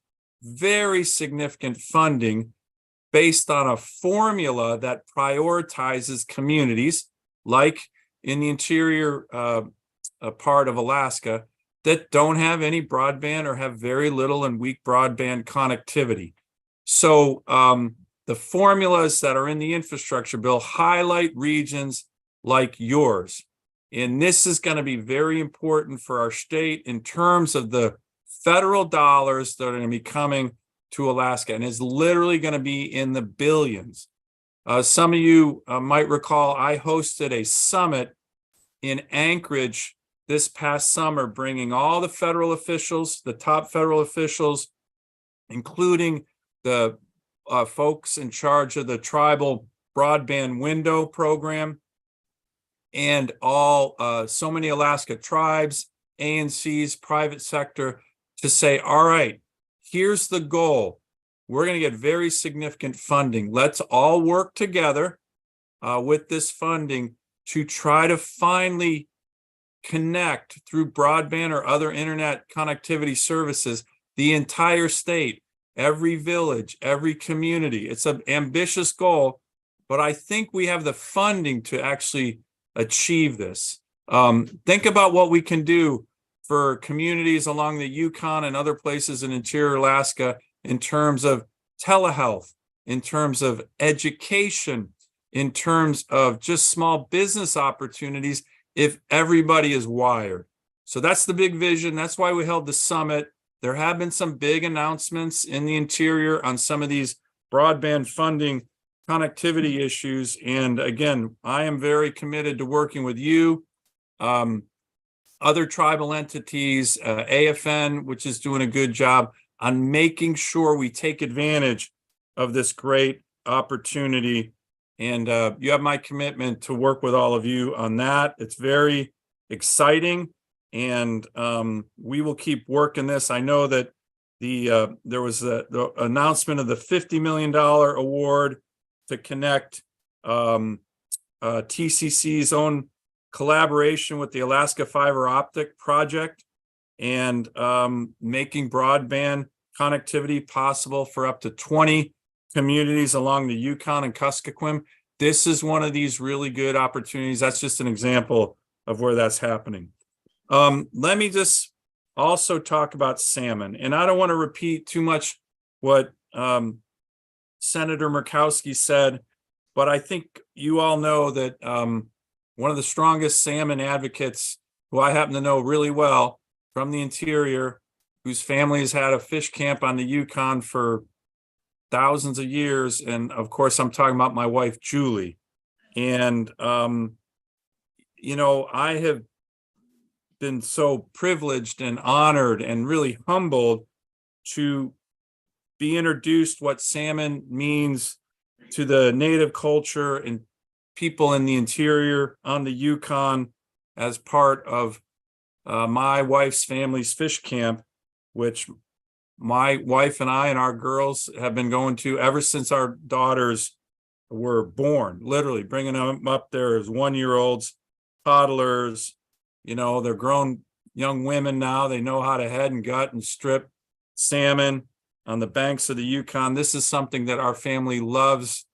very significant funding based on a formula that prioritizes communities like in the interior part of Alaska that don't have any broadband or have very little and weak broadband connectivity. So the formulas that are in the infrastructure bill highlight regions like yours. And this is going to be very important for our state in terms of the federal dollars that are going to be coming to Alaska, and is literally going to be in the billions. Some of you might recall I hosted a summit in Anchorage this past summer, bringing all the federal officials, the top federal officials, including the folks in charge of the tribal broadband window program, and all so many Alaska tribes, ANCs, private sector, to say, all right, here's the goal. We're going to get very significant funding. Let's all work together with this funding to try to finally connect through broadband or other internet connectivity services the entire state, every village, every community. It's an ambitious goal, but I think we have the funding to actually achieve this. Think about what we can do for communities along the Yukon and other places in interior Alaska in terms of telehealth, in terms of education, in terms of just small business opportunities if everybody is wired. So that's the big vision. That's why we held the summit. There have been some big announcements in the interior on some of these broadband funding connectivity issues. And again, I am very committed to working with you, other tribal entities, AFN, which is doing a good job on making sure we take advantage of this great opportunity. And you have my commitment to work with all of you on that. It's very exciting, and we will keep working this. I know that there was the announcement of the $50 million award to connect TCC's own collaboration with the Alaska Fiber Optic Project, and making broadband connectivity possible for up to 20 communities along the Yukon and Kuskokwim. This is one of these really good opportunities. That's just an example of where that's happening. Let me just also talk about salmon. And I don't want to repeat too much what Senator Murkowski said, but I think you all know that one of the strongest salmon advocates, who I happen to know really well from the interior, whose family has had a fish camp on the Yukon for thousands of years. And of course, I'm talking about my wife, Julie. And, you know, I have been so privileged and honored and really humbled to be introduced what salmon means to the native culture and people in the interior on the Yukon as part of my wife's family's fish camp, which my wife and I and our girls have been going to ever since our daughters were born, literally bringing them up there as 1-year-olds, toddlers. You know, they're grown young women now. They know how to head and gut and strip salmon on the banks of the Yukon. This is something that our family loves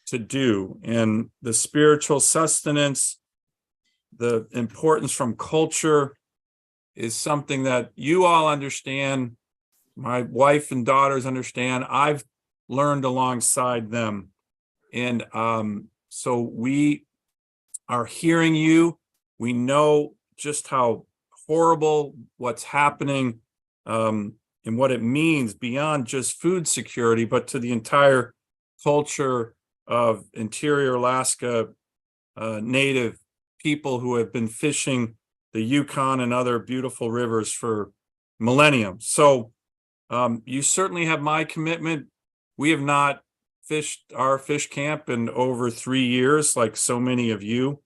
to do. And the spiritual sustenance, the importance from culture is something that you all understand. My wife and daughters understand. I've learned alongside them. And so we are hearing you. We know just how horrible what's happening and what it means beyond just food security, but to the entire culture of interior Alaska native people who have been fishing the Yukon and other beautiful rivers for millennium. So you certainly have my commitment. We have not fished our fish camp in over 3 years, like so many of you.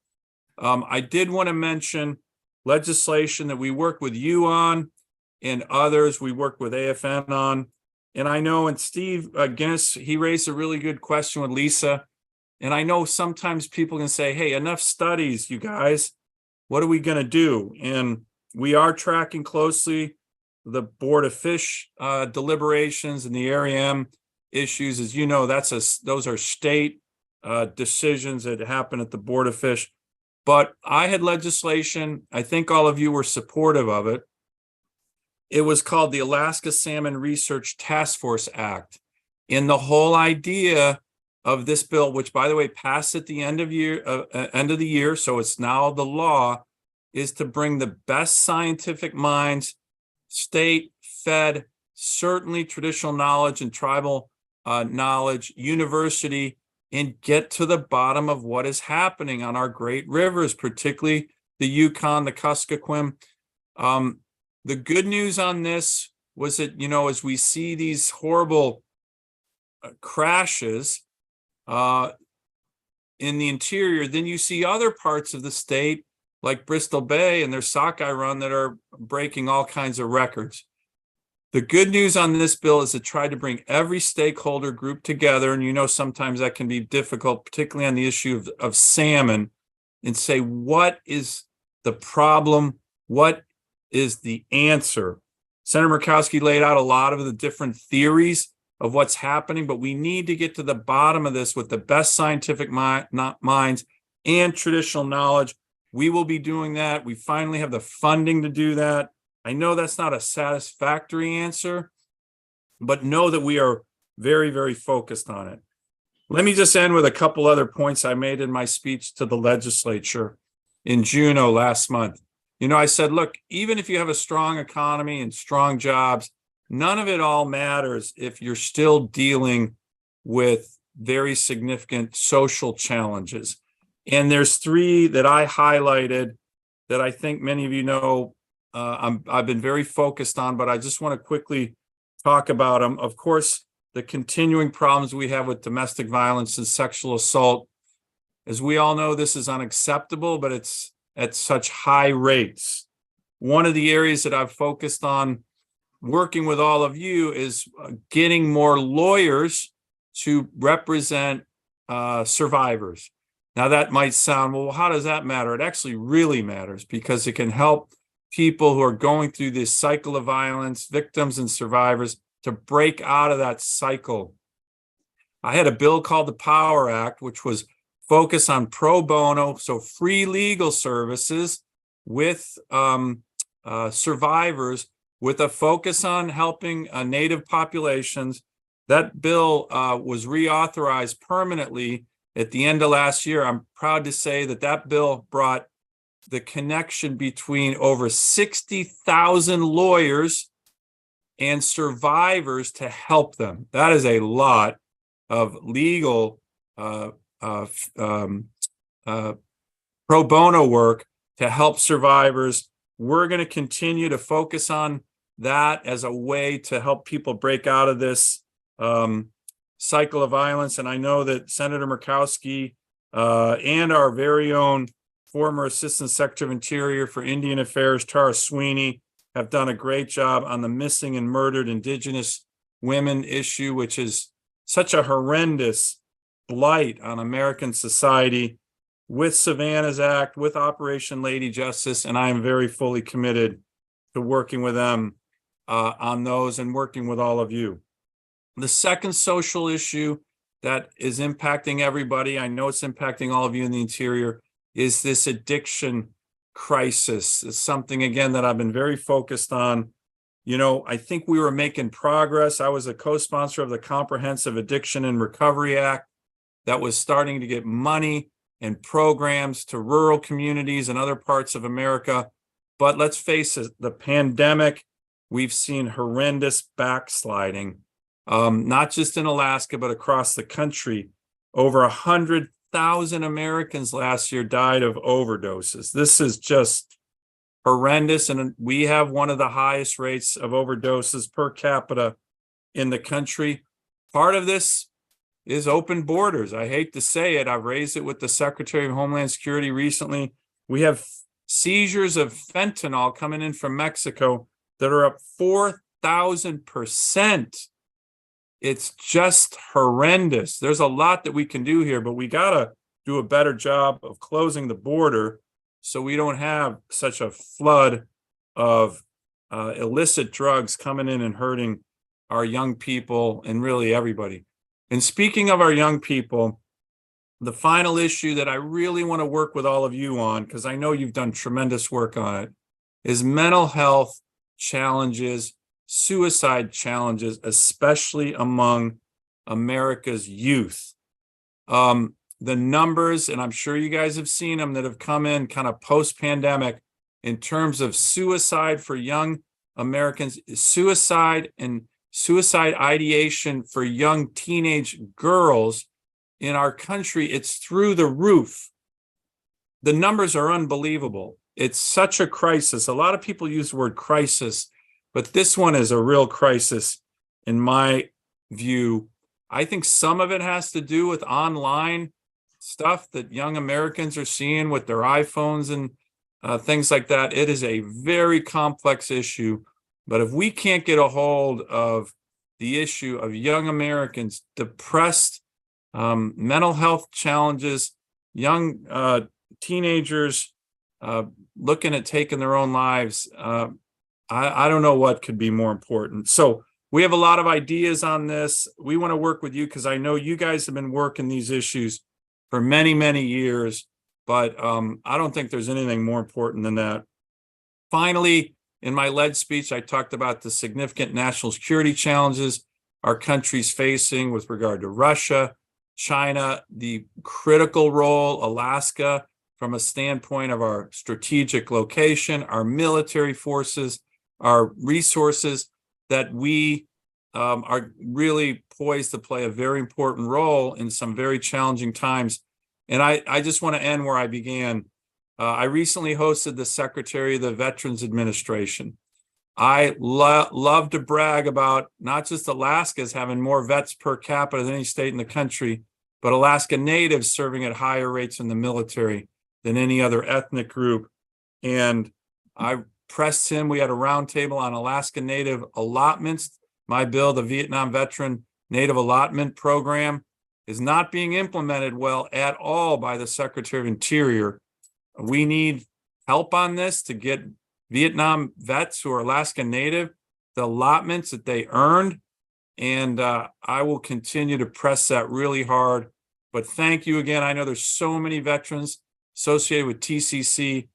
I did want to mention legislation that we work with you on and others we worked with AFN on. And I know, and Steve Guinness, he raised a really good question with Lisa. And I know sometimes people can say, hey, enough studies, you guys, what are we going to do? And we are tracking closely the Board of Fish deliberations and the Area M issues. As you know, those are state decisions that happen at the Board of Fish. But I had legislation, I think all of you were supportive of it. It was called the Alaska Salmon Research Task Force Act. And the whole idea of this bill, which by the way passed at the end of the year, so it's now the law, is to bring the best scientific minds, state, fed, certainly traditional knowledge and tribal knowledge, university, and get to the bottom of what is happening on our great rivers, particularly the Yukon, the Kuskokwim. The good news on this was that, you know, as we see these horrible crashes in the interior, then you see other parts of the state like Bristol Bay and their sockeye run that are breaking all kinds of records. The good news on this bill is it tried to bring every stakeholder group together. And you know, sometimes that can be difficult, particularly on the issue of salmon, and say, what is the problem? What is the answer? Senator Murkowski laid out a lot of the different theories of what's happening, but we need to get to the bottom of this with the best scientific minds and traditional knowledge. We will be doing that. We finally have the funding to do that. I know that's not a satisfactory answer, but know that we are very, very focused on it. Let me just end with a couple other points I made in my speech to the legislature in Juneau last month. You know, I said, look, even if you have a strong economy and strong jobs, none of it all matters if you're still dealing with very significant social challenges. And there's three that I highlighted that I think many of you know I've been very focused on, but I just want to quickly talk about them. Of course, the continuing problems we have with domestic violence and sexual assault. As we all know, this is unacceptable, but it's at such high rates. One of the areas that I've focused on working with all of you is getting more lawyers to represent survivors. Now that might sound, well, how does that matter? It actually really matters because it can help people who are going through this cycle of violence, victims and survivors, to break out of that cycle. I had a bill called the Power Act, which was focused on pro bono, so free legal services with survivors, with a focus on helping Native populations. That bill was reauthorized permanently at the end of last year. I'm proud to say that that bill brought the connection between over 60,000 lawyers and survivors to help them. That is a lot of legal pro bono work to help survivors. We're going to continue to focus on that as a way to help people break out of this cycle of violence. And I know that Senator Murkowski and our very own former Assistant Secretary of Interior for Indian Affairs, Tara Sweeney, have done a great job on the missing and murdered Indigenous women issue, which is such a horrendous blight on American society, with Savannah's Act, with Operation Lady Justice, and I am very fully committed to working with them on those and working with all of you. The second social issue that is impacting everybody, I know it's impacting all of you in the interior, is this addiction crisis. It's something, again, that I've been very focused on. You know, I think we were making progress. I was a co-sponsor of the Comprehensive Addiction and Recovery Act that was starting to get money and programs to rural communities and other parts of America. But let's face it, the pandemic, we've seen horrendous backsliding, not just in Alaska, but across the country. Over 100,000 Americans last year died of overdoses. This is just horrendous. And we have one of the highest rates of overdoses per capita in the country. Part of this is open borders. I hate to say it. I've raised it with the Secretary of Homeland Security recently. We have seizures of fentanyl coming in from Mexico that are up 4,000%. It's just horrendous. There's a lot that we can do here, but we gotta do a better job of closing the border so we don't have such a flood of illicit drugs coming in and hurting our young people and really everybody. And speaking of our young people, the final issue that I really want to work with all of you on, because I know you've done tremendous work on it, is mental health challenges, suicide challenges, especially among America's youth. The numbers, and I'm sure you guys have seen them, that have come in kind of post-pandemic in terms of suicide for young Americans, suicide and suicide ideation for young teenage girls in our country, it's through the roof. The numbers are unbelievable. It's such a crisis. A lot of people use the word crisis, but this one is a real crisis in my view. I think some of it has to do with online stuff that young Americans are seeing with their iPhones and things like that. It is a very complex issue, but if we can't get a hold of the issue of young Americans depressed, mental health challenges, young teenagers looking at taking their own lives, I don't know what could be more important. So we have a lot of ideas on this. We want to work with you because I know you guys have been working these issues for many, many years, but I don't think there's anything more important than that. Finally, in my lead speech, I talked about the significant national security challenges our country's facing with regard to Russia, China, the critical role Alaska from a standpoint of our strategic location, our military forces, our resources, that we are really poised to play a very important role in some very challenging times. And I just want to end where I began. I recently hosted the Secretary of the Veterans Administration. I love to brag about not just Alaska's having more vets per capita than any state in the country, but Alaska Natives serving at higher rates in the military than any other ethnic group. And I pressed him. We had a roundtable on Alaska Native allotments. My bill, the Vietnam Veteran Native Allotment Program, is not being implemented well at all by the Secretary of Interior. We need help on this to get Vietnam vets who are Alaska Native the allotments that they earned. And I will continue to press that really hard. But thank you again. I know there's so many veterans associated with TCC.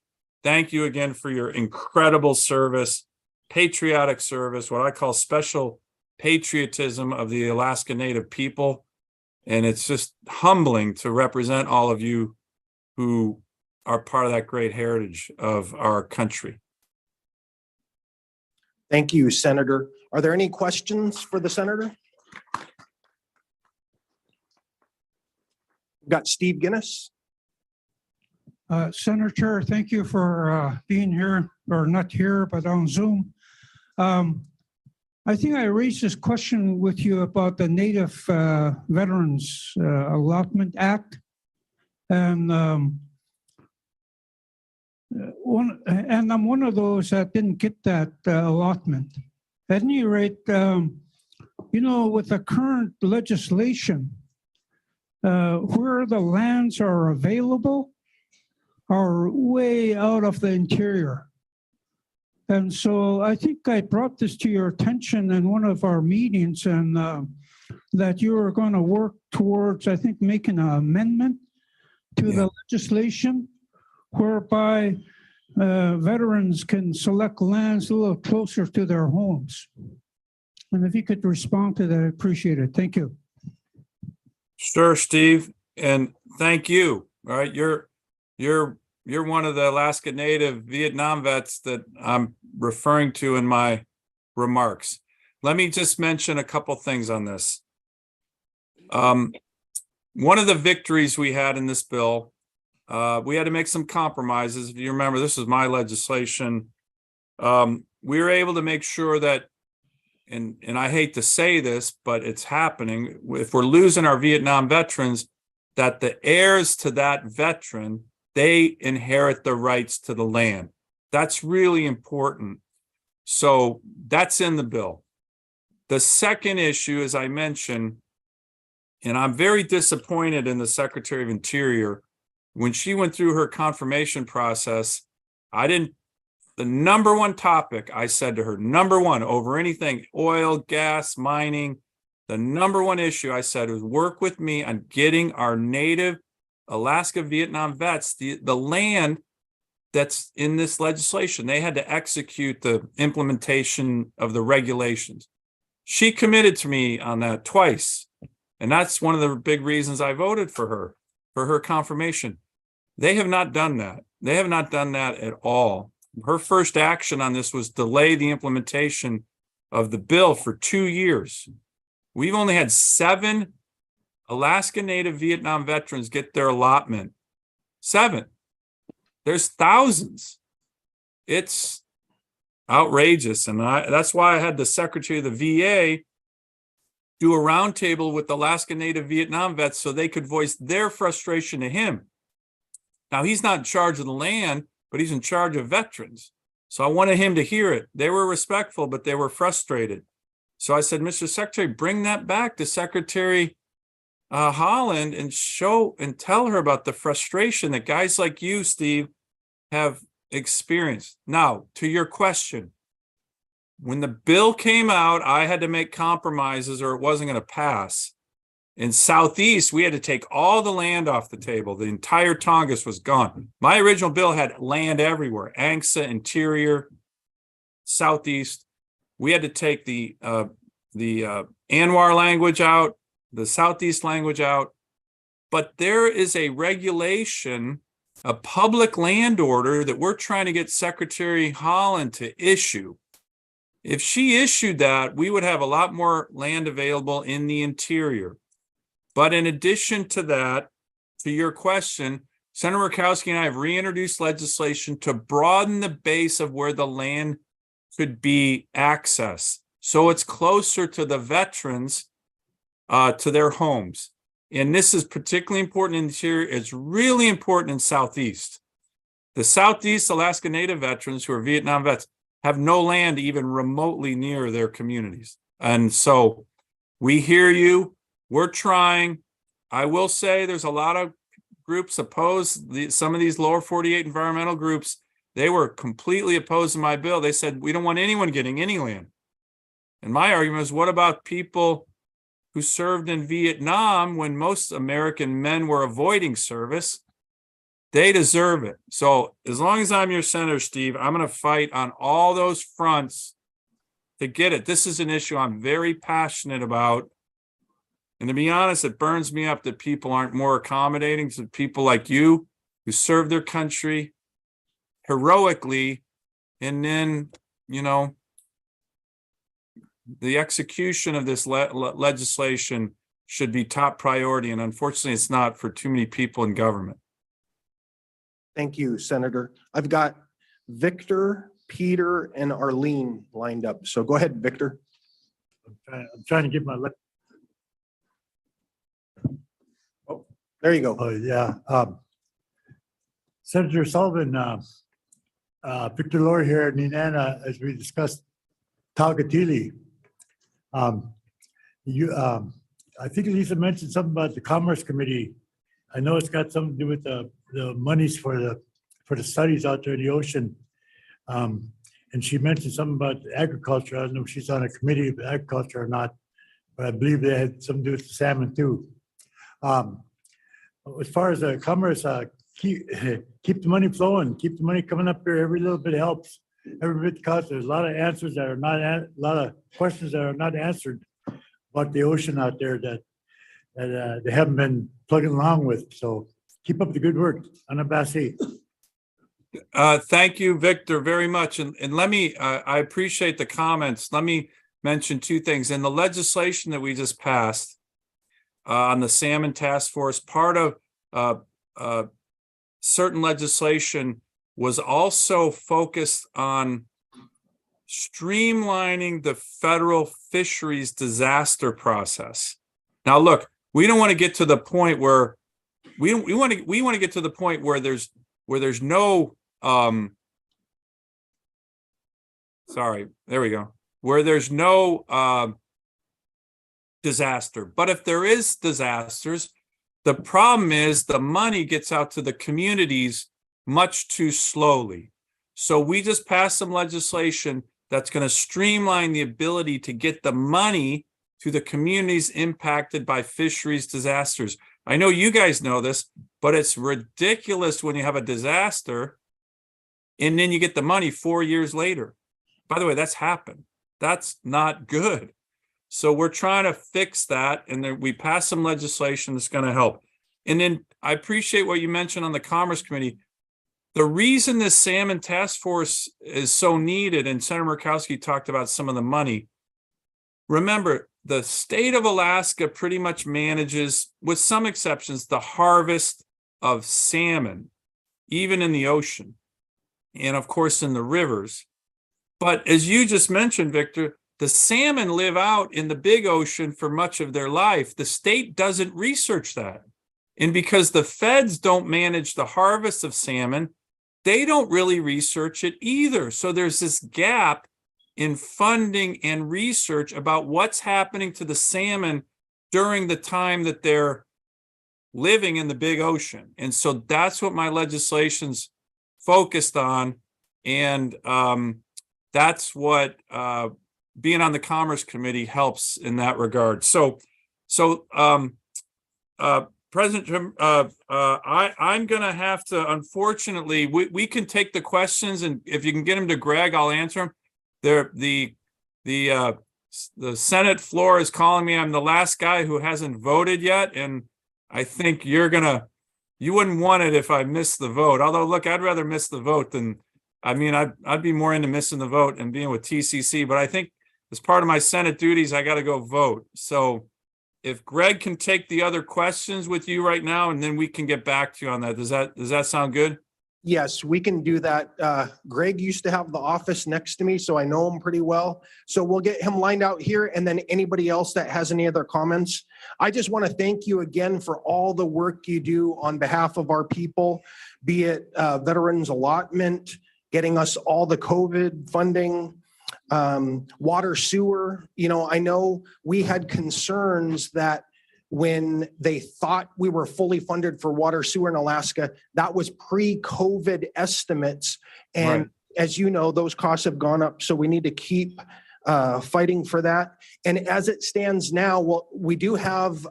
Thank you again for your incredible service, patriotic service, what I call special patriotism of the Alaska Native people. And it's just humbling to represent all of you who are part of that great heritage of our country. Thank you, Senator. Are there any questions for the senator? We've got Steve Guinness. Senator, thank you for being here, or not here, but on Zoom. I think I raised this question with you about the Native Veterans Allotment Act. And I'm one of those that didn't get that allotment. At any rate, you know, with the current legislation, where the lands are available are way out of the interior. And so I think I brought this to your attention in one of our meetings, and that you are going to work towards, I think, making an amendment to the legislation whereby veterans can select lands a little closer to their homes. And if you could respond to that, I appreciate it. Thank you. Sure, Steve, and thank you. All right, you're one of the Alaska Native Vietnam vets that I'm referring to in my remarks. Let me just mention a couple things on this. One of the victories we had in this bill, we had to make some compromises. If you remember, this was my legislation. We were able to make sure that, and I hate to say this, but it's happening, if we're losing our Vietnam veterans, that the heirs to that veteran, they inherit the rights to the land. That's really important. So that's in the bill. The second issue, as I mentioned, and I'm very disappointed in the Secretary of Interior, when she went through her confirmation process, the number one topic I said to her, number one over anything, oil, gas, mining, the number one issue I said was work with me on getting our native Alaska Vietnam vets, the land that's in this legislation. They had to execute the implementation of the regulations. She committed to me on that twice. And that's one of the big reasons I voted for her confirmation. They have not done that. They have not done that at all. Her first action on this was delay the implementation of the bill for 2 years. We've only had 7 Alaska Native Vietnam veterans get their allotment. 7. There's thousands. It's outrageous. And that's why I had the Secretary of the VA do a roundtable with Alaska Native Vietnam vets so they could voice their frustration to him. Now, he's not in charge of the land, but he's in charge of veterans. So I wanted him to hear it. They were respectful, but they were frustrated. So I said, Mr. Secretary, bring that back to Secretary Holland and show and tell her about the frustration that guys like you, Steve, have experienced. Now, to your question, when the bill came out, I had to make compromises or it wasn't going to pass. In Southeast, we had to take all the land off the table. The entire Tongass was gone. My original bill had land everywhere, ANCSA, Interior, Southeast. We had to take the Anwar language out, the Southeast language out. But there is a regulation, a public land order that we're trying to get Secretary Holland to issue. If she issued that, we would have a lot more land available in the interior. But in addition to that, to your question, Senator Murkowski and I have reintroduced legislation to broaden the base of where the land could be accessed. So it's closer to the veterans, to their homes. And this is particularly important in the interior. It's really important in Southeast. The Southeast Alaska Native veterans who are Vietnam vets have no land even remotely near their communities. And so we hear you. We're trying. I will say there's a lot of groups opposed. Some of these lower 48 environmental groups, they were completely opposed to my bill. They said, we don't want anyone getting any land. And my argument is, what about people who served in Vietnam when most American men were avoiding service? They deserve it. So as long as I'm your senator, Steve, I'm going to fight on all those fronts to get it. This is an issue I'm very passionate about. And to be honest, it burns me up that people aren't more accommodating to people like you who serve their country heroically. And then, you know, the execution of this legislation should be top priority. And unfortunately, it's not for too many people in government. Thank you, Senator. I've got Victor, Peter, and Arlene lined up. So go ahead, Victor. I'm trying to get my. Oh, there you go. Oh, yeah. Senator Sullivan, Victor Lohr here, Ninana, as we discussed, Taugatili. I think Lisa mentioned something about the Commerce Committee. I know it's got something to do with the monies for the studies out there in the ocean. And she mentioned something about agriculture. I don't know if she's on a committee of agriculture or not, but I believe they had something to do with the salmon too. As far as the commerce, keep the money flowing, keep the money coming up here. Every little bit helps. Every bit counts. There's a lot of answers that are not, a lot of questions that are not answered about the ocean out there that they haven't been plugging along with. So keep up the good work. Anabasi. Thank you, Victor, very much. And let me, I appreciate the comments. Let me mention 2 things. In the legislation that we just passed on the Salmon Task Force, part of certain legislation was also focused on streamlining the federal fisheries disaster process. Now, look, we don't want to get to the point where we want to get to the point where there's no sorry, there we go, where there's no disaster. But if there is disasters, the problem is the money gets out to the communities much too slowly. So we just passed some legislation that's going to streamline the ability to get the money to the communities impacted by fisheries disasters. I know you guys know this, but it's ridiculous when you have a disaster and then you get the money 4 years later. By the way, that's happened. That's not good. So we're trying to fix that, and then we passed some legislation that's going to help. And then I appreciate what you mentioned on the Commerce Committee. The reason this salmon task force is so needed, and Senator Murkowski talked about some of the money. Remember, the state of Alaska pretty much manages, with some exceptions, the harvest of salmon, even in the ocean, and of course in the rivers. But as you just mentioned, Victor, the salmon live out in the big ocean for much of their life. The state doesn't research that. And because the feds don't manage the harvest of salmon, they don't really research it either. So there's this gap in funding and research about what's happening to the salmon during the time that they're living in the big ocean. And so that's what my legislation's focused on. And that's what being on the Commerce Committee helps in that regard. So President, I'm going to have to, unfortunately, we can take the questions, and if you can get them to Greg, I'll answer them. The Senate floor is calling me. I'm the last guy who hasn't voted yet, and I think you wouldn't want it if I missed the vote. Although, look, I'd rather miss the vote than, I'd be more into missing the vote and being with TCC. But I think as part of my Senate duties, I got to go vote. So if Greg can take the other questions with you right now, and then we can get back to you on that. Does that sound good? Yes, we can do that. Greg used to have the office next to me, so I know him pretty well. So we'll get him lined out here, and then anybody else that has any other comments. I just want to thank you again for all the work you do on behalf of our people, be it veterans allotment, getting us all the COVID funding, water, sewer. I know we had concerns that when they thought we were fully funded for water, sewer in Alaska, that was pre-COVID estimates. And Right. As you know, those costs have gone up. So we need to keep fighting for that. And as it stands now, well, we do have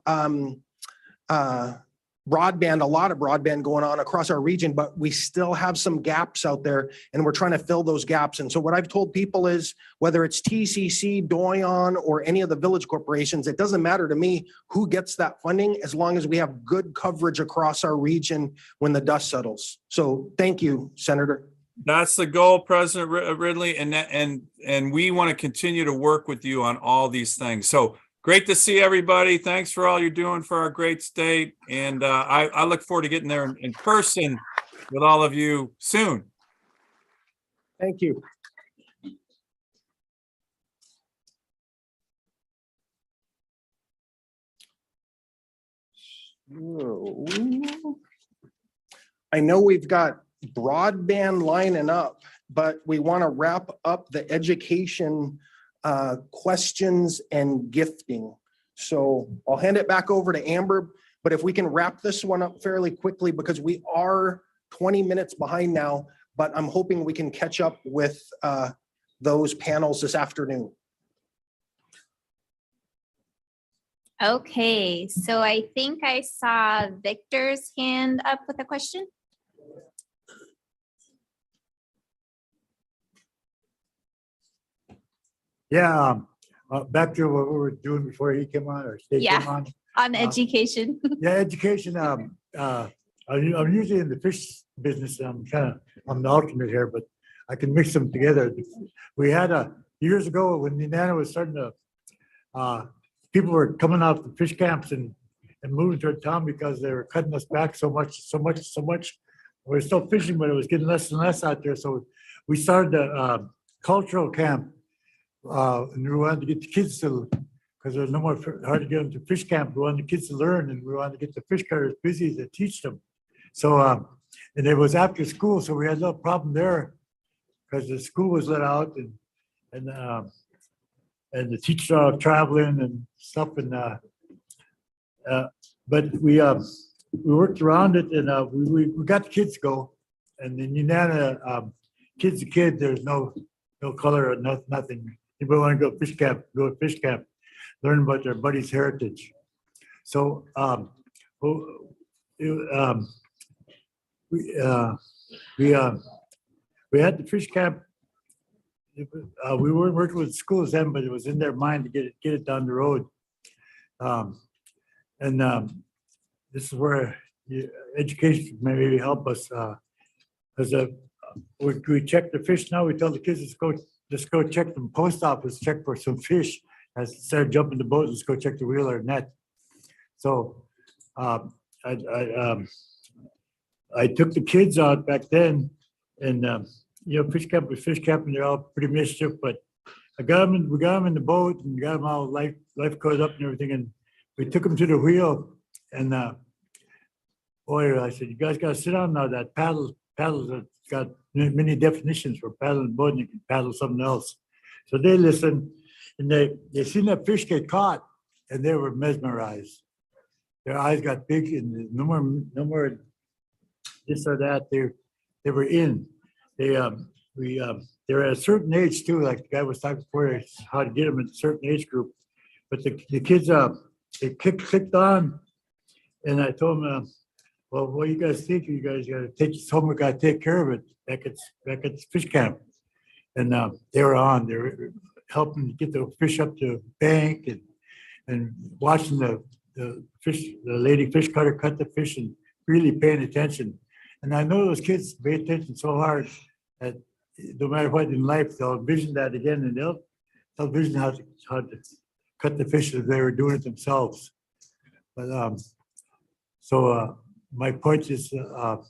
broadband, a lot of broadband going on across our region, but we still have some gaps out there, and we're trying to fill those gaps. And so what I've told people is, whether it's TCC, Doyon, or any of the village corporations, it doesn't matter to me who gets that funding, as long as we have good coverage across our region when the dust settles. So thank you, Senator. That's the goal, President Ridley, and we want to continue to work with you on all these things. So great to see everybody. Thanks for all you're doing for our great state. And I look forward to getting there in person with all of you soon. Thank you. I know we've got broadband lining up, but we want to wrap up the education questions and gifting. So I'll hand it back over to Amber, but if we can wrap this one up fairly quickly, because we are 20 minutes behind now, but I'm hoping we can catch up with those panels this afternoon. Okay, so I think I saw Victor's hand up with a question. Yeah, back to what we were doing before he came on, or State came Yeah, on. education. Yeah, education. I'm usually in the fish business. I'm the alternate here, but I can mix them together. We had years ago when Nana was starting to, people were coming out the fish camps and moving to town because they were cutting us back so much. We were still fishing, but it was getting less and less out there. So we started a cultural camp. And we wanted to get the kids to, because there was no more hard to get them to fish camp. We wanted the kids to learn, and we wanted to get the fish cutters busy to teach them. So, and it was after school, so we had a little problem there because the school was let out, and and the teachers are traveling and stuff, and but we worked around it, and we got the kids to go, and then kid's a kid. There's no color or nothing. People want to go fish camp, learn about their buddy's heritage. So we had the fish camp. We weren't working with schools then, but it was in their mind to get it down the road. This is where education may maybe help us. As we check the fish now, we tell the kids, let's go check the post office, check for some fish. Instead of jumping the boat, let's go check the reel or net. So I took the kids out back then, and fish camp was fish camp, and they're all pretty mischief. But we got them in the boat, and got them all lifeguards up and everything, and we took them to the wheel. And boy, I said, you guys got to sit down now. That paddles have got many definitions for paddling a boat, and you can paddle something else. So they listened, and they seen that fish get caught, and they were mesmerized. Their eyes got big, and no more this or that. They were in. They're at a certain age too. Like the guy was talking before, how to get them in a certain age group. But the kids, they clicked on, and I told them, well, what do you guys think? You guys got to take this home. We got to take care of it back at fish camp. And they were on. They were helping get the fish up to the bank and watching the lady fish cutter cut the fish and really paying attention. And I know those kids pay attention so hard that no matter what in life, they'll vision that again, and they'll vision how to cut the fish as they were doing it themselves. But my point is, the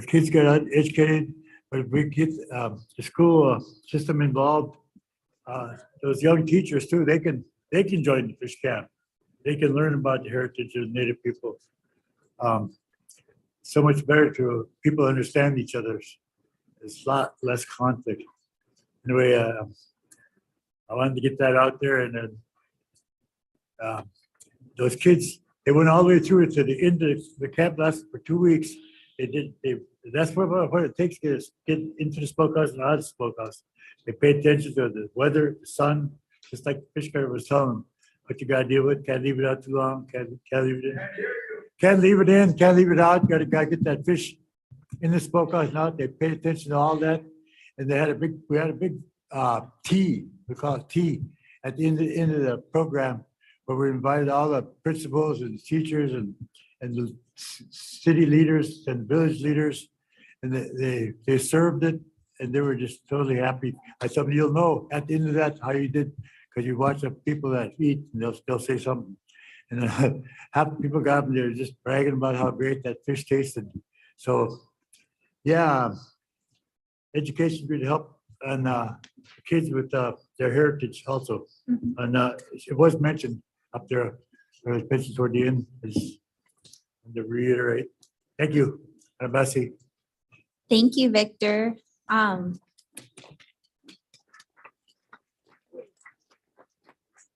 kids get educated, but if we get the school system involved, those young teachers too, they can join the fish camp. They can learn about the heritage of Native people. So much better to people understand each other. There's a lot less conflict. Anyway, I wanted to get that out there, and then those kids, they went all the way through it to the end of the camp. Lasted for 2 weeks. That's what it takes to get into the smokehouse and out of the smokehouse. They pay attention to the weather, the sun, just like the fish cutter was telling them what you gotta deal with. Can't leave it out too long. Can't leave it in. Can't leave it in. Can't leave it out. Gotta get that fish in the smokehouse and out. They paid attention to all that, and we had a big tea. We call it tea at the end of the program, where we invited all the principals and teachers and the city leaders and village leaders, and they served it, and they were just totally happy. I told them, you'll know at the end of that how you did, because you watch the people that eat, and they'll say something. And half the people got up and they were just bragging about how great that fish tasted. So, yeah, education would help, and kids with their heritage also. And it was mentioned up there, it was mentioned toward the end, to reiterate. Thank you, Abasi. Thank you, Victor.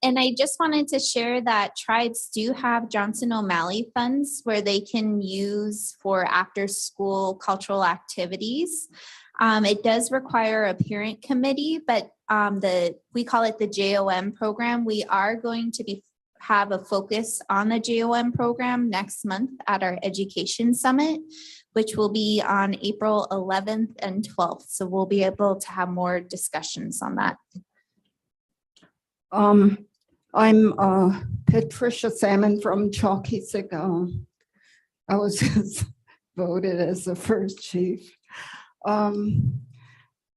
And I just wanted to share that tribes do have Johnson O'Malley funds where they can use for after-school cultural activities. It does require a parent committee, but we call it the JOM program. We are going to have a focus on the JOM program next month at our education summit, which will be on April 11th and 12th. So we'll be able to have more discussions on that. I'm Patricia Salmon from Chalkisig. I was voted as the first chief.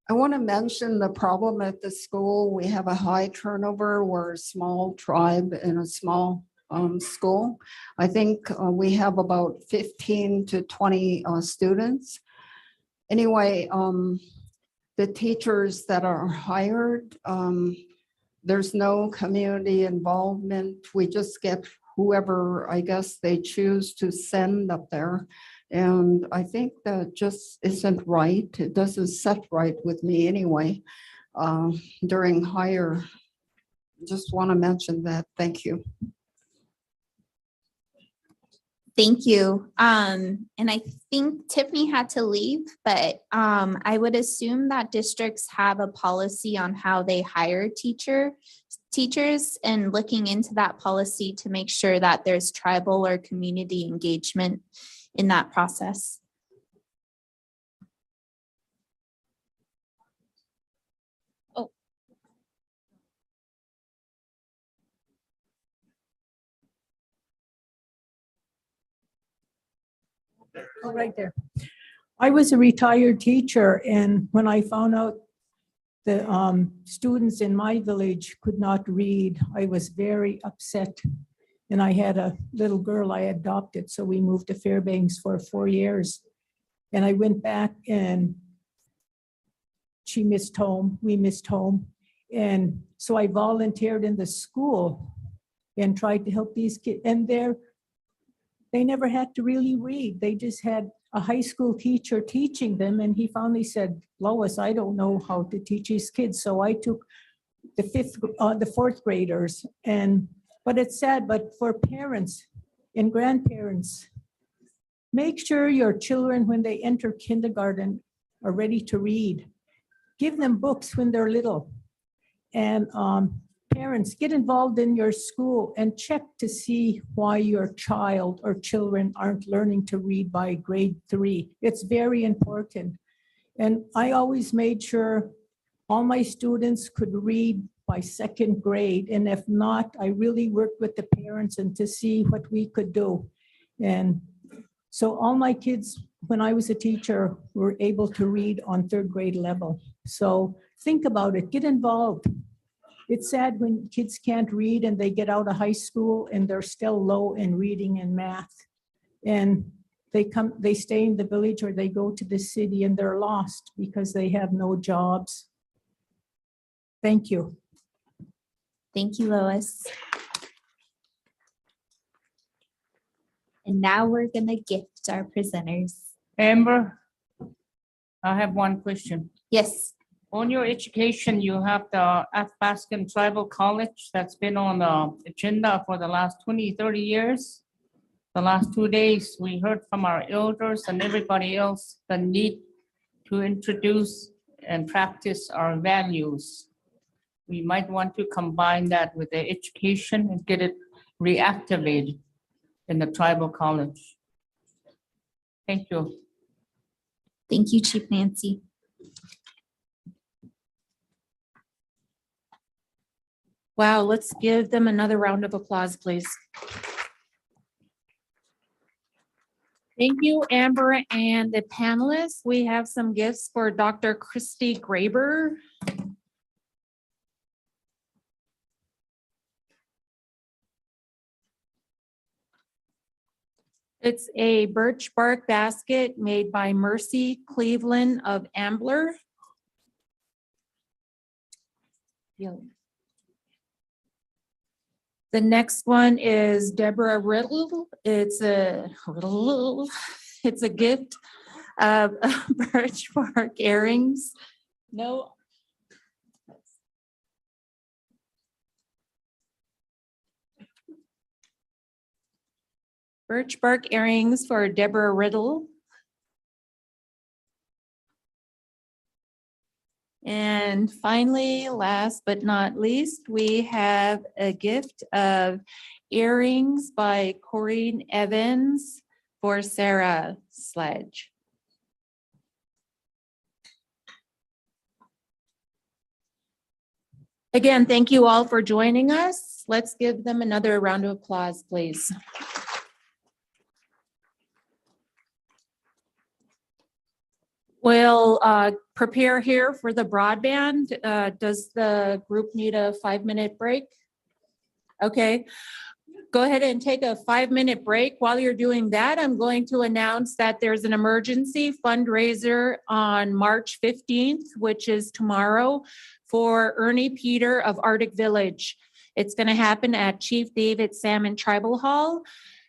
I want to mention the problem at the school. We have a high turnover. We're a small tribe in a small school. I think we have about 15 to 20 students. Anyway, the teachers that are hired, there's no community involvement. We just get whoever, I guess, they choose to send up there. And I think that just isn't right. It doesn't set right with me anyway. During higher, just want to mention that. Thank you. Thank you. And I think Tiffany had to leave, but I would assume that districts have a policy on how they hire teachers and looking into that policy to make sure that there's tribal or community engagement in that process. Oh, right there. I was a retired teacher, and when I found out the students in my village could not read, I was very upset. And I had a little girl I adopted, so we moved to Fairbanks for 4 years. And I went back and she missed home, we missed home. And so I volunteered in the school and tried to help these kids. And they never had to really read. They just had a high school teacher teaching them. And he finally said, Lois, I don't know how to teach these kids. So I took the fourth graders. But it's sad, but for parents and grandparents, make sure your children, when they enter kindergarten, are ready to read. Give them books when they're little. And parents, get involved in your school and check to see why your child or children aren't learning to read by grade 3. It's very important. And I always made sure all my students could read by 2nd grade. And if not, I really worked with the parents and to see what we could do. And so all my kids, when I was a teacher, were able to read on 3rd grade level. So think about it, get involved. It's sad when kids can't read and they get out of high school and they're still low in reading and math. And they stay in the village or they go to the city and they're lost because they have no jobs. Thank you. Thank you, Lois. And now we're gonna gift our presenters. Amber, I have one question. Yes. On your education, you have the Athabascan Tribal College that's been on the agenda for the last 20, 30 years. The last 2 days, we heard from our elders and everybody else the need to introduce and practice our values. We might want to combine that with the education and get it reactivated in the tribal college. Thank you. Thank you, Chief Nancy. Wow, let's give them another round of applause, please. Thank you, Amber and the panelists. We have some gifts for Dr. Christy Graber. It's a birch bark basket made by Mercy Cleveland of Ambler. The next one is Deborah Riddle. It's a gift of birch bark earrings. No. Birch bark earrings for Deborah Riddle. And finally, last but not least, we have a gift of earrings by Corinne Evans for Sarah Sledge. Again, thank you all for joining us. Let's give them another round of applause, please. We'll prepare here for the broadband. Does the group need a 5-minute break? Okay, go ahead and take a 5-minute break. While you're doing that, I'm going to announce that there's an emergency fundraiser on March 15th, which is tomorrow, for Ernie Peter of Arctic Village. It's going to happen at Chief David Salmon Tribal Hall.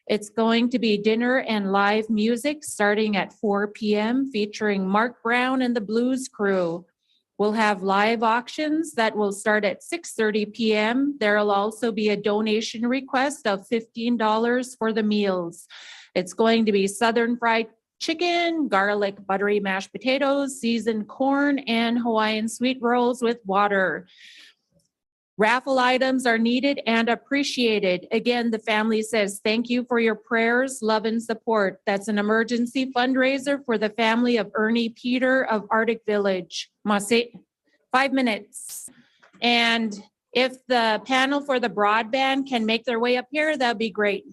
It's going to be dinner and live music starting at 4 p.m. featuring Mark Brown and the Blues Crew. We'll have live auctions that will start at 6:30 p.m. There'll also be a donation request of $15 for the meals. It's going to be Southern fried chicken, garlic buttery mashed potatoes, seasoned corn, and Hawaiian sweet rolls with water. Raffle items are needed and appreciated. Again, the family says, thank you for your prayers, love, and support. That's an emergency fundraiser for the family of Ernie Peter of Arctic Village. Mase, 5 minutes. And if the panel for the broadband can make their way up here, that'd be great.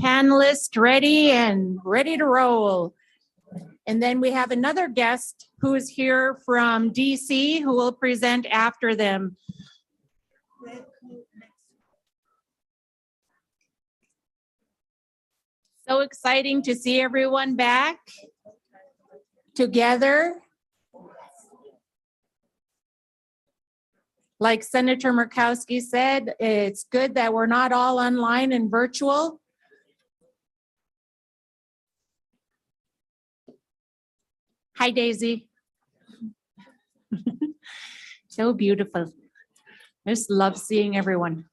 panelists ready and ready to roll. And then we have another guest who is here from DC who will present after them. So exciting to see everyone back together. Like Senator Murkowski said, it's good that we're not all online and virtual. Hi, Daisy. So beautiful. I just love seeing everyone.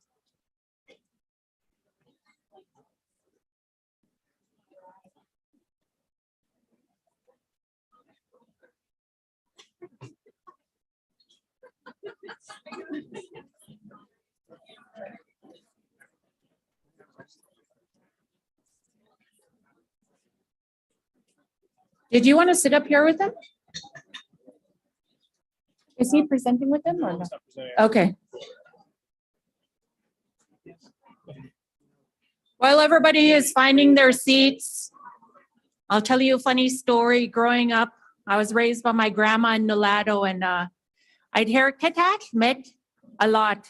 Did you want to sit up here with them? Is he presenting with them or no? Okay. While everybody is finding their seats, I'll tell you a funny story. Growing up, I was raised by my grandma in Nolado, and I'd hear Adjournment a lot.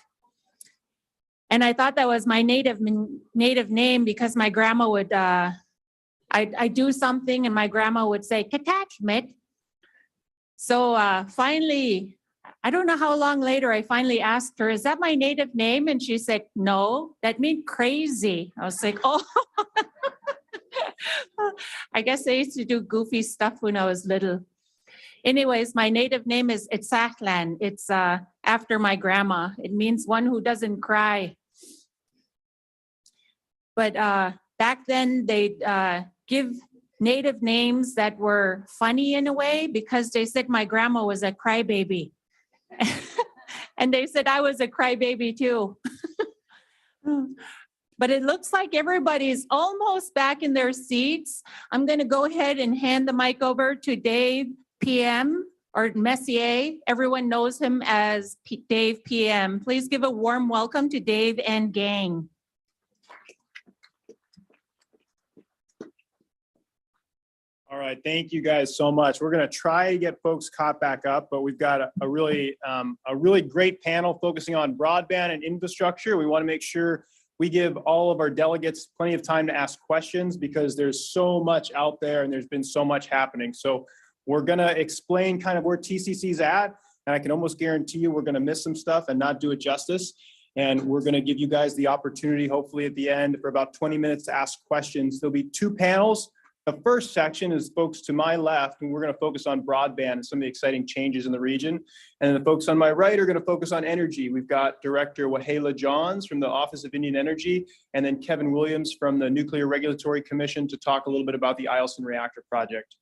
And I thought that was my native name because my grandma would, I'd do something and my grandma would say, Adjournment. So finally, I don't know how long later, I finally asked her, is that my native name? And she said, no, that means crazy. I was like, oh. I guess I used to do goofy stuff when I was little. Anyways, my native name is Itzachlan. It's after my grandma. It means one who doesn't cry. But back then, they'd give native names that were funny in a way because they said my grandma was a crybaby. And they said I was a crybaby too. But it looks like everybody's almost back in their seats. I'm going to go ahead and hand the mic over to Dave PM or Messier. Everyone knows him as Dave PM. Please give a warm welcome to Dave and gang. All right, thank you guys so much. We're going to try to get folks caught back up, but we've got a really great panel focusing on broadband and infrastructure. We want to make sure we give all of our delegates plenty of time to ask questions because there's so much out there and there's been so much happening. So we're going to explain kind of where TCC's at, and I can almost guarantee you we're going to miss some stuff and not do it justice. And we're going to give you guys the opportunity, hopefully at the end, for about 20 minutes to ask questions. There'll be two panels. The first section is folks to my left, and we're going to focus on broadband and some of the exciting changes in the region. And then the folks on my right are going to focus on energy. We've got Director Wahala Johns from the Office of Indian Energy, and then Kevin Williams from the Nuclear Regulatory Commission to talk a little bit about the Eielson reactor project.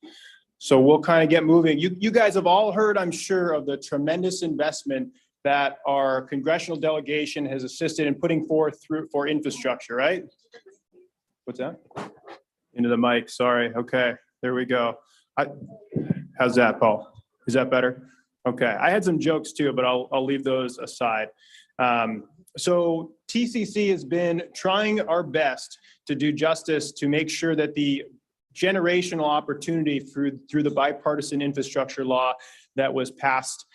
So we'll kind of get moving. You guys have all heard, I'm sure, of the tremendous investment that our congressional delegation has assisted in putting forth for infrastructure, right? What's that? Into the mic, sorry. Okay, there we go. How's that, Paul? Is that better? Okay, I had some jokes too, but I'll leave those aside. So TCC has been trying our best to do justice to make sure that the generational opportunity through the bipartisan infrastructure law that was passed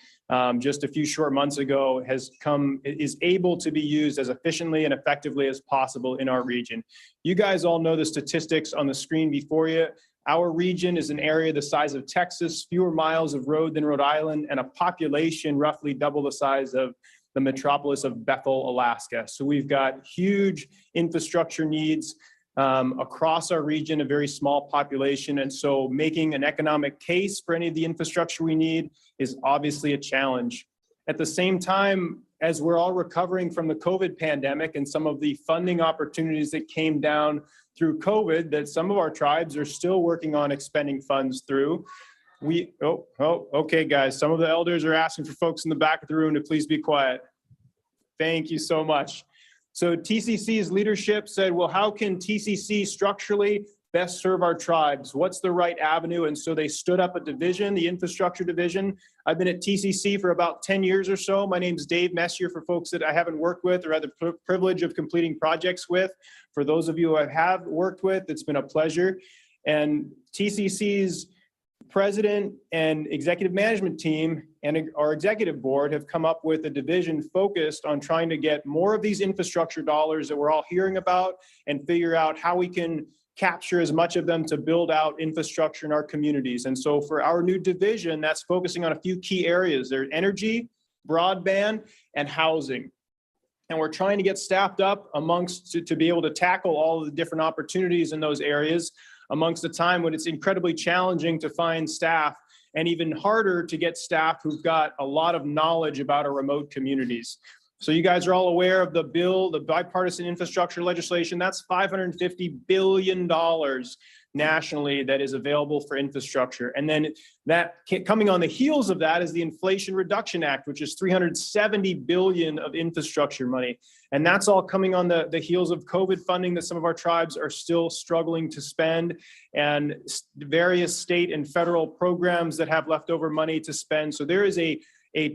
just a few short months ago is able to be used as efficiently and effectively as possible in our region. You guys all know the statistics on the screen before you. Our region is an area the size of Texas, fewer miles of road than Rhode Island, and a population roughly double the size of the metropolis of Bethel, Alaska. So we've got huge infrastructure needs across our region, a very small population. And so making an economic case for any of the infrastructure we need is obviously a challenge. At the same time, as we're all recovering from the COVID pandemic and some of the funding opportunities that came down through COVID that some of our tribes are still working on expending funds through, okay, guys, some of the elders are asking for folks in the back of the room to please be quiet. Thank you so much. So TCC's leadership said, well, how can TCC structurally best serve our tribes? What's the right avenue? And so they stood up a division, the infrastructure division. I've been at TCC for about 10 years or so. My name's Dave Messier for folks that I haven't worked with or had the privilege of completing projects with. For those of you who I have worked with, it's been a pleasure. And TCC's president and executive management team and our executive board have come up with a division focused on trying to get more of these infrastructure dollars that we're all hearing about and figure out how we can capture as much of them to build out infrastructure in our communities. And so for our new division, that's focusing on a few key areas. There's energy, broadband, and housing. And we're trying to get staffed up amongst to be able to tackle all of the different opportunities in those areas amongst a time when it's incredibly challenging to find staff and even harder to get staff who've got a lot of knowledge about our remote communities. So you guys are all aware of the bill, the bipartisan infrastructure legislation. That's $550 billion nationally that is available for infrastructure. And then that coming on the heels of that is the Inflation Reduction Act, which is $370 billion of infrastructure money. And that's all coming on the heels of COVID funding that some of our tribes are still struggling to spend, and various state and federal programs that have leftover money to spend. So there is a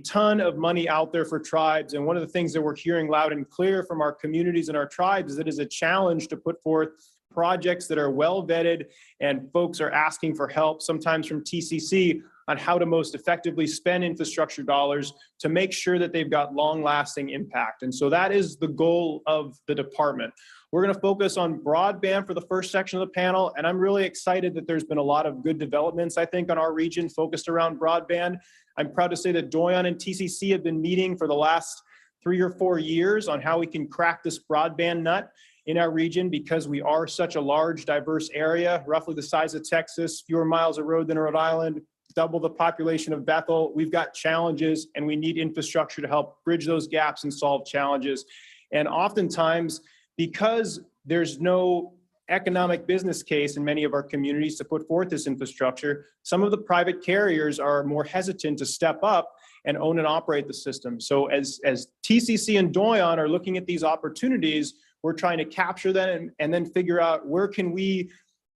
ton of money out there for tribes. And one of the things that we're hearing loud and clear from our communities and our tribes is that it is a challenge to put forth projects that are well vetted, and folks are asking for help, sometimes from TCC, on how to most effectively spend infrastructure dollars to make sure that they've got long-lasting impact. And so that is the goal of the department. We're going to focus on broadband for the first section of the panel, and I'm really excited that there's been a lot of good developments, I think, on our region focused around broadband. I'm proud to say that Doyon and TCC have been meeting for the last 3 or 4 years on how we can crack this broadband nut in our region, because we are such a large, diverse area, roughly the size of Texas, fewer miles of road than Rhode Island, double the population of Bethel. We've got challenges, and we need infrastructure to help bridge those gaps and solve challenges. And oftentimes, because there's no economic business case in many of our communities to put forth this infrastructure, some of the private carriers are more hesitant to step up and own and operate the system. So as TCC and Doyon are looking at these opportunities, we're trying to capture them and then figure out where can we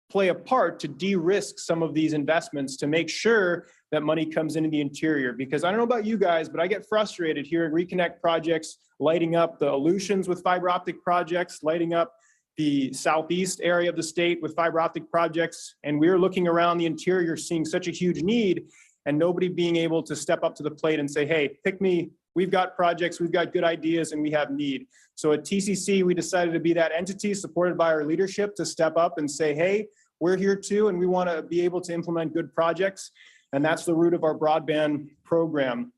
play a part to de-risk some of these investments to make sure that money comes into the interior. Because I don't know about you guys, but I get frustrated hearing reconnect projects lighting up the Aleutians with fiber optic projects, lighting up the southeast area of the state with fiber optic projects. And we're looking around the interior seeing such a huge need, and nobody being able to step up to the plate and say, hey, pick me. We've got projects, we've got good ideas, and we have need. So at TCC, we decided to be that entity supported by our leadership to step up and say, hey, we're here too, and we want to be able to implement good projects. And that's the root of our broadband program.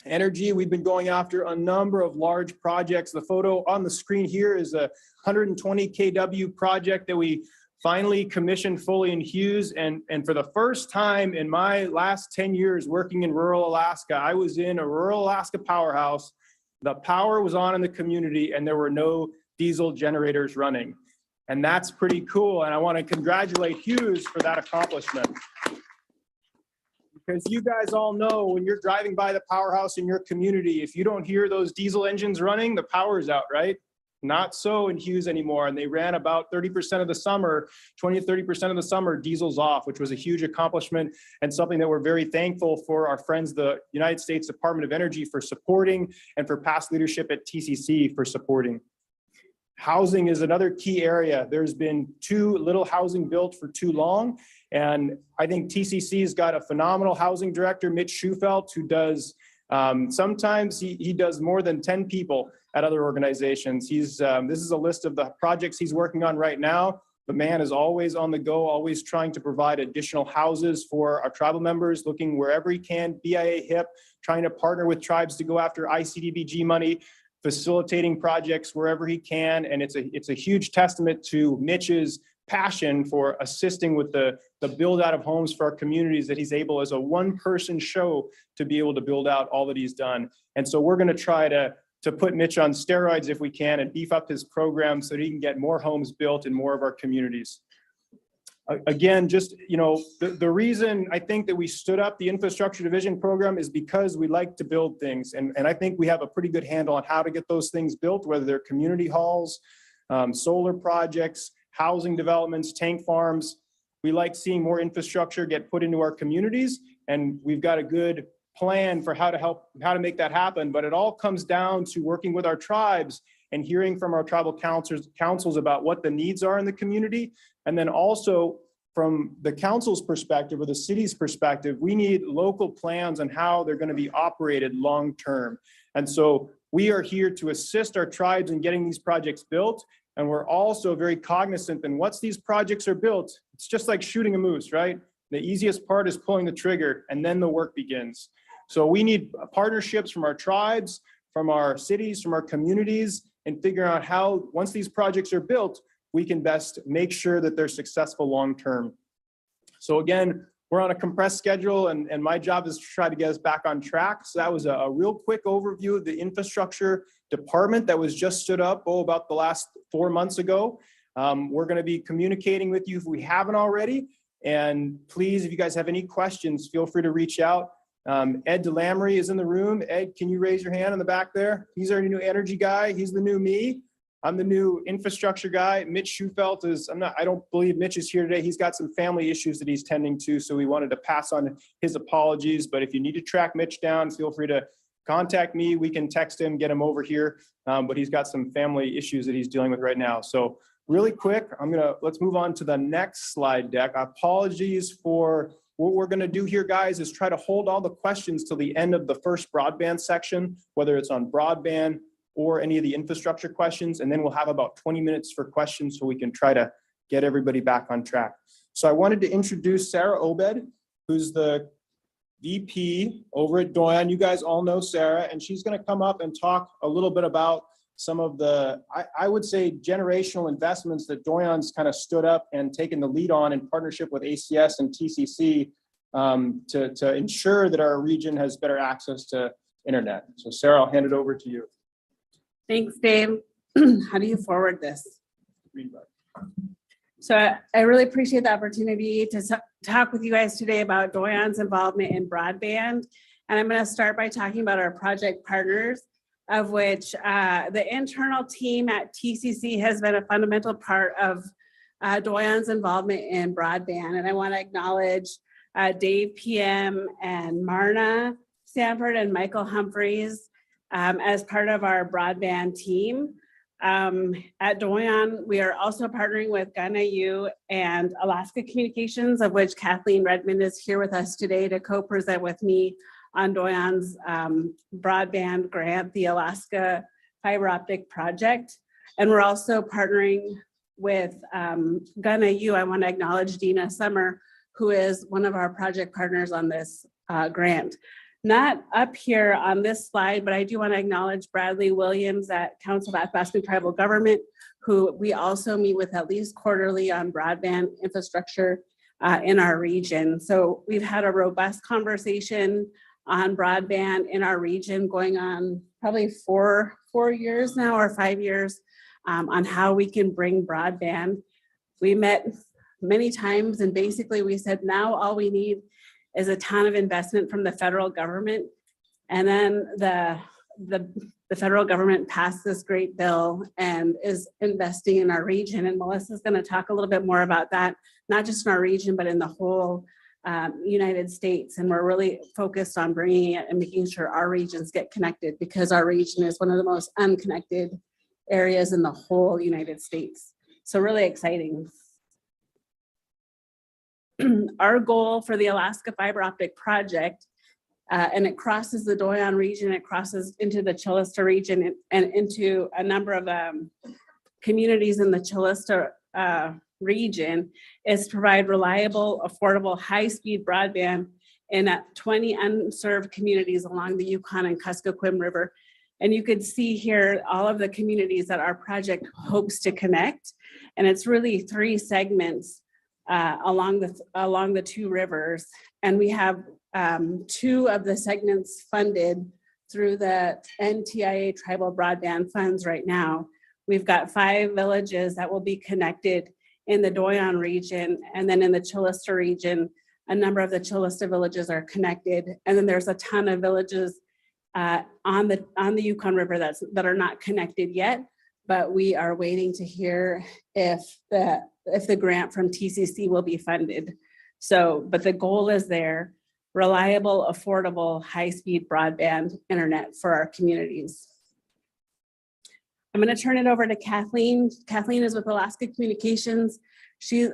Energy, we've been going after a number of large projects. The photo on the screen here is a 120 kW project that we finally commissioned fully in Hughes. And for the first time in my last 10 years working in rural Alaska, I was in a rural Alaska powerhouse. The power was on in the community, and there were no diesel generators running. And that's pretty cool. And I want to congratulate Hughes for that accomplishment. Because you guys all know when you're driving by the powerhouse in your community, if you don't hear those diesel engines running, the power's out, right? Not so in Hughes anymore. And they ran about 30% of the summer, 20 to 30% of the summer, diesel's off, which was a huge accomplishment and something that we're very thankful for our friends, the United States Department of Energy, for supporting, and for past leadership at TCC for supporting. Housing is another key area. There's been too little housing built for too long. And I think TCC's got a phenomenal housing director, Mitch Schufelt, who does, sometimes he does more than 10 people at other organizations. This is a list of the projects he's working on right now. The man is always on the go, always trying to provide additional houses for our tribal members, looking wherever he can, BIA HIP, trying to partner with tribes to go after ICDBG money, facilitating projects wherever he can. And it's a huge testament to Mitch's passion for assisting with the build out of homes for our communities, that he's able as a one-person show to be able to build out all that he's done. And so we're going to try to put Mitch on steroids if we can and beef up his program so that he can get more homes built in more of our communities. Again, just, you know, the reason I think that we stood up the infrastructure division program is because we like to build things. And I think we have a pretty good handle on how to get those things built, whether they're community halls, solar projects, housing developments, tank farms. We like seeing more infrastructure get put into our communities, and we've got a good plan for how to make that happen. But it all comes down to working with our tribes and hearing from our tribal councils about what the needs are in the community. And then also from the council's perspective or the city's perspective, we need local plans on how they're going to be operated long-term. And so we are here to assist our tribes in getting these projects built. And we're also very cognizant that once these projects are built, it's just like shooting a moose, right? The easiest part is pulling the trigger, and then the work begins. So we need partnerships from our tribes, from our cities, from our communities, and figuring out how, once these projects are built, we can best make sure that they're successful long-term. So again, we're on a compressed schedule, and my job is to try to get us back on track. So that was a real quick overview of the infrastructure department that was just stood up, about the last 4 months ago. We're going to be communicating with you if we haven't already. And please, if you guys have any questions, feel free to reach out. Ed DeLamry is in the room. Ed, can you raise your hand in the back there? He's our new energy guy. He's the new me. I'm the new infrastructure guy. Mitch Schufelt is, I don't believe Mitch is here today. He's got some family issues that he's tending to, so we wanted to pass on his apologies. But if you need to track Mitch down, feel free to contact me. We can text him, get him over here. But he's got some family issues that he's dealing with right now. So really quick, let's move on to the next slide deck. Apologies for what we're gonna do here, guys, is try to hold all the questions till the end of the first broadband section, whether it's on broadband or any of the infrastructure questions. And then we'll have about 20 minutes for questions so we can try to get everybody back on track. So I wanted to introduce Sarah Obed, who's the VP over at Doyon. You guys all know Sarah, and she's gonna come up and talk a little bit about some of the, I would say, generational investments that Doyon's kind of stood up and taken the lead on in partnership with ACS and TCC to ensure that our region has better access to internet. So Sarah, I'll hand it over to you. Thanks, Dave. How do you forward this? Green button. So I really appreciate the opportunity to talk with you guys today about Doyon's involvement in broadband. And I'm going to start by talking about our project partners, of which the internal team at TCC has been a fundamental part of Doyon's involvement in broadband. And I want to acknowledge Dave PM and Marna Sanford and Michael Humphreys as part of our broadband team. At Doyon, we are also partnering with GunAU and Alaska Communications, of which Kathleen Redmond is here with us today to co-present with me on Doyon's broadband grant, the Alaska Fiber Optic Project. And we're also partnering with GunAU. I want to acknowledge Dina Summer, who is one of our project partners on this grant. Not up here on this slide, but I do want to acknowledge Bradley Williams at Council of Athabasca Tribal Government, who we also meet with at least quarterly on broadband infrastructure in our region. So we've had a robust conversation on broadband in our region going on probably four years now or 5 years on how we can bring broadband. We met many times and basically we said now all we need is a ton of investment from the federal government. And then the federal government passed this great bill and is investing in our region. And Melissa's gonna talk a little bit more about that, not just in our region, but in the whole United States. And we're really focused on bringing it and making sure our regions get connected because our region is one of the most unconnected areas in the whole United States. So really exciting. Our goal for the Alaska Fiber Optic Project, and it crosses the Doyon region, it crosses into the Chilliwack region and into a number of communities in the Chilliwack region, is to provide reliable, affordable, high-speed broadband in 20 unserved communities along the Yukon and Kuskokwim River. And you could see here all of the communities that our project hopes to connect. And it's really 3 segments along the 2 rivers. And we have 2 of the segments funded through the NTIA tribal broadband funds right now. We've got 5 villages that will be connected in the Doyon region, and then in the Chilliwack region, a number of the Chilliwack villages are connected. And then there's a ton of villages on the Yukon River that are not connected yet, but we are waiting to hear if the grant from TCC will be funded. So, but the goal is there, reliable, affordable, high-speed broadband internet for our communities. I'm going to turn it over to Kathleen. Kathleen is with Alaska Communications.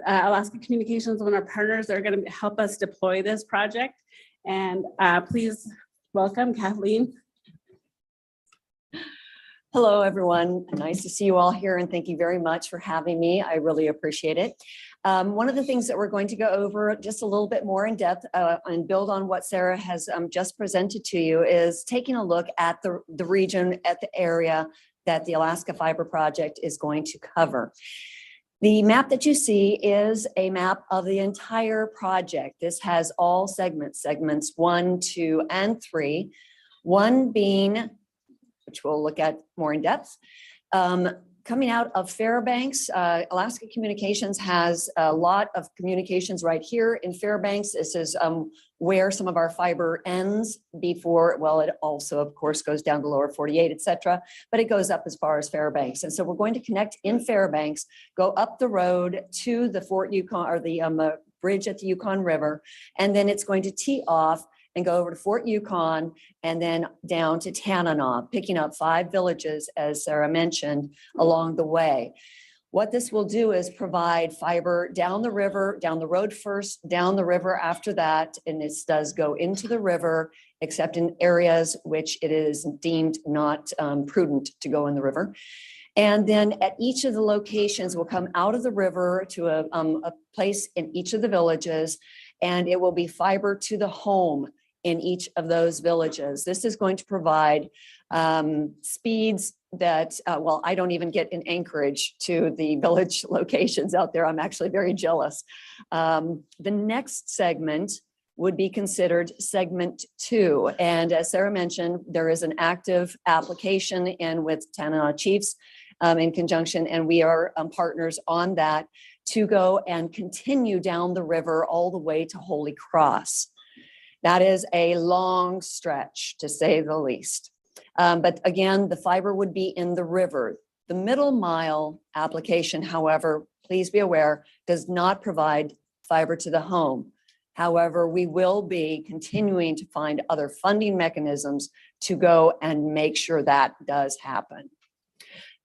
Alaska Communications is one of our partners that are going to help us deploy this project. And please welcome Kathleen. Hello, everyone. Nice to see you all here, and thank you very much for having me. I really appreciate it. One of the things that we're going to go over just a little bit more in depth and build on what Sarah has just presented to you is taking a look at the region, at the area that the Alaska Fiber Project is going to cover. The map that you see is a map of the entire project. This has all segments 1, 2, and 3. 1 being, which we'll look at more in depth, coming out of Fairbanks. Alaska Communications has a lot of communications right here in Fairbanks. This is where some of our fiber ends before, well, it also of course goes down to lower 48, et cetera, but it goes up as far as Fairbanks. And so we're going to connect in Fairbanks, go up the road to the Fort Yukon, or the bridge at the Yukon River, and then it's going to tee off and go over to Fort Yukon and then down to Tanana, picking up 5 villages, as Sarah mentioned, along the way. What this will do is provide fiber down the river, down the road first, down the river after that, and this does go into the river, except in areas which it is deemed not prudent to go in the river. And then at each of the locations will come out of the river to a place in each of the villages, and it will be fiber to the home in each of those villages. This is going to provide speeds that, well, I don't even get in Anchorage to the village locations out there. I'm actually very jealous. The next segment would be considered segment 2. And as Sarah mentioned, there is an active application in with Tanana Chiefs in conjunction, and we are partners on that to go and continue down the river all the way to Holy Cross. That is a long stretch, to say the least. But again, the fiber would be in the river. The middle mile application, however, please be aware, does not provide fiber to the home. However, we will be continuing to find other funding mechanisms to go and make sure that does happen.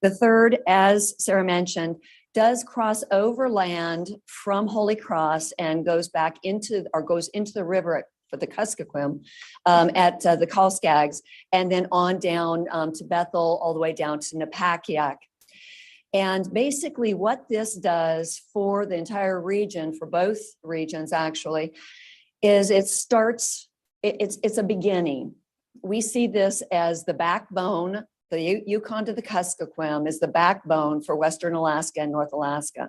The third, as Sarah mentioned, does cross over land from Holy Cross and goes back into, or goes into the river for the Kuskokwim at the Kalskags, and then on down to Bethel, all the way down to Napakiak. And basically what this does for the entire region, for both regions actually, is it starts, it's a beginning. We see this as the backbone. The Yukon to the Kuskokwim is the backbone for Western Alaska and North Alaska.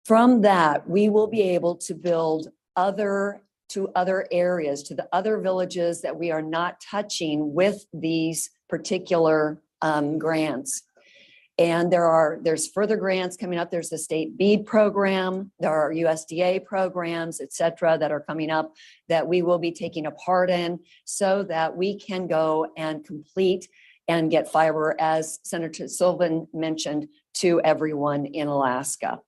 From that, we will be able to build to other areas, to the other villages that we are not touching with these particular grants. And there's further grants coming up. There's the state BEAD program, there are USDA programs, et cetera, that are coming up that we will be taking a part in so that we can go and complete and get fiber, as Senator Sylvan mentioned, to everyone in Alaska.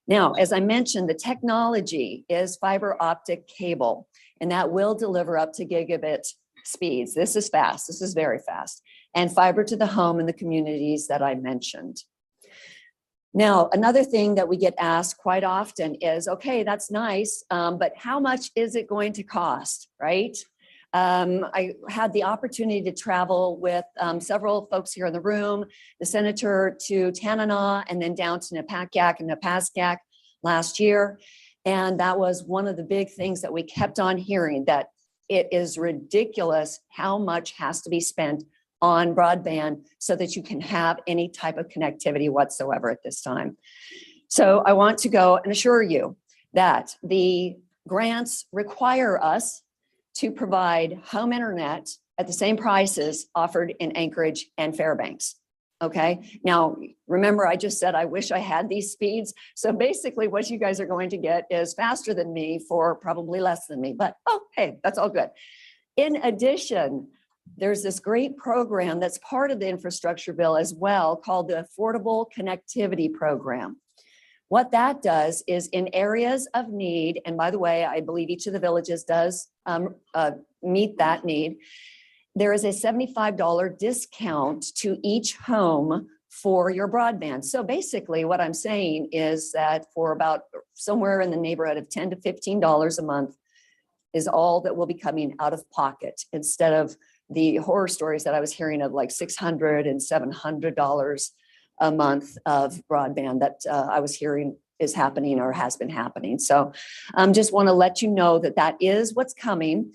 Now, as I mentioned, the technology is fiber optic cable, and that will deliver up to gigabit speeds. This is fast, this is very fast, and fiber to the home in the communities that I mentioned. Now, another thing that we get asked quite often is, okay, that's nice, but how much is it going to cost, right? I had the opportunity to travel with several folks here in the room, the senator to Tanana, and then down to Napakiak and Napaskak last year. And that was one of the big things that we kept on hearing, that it is ridiculous how much has to be spent on broadband so that you can have any type of connectivity whatsoever at this time. So I want to go and assure you that the grants require us to provide home internet at the same prices offered in Anchorage and Fairbanks. Okay, now remember, I just said I wish I had these speeds. So basically what you guys are going to get is faster than me for probably less than me, but oh, hey, that's all good. In addition, there's this great program that's part of the infrastructure bill as well called the Affordable Connectivity Program. What that does is in areas of need, and by the way, I believe each of the villages does meet that need, there is a $75 discount to each home for your broadband. So basically what I'm saying is that for about somewhere in the neighborhood of $10 to $15 a month is all that will be coming out of pocket, instead of the horror stories that I was hearing of like $600 and $700 a month of broadband that I was hearing is happening or has been happening. So just want to let you know that that is what's coming.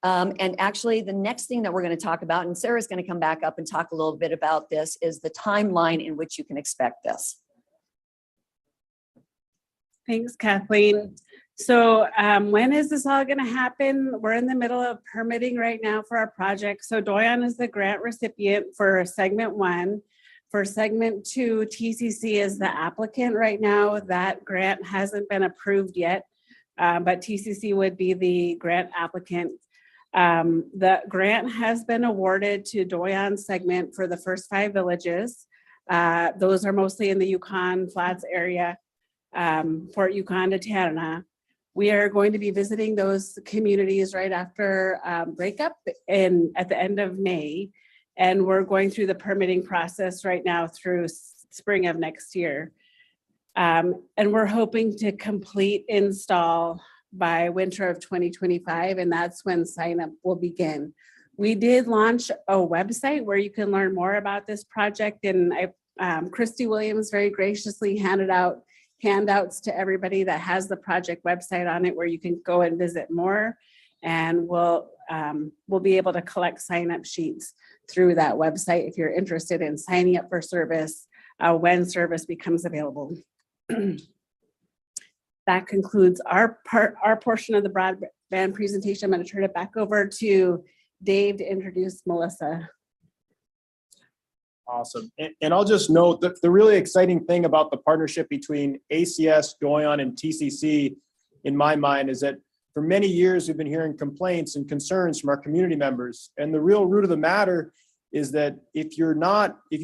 And actually the next thing that we're going to talk about, and Sarah's going to come back up and talk a little bit about this, is the timeline in which you can expect this. Thanks, Kathleen. So when is this all going to happen? We're in the middle of permitting right now for our project. So Doyon is the grant recipient for segment 1. For segment 2, TCC is the applicant right now. That grant hasn't been approved yet, but TCC would be the grant applicant. The grant has been awarded to Doyon segment for the first 5 villages. Those are mostly in the Yukon Flats area, Fort Yukon to Tanana. We are going to be visiting those communities right after breakup at the end of May. And we're going through the permitting process right now through spring of next year. And we're hoping to complete install by winter of 2025, and that's when sign up will begin. We did launch a website where you can learn more about this project, and Christy Williams very graciously handed out handouts to everybody that has the project website on it where you can go and visit more, and we'll be able to collect sign-up sheets through that website if you're interested in signing up for service when service becomes available. That concludes our portion of the broadband presentation. I'm going to turn it back over to Dave to introduce Melissa. Awesome. And I'll just note that the really exciting thing about the partnership between ACS, Doyon, and TCC, in my mind, is that for many years, we've been hearing complaints and concerns from our community members. And the real root of the matter is that if you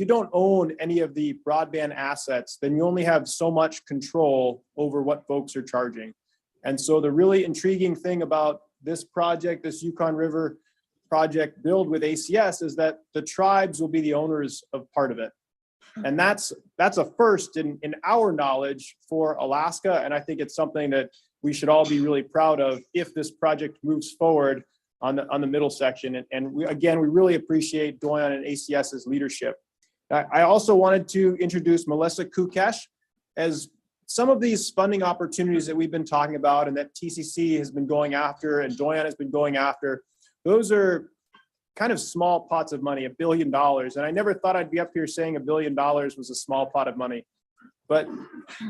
don't own any of the broadband assets, then you only have so much control over what folks are charging. And so the really intriguing thing about this project, this Yukon River project build with ACS, is that the tribes will be the owners of part of it. And that's a first in our knowledge for Alaska. And I think it's something that we should all be really proud of if this project moves forward on the middle section. And we really appreciate Doyon and ACS's leadership. I also wanted to introduce Melissa Kukesh. As some of these funding opportunities that we've been talking about and that TCC has been going after and Doyon has been going after, those are kind of small pots of money, $1 billion. And I never thought I'd be up here saying $1 billion was a small pot of money. But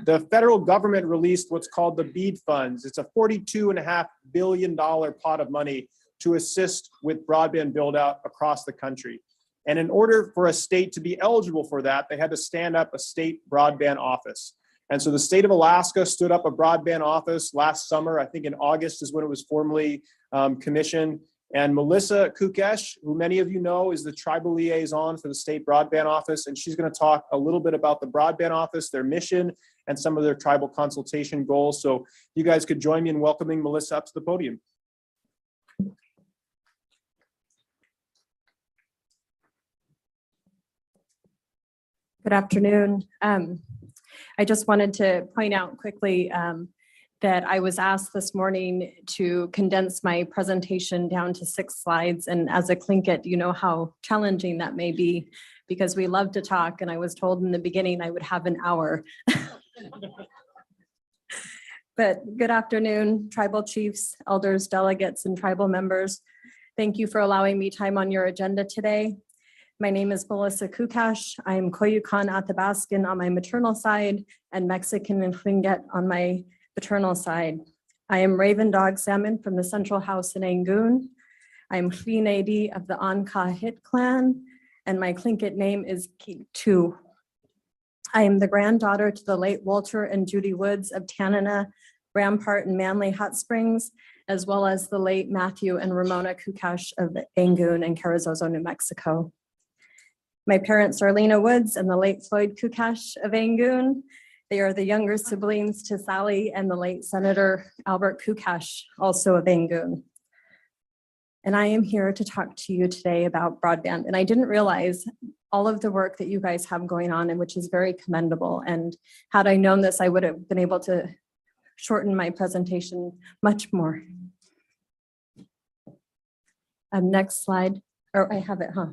the federal government released what's called the BEAD funds. It's a $42.5 billion pot of money to assist with broadband build out across the country. And in order for a state to be eligible for that, they had to stand up a state broadband office. And so the state of Alaska stood up a broadband office last summer. I think in August is when it was formally commissioned. And Melissa Kukesh, who many of you know, is the tribal liaison for the state broadband office. And she's going to talk a little bit about the broadband office, their mission, and some of their tribal consultation goals. So you guys could join me in welcoming Melissa up to the podium. Good afternoon. I just wanted to point out quickly that I was asked this morning to condense my presentation down to 6 slides. And as a Tlingit, you know how challenging that may be because we love to talk. And I was told in the beginning I would have an hour. But good afternoon, tribal chiefs, elders, delegates, and tribal members. Thank you for allowing me time on your agenda today. My name is Melissa Kukesh. I am Koyukon Athabaskan on my maternal side and Mexican and Tlingit on my paternal side. I am Raven Dog Salmon from the Central House in Angoon. I am Tlingit of the Ankahit clan, and my Tlingit name is Kitu. I am the granddaughter to the late Walter and Judy Woods of Tanana, Rampart, and Manly Hot Springs, as well as the late Matthew and Ramona Kukash of Angoon and Carrizozo, New Mexico. My parents are Lena Woods and the late Floyd Kukash of Angoon. They are the younger siblings to Sally and the late Senator Albert Kukash, also of Angoon. And I am here to talk to you today about broadband. And I didn't realize all of the work that you guys have going on, and which is very commendable. And had I known this, I would have been able to shorten my presentation much more. Next slide. Or I have it, huh?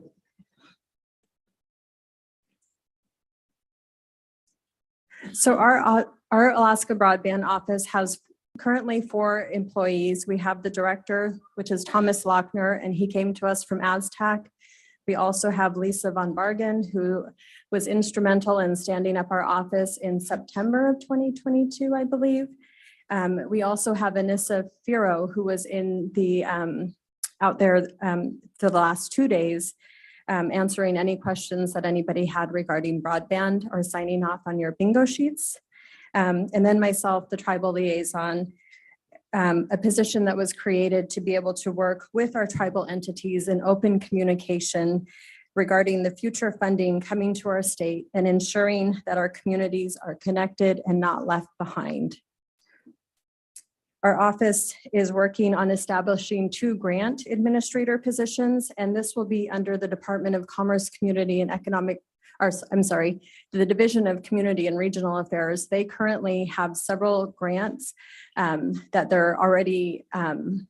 So our Alaska Broadband office has currently 4 employees. We have the director, which is Thomas Lochner, and he came to us from Aztec. We also have Lisa Von Bargen, who was instrumental in standing up our office in September of 2022, I believe. We also have Anissa Firo, who was in the out there for the last 2 days, answering any questions that anybody had regarding broadband or signing off on your bingo sheets. And then myself, the tribal liaison, a position that was created to be able to work with our tribal entities in open communication regarding the future funding coming to our state and ensuring that our communities are connected and not left behind. Our office is working on establishing 2 grant administrator positions, and this will be under the Department of Commerce, Community and Economic, or I'm sorry, the Division of Community and Regional Affairs. They currently have several grants that they're already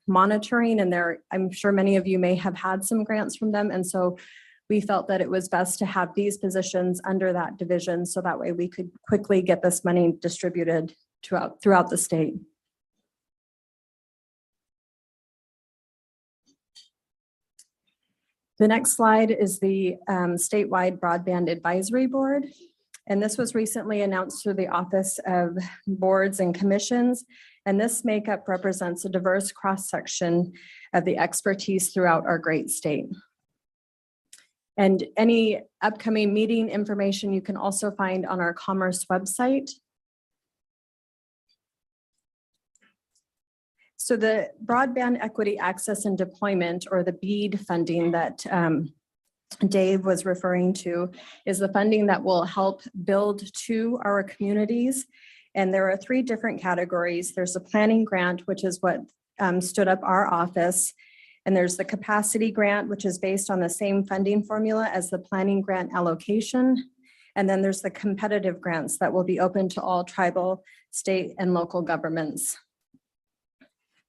monitoring, and I'm sure many of you may have had some grants from them. And so we felt that it was best to have these positions under that division, so that way we could quickly get this money distributed throughout the state. The next slide is the statewide broadband advisory board. And this was recently announced through the Office of Boards and Commissions. And this makeup represents a diverse cross-section of the expertise throughout our great state. And any upcoming meeting information you can also find on our Commerce website. So the Broadband Equity Access and Deployment, or the BEAD funding that Dave was referring to, is the funding that will help build to our communities. And there are 3 different categories. There's a planning grant, which is what stood up our office. And there's the capacity grant, which is based on the same funding formula as the planning grant allocation. And then there's the competitive grants that will be open to all tribal, state, and local governments.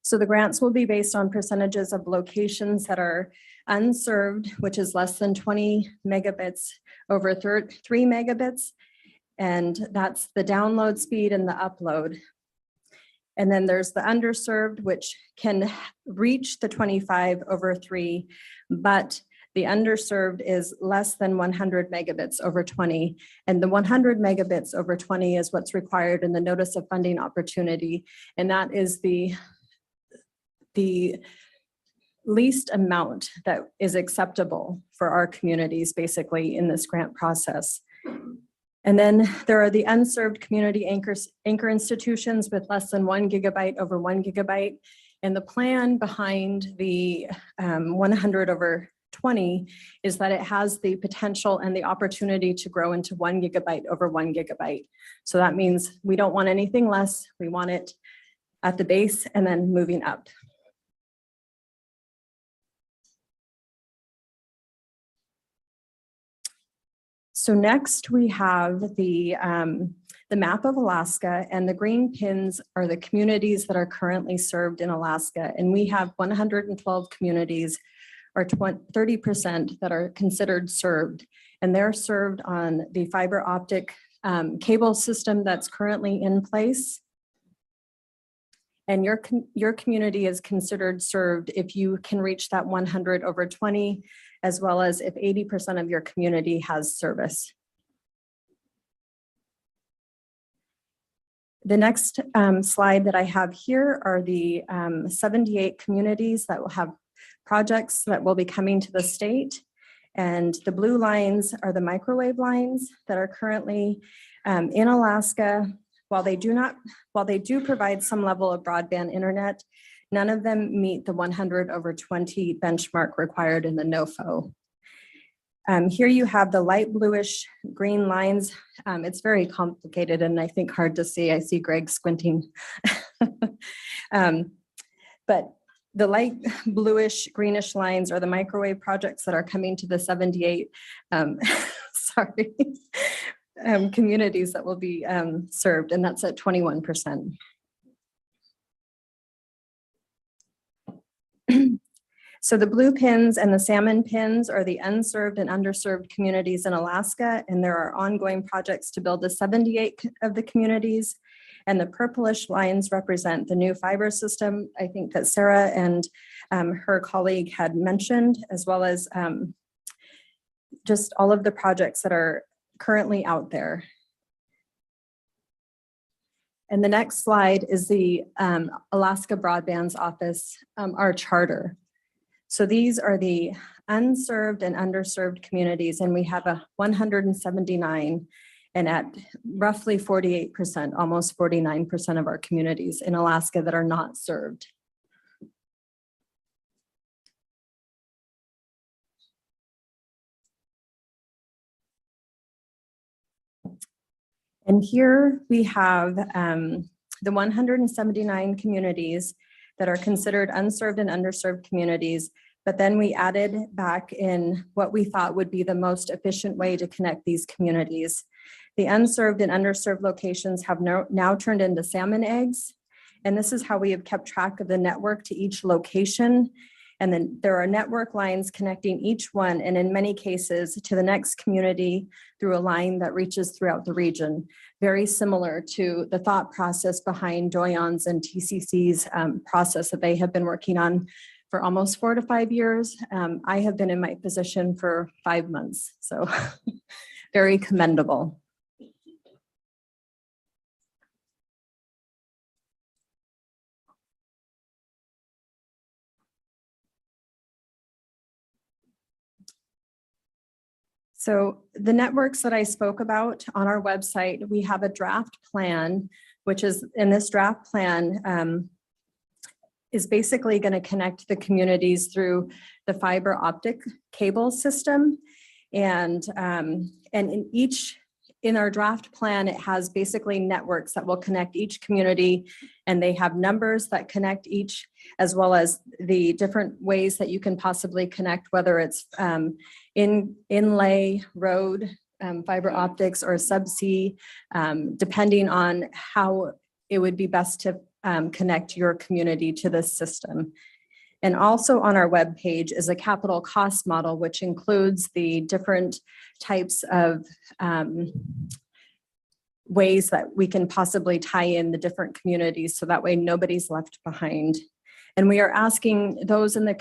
So the grants will be based on percentages of locations that are unserved, which is less than 20 megabits over 3 megabits. And that's the download speed and the upload. And then there's the underserved, which can reach the 25 over 3, but the underserved is less than 100 megabits over 20. And the 100 megabits over 20 is what's required in the notice of funding opportunity. And that is the least amount that is acceptable for our communities, basically, in this grant process. And then there are the unserved community anchor institutions with less than 1 gigabyte over 1 gigabyte. And the plan behind the 100 over 20 is that it has the potential and the opportunity to grow into 1 gigabyte over 1 gigabyte. So that means we don't want anything less. We want it at the base and then moving up. So next we have the map of Alaska, and the green pins are the communities that are currently served in Alaska. And we have 112 communities, or 30%, that are considered served. And they're served on the fiber optic cable system that's currently in place. And your community is considered served if you can reach that 100 over 20, as well as if 80% of your community has service. The next slide that I have here are the 78 communities that will have projects that will be coming to the state. And the blue lines are the microwave lines that are currently in Alaska. While they do provide some level of broadband internet, None of them meet the 100/20 benchmark required in the NOFO. Here you have the light bluish green lines. It's very complicated and I think hard to see. I see Greg squinting. But the light bluish greenish lines are the microwave projects that are coming to the 78 communities that will be served, and that's at 21%. So the blue pins and the salmon pins are the unserved and underserved communities in Alaska, and there are ongoing projects to build the 78 of the communities. And the purplish lines represent the new fiber system, I think that Sarah and her colleague had mentioned, as well as just all of the projects that are currently out there. And the next slide is the Alaska Broadband's office, our charter. So these are the unserved and underserved communities, and we have 179, and at roughly 48%, almost 49% of our communities in Alaska that are not served. And here we have the 179 communities that are considered unserved and underserved communities, but then we added back in what we thought would be the most efficient way to connect these communities. The unserved and underserved locations have now turned into salmon eggs, and this is how we have kept track of the network to each location. And then there are network lines connecting each one, and in many cases to the next community through a line that reaches throughout the region. Very similar to the thought process behind Doyon's and TCC's process that they have been working on for almost 4 to 5 years. I have been in my position for 5 months, so very commendable. So the networks that I spoke about on our website, we have a draft plan, which is in this draft plan is basically going to connect the communities through the fiber optic cable system. And in our draft plan, it has basically networks that will connect each community, and they have numbers that connect each, as well as the different ways that you can possibly connect, whether it's inlay, road, fiber optics, or subsea, depending on how it would be best to connect your community to this system. And also on our webpage is a capital cost model, which includes the different types of ways that we can possibly tie in the different communities, so that way nobody's left behind. And we are asking those in the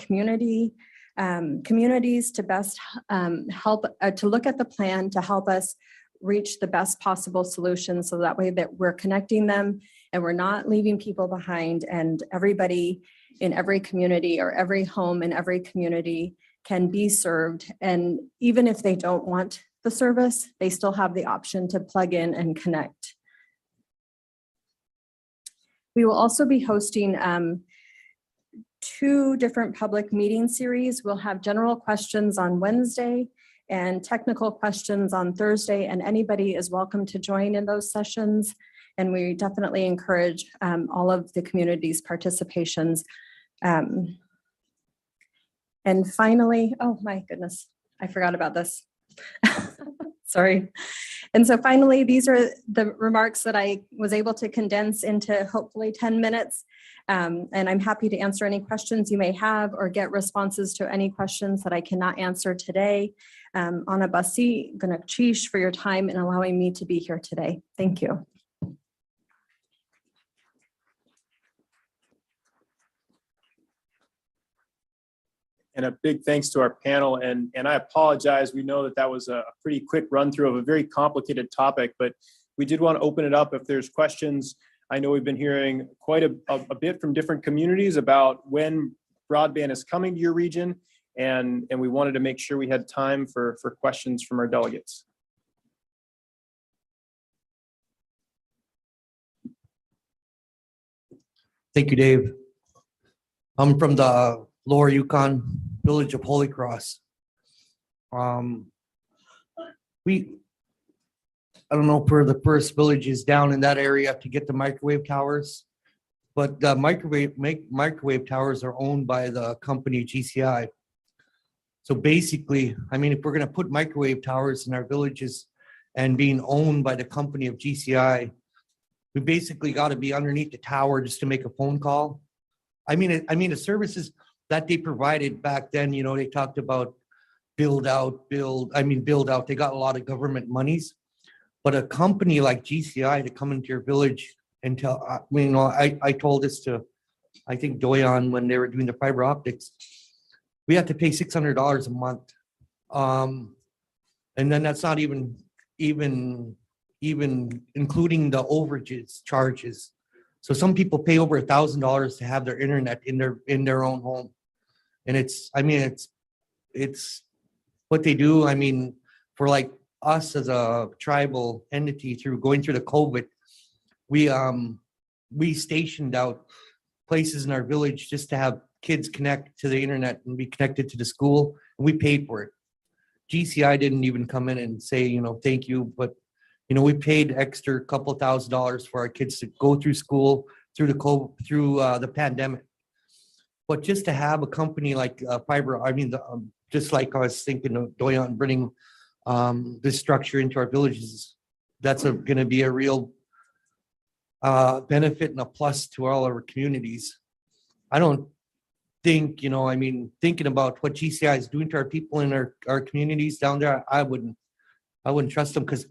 communities to best help to look at the plan to help us reach the best possible solution, so that way that we're connecting them and we're not leaving people behind, and everybody in every community or every home in every community can be served. And even if they don't want the service, they still have the option to plug in and connect. We will also be hosting 2 different public meeting series. We'll have general questions on Wednesday and technical questions on Thursday, and anybody is welcome to join in those sessions. And we definitely encourage all of the community's participations. And finally, oh my goodness, I forgot about this. Sorry. And so finally, these are the remarks that I was able to condense into hopefully 10 minutes. And I'm happy to answer any questions you may have or get responses to any questions that I cannot answer today. Ana Basi, Gunakchish, for your time and allowing me to be here today. Thank you. And a big thanks to our panel. And I apologize. We know that that was a pretty quick run through of a very complicated topic, but we did want to open it up if there's questions. I know we've been hearing quite a bit from different communities about when broadband is coming to your region, and we wanted to make sure we had time for questions from our delegates. Thank you, Dave. I'm from the Lower Yukon Village of Holy Cross. I don't know for the first villages down in that area to get the microwave towers, but the microwave towers are owned by the company GCI. So basically, I mean, if we're gonna put microwave towers in our villages and being owned by the company of GCI, we basically got to be underneath the tower just to make a phone call. I mean, the services that they provided back then, you know, they talked about build out. They got a lot of government monies, but a company like GCI to come into your village and tell, I told this to, I think Doyon when they were doing the fiber optics, we have to pay $600 a month. And then that's not even including the overages charges. So some people pay over $1,000 to have their internet in their own home. And it's what they do. I mean, for like us as a tribal entity going through the COVID, we stationed out places in our village just to have kids connect to the internet and be connected to the school, and we paid for it. GCI didn't even come in and say, you know, thank you, but you know, we paid extra couple $1,000s for our kids to go through school through the pandemic. But just to have a company like fiber, I mean, just like I was thinking of Doyon bringing this structure into our villages, that's going to be a real benefit and a plus to all our communities. I don't think, you know, I mean, thinking about what GCI is doing to our people in our communities down there, I wouldn't trust them, because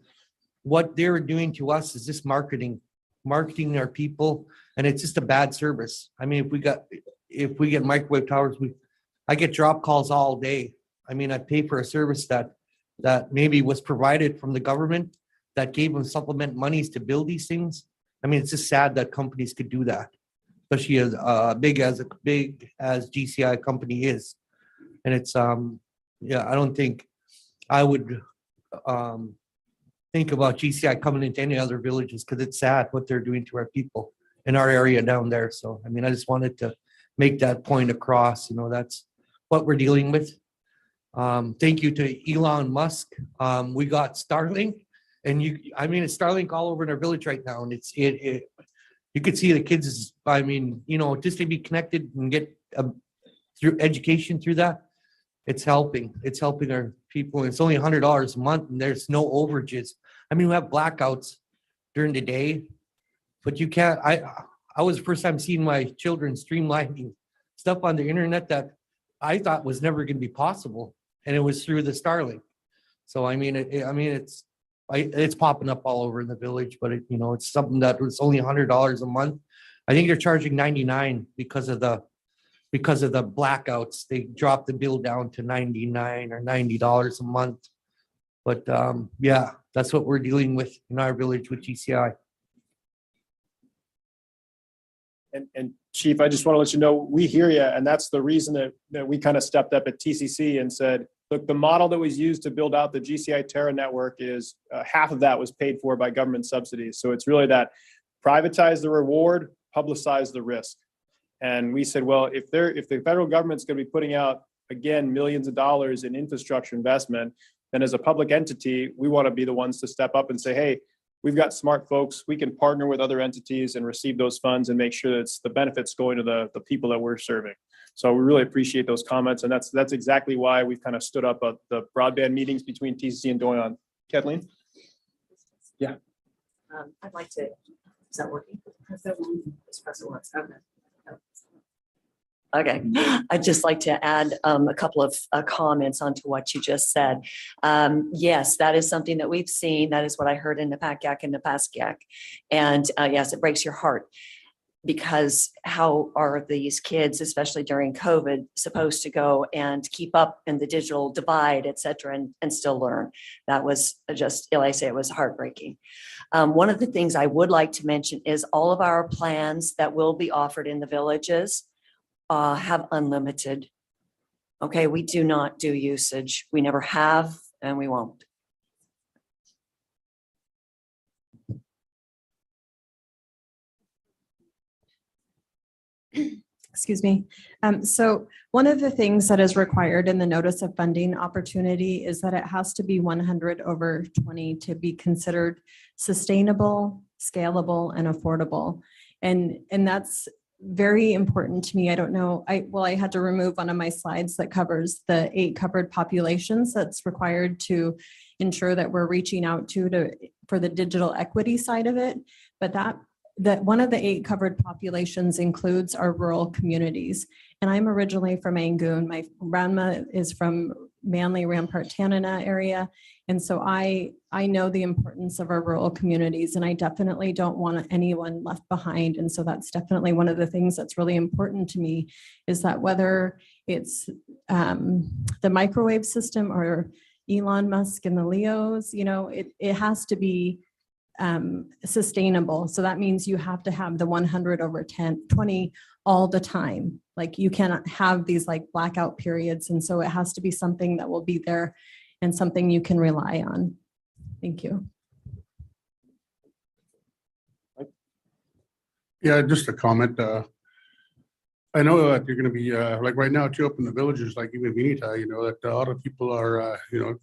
what they're doing to us is just marketing our people, and it's just a bad service. I mean, if we get microwave towers, I get drop calls all day. I mean, I pay for a service that maybe was provided from the government that gave them supplement monies to build these things. I mean, it's just sad that companies could do that, especially as big as GCI company is. And it's I don't think I would think about GCI coming into any other villages, because it's sad what they're doing to our people in our area down there. So I mean, I just wanted to make that point across. You know, that's what we're dealing with. Thank you to Elon Musk. We got Starlink, and it's Starlink all over in our village right now, and you could see the kids. I mean, you know, just to be connected and get through education through that, it's helping our people. It's only $100 a month, and there's no overages. I mean, we have blackouts during the day, but you can't. I was the first time seeing my children streamlining stuff on the internet that I thought was never going to be possible, and it was through the Starlink. So I mean, it's popping up all over in the village, but it's something that was only $100 a month. I think they're charging $99 because of the blackouts. They dropped the bill down to $99 or $90 a month. But yeah, that's what we're dealing with in our village with GCI. And Chief, I just want to let you know, we hear you. And that's the reason that we kind of stepped up at TCC and said, look, the model that was used to build out the GCI Terra network is half of that was paid for by government subsidies. So it's really that privatize the reward, publicize the risk. And we said, well, if the federal government's going to be putting out, again, millions of dollars in infrastructure investment, then as a public entity, we want to be the ones to step up and say, hey, we've got smart folks. We can partner with other entities and receive those funds and make sure that the benefits going to the people that we're serving. So we really appreciate those comments. And that's exactly why we've kind of stood up at the broadband meetings between TCC and Doyon. Kathleen? Yeah. I'd like to, is that working? Just press it once. Okay, I'd just like to add a couple of comments onto what you just said. Yes, that is something that we've seen. That is what I heard in the PACAC and the PASCAC. And yes, it breaks your heart, because how are these kids, especially during COVID, supposed to go and keep up in the digital divide, et cetera, and still learn? That was just, like I say, it was heartbreaking. One of the things I would like to mention is all of our plans that will be offered in the villages have unlimited. Okay, we do not do usage. We never have, and we won't. excuse me. So one of the things that is required in the notice of funding opportunity is that it has to be 100/20 to be considered sustainable, scalable, and affordable. And that's very important to me. I don't know, I had to remove one of my slides that covers the 8 covered populations that's required to ensure that we're reaching out for the digital equity side of it. But that one of the 8 covered populations includes our rural communities. And I'm originally from Angoon. My grandma is from Manly, Rampart, Tanana area. And so I know the importance of our rural communities, and I definitely don't want anyone left behind. And so that's definitely one of the things that's really important to me, is that whether it's the microwave system or Elon Musk and the Leos, it has to be sustainable. So that means you have to have the 100/20 all the time. Like you cannot have these like blackout periods. And so it has to be something that will be there and something you can rely on. Thank you. Yeah, just a comment. I know that you're going to be like right now too up in the villages, like even Vinita, that a lot of people are,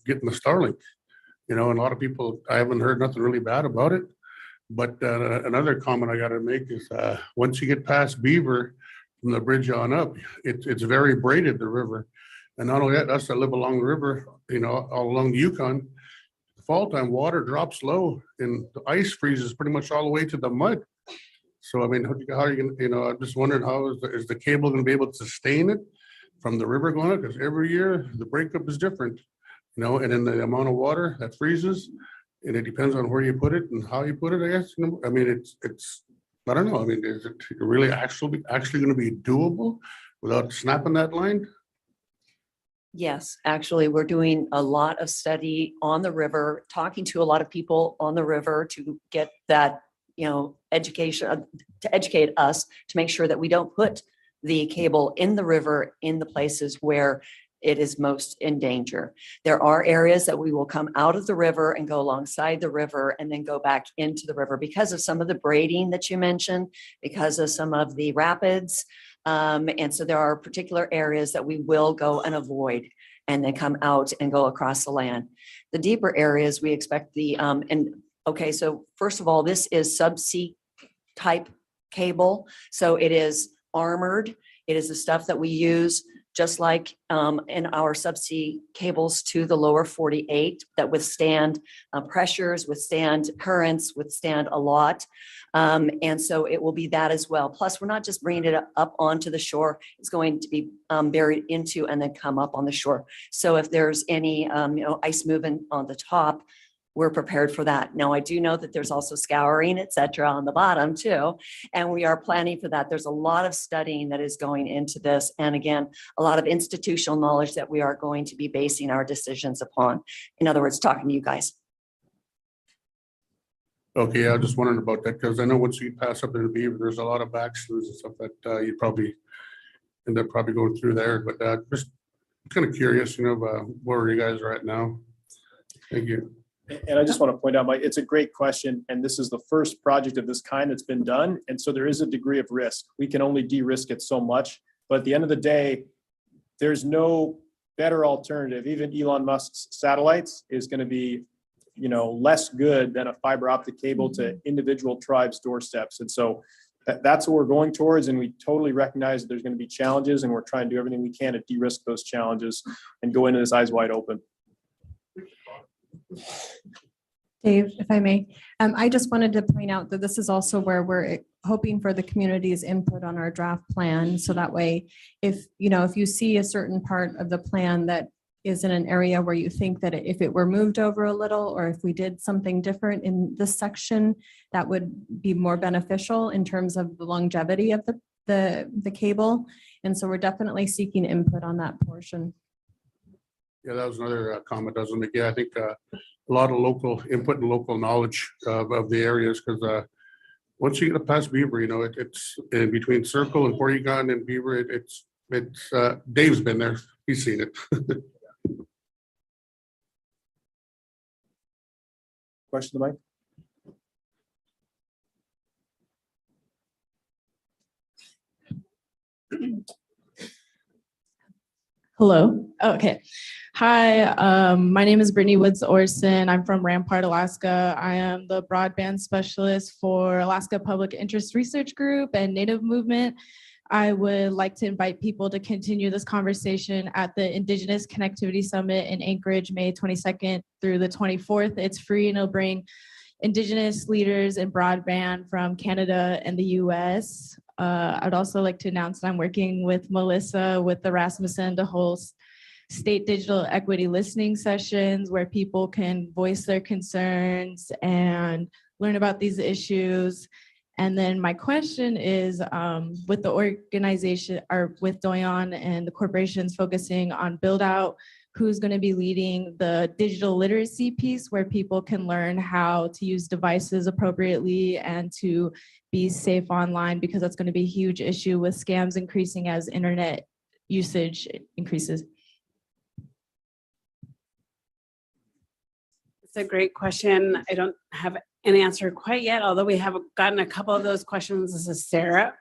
getting the Starlink, and a lot of people, I haven't heard nothing really bad about it. But another comment I got to make is once you get past Beaver from the bridge on up, it's very braided, the river. And not only that, us that live along the river, all along the Yukon, fall time water drops low and the ice freezes pretty much all the way to the mud. So, I mean, how are you going to, I'm just wondering how is the cable going to be able to sustain it from the river going up? Because every year the breakup is different, and then the amount of water that freezes, and it depends on where you put it and how you put it, I guess. I mean, it's, I don't know. I mean, is it really actually going to be doable without snapping that line? Yes, actually, we're doing a lot of study on the river, talking to a lot of people on the river to get that, education, to educate us to make sure that we don't put the cable in the river in the places where it is most in danger. There are areas that we will come out of the river and go alongside the river and then go back into the river because of some of the braiding that you mentioned, because of some of the rapids. And so there are particular areas that we will go and avoid and then come out and go across the land. The deeper areas we expect okay, so first of all, this is subsea type cable. So it is armored. It is the stuff that we use just like in our subsea cables to the lower 48 that withstand pressures, withstand currents, withstand a lot. And so it will be that as well. Plus, we're not just bringing it up onto the shore. It's going to be buried into and then come up on the shore. So if there's any ice movement on the top, we're prepared for that. Now, I do know that there's also scouring, et cetera, on the bottom too. And we are planning for that. There's a lot of studying that is going into this. And again, a lot of institutional knowledge that we are going to be basing our decisions upon. In other words, talking to you guys. Okay, I was just wondering about that because I know once you pass up into Beaver, there's a lot of backsloughs and stuff that you probably end up going through there. But just kind of curious, where you guys are at now. Thank you. And I just want to point out, Mike, it's a great question. And this is the first project of this kind that's been done. And so there is a degree of risk. We can only de-risk it so much. But at the end of the day, there's no better alternative. Even Elon Musk's satellites is going to be, less good than a fiber optic cable to individual tribes' doorsteps. And so that's what we're going towards. And we totally recognize that there's going to be challenges. And we're trying to do everything we can to de-risk those challenges and go into this eyes wide open. Dave, if I may, I just wanted to point out that this is also where we're hoping for the community's input on our draft plan. So that way, if you see a certain part of the plan that is in an area where you think that if it were moved over a little, or if we did something different in this section, that would be more beneficial in terms of the longevity of the cable. And so we're definitely seeking input on that portion. Yeah, that was another comment I was going to make. Yeah, I think a lot of local input and local knowledge of the areas, because once you get past Beaver, it's in between Circle and Porygon and Beaver. It's Dave's been there. He's seen it. Question, Mike? Hello. Okay. Hi, my name is Brittany Woods Orson. I'm from Rampart, Alaska. I am the broadband specialist for Alaska Public Interest Research Group and Native Movement. I would like to invite people to continue this conversation at the Indigenous Connectivity Summit in Anchorage, May 22nd through the 24th. It's free and it'll bring Indigenous leaders in broadband from Canada and the US. I'd also like to announce that I'm working with Melissa with the Rasmussen to host state digital equity listening sessions where people can voice their concerns and learn about these issues. And then my question is, with the organization or with Doyon and the corporations focusing on build out, who's going to be leading the digital literacy piece where people can learn how to use devices appropriately and to be safe online, because that's going to be a huge issue with scams increasing as internet usage increases. It's a great question. I don't have an answer quite yet, although we have gotten a couple of those questions. This is Sarah.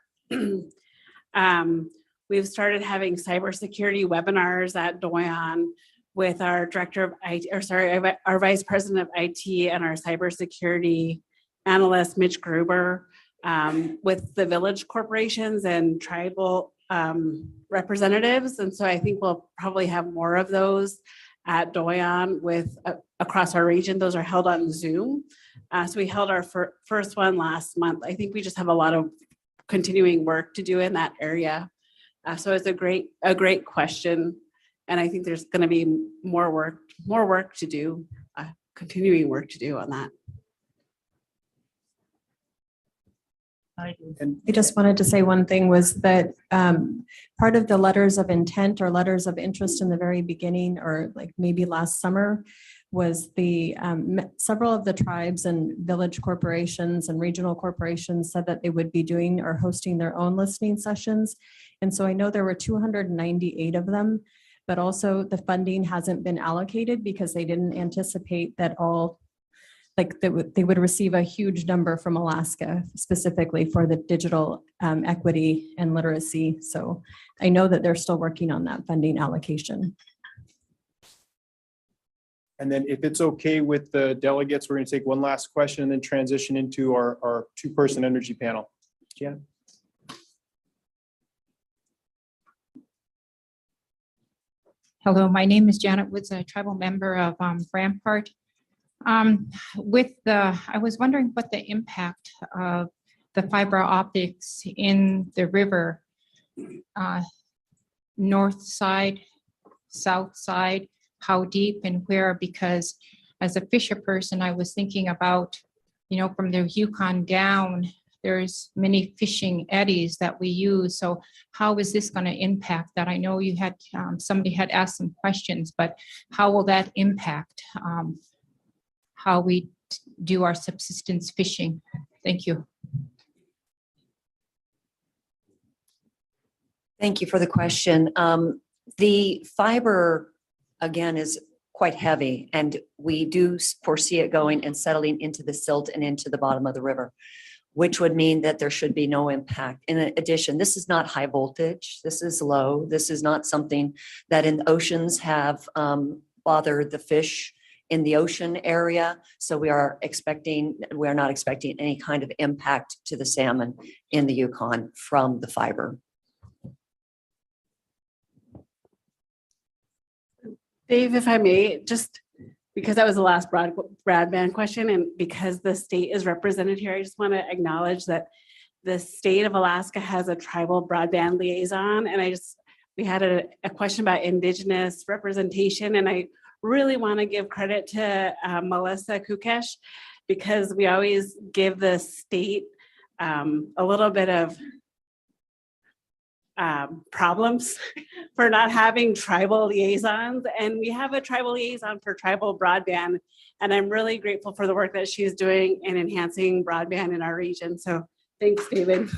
We've started having cybersecurity webinars at Doyon with our director of IT, or sorry, our vice president of IT and our cybersecurity analyst, Mitch Gruber, with the village corporations and tribal representatives. And so I think we'll probably have more of those at Doyon with across our region. Those are held on Zoom. So we held our first one last month. I think we just have a lot of continuing work to do in that area. So it's a great question. And I think there's going to be more work to do, continuing work to do on that. I just wanted to say one thing was that part of the letters of intent or letters of interest in the very beginning, or like maybe last summer, was the several of the tribes and village corporations and regional corporations said that they would be doing or hosting their own listening sessions. And so I know there were 298 of them, but also the funding hasn't been allocated because they didn't anticipate that all, like they would receive a huge number from Alaska specifically for the digital equity and literacy. So I know that they're still working on that funding allocation. And then if it's okay with the delegates, we're going to take one last question and then transition into our two-person energy panel. Janet? Hello, my name is Janet Woods, a tribal member of Rampart. I was wondering what the impact of the fiber optics in the river, north side, south side, how deep and where, because as a fisher person, I was thinking about, from the Yukon down, there's many fishing eddies that we use. So how is this going to impact that? I know you had, somebody had asked some questions, but how will that impact how we do our subsistence fishing? Thank you. Thank you for the question. The fiber, again, is quite heavy, and we do foresee it going and settling into the silt and into the bottom of the river, which would mean that there should be no impact. In addition, this is not high voltage. This is low. This is not something that in oceans have bothered the fish in the ocean area. So we're not expecting any kind of impact to the salmon in the Yukon from the fiber. Dave, if I may, just because that was the last broadband question, and because the state is represented here, I just want to acknowledge that the state of Alaska has a tribal broadband liaison. And we had a question about Indigenous representation, and I really want to give credit to Melissa Kukesh, because we always give the state a little bit of problems for not having tribal liaisons, and we have a tribal liaison for tribal broadband, and I'm really grateful for the work that she's doing in enhancing broadband in our region. So thanks, David.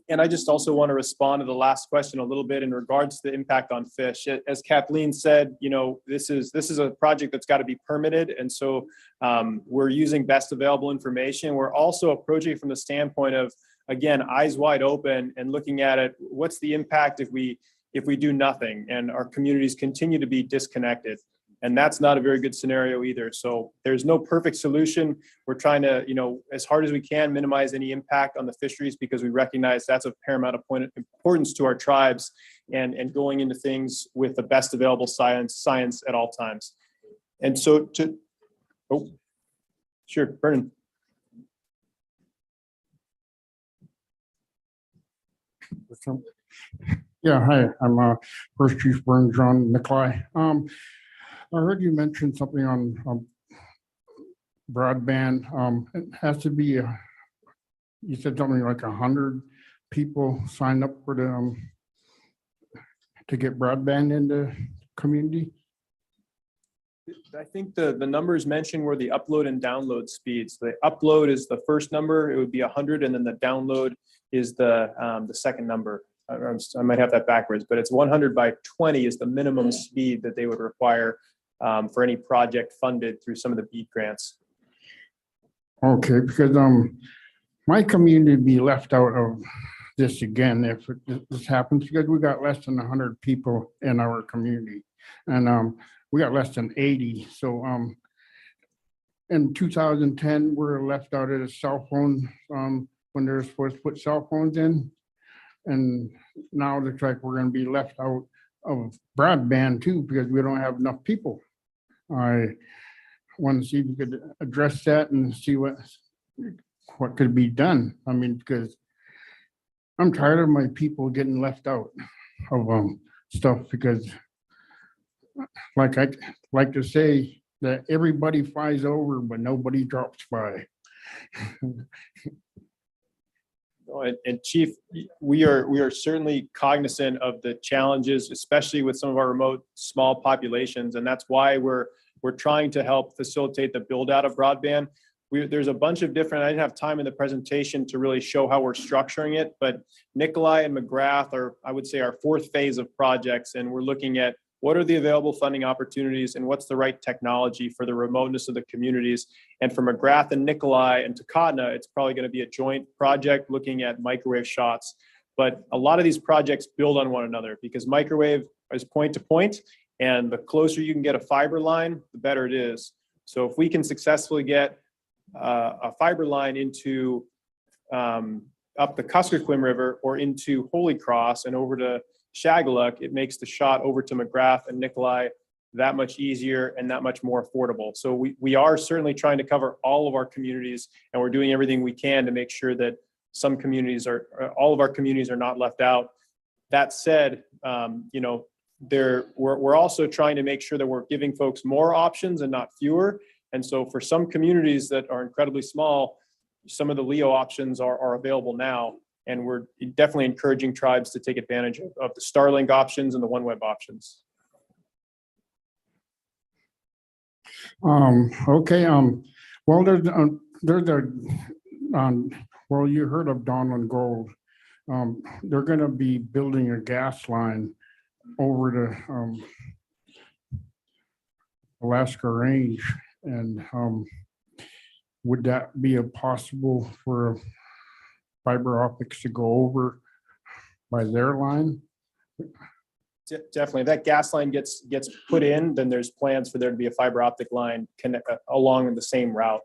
And I just also want to respond to the last question a little bit in regards to the impact on fish. As Kathleen said, this is a project that's got to be permitted. And so we're using best available information. We're also approaching it from the standpoint of, again, eyes wide open and looking at it. What's the impact if we do nothing and our communities continue to be disconnected? And that's not a very good scenario either. So there's no perfect solution. We're trying to, as hard as we can, minimize any impact on the fisheries because we recognize that's of paramount importance to our tribes and going into things with the best available science at all times. And so sure, Vernon. Yeah, hi, I'm First Chief Burns John Nikolai. I heard you mention something on broadband. It has to be, you said something like 100 people sign up for the to get broadband in the community. I think the numbers mentioned were the upload and download speeds. The upload is the first number, it would be 100, and then the download is the second number. I might have that backwards, but it's 100 by 20 is the minimum speed that they would require for any project funded through some of the BEAD grants. Okay, because my community would be left out of this again if this happens, because we got less than 100 people in our community, and we got less than 80. So in 2010, we're left out of the cell phone when they're supposed to put cell phones in, and now it looks like we're going to be left out of broadband too because we don't have enough people. I want to see if you could address that and see what could be done. I mean, because I'm tired of my people getting left out of stuff, because like I like to say that everybody flies over, but nobody drops by. And Chief, we are certainly cognizant of the challenges, especially with some of our remote small populations, and that's why we're trying to help facilitate the build out of broadband. There's a bunch of different, I didn't have time in the presentation to really show how we're structuring it, but Nikolai and McGrath are, I would say, our fourth phase of projects, and we're looking at what are the available funding opportunities and what's the right technology for the remoteness of the communities. And for McGrath and Nikolai and Takatna, it's probably going to be a joint project looking at microwave shots. But a lot of these projects build on one another because microwave is point to point, and the closer you can get a fiber line, the better it is. So if we can successfully get a fiber line into up the Kuskokwim River or into Holy Cross and over to Shagaluk, it makes the shot over to McGrath and Nikolai that much easier and that much more affordable. So we are certainly trying to cover all of our communities, and we're doing everything we can to make sure that some communities all of our communities are not left out. That said, we're also trying to make sure that we're giving folks more options and not fewer. And so for some communities that are incredibly small, some of the LEO options are available now. And we're definitely encouraging tribes to take advantage of the Starlink options and the OneWeb options. Okay. Well, there's well, you heard of Donlin Gold. They're going to be building a gas line over the Alaska Range, and would that be a possible for fiber optics to go over by their line? Definitely. If that gas line gets put in, then there's plans for there to be a fiber optic line along the same route.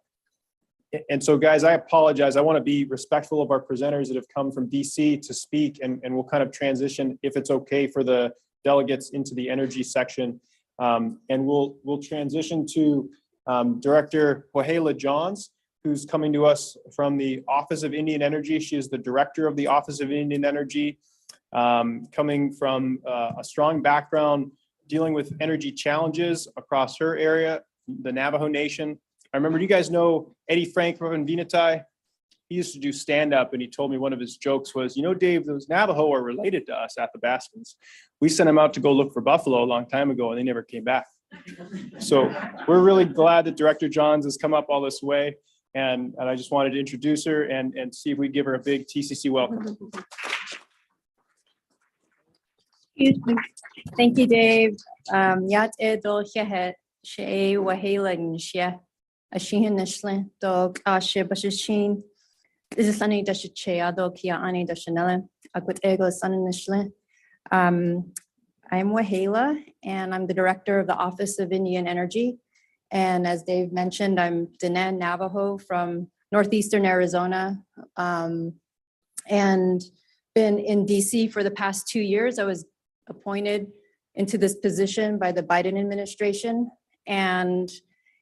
And so, guys, I apologize. I want to be respectful of our presenters that have come from DC to speak, and we'll kind of transition, if it's okay for the delegates, into the energy section. And we'll transition to Director Pohela Johns, who's coming to us from the Office of Indian Energy. She is the director of the Office of Indian Energy, coming from a strong background dealing with energy challenges across her area, the Navajo Nation. I remember, you guys know Eddie Frank from Venati? He used to do stand-up, and he told me one of his jokes was, Dave, those Navajo are related to us at the Baskins. We sent them out to go look for buffalo a long time ago, and they never came back. So we're really glad that Director Johns has come up all this way. And I just wanted to introduce her and see if we give her a big TCC welcome. Thank you, Dave. Yat edo hehe she wahelang she ashihin nishle dog ashe bashishin is sunny dash che ado kia ani dashanele akut ego sun nishle. I'm Wahala, and I'm the director of the Office of Indian Energy. And as Dave mentioned, I'm Dinan Navajo from Northeastern Arizona, and been in DC for the past 2 years. I was appointed into this position by the Biden administration, and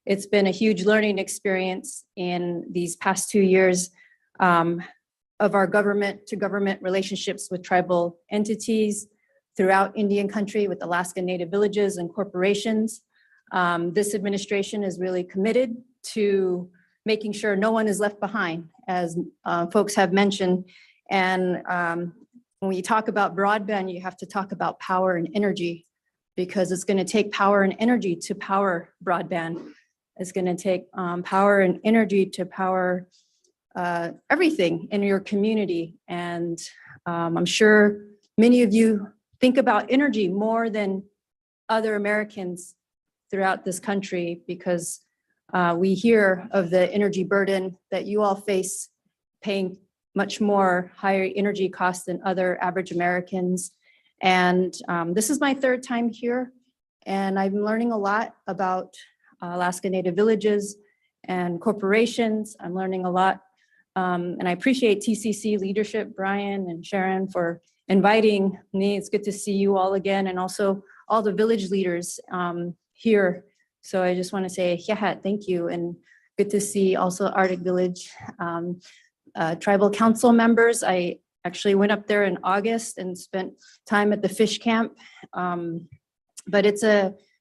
it's been a huge learning experience in these past 2 years of our government to government relationships with tribal entities throughout Indian country with Alaska Native villages and corporations. This administration is really committed to making sure no one is left behind, as folks have mentioned. And when you talk about broadband, you have to talk about power and energy, because it's going to take power and energy to power broadband. It's going to take power and energy to power everything in your community. And I'm sure many of you think about energy more than other Americans throughout this country, because we hear of the energy burden that you all face, paying much more higher energy costs than other average Americans. And this is my 3rd time here, and I'm learning a lot about Alaska Native villages and corporations. I'm learning a lot, and I appreciate TCC leadership, Brian and Sharon, for inviting me. It's good to see you all again, and also all the village leaders here. So I just want to say, thank you, and good to see also Arctic Village tribal council members. I actually went up there in August and spent time at the fish camp. But it's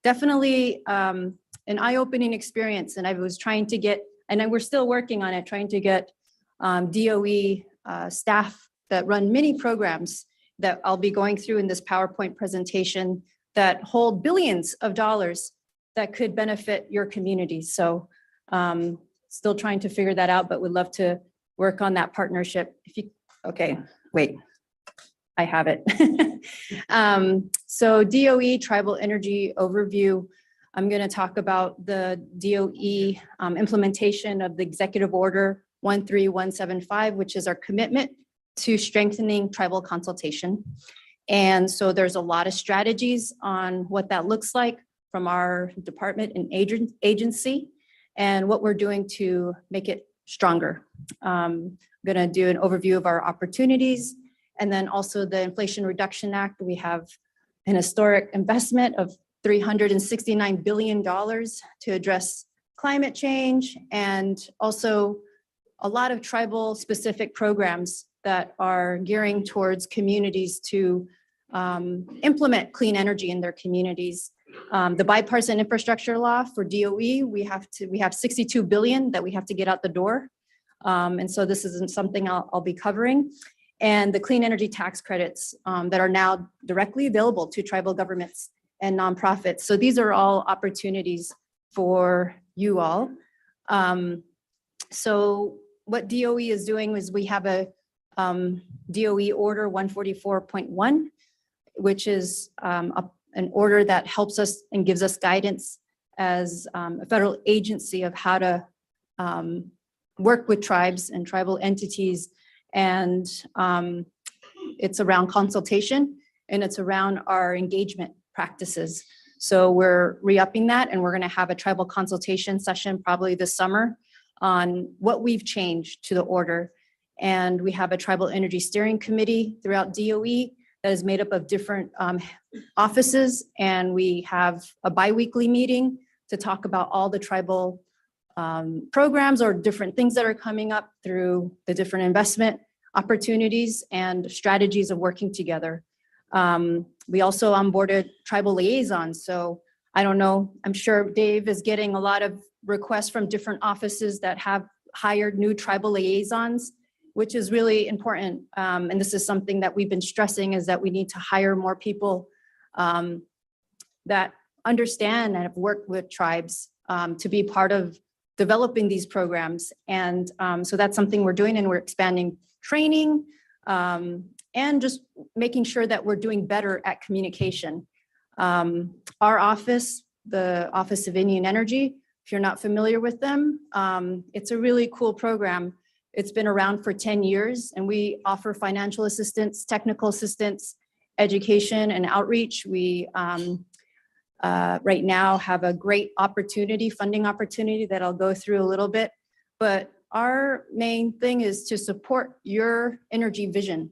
definitely an eye-opening experience, and I was trying to get, and we're still working on it, trying to get DOE staff that run many programs that I'll be going through in this PowerPoint presentation that hold billions of dollars that could benefit your community. So still trying to figure that out, but would love to work on that partnership. Okay, wait, I have it. So DOE Tribal Energy Overview. I'm going to talk about the DOE implementation of the Executive Order 13175, which is our commitment to strengthening tribal consultation. And so there's a lot of strategies on what that looks like from our department and agency, and what we're doing to make it stronger. I'm going to do an overview of our opportunities, and then also the Inflation Reduction Act. We have an historic investment of $369 billion to address climate change, and also a lot of tribal specific programs that are gearing towards communities to implement clean energy in their communities. The bipartisan infrastructure law for DOE, we have $62 billion that we have to get out the door. And so this isn't something I'll be covering. And the clean energy tax credits that are now directly available to tribal governments and nonprofits. So these are all opportunities for you all. So what DOE is doing is we have a DOE Order 144.1, which is an order that helps us and gives us guidance as a federal agency of how to work with tribes and tribal entities. And it's around consultation, and it's around our engagement practices. So we're re-upping that, and we're going to have a tribal consultation session probably this summer on what we've changed to the order. And we have a tribal energy steering committee throughout DOE that is made up of different offices, and we have a bi-weekly meeting to talk about all the tribal programs or different things that are coming up through the different investment opportunities and strategies of working together. We also onboarded tribal liaisons. So I don't know, I'm sure Dave is getting a lot of requests from different offices that have hired new tribal liaisons, which is really important. And this is something that we've been stressing, is that we need to hire more people that understand and have worked with tribes to be part of developing these programs. And so that's something we're doing, and we're expanding training and just making sure that we're doing better at communication. Our office, the Office of Indian Energy, if you're not familiar with them, it's a really cool program. It's been around for 10 years, and we offer financial assistance, technical assistance, education, and outreach. We right now have a great opportunity, funding opportunity that I'll go through a little bit. But our main thing is to support your energy vision.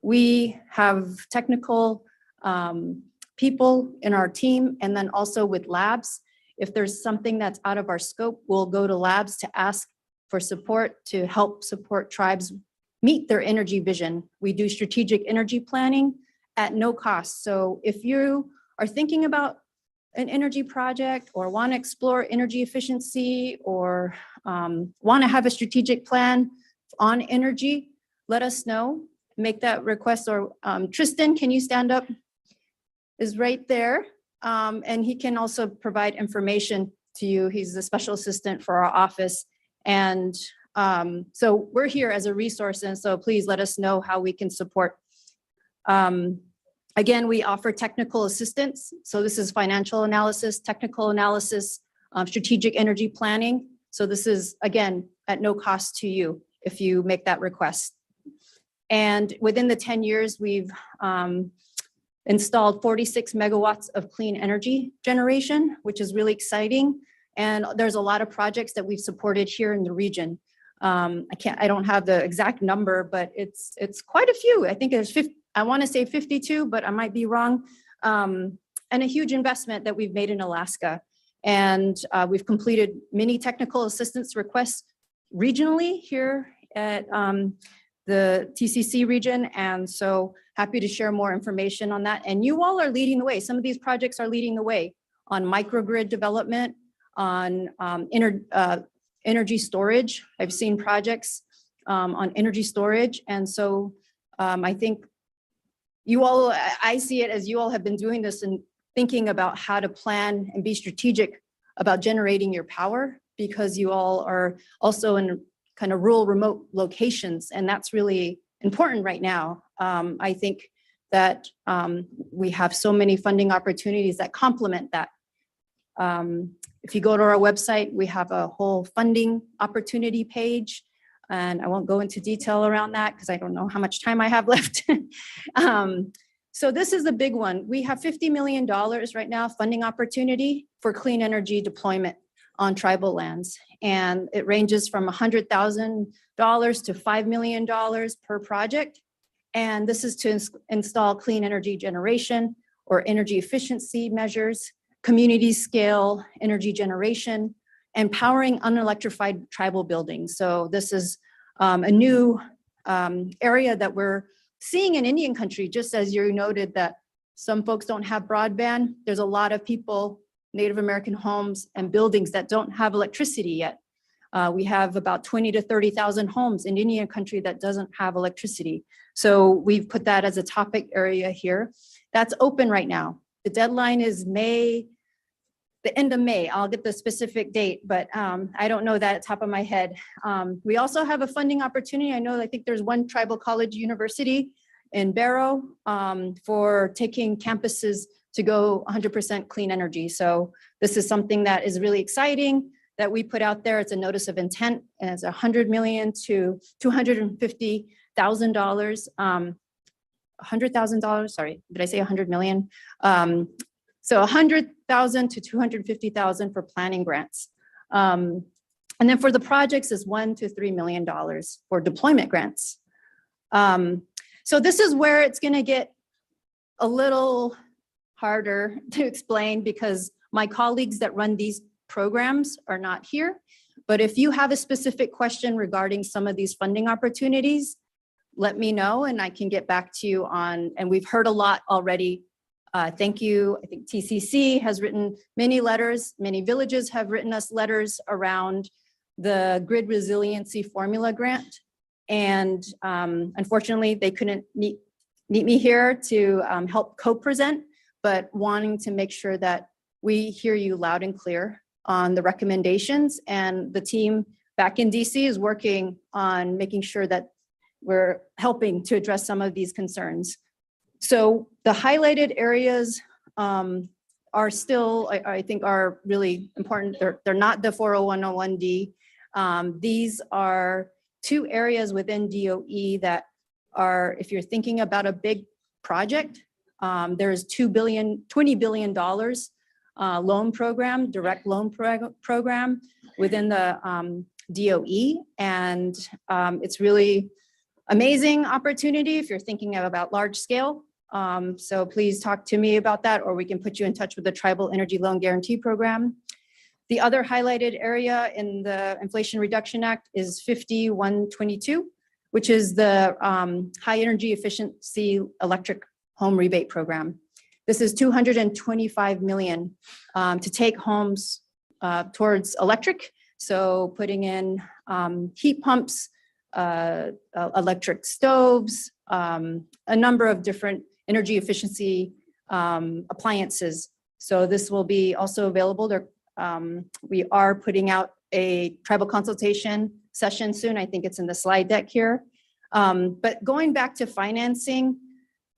We have technical people in our team, and then also with labs. If there's something that's out of our scope, we'll go to labs to ask for support to help support tribes meet their energy vision. We do strategic energy planning at no cost. So if you are thinking about an energy project or want to explore energy efficiency or want to have a strategic plan on energy, let us know, make that request. Or Tristan, can you stand up? Is right there. And he can also provide information to you. He's the special assistant for our office. And so we're here as a resource. And so please let us know how we can support. Again, we offer technical assistance. So this is financial analysis, technical analysis, strategic energy planning. So this is, again, at no cost to you if you make that request. And within the 10 years, we've installed 46 megawatts of clean energy generation, which is really exciting. And there's a lot of projects that we've supported here in the region. I don't have the exact number, but it's quite a few. I think there's 50, I want to say 52, but I might be wrong. And a huge investment that we've made in Alaska. And we've completed many technical assistance requests regionally here at the TCC region. And so happy to share more information on that. And you all are leading the way. Some of these projects are leading the way on microgrid development, on energy storage. I've seen projects on energy storage. And so I think you all, I see it as you all have been doing this and thinking about how to plan and be strategic about generating your power, because you all are also in kind of rural, remote locations. And that's really important right now. I think that we have so many funding opportunities that complement that. If you go to our website, we have a whole funding opportunity page, and I won't go into detail around that because I don't know how much time I have left. So this is the big one. We have $50 million right now funding opportunity for clean energy deployment on tribal lands. And it ranges from $100,000 to $5 million per project. And this is to install clean energy generation or energy efficiency measures, community scale energy generation, and powering unelectrified tribal buildings. So this is a new area that we're seeing in Indian country, just as you noted that some folks don't have broadband. There's a lot of people, Native American homes and buildings that don't have electricity yet. We have about 20 to 30,000 homes in Indian country that doesn't have electricity. So we've put that as a topic area here. That's open right now. The deadline is May, the end of May. I'll get the specific date, but I don't know that at the top of my head. We also have a funding opportunity. I think there's one tribal college university in Barrow for taking campuses to go 100% clean energy. So this is something that is really exciting that we put out there. It's a notice of intent, and it's $100 million to $250,000. $100,000, sorry, did I say 100 million? So 100,000 to 250,000 for planning grants. And then for the projects is $1 to $3 million for deployment grants. So this is where it's gonna get a little harder to explain because my colleagues that run these programs are not here. But if you have a specific question regarding some of these funding opportunities, let me know and I can get back to you on, and we've heard a lot already. Thank you. I think TCC has written many letters. Many villages have written us letters around the grid resiliency formula grant. And unfortunately, they couldn't meet me here to help co-present, but wanting to make sure that we hear you loud and clear on the recommendations, and the team back in DC is working on making sure that we're helping to address some of these concerns. So the highlighted areas are still, I think, are really important. They're not the 40101D. These are two areas within DOE that are, if you're thinking about a big project, there's $20 billion loan program, direct loan program within the DOE. And it's really amazing opportunity if you're thinking about large scale. So please talk to me about that, or we can put you in touch with the Tribal Energy Loan Guarantee Program. The other highlighted area in the Inflation Reduction Act is 5122, which is the high energy efficiency electric home rebate program. This is $225 million to take homes towards electric. So putting in heat pumps, electric stoves, a number of different energy efficiency appliances. So this will be also available. We are putting out a tribal consultation session soon. I think it's in the slide deck here. But going back to financing,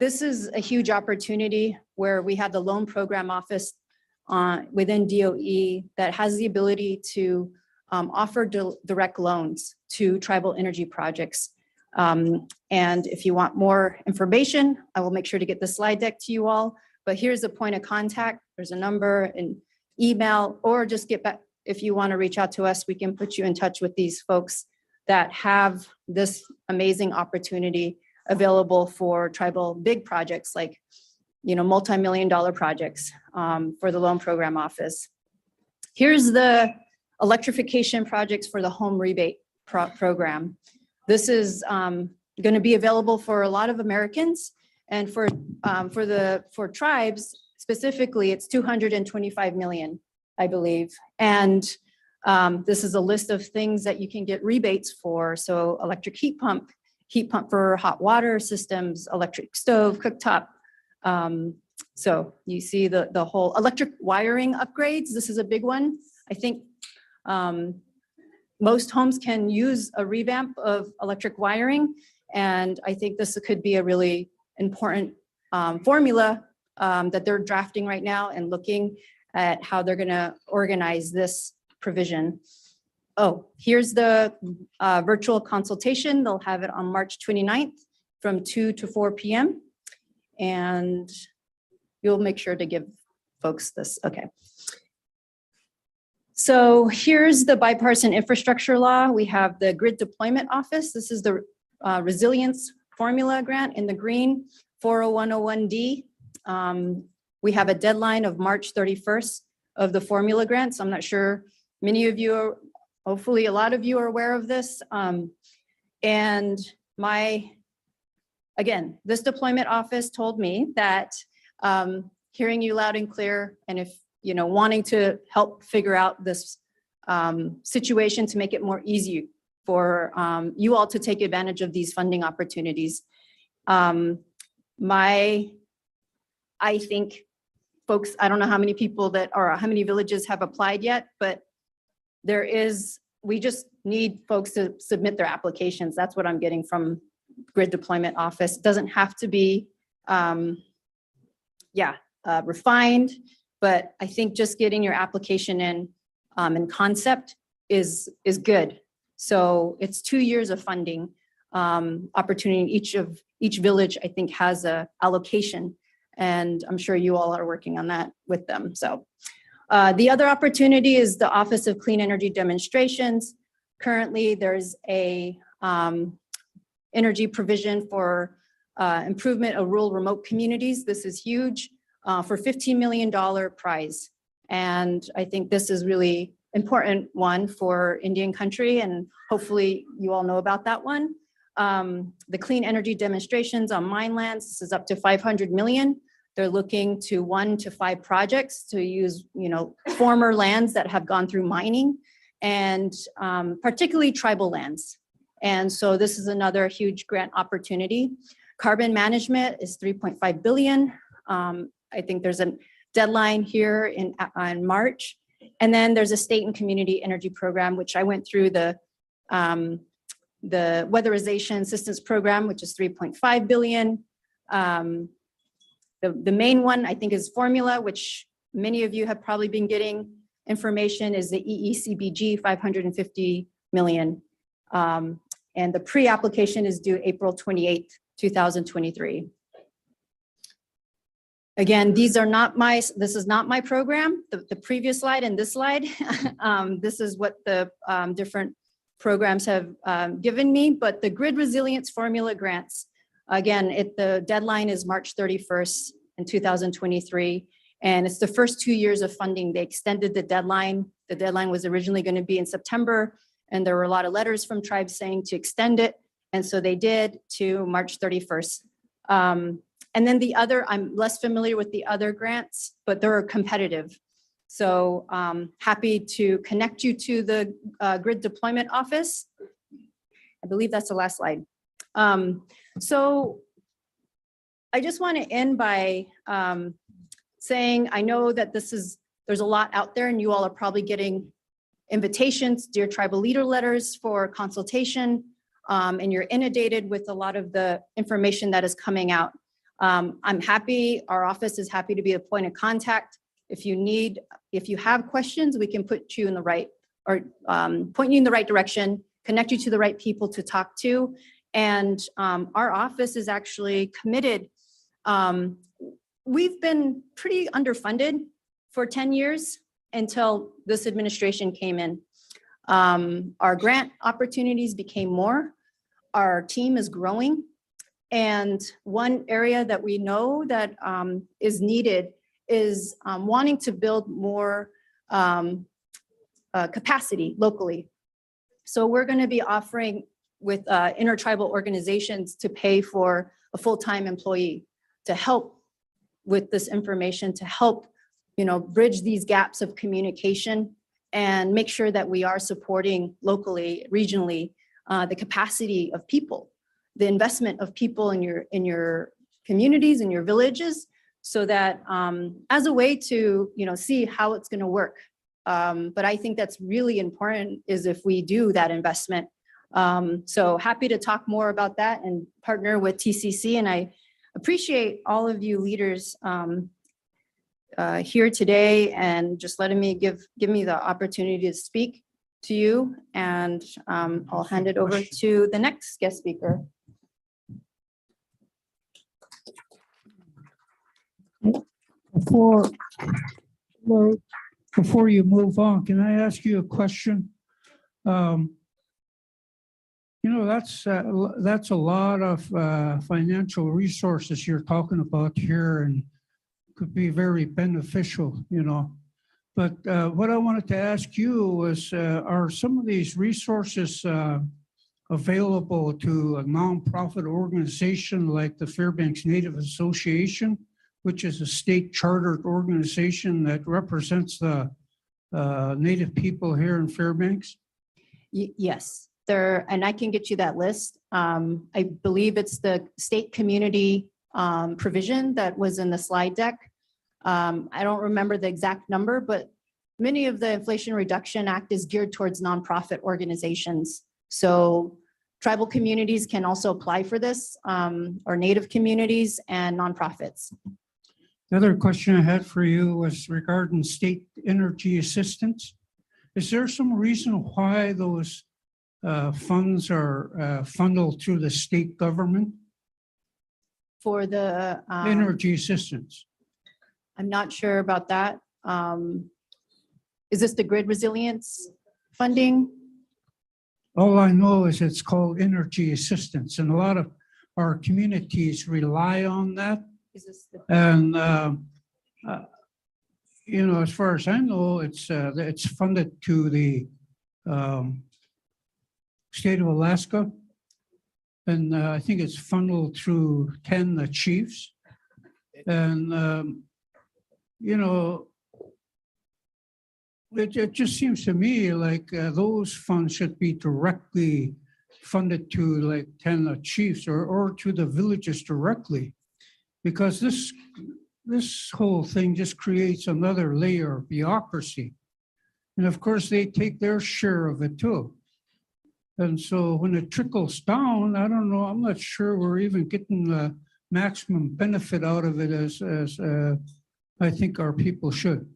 this is a huge opportunity where we have the loan program office within DOE that has the ability to offer direct loans to tribal energy projects. And if you want more information, I will make sure to get the slide deck to you all. But here's a point of contact. There's a number, and email, or just get back. If you want to reach out to us, we can put you in touch with these folks that have this amazing opportunity available for tribal big projects, like, multi-million-dollar projects for the loan program office. Here's the electrification projects for the home rebate program. This is going to be available for a lot of Americans, and for tribes specifically, it's $225 million, I believe. And this is a list of things that you can get rebates for. So electric heat pump for hot water systems, electric stove, cooktop. So you see the whole electric wiring upgrades. This is a big one. I think most homes can use a revamp of electric wiring. And I think this could be a really important formula that they're drafting right now and looking at how they're going to organize this provision. Oh, here's the virtual consultation. They'll have it on March 29th from 2 to 4 p.m. And you'll make sure to give folks this. Okay. So here's the bipartisan infrastructure law. We have the grid deployment office. This is the resilience formula grant in the green, 40101D. We have a deadline of March 31st of the formula grants. I'm not sure many of you are, hopefully a lot of you are aware of this. And again, this deployment office told me that hearing you loud and clear, and if wanting to help figure out this situation to make it more easy for you all to take advantage of these funding opportunities. I think folks, I don't know how many people how many villages have applied yet, but we just need folks to submit their applications. That's what I'm getting from grid deployment office. It doesn't have to be, refined, but I think just getting your application in concept is good. So it's 2 years of funding opportunity. Each village, I think, has a allocation, and I'm sure you all are working on that with them. So the other opportunity is the Office of Clean Energy Demonstrations. Currently, there's a energy provision for improvement of rural remote communities. This is huge for $15 million prize. And I think this is really important one for Indian country, and hopefully you all know about that one. The clean energy demonstrations on mine lands, this is up to 500 million. They're looking to 1 to 5 projects to use, former lands that have gone through mining, and particularly tribal lands. And so this is another huge grant opportunity. Carbon management is 3.5 billion. I think there's a deadline here in March. And then there's a state and community energy program, which I went through the weatherization assistance program, which is 3.5 billion. The main one I think is formula, which many of you have probably been getting information, is the EECBG 550 million. And the pre-application is due April 28th, 2023. Again, this is not my program, the previous slide and this slide. This is what the different programs have given me, but the grid resilience formula grants, again, the deadline is March 31st in 2023. And it's the first 2 years of funding. They extended the deadline. The deadline was originally going to be in September, and there were a lot of letters from tribes saying to extend it. And so they did to March 31st. And then the other, I'm less familiar with the other grants, but they're competitive. So happy to connect you to the grid deployment office. I believe that's the last slide. So I just want to end by saying, I know that there's a lot out there and you all are probably getting invitations, Dear Tribal Leader letters for consultation, and you're inundated with a lot of the information that is coming out. I'm happy, our office is happy to be a point of contact. If you have questions, we can put you in the right, or point you in the right direction, connect you to the right people to talk to. And our office is actually committed. We've been pretty underfunded for 10 years until this administration came in. Our grant opportunities became more. Our team is growing. And one area that we know that is needed is wanting to build more capacity locally. So we're going to be offering with intertribal organizations to pay for a full-time employee to help with this information, to help, bridge these gaps of communication and make sure that we are supporting locally, regionally, the capacity of people, the investment of people in your communities, in your villages, so that as a way to, see how it's going to work. But I think that's really important is if we do that investment. So happy to talk more about that and partner with TCC. And I appreciate all of you leaders here today and just letting me give me the opportunity to speak to you. And I'll hand it over to the next guest speaker. Before you move on, can I ask you a question? That's a lot of financial resources you're talking about here and could be very beneficial, But what I wanted to ask you was, are some of these resources available to a nonprofit organization like the Fairbanks Native Association, which is a state chartered organization that represents the Native people here in Fairbanks? Yes, and I can get you that list. I believe it's the state community provision that was in the slide deck. I don't remember the exact number, but many of the Inflation Reduction Act is geared towards nonprofit organizations. So tribal communities can also apply for this, or Native communities and nonprofits. The other question I had for you was regarding state energy assistance. Is there some reason why those funds are funneled through the state government? For the energy assistance? I'm not sure about that. Is this the grid resilience funding? All I know is it's called energy assistance, and a lot of our communities rely on that. Is this the And as far as I know, it's funded to the state of Alaska, and I think it's funneled through 10 chiefs. And it just seems to me like those funds should be directly funded to like 10 chiefs or to the villages directly, because this whole thing just creates another layer of bureaucracy. And of course, they take their share of it too. And so when it trickles down, I don't know, I'm not sure we're even getting the maximum benefit out of it as I think our people should.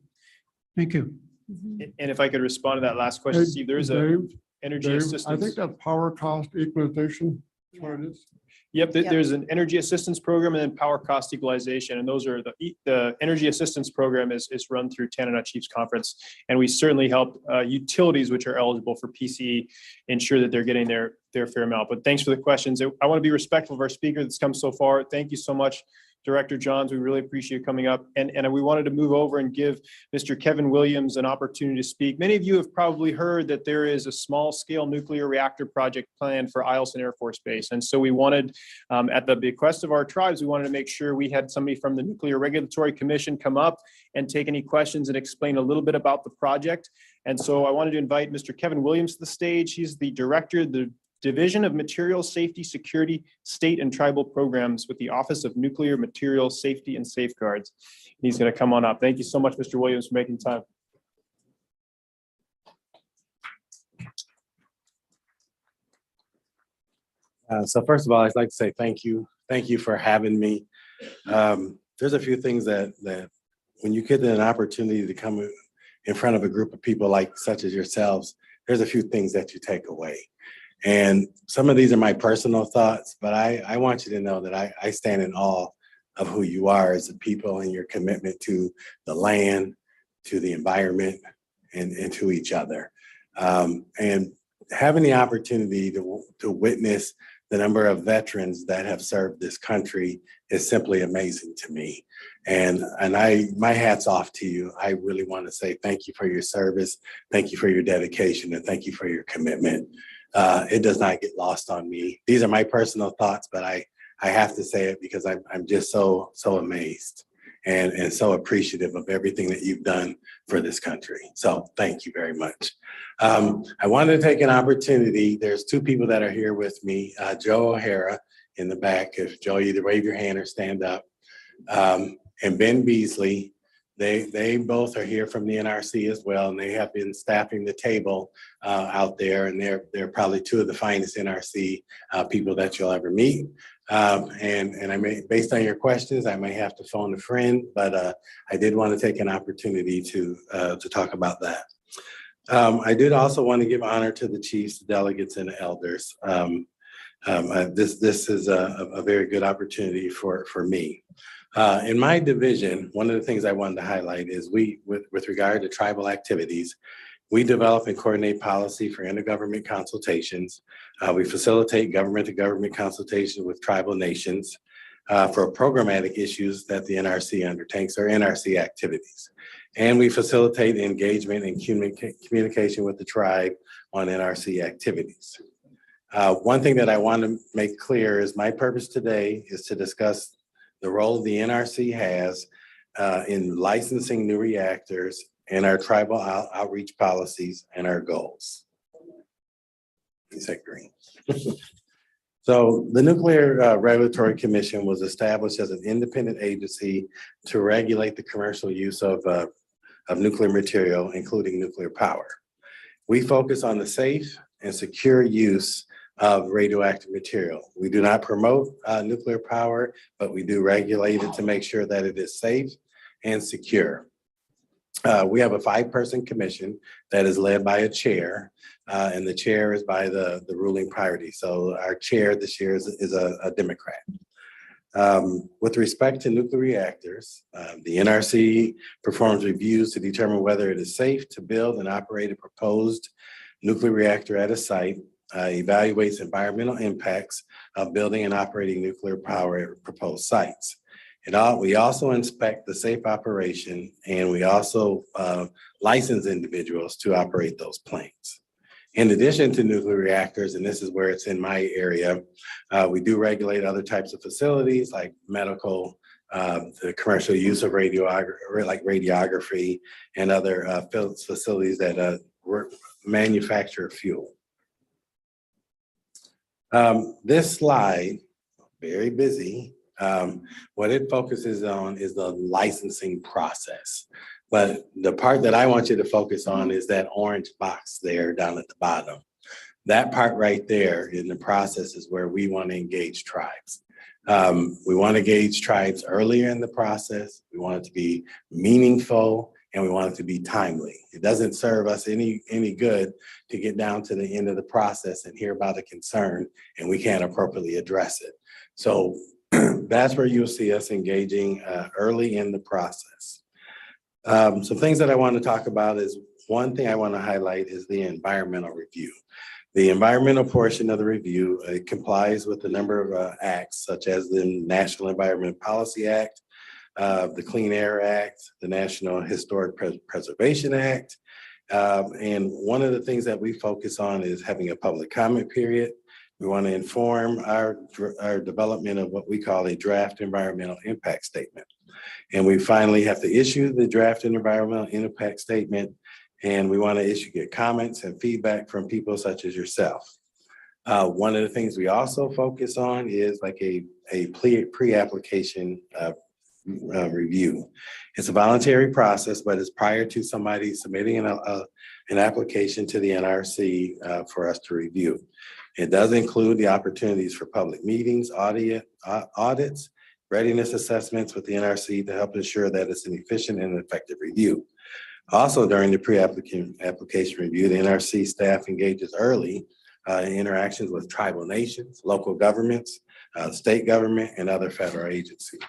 Thank you. And if I could respond to that last question, Steve, there is a energy I assistance. think that power cost equalization is what it is. Yep, there's an energy assistance program and then power cost equalization. And those are the energy assistance program is run through Tanana Chiefs Conference. And we certainly help utilities which are eligible for PCE ensure that they're getting their fair amount. But thanks for the questions. I want to be respectful of our speaker that's come so far. Thank you so much, Director Johns. We really appreciate you coming up. And we wanted to move over and give Mr. Kevin Williams an opportunity to speak. Many of you have probably heard that there is a small scale nuclear reactor project planned for Eielson Air Force Base. And so we wanted, at the bequest of our tribes, we wanted to make sure we had somebody from the Nuclear Regulatory Commission come up and take any questions and explain a little bit about the project. And so I wanted to invite Mr. Kevin Williams to the stage. He's the director of the Division of Material Safety, Security, State and Tribal Programs with the Office of Nuclear Material Safety and Safeguards. He's going to come on up. Thank you so much, Mr. Williams, for making time. So first of all, I'd like to say thank you. Thank you for having me. There's a few things that when you get an opportunity to come in front of a group of people like such as yourselves, there's a few things that you take away. And some of these are my personal thoughts, but I want you to know that I stand in awe of who you are as a people and your commitment to the land, to the environment, and to each other. And having the opportunity to witness the number of veterans that have served this country is simply amazing to me. And my hat's off to you. I really want to say thank you for your service. Thank you for your dedication, and thank you for your commitment. It does not get lost on me. These are my personal thoughts, but I have to say it because I'm just so amazed and so appreciative of everything that you've done for this country. So thank you very much. I wanted to take an opportunity. There's two people that are here with me, Joe O'Hara in the back. If Joe, either wave your hand or stand up, and Ben Beasley. They both are here from the NRC as well, and they have been staffing the table out there, and they're probably two of the finest NRC people that you'll ever meet. And I may, based on your questions, I may have to phone a friend, but I did want to take an opportunity to talk about that. I did also want to give honor to the chiefs, delegates, and elders. This is a very good opportunity for me. In my division, one of the things I wanted to highlight is with regard to tribal activities, we develop and coordinate policy for intergovernment consultations. We facilitate government-to-government consultation with tribal nations for programmatic issues that the NRC undertakes or NRC activities. And we facilitate engagement and communication with the tribe on NRC activities. One thing that I want to make clear is my purpose today is to discuss the role the NRC has in licensing new reactors and our tribal outreach policies and our goals. Is that green? So the Nuclear Regulatory Commission was established as an independent agency to regulate the commercial use of nuclear material, including nuclear power. We focus on the safe and secure use of radioactive material. We do not promote nuclear power, but we do regulate it to make sure that it is safe and secure. We have a 5-person commission that is led by a chair, and the chair is by the ruling party. So our chair this year is a Democrat. With respect to nuclear reactors, the NRC performs reviews to determine whether it is safe to build and operate a proposed nuclear reactor at a site, evaluates environmental impacts of building and operating nuclear power at proposed sites. We also inspect the safe operation, and we also license individuals to operate those plants. In addition to nuclear reactors, and this is where it's in my area, we do regulate other types of facilities like medical, the commercial use of radiography, and other facilities that manufacture fuel. This slide, very busy, what it focuses on is the licensing process. But the part that I want you to focus on is that orange box there down at the bottom. That part right there in the process is where we want to engage tribes. We want to engage tribes earlier in the process. We want it to be meaningful and we want it to be timely. It doesn't serve us any good to get down to the end of the process and hear about a concern and we can't appropriately address it. So that's where you'll see us engaging early in the process. Some things that I want to talk about is one thing I want to highlight is the environmental review. The environmental portion of the review, it complies with a number of acts such as the National Environmental Policy Act, the Clean Air Act, the National Historic Preservation Act. And one of the things that we focus on is having a public comment period. We want to inform our development of what we call a draft environmental impact statement. And we finally have to issue the draft environmental impact statement. And we want to get comments and feedback from people such as yourself. One of the things we also focus on is like a pre-application review. It's a voluntary process, but it's prior to somebody submitting an application to the NRC for us to review. It does include the opportunities for public meetings, audits, readiness assessments with the NRC to help ensure that it's an efficient and effective review. Also, during the pre-application review, the NRC staff engages early in interactions with tribal nations, local governments, state government, and other federal agencies.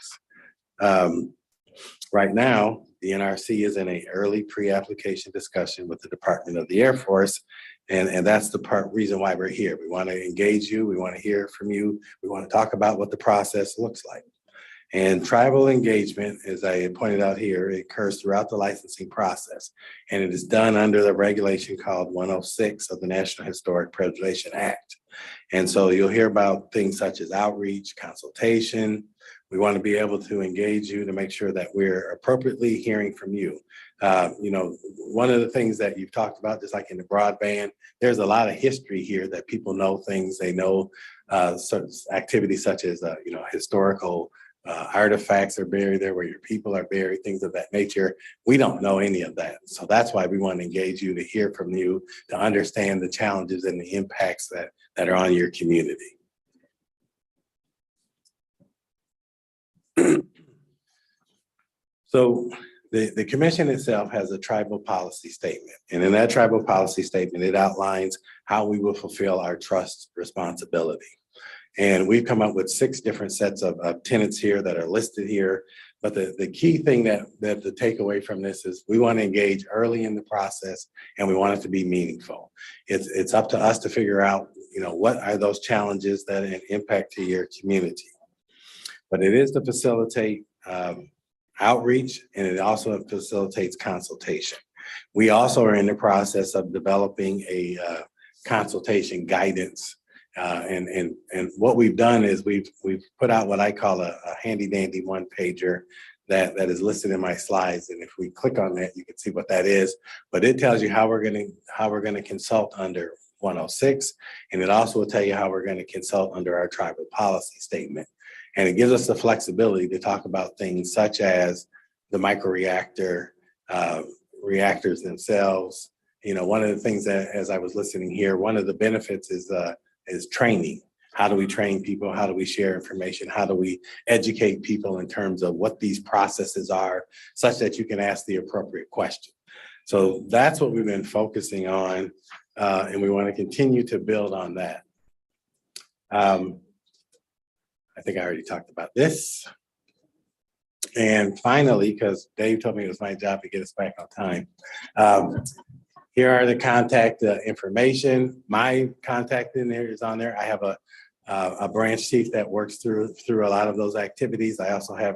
Right now, the NRC is in an early pre-application discussion with the Department of the Air Force, and that's the reason why we're here. We want to engage you, we want to hear from you, we want to talk about what the process looks like. And tribal engagement, as I pointed out here, it occurs throughout the licensing process. And it is done under the regulation called 106 of the National Historic Preservation Act. And so you'll hear about things such as outreach, consultation. We want to be able to engage you to make sure that we're appropriately hearing from you. One of the things that you've talked about, just like in the broadband, there's a lot of history here that people know things. They know certain activities such as, historical artifacts are buried there where your people are buried, things of that nature. We don't know any of that. So that's why we want to engage you, to hear from you, to understand the challenges and the impacts that are on your community. So the commission itself has a tribal policy statement. And in that tribal policy statement, it outlines how we will fulfill our trust responsibility. And we've come up with 6 different sets of tenets here that are listed here. But the key thing that the takeaway from this is we want to engage early in the process and we want it to be meaningful. It's up to us to figure out, what are those challenges that impact to your community. But it is to facilitate outreach, and it also facilitates consultation. We also are in the process of developing a consultation guidance. And what we've done is we've put out what I call a handy dandy one pager that is listed in my slides. And if we click on that, you can see what that is. But it tells you how we're going to consult under 106, and it also will tell you how we're going to consult under our tribal policy statement. And it gives us the flexibility to talk about things such as the microreactor, reactors themselves. One of the things that, as I was listening here, one of the benefits is training. How do we train people? How do we share information? How do we educate people in terms of what these processes are, such that you can ask the appropriate question? So that's what we've been focusing on, and we want to continue to build on that. I think I already talked about this. And finally, because Dave told me it was my job to get us back on time, here are the contact information. My contact in there is on there. I have a branch chief that works through a lot of those activities.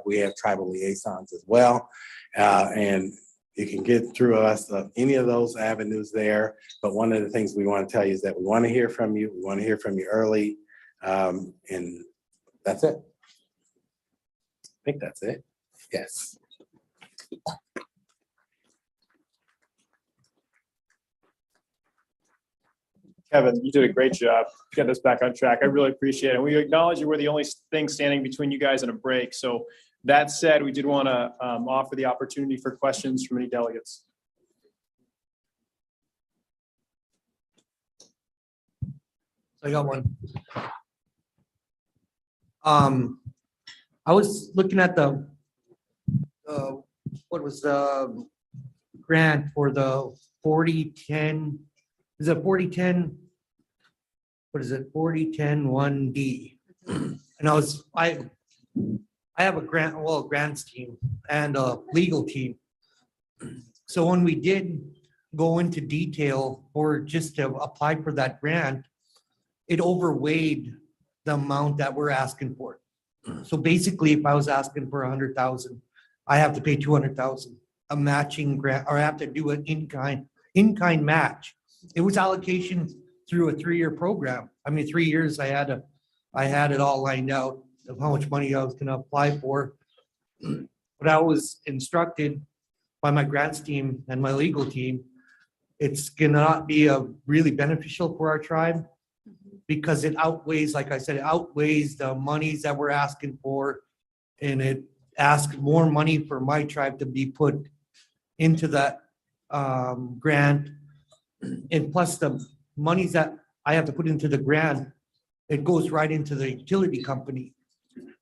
We have tribal liaisons as well. And you can get through us any of those avenues there. But one of the things we want to tell you is that we want to hear from you. We want to hear from you early. And that's it. I think that's it. Yes. Kevin, you did a great job getting us back on track. I really appreciate it. And we acknowledge you were the only thing standing between you guys and a break. So That said, we did want to offer the opportunity for questions from any delegates. I got one. I was looking at the, what was the grant for the 4010, is it 4010? What is it, 4010 1D? And I have a grants team and a legal team. So when we did go into detail or just to apply for that grant, it overweighed the amount that we're asking for. So basically, if I was asking for 100,000, I have to pay 200,000, a matching grant, or I have to do an in-kind match. It was allocation through a 3-year program. I mean, 3 years I had it all lined out of how much money I was gonna apply for. But I was instructed by my grants team and my legal team, it's gonna not be a really beneficial for our tribe, because it outweighs, like I said, it outweighs the monies that we're asking for. And it asks more money for my tribe to be put into that grant. And plus the monies that I have to put into the grant, it goes right into the utility company.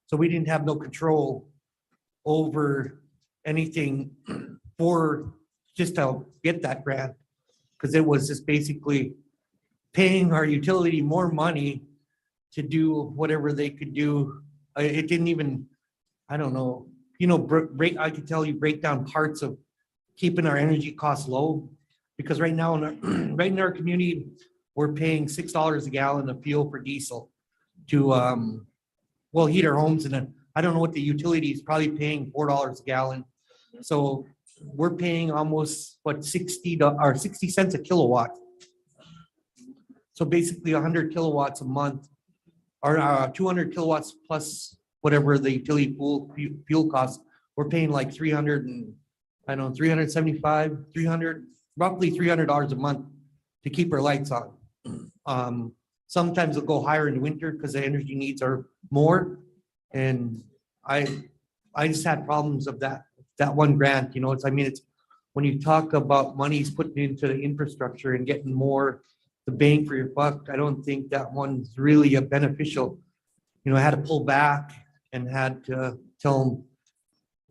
So we didn't have no control over anything for just to get that grant. Because it was just basically paying our utility more money to do whatever they could do. It didn't even, I don't know, I could tell you break down parts of keeping our energy costs low. Because right now, right in our community, we're paying $6 a gallon of fuel for diesel to, heat our homes. And then I don't know what the utility is probably paying $4 a gallon. So we're paying almost 60 cents a kilowatt. So basically 100 kilowatts a month, or 200 kilowatts plus whatever the utility fuel costs. We're paying like 375, roughly $300 a month to keep our lights on. Sometimes it'll go higher in the winter because the energy needs are more. And I just had problems of that one grant. It's when you talk about monies putting into the infrastructure and getting more the bang for your buck, I don't think that one's really a beneficial. I had to pull back and had to tell them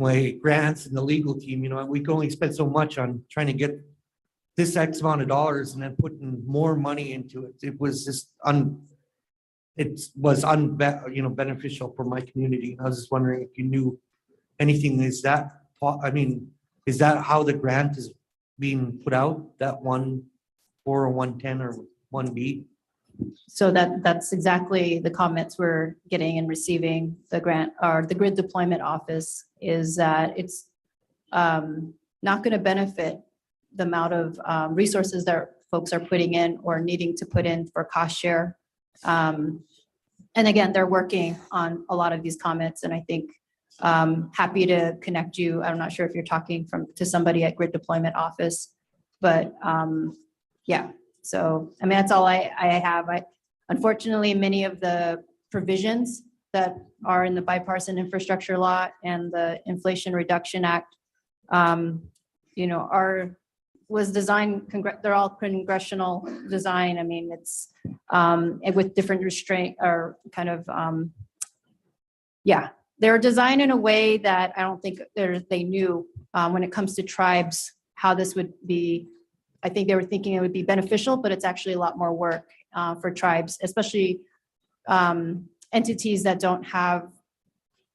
my grants and the legal team, we can only spend so much on trying to get this X amount of dollars and then putting more money into it. It was just beneficial for my community. I was just wondering if you knew anything. Is that how the grant is being put out? That 1 or 110 or 1B? So that's exactly the comments we're getting and receiving. The grant or the grid deployment office is that it's not going to benefit the amount of resources that folks are putting in or needing to put in for cost share. And again, they're working on a lot of these comments, and I think happy to connect you. I'm not sure if you're talking to somebody at grid deployment office, but yeah. So, that's all I have. Unfortunately, many of the provisions that are in the bipartisan infrastructure law and the Inflation Reduction Act, was designed, they're all congressional design. It's with different restraint or kind of, they're designed in a way that I don't think they knew when it comes to tribes, how this would be. I think they were thinking it would be beneficial, but it's actually a lot more work for tribes, especially entities that don't have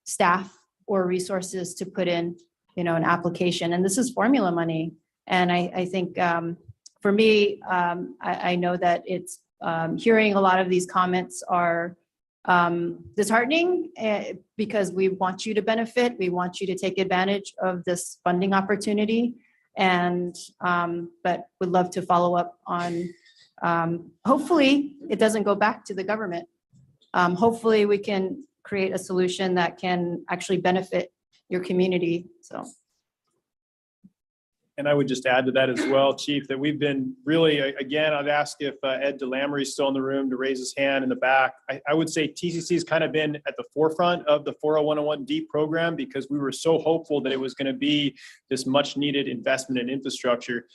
staff or resources to put in, an application. And this is formula money. And I think for me, I know that it's hearing a lot of these comments are disheartening because we want you to benefit. We want you to take advantage of this funding opportunity. And but would love to follow up on hopefully it doesn't go back to the government. Hopefully we can create a solution that can actually benefit your community. So And I would just add to that as well, Chief, that we've been really, again, I'd ask if Ed DeLamery is still in the room to raise his hand in the back. I would say TCC has kind of been at the forefront of the 40101D program because we were so hopeful that it was going to be this much needed investment in infrastructure.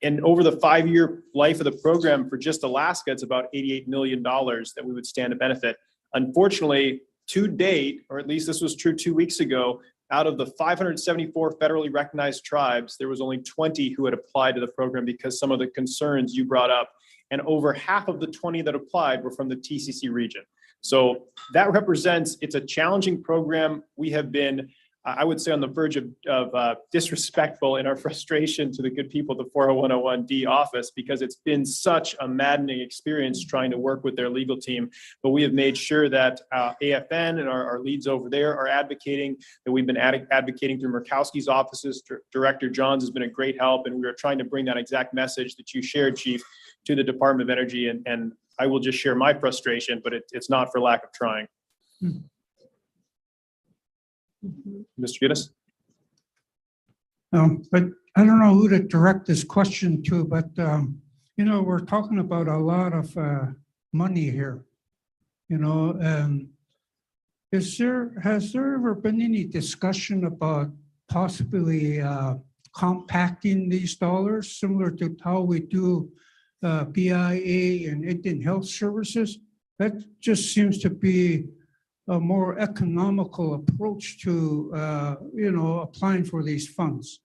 And over the 5-year life of the program for just Alaska, it's about $88 million that we would stand to benefit. Unfortunately, to date, or at least this was true 2 weeks ago, out of the 574 federally recognized tribes, there was only 20 who had applied to the program because some of the concerns you brought up. And over half of the 20 that applied were from the TCC region. So that represents, it's a challenging program. We have been, I would say, on the verge of disrespectful in our frustration to the good people at the 40101D office because it's been such a maddening experience trying to work with their legal team. But we have made sure that AFN and our leads over there are advocating, that we've been advocating through Murkowski's offices. Director Johns has been a great help, and we are trying to bring that exact message that you shared, Chief, to the Department of Energy. And I will just share my frustration, but it's not for lack of trying. Mr. Gittes? But I don't know who to direct this question to, but, you know, we're talking about a lot of money here. You know, has there ever been any discussion about possibly compacting these dollars similar to how we do BIA and Indian Health Services? That just seems to be a more economical approach to, you know, applying for these funds.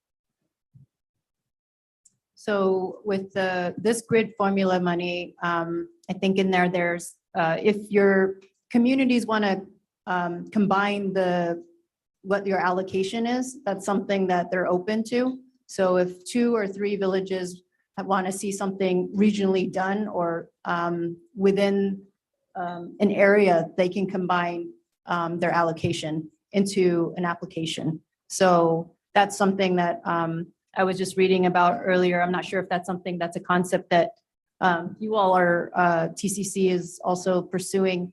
So with this grid formula money, I think in there's, if your communities want to combine what your allocation is, that's something that they're open to. So if 2 or 3 villages want to see something regionally done or within an area, they can combine their allocation into an application. So that's something that I was just reading about earlier. I'm not sure if that's something that's a concept that you all are, TCC is also pursuing.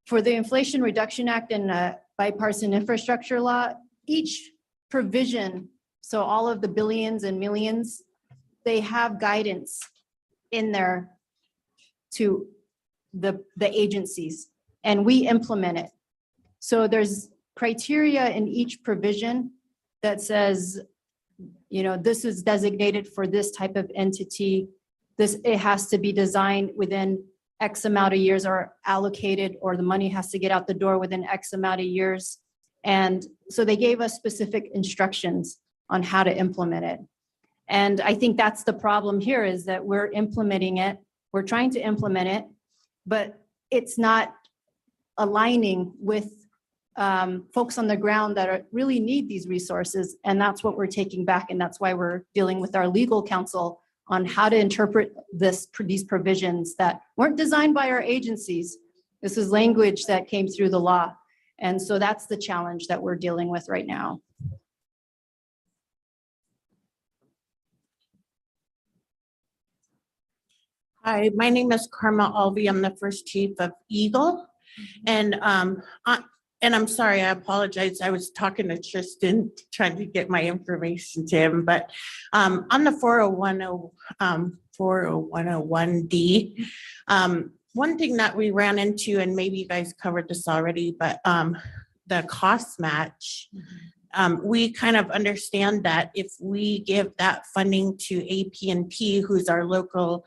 For the Inflation Reduction Act and bipartisan infrastructure law, each provision, so all of the billions and millions, they have guidance in there to the agencies, and we implement it. So there's criteria in each provision that says, you know, this is designated for this type of entity. It has to be designed within X amount of years or allocated, or the money has to get out the door within X amount of years. And so they gave us specific instructions on how to implement it. And I think that's the problem here, is that we're implementing it. We're trying to implement it, but it's not aligning with folks on the ground that really need these resources. And that's what we're taking back. And that's why we're dealing with our legal counsel on how to interpret these provisions that weren't designed by our agencies. This is language that came through the law. And so that's the challenge that we're dealing with right now. Hi, my name is Karma Alvi. I'm the first chief of Eagle. And I'm sorry, I apologize. I was talking to Tristan, trying to get my information to him, but on the 40101D, one thing that we ran into, and maybe you guys covered this already, but the cost match, we kind of understand that if we give that funding to AT&T, who's our local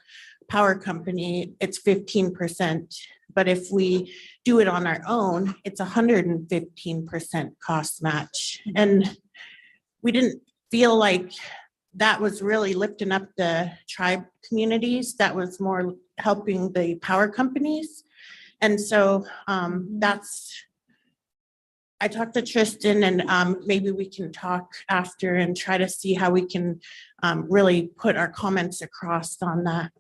power company, it's 15%. But if we do it on our own, it's 115% cost match. And we didn't feel like that was really lifting up the tribe communities. That was more helping the power companies. And so I talked to Tristan, and maybe we can talk after and try to see how we can really put our comments across on that.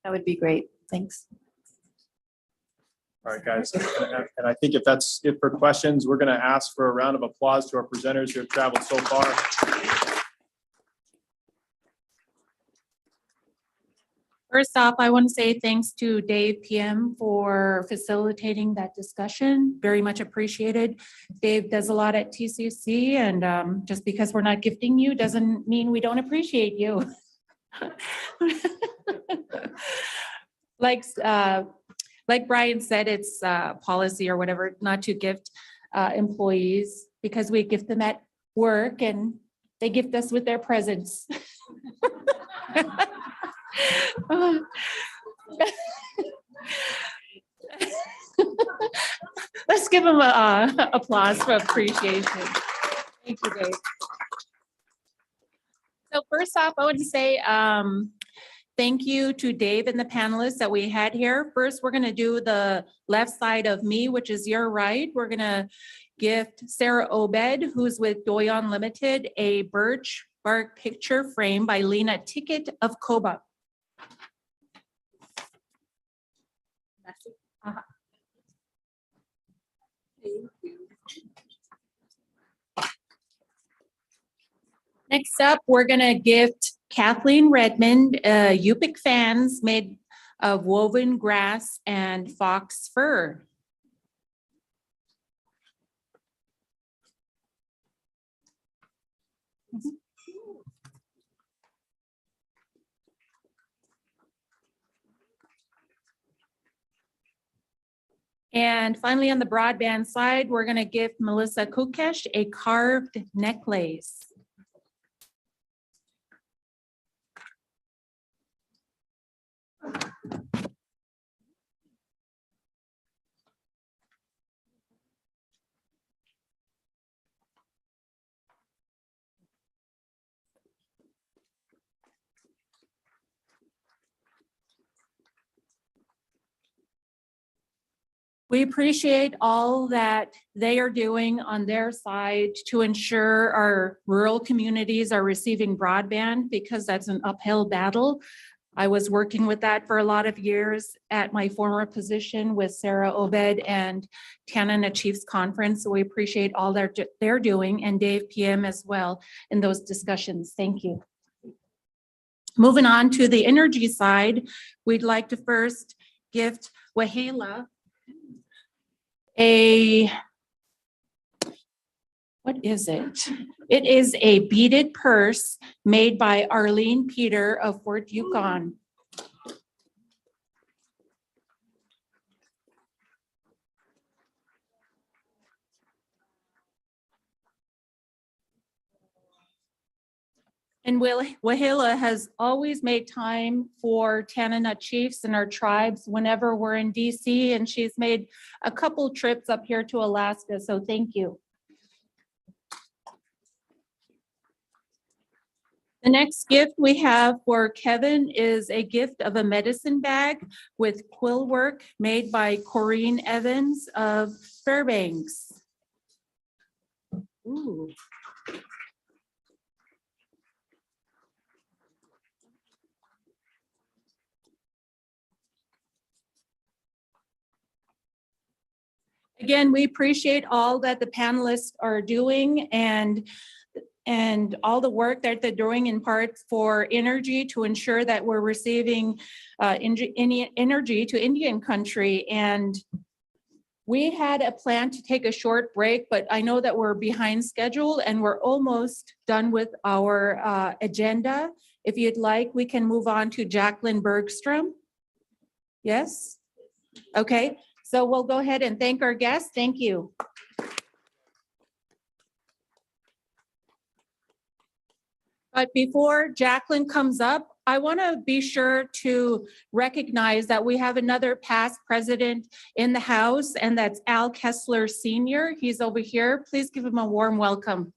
That would be great. Thanks. All right, guys. And I think if that's it for questions, we're going to ask for a round of applause to our presenters who have traveled so far. First off, I want to say thanks to Dave PM for facilitating that discussion. Very much appreciated. Dave does a lot at TCC, and just because we're not gifting you doesn't mean we don't appreciate you. Like Brian said, it's policy or whatever not to gift employees because we gift them at work and they gift us with their presence. Let's give them a applause for appreciation. Thank you, Dave. So first off, I want to say thank you to Dave and the panelists that we had here. First, we're going to do the left side of me, which is your right. We're going to gift Sarah Obed, who's with Doyon Limited, a birch bark picture frame by Lena Ticket of Coba. Next up, we're going to gift Kathleen Redmond Yupik fans made of woven grass and fox fur. And finally, on the broadband side, we're going to give Melissa Kukesh a carved necklace. We appreciate all that they are doing on their side to ensure our rural communities are receiving broadband because that's an uphill battle. I was working with that for a lot of years at my former position with Sarah Obed and Tanana Chiefs Conference. So we appreciate all they're doing, and Dave PM as well in those discussions. Thank you. Moving on to the energy side, we'd like to first gift Wahala what is it? It is a beaded purse made by Arlene Peter of Fort Yukon. And Wahala has always made time for Tanana Chiefs and our tribes whenever we're in DC, and she's made a couple trips up here to Alaska, so thank you. The next gift we have for Kevin is a gift of a medicine bag with quill work made by Corrine Evans of Fairbanks. Ooh. Again, we appreciate all that the panelists are doing and all the work that they're doing in part for energy to ensure that we're receiving energy to Indian country. And we had a plan to take a short break, but I know that we're behind schedule and we're almost done with our agenda. If you'd like, we can move on to Jacqueline Bergstrom. Yes? Okay. So we'll go ahead and thank our guests. Thank you. But before Jacqueline comes up, I want to be sure to recognize that we have another past president in the House, and that's Al Kessler Sr. He's over here. Please give him a warm welcome.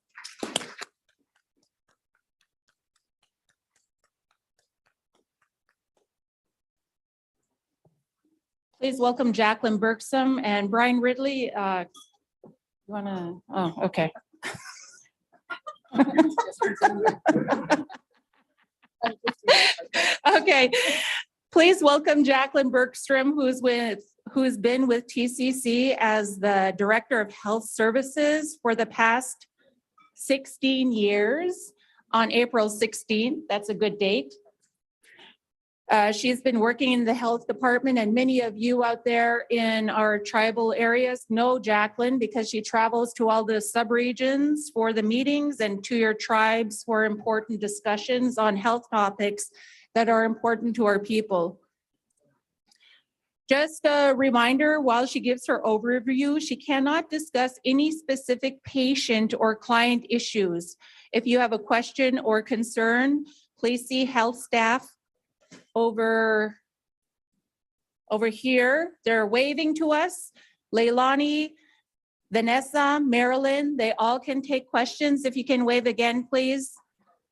Please welcome Jacqueline Bergstrom and Brian Ridley. You wanna, oh, okay. Okay, please welcome Jacqueline Bergstrom, who's been with TCC as the Director of Health Services for the past 16 years on April 16th. That's a good date. She's been working in the health department, and many of you out there in our tribal areas know Jacqueline because she travels to all the subregions for the meetings and to your tribes for important discussions on health topics that are important to our people. Just a reminder, while she gives her overview, she cannot discuss any specific patient or client issues. If you have a question or concern, please see health staff over here. They're waving to us. Leilani, Vanessa, Marilyn, they all can take questions. If you can wave again, please.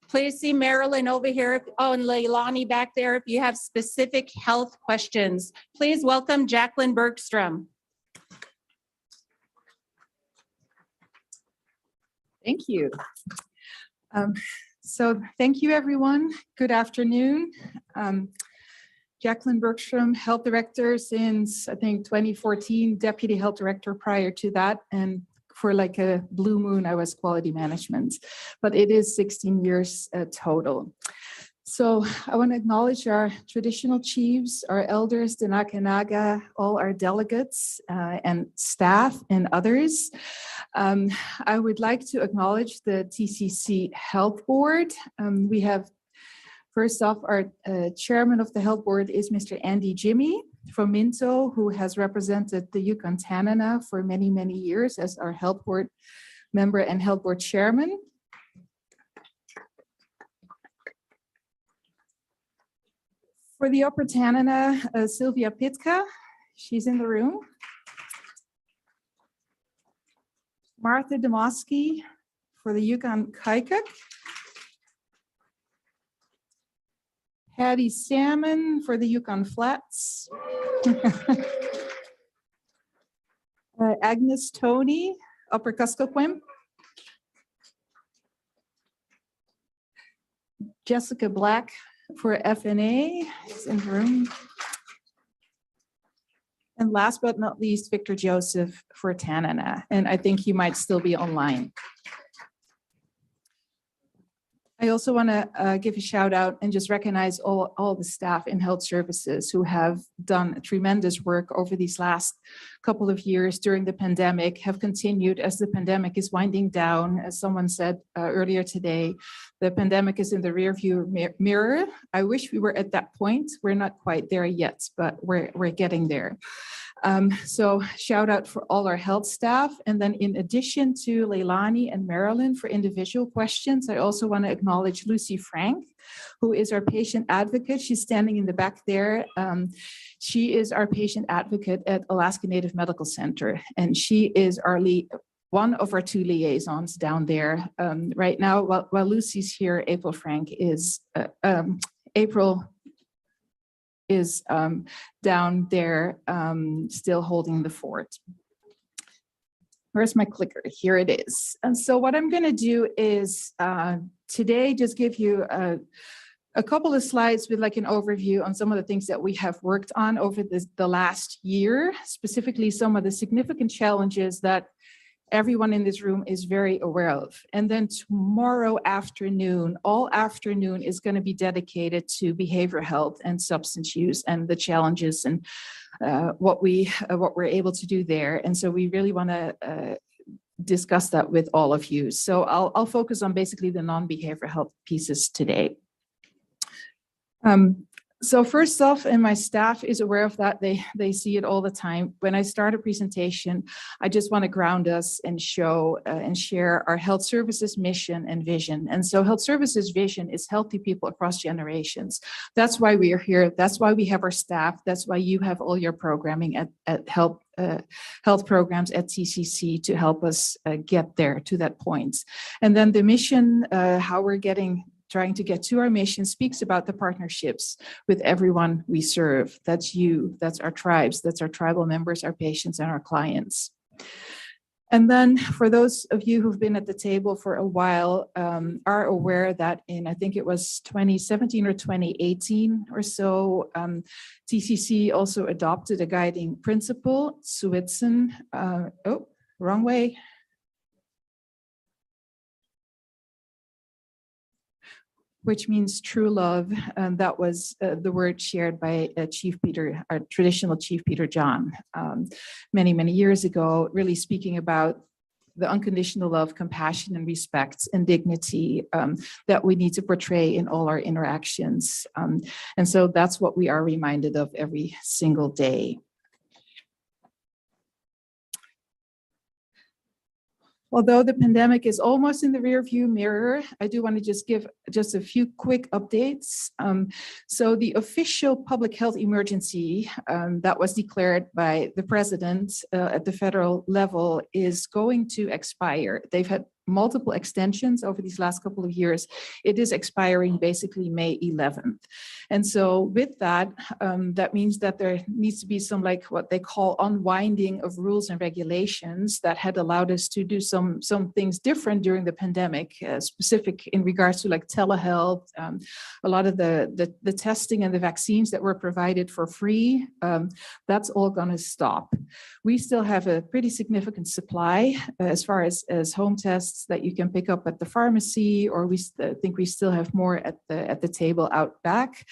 Please see Marilyn over here. Oh, and Leilani back there. If you have specific health questions, please welcome Jacqueline Bergstrom. Thank you. So thank you, everyone. Good afternoon. Jacqueline Bergstrom, Health Director since, I think, 2014, Deputy Health Director prior to that. And for like a blue moon, I was Quality Management. But it is 16 years total. So I want to acknowledge our traditional chiefs, our elders, the Nakanaga, all our delegates and staff and others. I would like to acknowledge the TCC Health Board. We have, first off, our chairman of the Health Board is Mr. Andy Jimmy from Minto, who has represented the Yukon-Tanana for many, many years as our Health Board member and Health Board chairman. For the Upper Tanana, Sylvia Pitka, she's in the room. Martha Demoski for the Yukon-Kaikuk. Patty Salmon for the Yukon Flats. Agnes Tony, Upper Kuskokwim. Jessica Black for FNA, is in the room. And last but not least, Victor Joseph for Tanana. And I think he might still be online. I also want to give a shout out and just recognize all the staff in health services who have done tremendous work over these last couple of years during the pandemic, have continued as the pandemic is winding down. As someone said earlier today, the pandemic is in the rearview mirror. I wish we were at that point. We're not quite there yet, but we're getting there. So shout out for all our health staff. And then in addition to Leilani and Marilyn for individual questions, I also want to acknowledge Lucy Frank, who is our patient advocate. She's standing in the back there. She is our patient advocate at Alaska Native Medical Center, and she is our one of our two liaisons down there. Right now, while Lucy's here, April Frank is down there still holding the fort. Where's my clicker? Here it is. And so what I'm going to do is today just give you a couple of slides with like an overview on some of the things that we have worked on over the last year, specifically some of the significant challenges that everyone in this room is very aware of. And then tomorrow afternoon, all afternoon is going to be dedicated to behavioral health and substance use and the challenges and what we're able to do there. And so we really want to discuss that with all of you. So I'll focus on basically the non-behavioral health pieces today. So first off, and my staff is aware of that, they see it all the time. When I start a presentation, I just want to ground us and show and share our health services mission and vision. And so health services vision is healthy people across generations. That's why we are here. That's why we have our staff. That's why you have all your programming at health programs at TCC to help us get there to that point. And then the mission, how we're trying to get to our mission, speaks about the partnerships with everyone we serve. That's you, that's our tribes, that's our tribal members, our patients, and our clients. And then for those of you who've been at the table for a while, are aware that in, I think it was 2017 or 2018 or so, TCC also adopted a guiding principle, Suitsen, wrong way. which means true love. And that was the word shared by Chief Peter, our traditional Chief Peter John, many, many years ago, really speaking about the unconditional love, compassion, and respect and dignity that we need to portray in all our interactions. And so that's what we are reminded of every single day. Although the pandemic is almost in the rearview mirror, I do want to just give just a few quick updates. So the official public health emergency that was declared by the president at the federal level is going to expire. They've had multiple extensions over these last couple of years. It is expiring basically May 11th. And so with that, that means that there needs to be some like what they call unwinding of rules and regulations that had allowed us to do some things different during the pandemic, specific in regards to like telehealth, a lot of the testing and the vaccines that were provided for free, that's all gonna stop. We still have a pretty significant supply as far as home tests that you can pick up at the pharmacy, or we think we still have more at the table out back.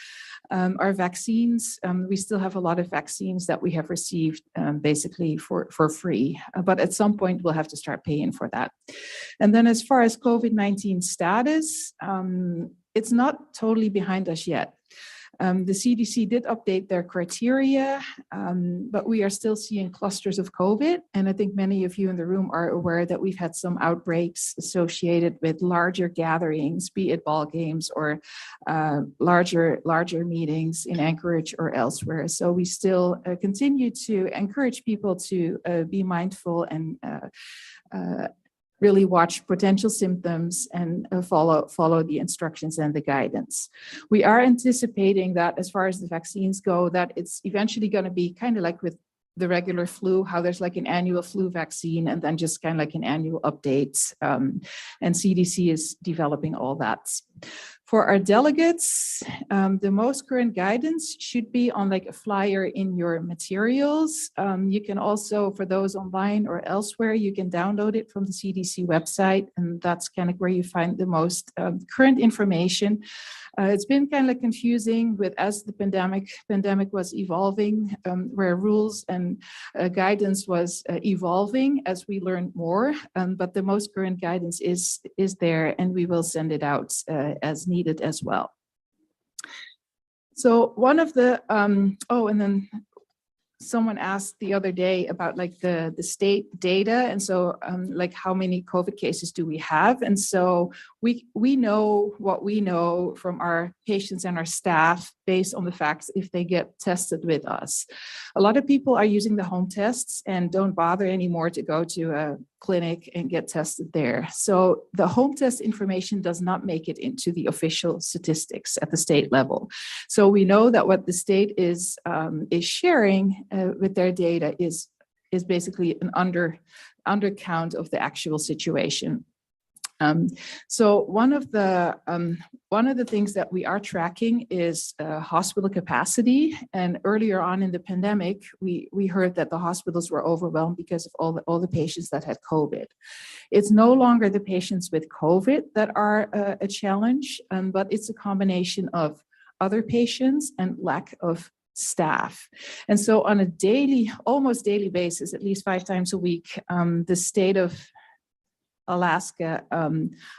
Our vaccines, we still have a lot of vaccines that we have received basically for free, but at some point we'll have to start paying for that. And then as far as COVID-19 status, it's not totally behind us yet. The CDC did update their criteria, but we are still seeing clusters of COVID. And I think many of you in the room are aware that we've had some outbreaks associated with larger gatherings, be it ball games or larger meetings in Anchorage or elsewhere. So we still continue to encourage people to be mindful and really watch potential symptoms and follow the instructions and the guidance. We are anticipating that as far as the vaccines go, that it's eventually going to be kind of like with the regular flu, how there's like an annual flu vaccine and then just kind of like an annual update. And CDC is developing all that. For our delegates, the most current guidance should be on like a flyer in your materials. You can also, for those online or elsewhere, you can download it from the CDC website, and that's kind of where you find the most current information. It's been kind of confusing with as the pandemic was evolving, where rules and guidance was evolving as we learned more, but the most current guidance is there, and we will send it out as needed as well. So one of the, and then someone asked the other day about like the state data. And so like how many COVID cases do we have? And so we know what we know from our patients and our staff based on the facts if they get tested with us. A lot of people are using the home tests and don't bother anymore to go to a clinic and get tested there. So the home test information does not make it into the official statistics at the state level. So we know that what the state is sharing with their data is basically an undercount of the actual situation. So one of the things that we are tracking is hospital capacity. And earlier on in the pandemic, we heard that the hospitals were overwhelmed because of all the patients that had COVID. It's no longer the patients with COVID that are a challenge, but it's a combination of other patients and lack of staff. And so on a almost daily basis, at least 5 times a week, the state of Alaska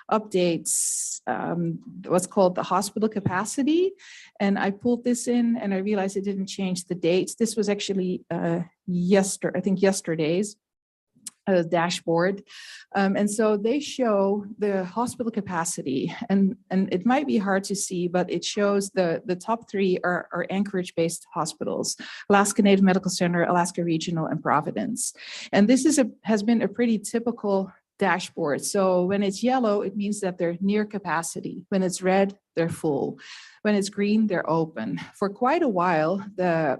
updates what's called the hospital capacity. And I pulled this in and I realized it didn't change the dates. This was actually yesterday's dashboard. And so they show the hospital capacity, and it might be hard to see, but it shows the top 3 are Anchorage-based hospitals: Alaska Native Medical Center, Alaska Regional, and Providence. And this has been a pretty typical dashboard. So when it's yellow, it means that they're near capacity. When it's red, they're full. When it's green, they're open. For quite a while, the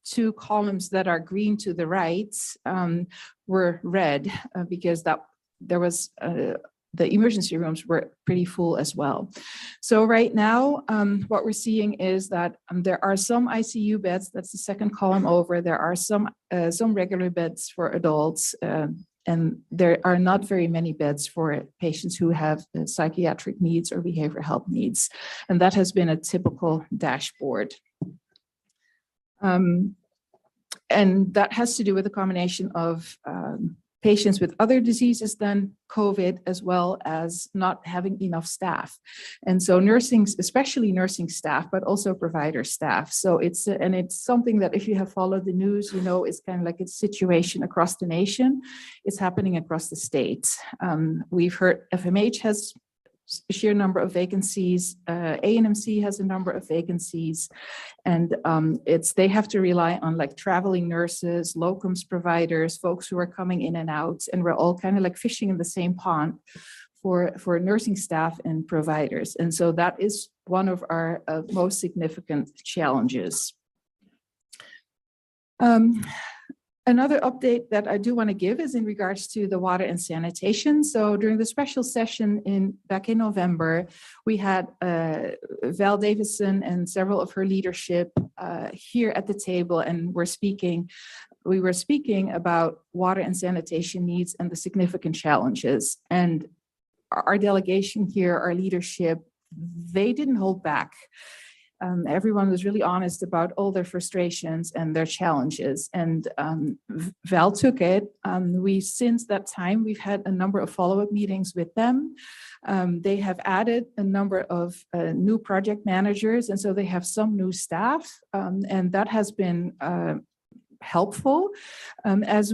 2 columns that are green to the right were red because there was the emergency rooms were pretty full as well. So right now, what we're seeing is that there are some ICU beds. That's the second column over. There are some regular beds for adults. And there are not very many beds for patients who have psychiatric needs or behavioral health needs. And that has been a typical dashboard. And that has to do with a combination of patients with other diseases than COVID, as well as not having enough staff. And so nursing, especially nursing staff, but also provider staff. So it's something that if you have followed the news, you know, it's kind of like a situation across the nation. It's happening across the state. We've heard FMH has a sheer number of vacancies. ANMC has a number of vacancies, and they have to rely on like traveling nurses, locums providers, folks who are coming in and out, and we're all kind of like fishing in the same pond for nursing staff and providers. And so that is one of our most significant challenges. Another update that I do want to give is in regards to the water and sanitation. So during the special session back in November, we had Val Davison and several of her leadership here at the table, and we were speaking about water and sanitation needs and the significant challenges. And our delegation here, our leadership, they didn't hold back. Everyone was really honest about all their frustrations and their challenges, and Val took it. Since that time, we've had a number of follow-up meetings with them. They have added a number of new project managers, and so they have some new staff, and that has been helpful. As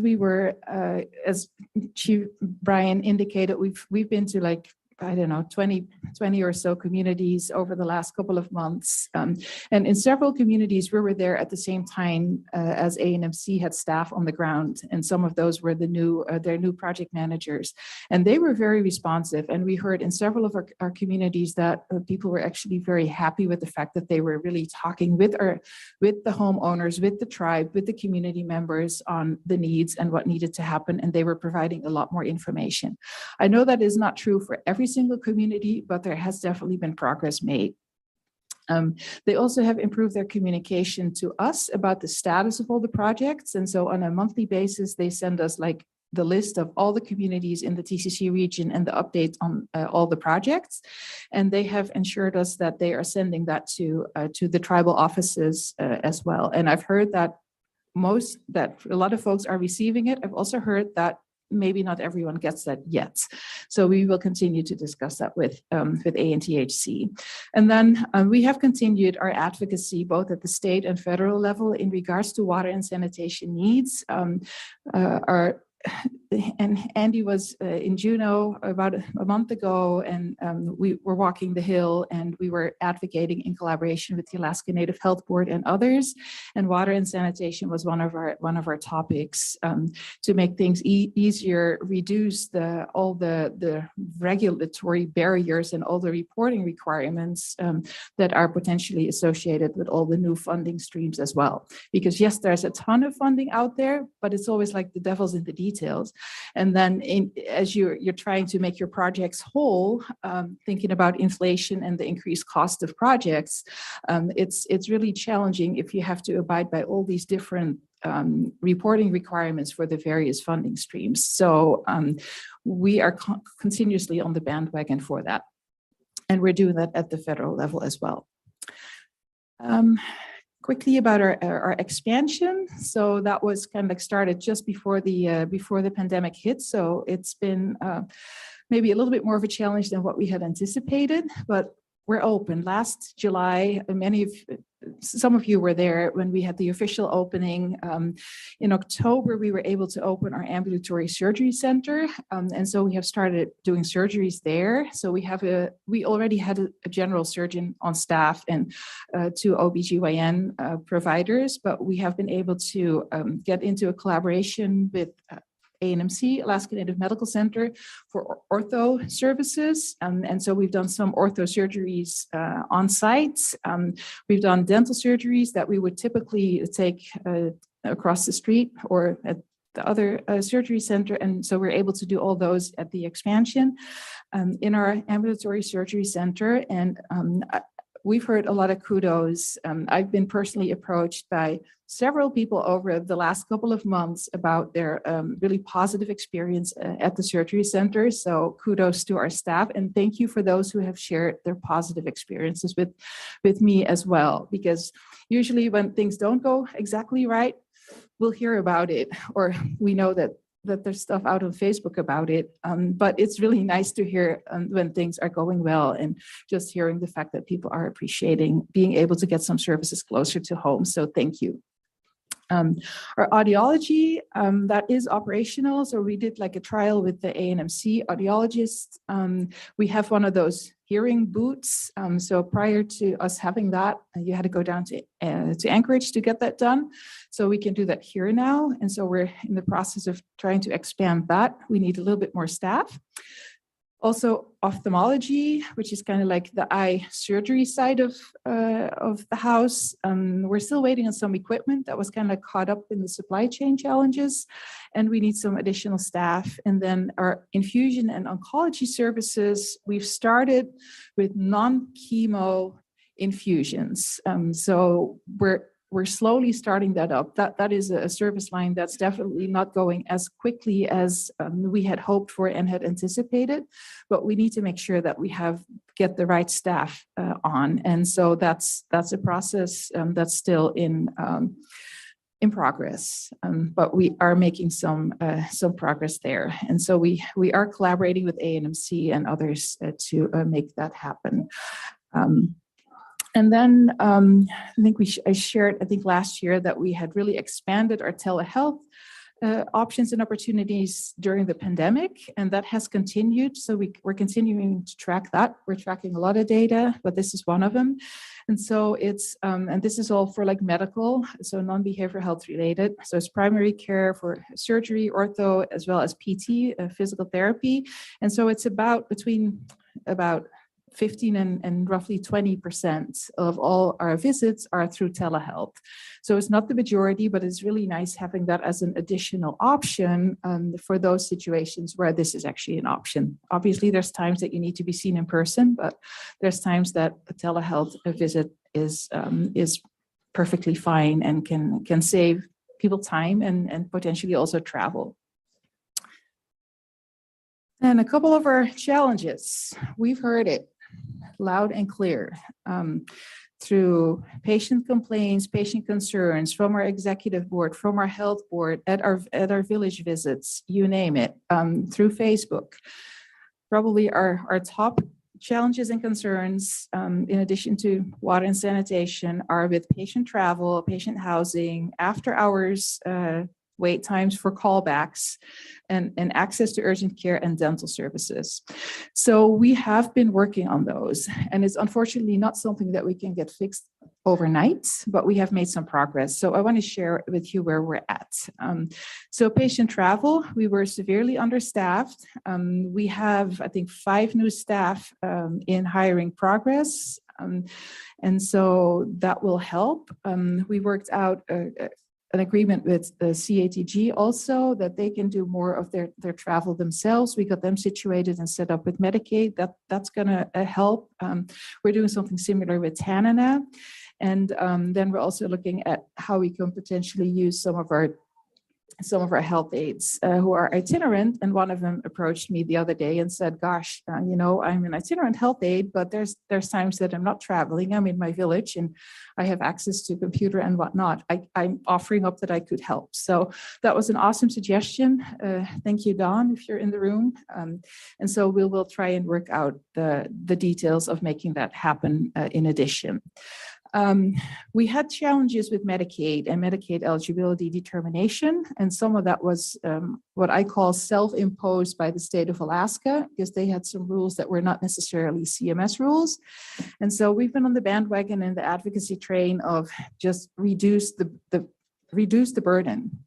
Chief Brian indicated, we've been to like, I don't know, 20 or so communities over the last couple of months. And in several communities, we were there at the same time as ANMC had staff on the ground. And some of those were their new project managers. And they were very responsive. And we heard in several of our communities that people were actually very happy with the fact that they were really talking with the homeowners, with the tribe, with the community members on the needs and what needed to happen. And they were providing a lot more information. I know that is not true for every single community, but there has definitely been progress made. They also have improved their communication to us about the status of all the projects. And so on a monthly basis, they send us like the list of all the communities in the TCC region and the updates on all the projects. And they have ensured us that they are sending that to the tribal offices as well. And I've heard that a lot of folks are receiving it. I've also heard that maybe not everyone gets that yet. So we will continue to discuss that with ANTHC. And then we have continued our advocacy both at the state and federal level in regards to water and sanitation needs. And Andy was in Juneau about a month ago, and we were walking the hill, and we were advocating in collaboration with the Alaska Native Health Board and others. And water and sanitation was one of our topics to make things easier, reduce all the regulatory barriers and all the reporting requirements that are potentially associated with all the new funding streams as well. Because yes, there's a ton of funding out there, but it's always like the devil's in the details. And then as you're trying to make your projects whole, thinking about inflation and the increased cost of projects, it's really challenging if you have to abide by all these different reporting requirements for the various funding streams. So we are continuously on the bandwagon for that. And we're doing that at the federal level as well. Quickly about our expansion. So that was kind of like started just before the pandemic hit. So it's been maybe a little bit more of a challenge than what we had anticipated, but we're open. Last July, some of you were there when we had the official opening. In October, we were able to open our ambulatory surgery center. And so we have started doing surgeries there. So we already had a general surgeon on staff and 2 OBGYN providers, but we have been able to get into a collaboration with ANMC, Alaska Native Medical Center, for ortho services. And so we've done some ortho surgeries on site. We've done dental surgeries that we would typically take across the street or at the other surgery center. And so we're able to do all those at the expansion in our ambulatory surgery center. And we've heard a lot of kudos. I've been personally approached by several people over the last couple of months about their really positive experience at the surgery center. So kudos to our staff, and thank you for those who have shared their positive experiences with me as well, because usually when things don't go exactly right, we'll hear about it, or we know that there's stuff out on Facebook about it. But it's really nice to hear when things are going well, and just hearing the fact that people are appreciating being able to get some services closer to home. So thank you. Our audiology, that is operational. So we did like a trial with the ANMC audiologist. We have one of those hearing boots. So prior to us having that, you had to go down to Anchorage to get that done. So we can do that here now. And so we're in the process of trying to expand that. We need a little bit more staff. Also ophthalmology, which is kind of like the eye surgery side of the house. We're still waiting on some equipment that was kind of caught up in the supply chain challenges, and we need some additional staff. And then our infusion and oncology services, we've started with non-chemo infusions. So we're slowly starting that up. That is a service line that's definitely not going as quickly as we had hoped for and had anticipated, but we need to make sure that we get the right staff on. And so that's a process that's still in progress, but we are making some progress there. And so we are collaborating with ANMC and others to make that happen. And then I think I shared, I think last year, that we had really expanded our telehealth options and opportunities during the pandemic, and that has continued. So we're continuing to track that. We're tracking a lot of data, but this is one of them. And so it's, and this is all for like medical, so non-behavioral health related. So it's primary care for surgery, ortho, as well as PT, physical therapy. And so it's between about 15 and roughly 20% of all our visits are through telehealth. So it's not the majority, but it's really nice having that as an additional option for those situations where this is actually an option. Obviously, there's times that you need to be seen in person, but there's times that a telehealth visit is perfectly fine and can save people time and potentially also travel. And a couple of our challenges, we've heard it loud and clear through patient complaints, patient concerns, from our executive board, from our health board, at our village visits, you name it, through Facebook. Probably our top challenges and concerns, in addition to water and sanitation, are with patient travel, patient housing, after hours wait times for callbacks, and access to urgent care and dental services. So we have been working on those, and it's unfortunately not something that we can get fixed overnight, but we have made some progress. So I want to share with you where we're at. So patient travel, we were severely understaffed. We have, I think, 5 new staff in hiring progress. And so that will help. We worked out an agreement with the CATG also, that they can do more of their travel themselves. We got them situated and set up with Medicaid. That's going to help. We're doing something similar with Tanana. And then we're also looking at how we can potentially use some of our health aides who are itinerant. And one of them approached me the other day and said, gosh, I'm an itinerant health aide, but there's times that I'm not traveling. I'm in my village and I have access to computer and whatnot. I'm offering up that I could help. So that was an awesome suggestion. Thank you, Dawn, if you're in the room. And so we will try and work out the details of making that happen in addition. We had challenges with Medicaid and Medicaid eligibility determination, and some of that was what I call self-imposed by the state of Alaska, because they had some rules that were not necessarily CMS rules. And so we've been on the bandwagon and the advocacy train of just reduce the burden.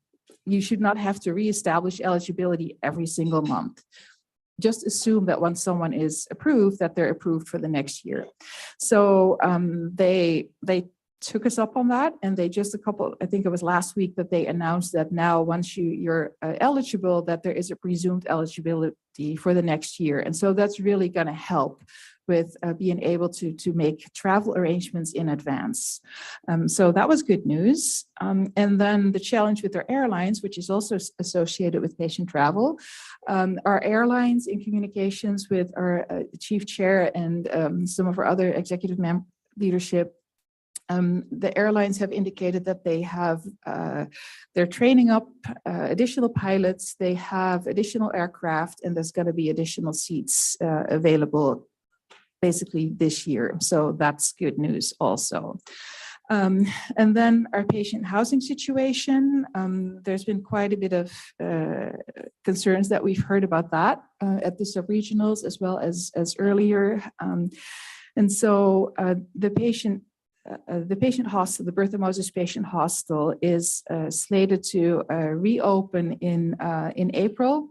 You should not have to reestablish eligibility every single month. Just assume that once someone is approved, that they're approved for the next year. So they took us up on that, and they just I think it was last week that they announced that now once you're eligible, that there is a presumed eligibility for the next year. And so that's really going to help with being able to make travel arrangements in advance. So that was good news. And then the challenge with our airlines, which is also associated with patient travel. Our airlines, in communications with our chief chair and some of our other executive leadership, the airlines have indicated that they have, they're training up additional pilots, they have additional aircraft, and there's going to be additional seats available basically this year. So that's good news also. And then our patient housing situation, there's been quite a bit of concerns that we've heard about that at the subregionals as well as earlier. And so the patient hostel, the Bertha Moses Patient Hostel, is slated to reopen in April.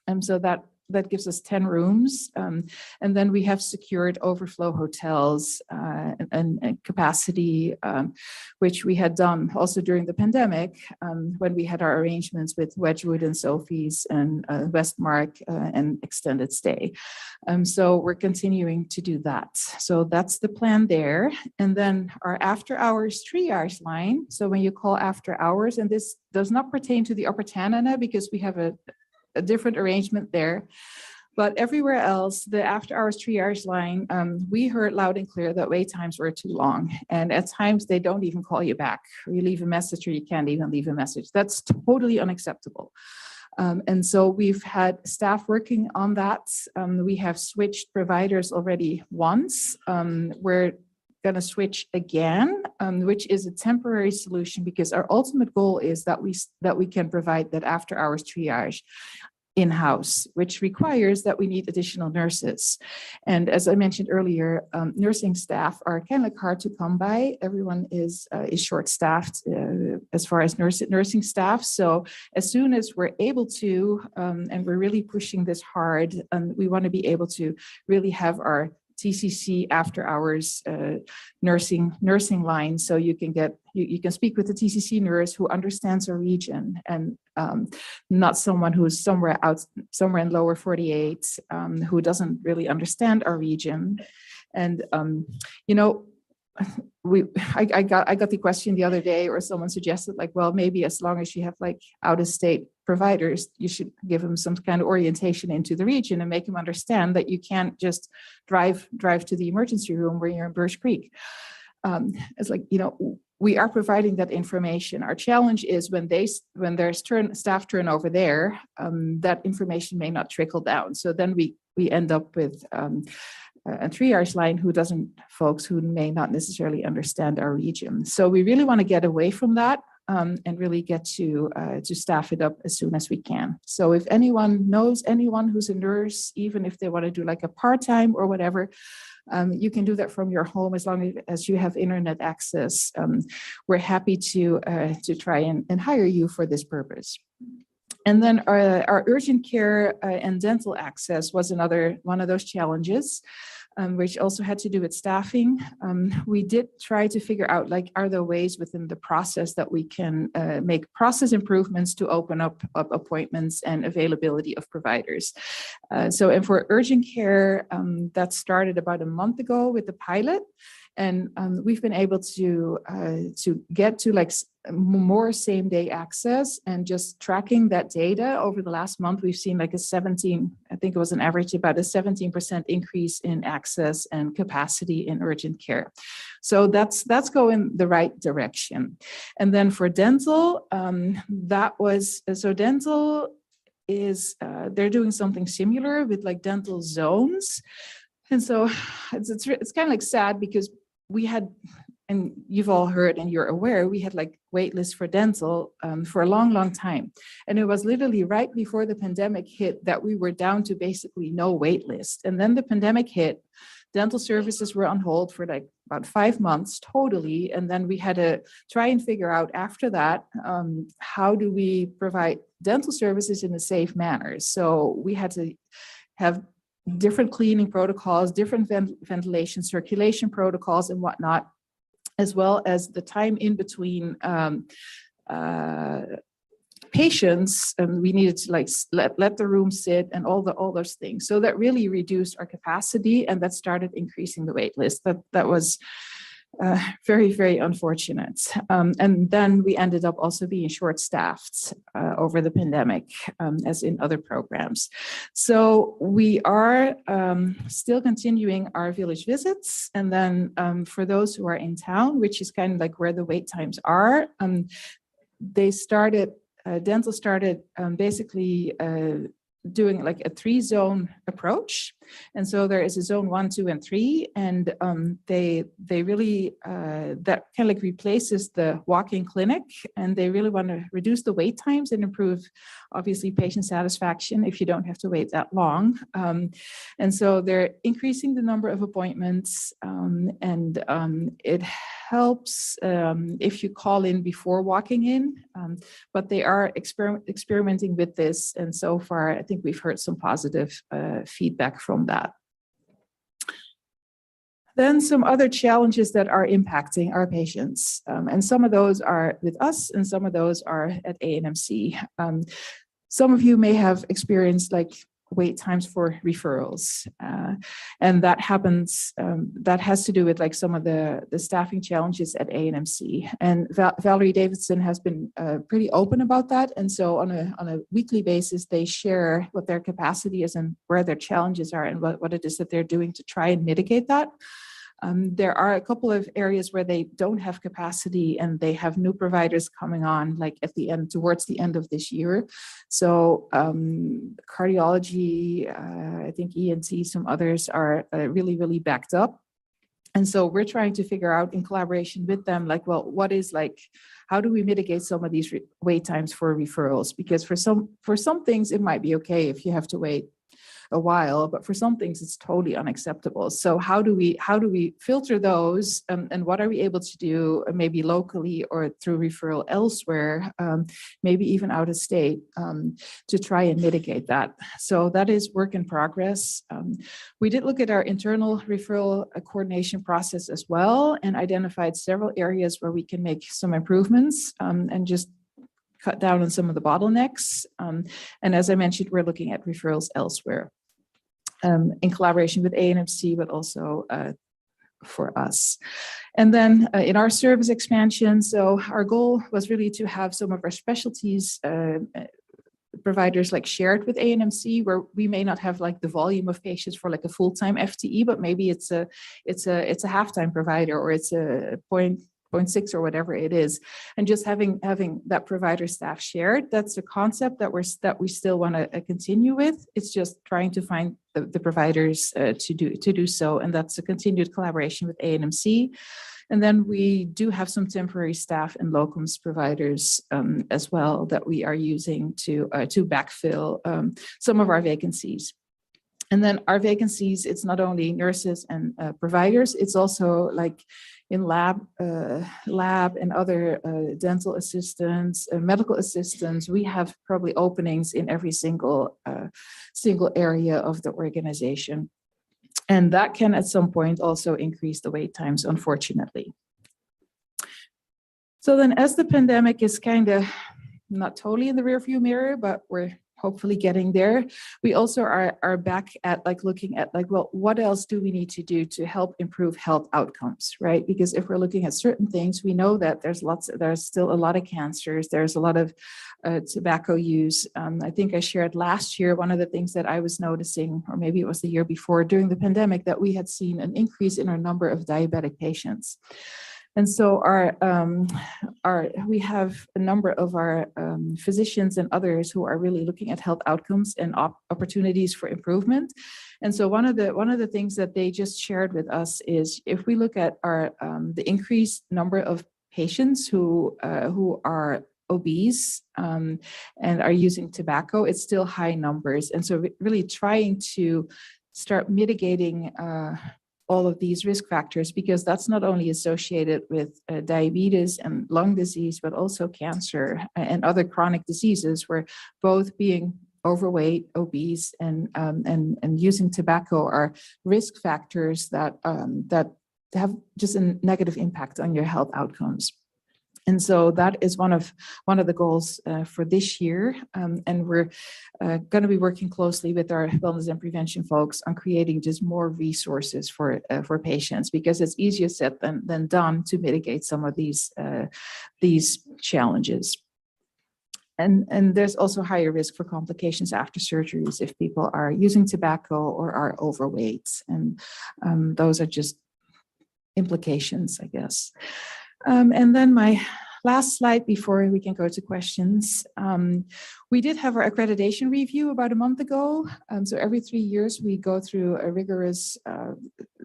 And so that gives us 10 rooms. And then we have secured overflow hotels and capacity, which we had done also during the pandemic when we had our arrangements with Wedgwood and Sophie's and Westmark and extended stay. So we're continuing to do that. So that's the plan there. And then our after hours triage line. So when you call after hours, and this does not pertain to the Upper Tanana because we have a different arrangement there. But everywhere else, the after hours triage line, we heard loud and clear that wait times were too long. And at times they don't even call you back. You leave a message or you can't even leave a message. That's totally unacceptable. And so we've had staff working on that. We have switched providers already once. We're going to switch again, which is a temporary solution because our ultimate goal is that we can provide that after hours triage in-house, which requires that we need additional nurses. And as I mentioned earlier, nursing staff are kind of like hard to come by. Everyone is short-staffed as far as nursing staff. So as soon as we're able to, and we're really pushing this hard, we want to be able to really have our TCC after hours nursing line, so you can speak with the TCC nurse who understands our region and not someone who's somewhere in lower 48 who doesn't really understand our region. And you know, I got the question the other day, or someone suggested like, well, maybe as long as you have like out of state providers, you should give them some kind of orientation into the region and make them understand that you can't just drive to the emergency room where you're in Birch Creek. It's like, you know, we are providing that information. Our challenge is when there's staff turnover there, that information may not trickle down. So then we end up with a triage line folks who may not necessarily understand our region. So we really want to get away from that and really get to staff it up as soon as we can. So if anyone knows anyone who's a nurse, even if they want to do like a part-time or whatever, you can do that from your home as long as you have internet access. We're happy to try and hire you for this purpose. And then our urgent care and dental access was another one of those challenges, which also had to do with staffing. We did try to figure out, like, are there ways within the process that we can make process improvements to open up appointments and availability of providers. And for urgent care, that started about a month ago with the pilot. And we've been able to get to like more same day access, and just tracking that data over the last month, we've seen like I think it was an average about a 17% increase in access and capacity in urgent care. So that's going the right direction. And then for dental, dental is, they're doing something similar with like dental zones. And so it's kind of like sad because we had, and you've all heard and you're aware, we had like wait lists for dental for a long time. And it was literally right before the pandemic hit that we were down to basically no wait list. And then the pandemic hit, dental services were on hold for like about 5 months totally. And then we had to try and figure out after that, how do we provide dental services in a safe manner? So we had to have different cleaning protocols, different ventilation, circulation protocols and whatnot, as well as the time in between patients, we needed to like let the room sit and all those things. So that really reduced our capacity, and that started increasing the wait list. That was very, very unfortunate. And then we ended up also being short-staffed over the pandemic, as in other programs. So we are still continuing our village visits. And then for those who are in town, which is kind of like where the wait times are, they started, dental started basically doing like a 3-zone approach. And so there is a zone 1, 2, and 3, and they really that kind of like replaces the walk-in clinic, and they really want to reduce the wait times and improve, obviously, patient satisfaction if you don't have to wait that long. And so they're increasing the number of appointments, and it helps if you call in before walking in, but they are experimenting with this, and so far I think we've heard some positive feedback from that. Then some other challenges that are impacting our patients, and some of those are with us and some of those are at ANMC. Some of you may have experienced like wait times for referrals, and that happens, that has to do with like some of the staffing challenges at ANMC. And Valerie Davidson has been pretty open about that, and so on a weekly basis they share what their capacity is and where their challenges are and what it is that they're doing to try and mitigate that. There are a couple of areas where they don't have capacity and they have new providers coming on like at the end, towards the end of this year. So cardiology, I think ENT, some others are really, really backed up. And so we're trying to figure out in collaboration with them, like, well, what is like, how do we mitigate some of these wait times for referrals? Because for some things, it might be okay if you have to wait a while, but for some things it's totally unacceptable. So how do we filter those, and what are we able to do maybe locally or through referral elsewhere, maybe even out of state, to try and mitigate that? So that is work in progress. We did look at our internal referral coordination process as well and identified several areas where we can make some improvements, and just cut down on some of the bottlenecks. And as I mentioned, we're looking at referrals elsewhere, in collaboration with ANMC, but also for us. And then in our service expansion, so our goal was really to have some of our specialties providers like shared with ANMC, where we may not have like the volume of patients for like a full-time FTE, but maybe it's a half-time provider, or it's a 0.6 or whatever it is, and just having that provider staff shared. That's a concept that we still want to continue with. It's just trying to find the providers to do so, and that's a continued collaboration with ANMC. And then we do have some temporary staff and locums providers as well that we are using to backfill some of our vacancies. And then our vacancies, it's not only nurses and providers, it's also like in lab and other dental assistants, medical assistants. We have probably openings in every single area of the organization. And that can at some point also increase the wait times, unfortunately. So then as the pandemic is kind of not totally in the rearview mirror, but we're hopefully getting there, we also are back at like looking at like, well, what else do we need to do to help improve health outcomes, right? Because if we're looking at certain things, we know that there's still a lot of cancers, there's a lot of tobacco use. I think I shared last year, one of the things that I was noticing, or maybe it was the year before during the pandemic, that we had seen an increase in our number of diabetic patients. And so we have a number of our physicians and others who are really looking at health outcomes and opportunities for improvement. And so one of the things that they just shared with us is, if we look at our the increased number of patients who are obese and are using tobacco, it's still high numbers. And so really trying to start mitigating all of these risk factors, because that's not only associated with diabetes and lung disease, but also cancer and other chronic diseases, where both being overweight, obese, and using tobacco are risk factors that have just a negative impact on your health outcomes. And so that is one of the goals for this year. And we're going to be working closely with our wellness and prevention folks on creating just more resources for patients, because it's easier said than done to mitigate some of these challenges. And there's also higher risk for complications after surgeries if people are using tobacco or are overweight. And those are just implications, I guess. And then my last slide before we can go to questions. We did have our accreditation review about a month ago. So every 3 years, we go through a rigorous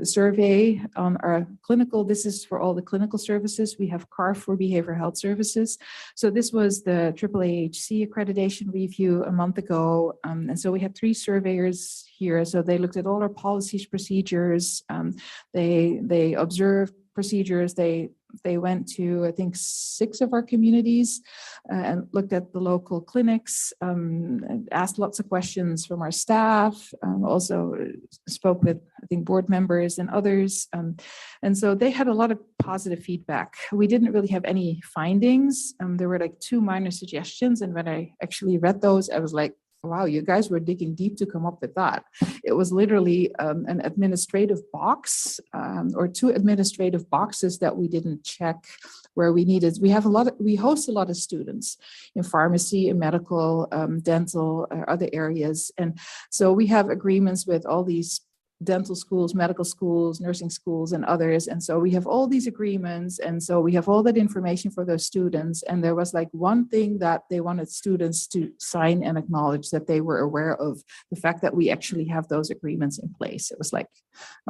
survey on our clinical. This is for all the clinical services. We have CARF for behavioral health services. So this was the AAAHC accreditation review a month ago. And so we had 3 surveyors here. So they looked at all our policies, procedures. They observed procedures. They went to, I think, 6 of our communities and looked at the local clinics, and asked lots of questions from our staff, also spoke with, I think, board members and others. And so they had a lot of positive feedback. We didn't really have any findings. There were like 2 minor suggestions. And when I actually read those, I was like, wow, you guys were digging deep to come up with that. It was literally an administrative box or 2 administrative boxes that we didn't check where we needed. We host a lot of students in pharmacy, in medical, dental, other areas. And so we have agreements with all these dental schools, medical schools, nursing schools, and others. And so we have all these agreements. And so we have all that information for those students. And there was like one thing that they wanted students to sign and acknowledge that they were aware of the fact that we actually have those agreements in place. It was like,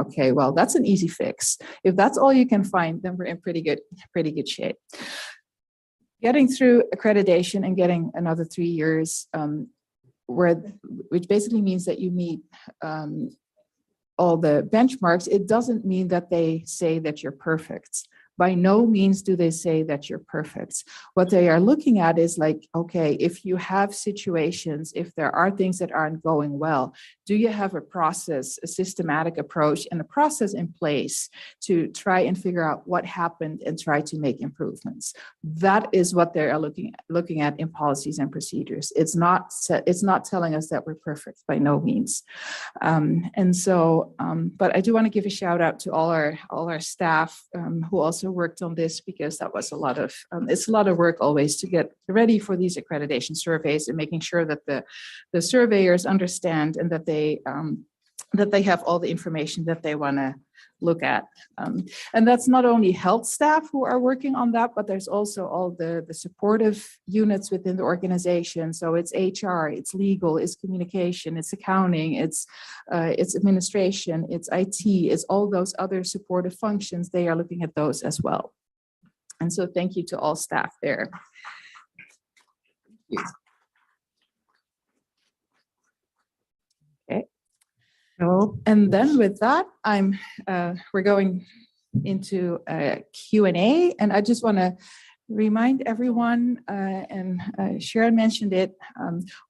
okay, well, that's an easy fix. If that's all you can find, then we're in pretty good shape. Getting through accreditation and getting another 3 years, which basically means that you meet all the benchmarks, it doesn't mean that they say that you're perfect. By no means do they say that you're perfect. What they are looking at is like, okay, if you have situations, if there are things that aren't going well, do you have a process, a systematic approach and a process in place to try and figure out what happened and try to make improvements? That is what they are looking at in policies and procedures. It's not telling us that we're perfect, by no means. But I do want to give a shout out to all our staff who also worked on this, because that was it's a lot of work always to get ready for these accreditation surveys and making sure that the surveyors understand and that they have all the information that they want to look at. And that's not only health staff who are working on that, but there's also all the supportive units within the organization. So it's HR, it's legal, it's communication, it's accounting, it's administration, it's IT, it's all those other supportive functions. They are looking at those as well. And so thank you to all staff there. Okay. So, and then with that, we're going into a Q&A, and I just want to remind everyone, and Sharon mentioned it,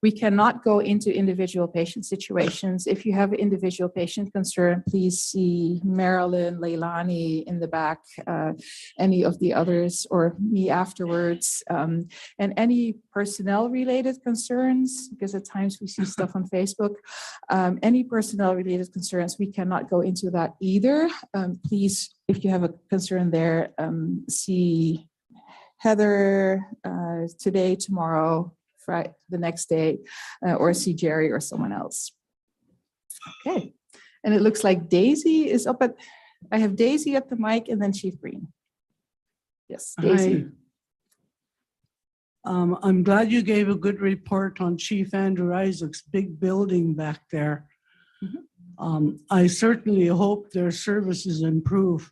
we cannot go into individual patient situations. If you have an individual patient concern, please see Marilyn, Leilani in the back, any of the others, or me afterwards. And any personnel related concerns, because at times we see stuff on Facebook, any personnel related concerns, we cannot go into that either. Please, if you have a concern there, see Heather today, tomorrow, Friday, the next day, or see Jerry or someone else. Okay, and it looks like Daisy is up I have Daisy at the mic and then Chief Green. Yes, Daisy. Hi. I'm glad you gave a good report on Chief Andrew Isaac's big building back there. Mm-hmm. I certainly hope their services improve,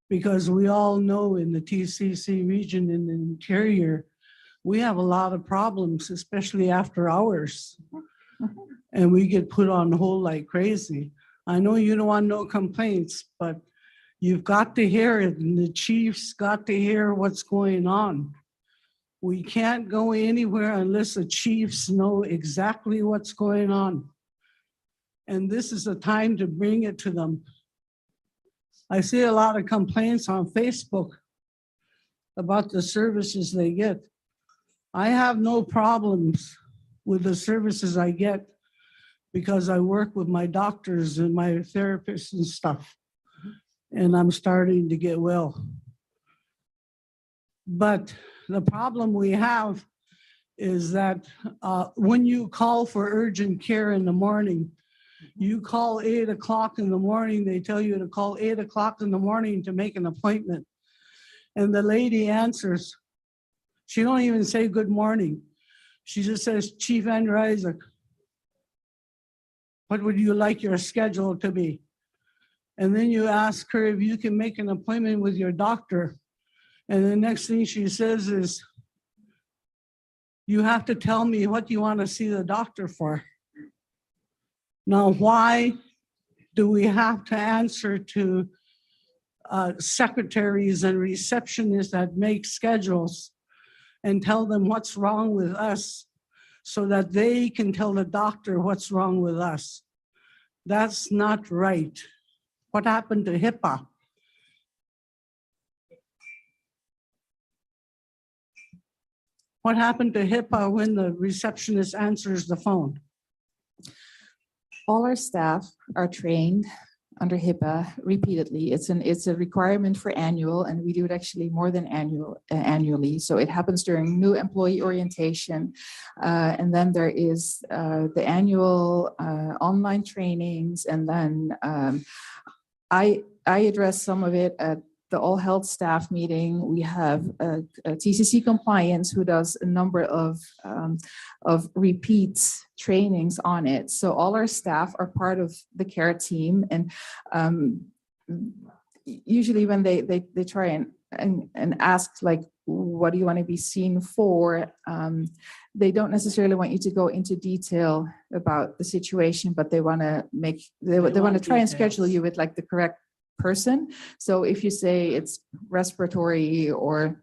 because we all know in the TCC region in the interior, we have a lot of problems, especially after hours. And we get put on hold like crazy. I know you don't want no complaints, but you've got to hear it, and the chief's got to hear what's going on. We can't go anywhere unless the chiefs know exactly what's going on. And this is the time to bring it to them. I see a lot of complaints on Facebook, about the services they get. I have no problems with the services I get because I work with my doctors and my therapists and stuff. And I'm starting to get well. But the problem we have is that when you call for urgent care in the morning, you call 8 o'clock in the morning, they tell you to call 8 o'clock in the morning to make an appointment. And the lady answers. She don't even say good morning. She just says, Chief Andrew Isaac, what would you like your schedule to be? And then you ask her if you can make an appointment with your doctor. And the next thing she says is, you have to tell me what you want to see the doctor for. Now, why do we have to answer to secretaries and receptionists that make schedules and tell them what's wrong with us so that they can tell the doctor what's wrong with us? That's not right. What happened to HIPAA? What happened to HIPAA when the receptionist answers the phone? All our staff are trained under HIPAA repeatedly. It's a requirement for annual, and we do it actually more than annually. So it happens during new employee orientation. And then there is the annual online trainings. And then I address some of it at the all health staff meeting. We have a TCC compliance who does a number of repeat trainings on it. So all our staff are part of the care team, and usually when they try and ask, like, what do you want to be seen for? They don't necessarily want you to go into detail about the situation, but they want to try and schedule you with like the correct person. So if you say it's respiratory or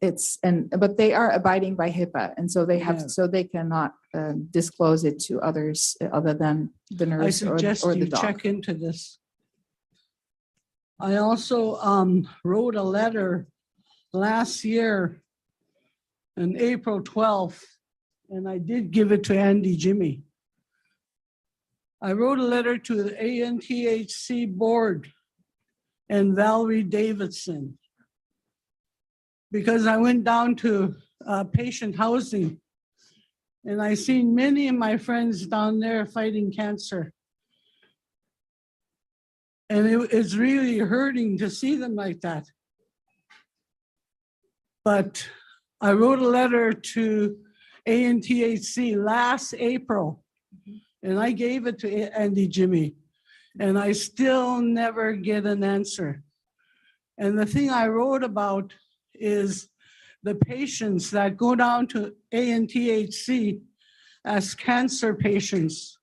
but they are abiding by HIPAA, and so they have so they cannot disclose it to others other than the I nurse suggest or the you doc. check into this. I also wrote a letter last year on April 12th, and I did give it to Andy Jimmy. I wrote a letter to the ANTHC board and Valerie Davidson because I went down to patient housing and I seen many of my friends down there fighting cancer. And it's really hurting to see them like that. But I wrote a letter to ANTHC last April, and I gave it to Andy Jimmy, and I still never get an answer. And the thing I wrote about is the patients that go down to ANTHC as cancer patients.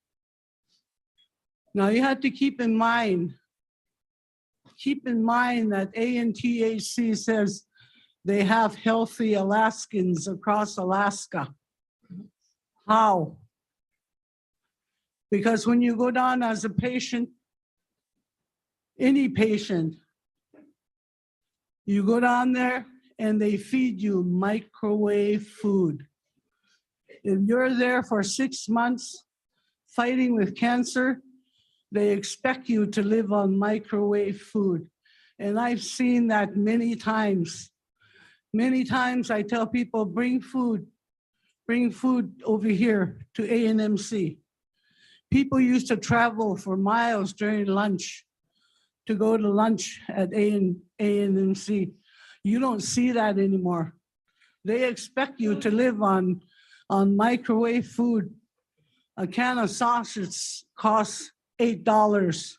Now you have to keep in mind that ANTHC says they have healthy Alaskans across Alaska. How? Because when you go down as a patient, any patient, you go down there and they feed you microwave food. If you're there for 6 months fighting with cancer, they expect you to live on microwave food. And I've seen that many times. Many times I tell people, bring food over here to ANMC. People used to travel for miles during lunch to go to lunch at ANMC. You don't see that anymore. They expect you to live on microwave food. A can of sausage costs $8.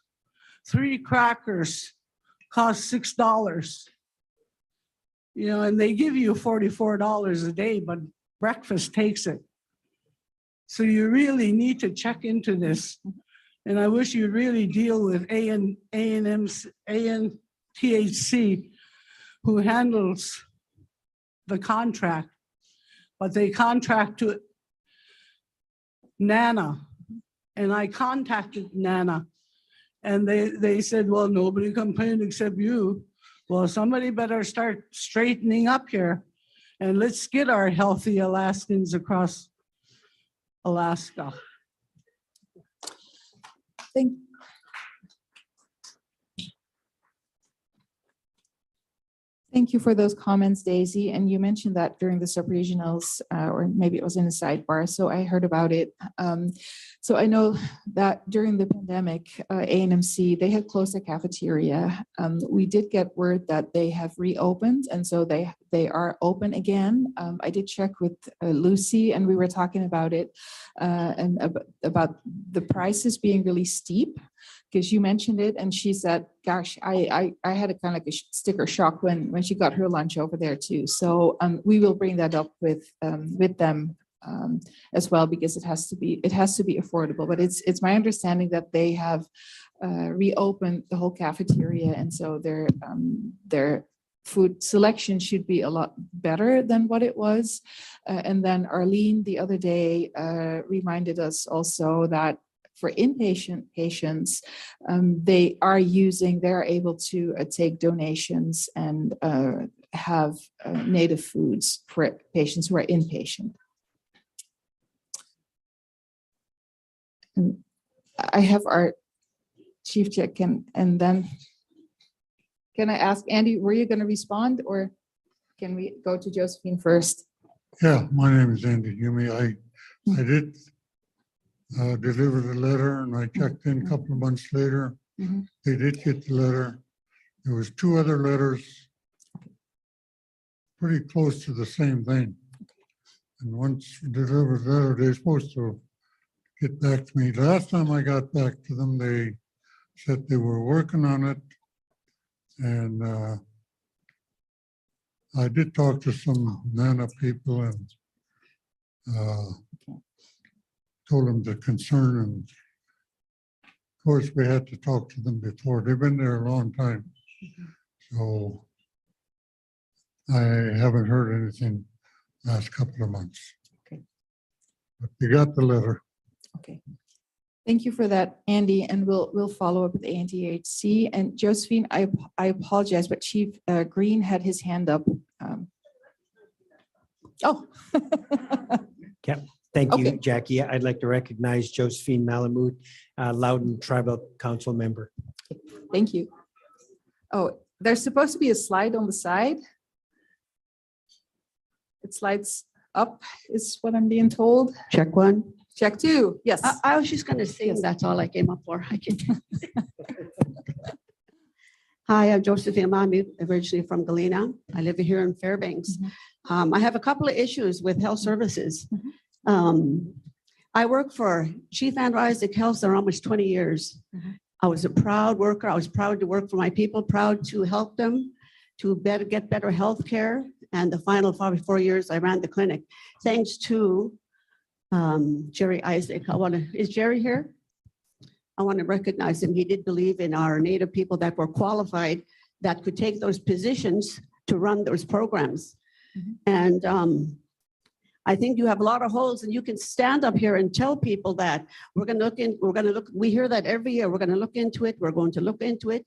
3 crackers cost $6. You know, and they give you $44 a day, but breakfast takes it. So you really need to check into this. And I wish you'd really deal with ANTHC, who handles the contract, but they contract to NANA. And I contacted NANA, and they said, well, nobody complained except you. Well, somebody better start straightening up here and let's get our healthy Alaskans across Alaska. Thank you for those comments, Daisy. And you mentioned that during the sub-regionals, or maybe it was in the sidebar, so I heard about it. So I know that during the pandemic, ANMC, they had closed the cafeteria. We did get word that they have reopened, and so they are open again. I did check with Lucy, and we were talking about it, and about the prices being really steep, because you mentioned it, and she said, gosh, I had a kind of like a sticker shock when she got her lunch over there too. So we will bring that up with them as well, because it has to be affordable. But it's my understanding that they have reopened the whole cafeteria, and so their food selection should be a lot better than what it was. And then Arlene the other day reminded us also that for inpatient patients, they are able to take donations and have native foods for patients who are inpatient. And I have our chief check and then can I ask Andy, were you going to respond, or can we go to Josephine first? Yeah, my name is Andy Hume. I did deliver the letter, and I checked in a couple of months later. They did get the letter. There was 2 other letters pretty close to the same thing. And once you deliver the letter, they're supposed to get back to me. Last time I got back to them, they said they were working on it. And I did talk to some NANA people and told them the concern, and of course we had to talk to them before. They've been there a long time. So I haven't heard anything last couple of months. Okay. But you got the letter. Okay. Thank you for that, Andy, and we'll follow up with ANTHC. And Josephine, I apologize, but Chief Green had his hand up. Oh. Yeah, thank you, Okay. Jackie. I'd like to recognize Josephine Malamud, Loudon Tribal Council member. Thank you. Oh, there's supposed to be a slide on the side. It slides up, is what I'm being told. Check 1. Check 2, yes. I was just going to sing. Yes. That's all I came up for. Hi, I'm Josephine Mahmoud, originally from Galena. I live here in Fairbanks. I have a couple of issues with health services. I work for Chief Andrew Isaac Health for almost 20 years. I was a proud worker. I was proud to work for my people, proud to help them to get better health care. And the final 4 years, I ran the clinic. Thanks to Jerry Isaac. Is Jerry here? I want to recognize him. He did believe in our Native people that were qualified, that could take those positions to run those programs. And I think you have a lot of holes, and you can stand up here and tell people that we hear that every year, we're going to look into it. We're going to look into it.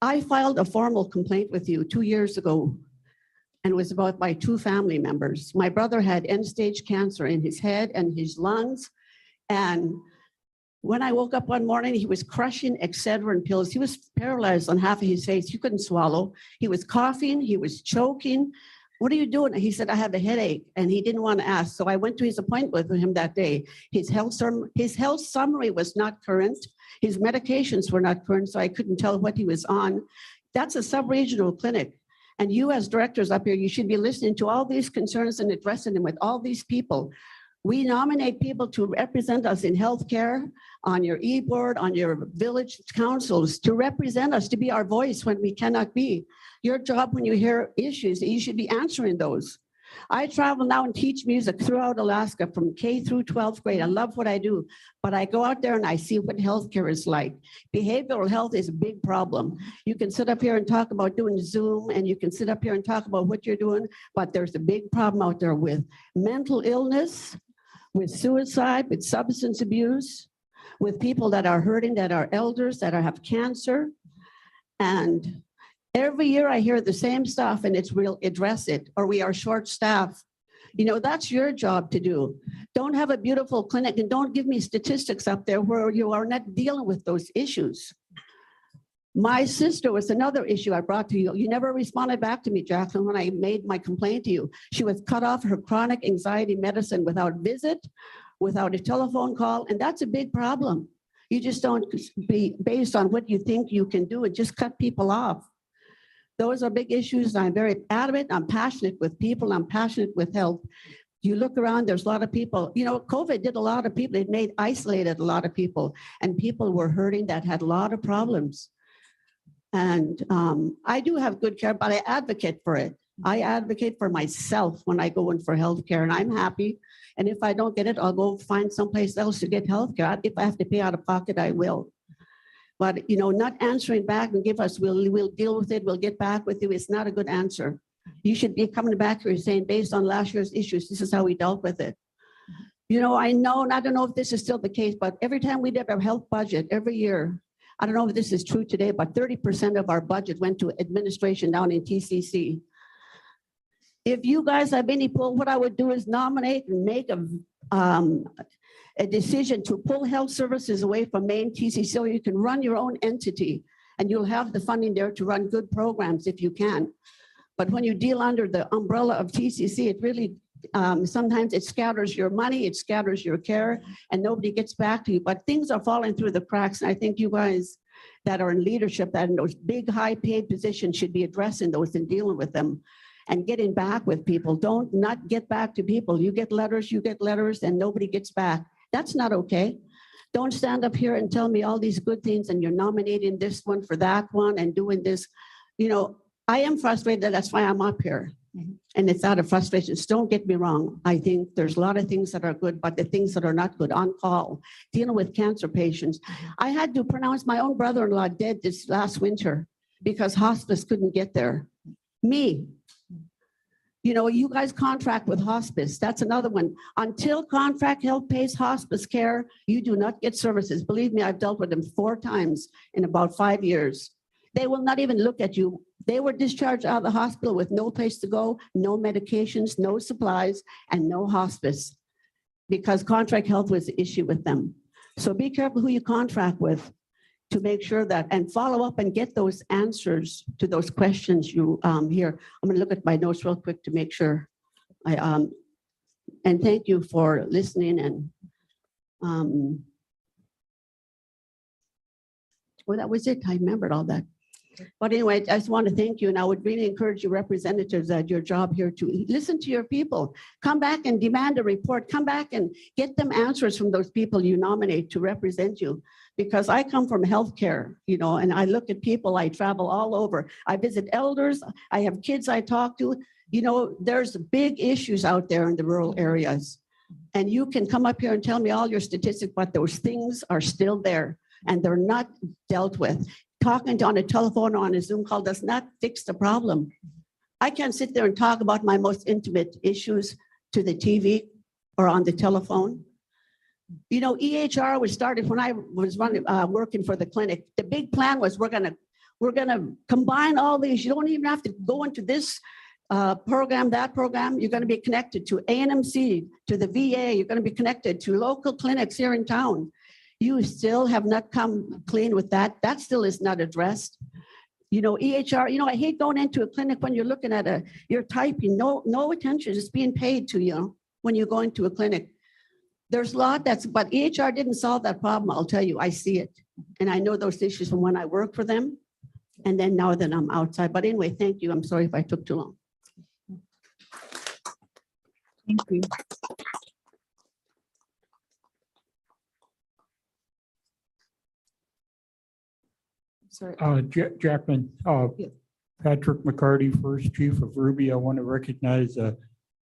I filed a formal complaint with you 2 years ago, and it was about my 2 family members. My brother had end-stage cancer in his head and his lungs. And when I woke up one morning, he was crushing Excedrin pills. He was paralyzed on half of his face. He couldn't swallow. He was coughing. He was choking. What are you doing? He said, I have a headache, and he didn't want to ask. So I went to his appointment with him that day. His health summary was not current. His medications were not current, so I couldn't tell what he was on. That's a sub-regional clinic. And you as directors up here, you should be listening to all these concerns and addressing them with all these people. We nominate people to represent us in healthcare, on your e-board, on your village councils, to represent us, to be our voice when we cannot be. Your job when you hear issues, you should be answering those. I travel now and teach music throughout Alaska from K through 12th grade. I love what I do, but I go out there and I see what healthcare is like. Behavioral health is a big problem. You can sit up here and talk about doing Zoom, and you can sit up here and talk about what you're doing, but there's a big problem out there with mental illness, with suicide, with substance abuse, with people that are hurting, that are elders, that have cancer. And Every year I hear the same stuff and it's real, address it, or we are short staffed. You know, that's your job to do. Don't have a beautiful clinic and don't give me statistics up there where you are not dealing with those issues. My sister was another issue I brought to you. You never responded back to me, Jacqueline, when I made my complaint to you. She was cut off her chronic anxiety medicine without visit, without a telephone call, and that's a big problem. You just don't be based on what you think you can do and just cut people off. Those are big issues. I'm very adamant. I'm passionate with people. I'm passionate with health. You look around, there's a lot of people, you know, COVID did a lot of people. It isolated a lot of people, and people were hurting that had a lot of problems. And I do have good care, but I advocate for it. I advocate for myself when I go in for healthcare, and I'm happy. And if I don't get it, I'll go find someplace else to get healthcare. If I have to pay out of pocket, I will. But, you know, not answering back and give us, we'll deal with it, we'll get back with you. It's not a good answer. You should be coming back here saying, based on last year's issues, this is how we dealt with it. You know, I know, and I don't know if this is still the case, but every time we did our health budget every year, I don't know if this is true today, but 30% of our budget went to administration down in TCC. If you guys have any pull, what I would do is nominate and make a decision to pull health services away from main TCC so you can run your own entity, and you'll have the funding there to run good programs if you can. But when you deal under the umbrella of TCC, it really, sometimes it scatters your money, it scatters your care, and nobody gets back to you. But things are falling through the cracks. And I think you guys that are in leadership, that in those big, high paid positions should be addressing those and dealing with them and getting back with people. Don't not get back to people. You get letters, and nobody gets back. That's not okay. Don't stand up here and tell me all these good things and you're nominating this one for that one and doing this. You know, I am frustrated. That's why I'm up here. And it's out of frustration. So don't get me wrong. I think there's a lot of things that are good, but the things that are not good, on call, dealing with cancer patients. I had to pronounce my own brother-in-law dead this last winter because hospice couldn't get there. Me. You know, you guys contract with hospice. That's another one. Until contract health pays hospice care, you do not get services. Believe me, I've dealt with them 4 times in about 5 years. They will not even look at you. They were discharged out of the hospital with no place to go, no medications, no supplies, and no hospice because contract health was the issue with them. So be careful who you contract with to make sure that, and follow up and get those answers to those questions you hear. I'm going to look at my notes real quick to make sure. And thank you for listening. And well, that was it. I remembered all that. But anyway, I just want to thank you, and I would really encourage you representatives at your job here to listen to your people. Come back and demand a report. Come back and get them answers from those people you nominate to represent you. Because I come from healthcare, you know, and I look at people, I travel all over. I visit elders, I have kids I talk to. You know, there's big issues out there in the rural areas. And you can come up here and tell me all your statistics, but those things are still there and they're not dealt with. Talking on a telephone or on a Zoom call does not fix the problem. I can't sit there and talk about my most intimate issues to the TV or on the telephone. You know, EHR was started when I was working for the clinic. The big plan was we're gonna combine all these. You don't even have to go into this program, that program. You're gonna be connected to ANMC, to the VA. You're gonna be connected to local clinics here in town. You still have not come clean with that. That still is not addressed. You know, EHR, you know, I hate going into a clinic when you're looking at you're typing, no attention is being paid to you when you go into a clinic. There's a lot but EHR didn't solve that problem. I'll tell you, I see it. And I know those issues from when I work for them. And then now that I'm outside. But anyway, thank you. I'm sorry if I took too long. Thank you. Sorry. Jackman, Patrick McCarty, first chief of Ruby. I want to recognize a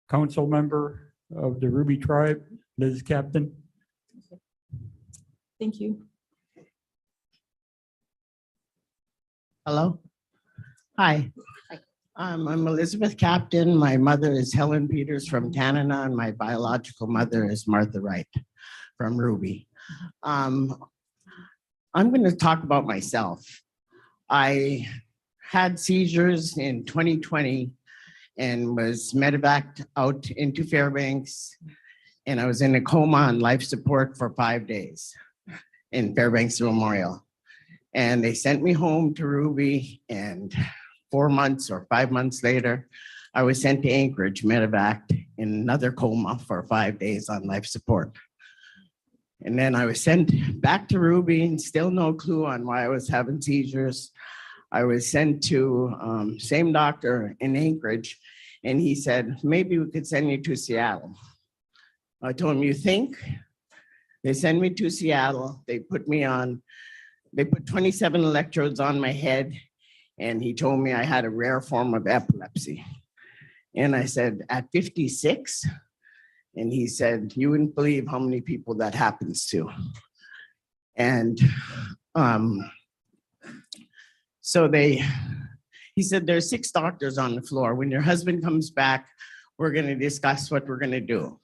council member of the Ruby tribe, Liz Captain. Thank you. Hello. Hi. I'm Elizabeth Captain. My mother is Helen Peters from Tanana, and my biological mother is Martha Wright from Ruby. I'm going to talk about myself. I had seizures in 2020 and was medevaced out into Fairbanks. And I was in a coma on life support for 5 days in Fairbanks Memorial. And they sent me home to Ruby, and 4 months or 5 months later, I was sent to Anchorage, medevaced in another coma for 5 days on life support. And then I was sent back to Ruby and still no clue on why I was having seizures. I was sent to same doctor in Anchorage, and he said, maybe we could send you to Seattle. I told him, you think? They sent me to Seattle. They put 27 electrodes on my head, and he told me I had a rare form of epilepsy. And I said, at 56? And he said, you wouldn't believe how many people that happens to. And so he said, there's 6 doctors on the floor. When your husband comes back, we're going to discuss what we're going to do.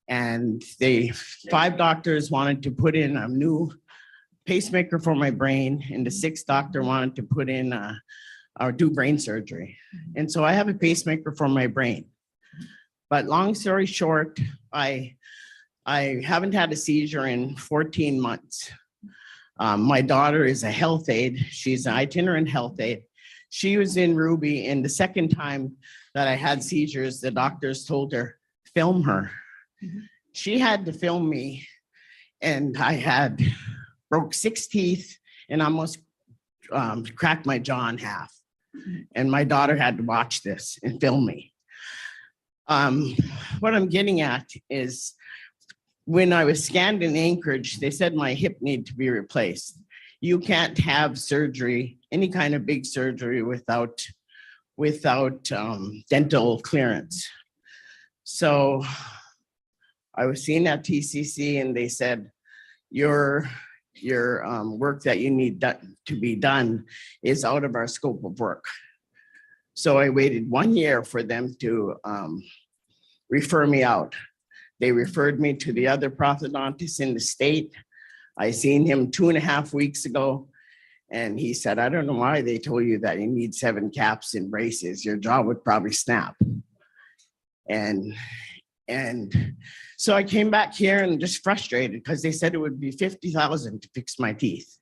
And 5 doctors wanted to put in a new pacemaker for my brain, and the 6th doctor wanted to put in or do brain surgery. And so I have a pacemaker for my brain. But long story short, I haven't had a seizure in 14 months. My daughter is a health aide. She's an itinerant health aide. She was in Ruby, and the second time that I had seizures, the doctors told her, film her. She had to film me, and I had broke 6 teeth and almost cracked my jaw in half. And my daughter had to watch this and film me. What I'm getting at is when I was scanned in Anchorage, they said my hip needed to be replaced. You can't have surgery, any kind of big surgery without dental clearance. So I was seen at TCC, and they said, your work that you need to be done is out of our scope of work. So I waited 1 year for them to refer me out. They referred me to the other prosthodontist in the state. I seen him 2.5 weeks ago, and he said, I don't know why they told you that you need 7 caps and braces. Your jaw would probably snap. And so I came back here and just frustrated because they said it would be $50,000 to fix my teeth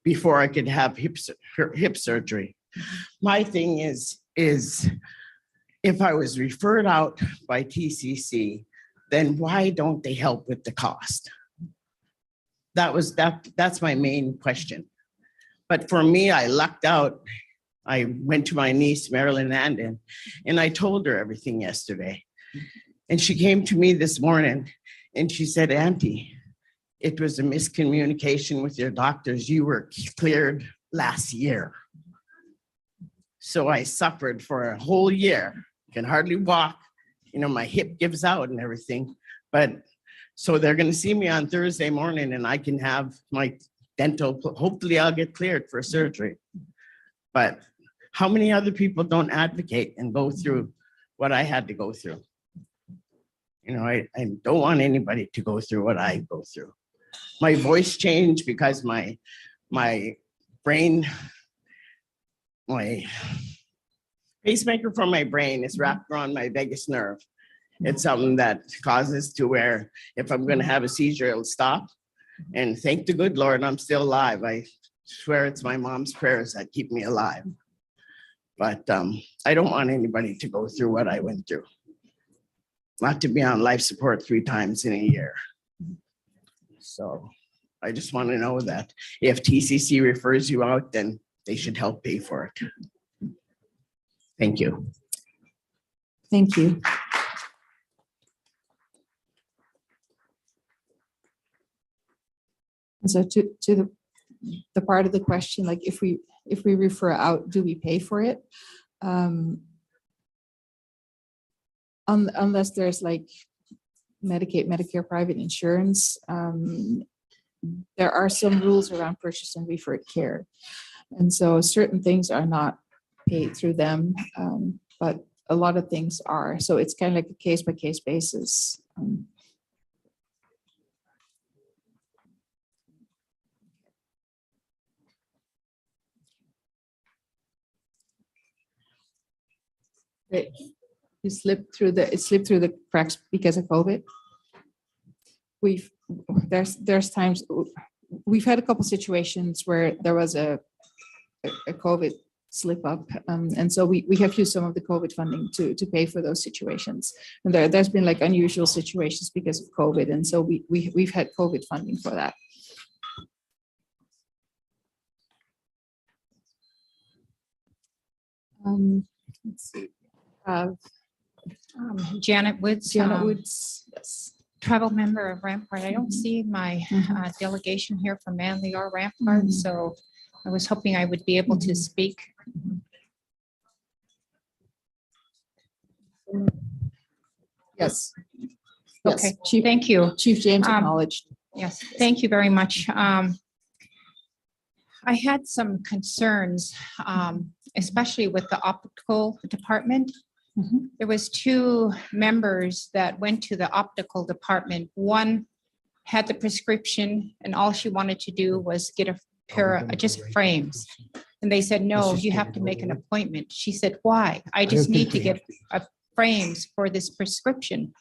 before I could have hip surgery. My thing is if I was referred out by TCC, then why don't they help with the cost? That's my main question. But for me, I lucked out. I went to my niece, Marilyn Andon, and I told her everything yesterday. And she came to me this morning and she said, Auntie, it was a miscommunication with your doctors. You were cleared last year. So I suffered for a whole year, can hardly walk. You know, my hip gives out and everything. But so they're going to see me on Thursday morning, and I can have my dental, hopefully I'll get cleared for surgery. But how many other people don't advocate and go through what I had to go through? You know, I don't want anybody to go through what I go through. My voice changed because my brain, my pacemaker for my brain is wrapped around my vagus nerve. It's something that causes to where if I'm going to have a seizure, it'll stop. And thank the good Lord, I'm still alive. I swear it's my mom's prayers that keep me alive. But I don't want anybody to go through what I went through. Not to be on life support 3 times in a year. So I just want to know that if TCC refers you out, then they should help pay for it. Thank you. Thank you. And so to the part of the question, like if we refer out, do we pay for it? Unless there's like Medicaid, Medicare, private insurance, there are some rules around purchase and referred care. And so certain things are not paid through them, but a lot of things are. So it's kind of like a case by case basis. It slipped through the cracks because of COVID. There's times, we've had a couple situations where there was a COVID slip up. And so we have used some of the COVID funding to pay for those situations. And there's been like unusual situations because of COVID. And so we've had COVID funding for that. Let's see. Janet Woods. Janet Woods, yes. Tribal member of Rampart. I don't see my delegation here from Manly or Rampart, so I was hoping I would be able to speak. Yes. Okay, thank you. Chief James acknowledged. Yes, thank you very much. I had some concerns, especially with the optical department. There was 2 members that went to the optical department. One had the prescription and all she wanted to do was get a pair of just frames. And they said, no, you have to make an appointment. She said, why? I just need to get frames for this prescription.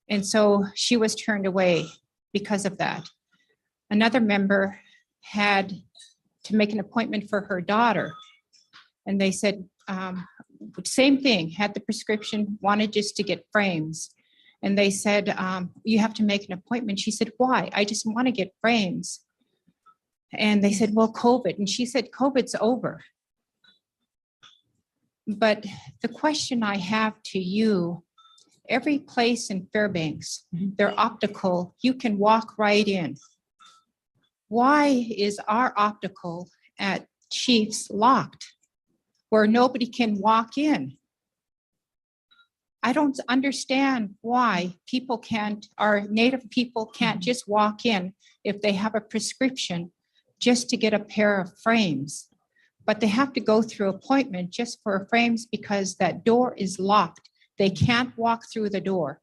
And so she was turned away because of that. Another member had to make an appointment for her daughter. And they said, same thing, had the prescription, wanted just to get frames. And they said, you have to make an appointment. She said, why? I just want to get frames. And they said, well, COVID. And she said, COVID's over. But the question I have to you, every place in Fairbanks, they're optical, you can walk right in. Why is our optical at Chiefs locked, where nobody can walk in? I don't understand why people can't, our Native people can't just walk in if they have a prescription just to get a pair of frames. But they have to go through appointment just for frames because that door is locked. They can't walk through the door.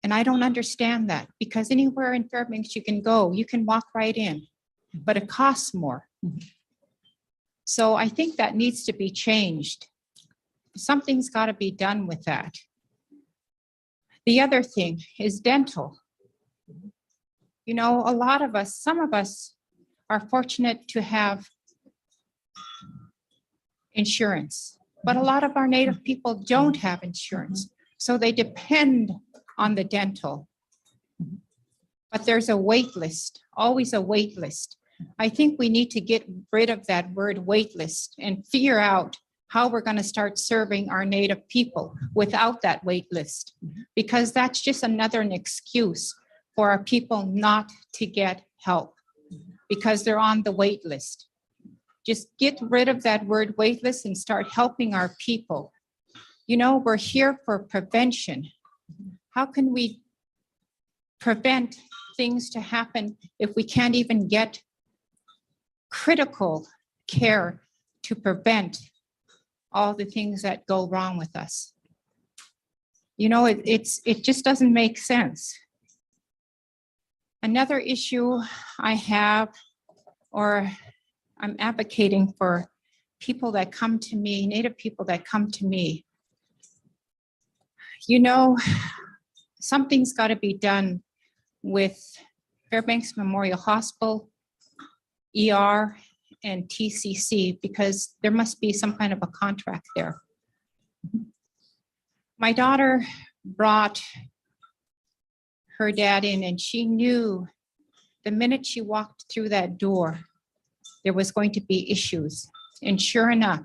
And I don't understand that, because anywhere in Fairbanks you can go, you can walk right in, but it costs more. So I think that needs to be changed. Something's got to be done with that. The other thing is dental. You know, a lot of us, some of us are fortunate to have insurance, but a lot of our Native people don't have insurance. So they depend on the dental. But there's a wait list, always a wait list. I think we need to get rid of that word wait list and figure out how we're going to start serving our Native people without that wait list, because that's just another excuse for our people not to get help because they're on the wait list. Just get rid of that word wait list and start helping our people. You know, we're here for prevention. How can we prevent things to happen if we can't even get critical care to prevent all the things that go wrong with us? You know, it just doesn't make sense. Another issue I have, or I'm advocating for people that come to me, Native people that come to me. You know, something's got to be done with Fairbanks Memorial Hospital, ER, and TCC, because there must be some kind of a contract there. My daughter brought her dad in, and she knew the minute she walked through that door, there was going to be issues. And sure enough,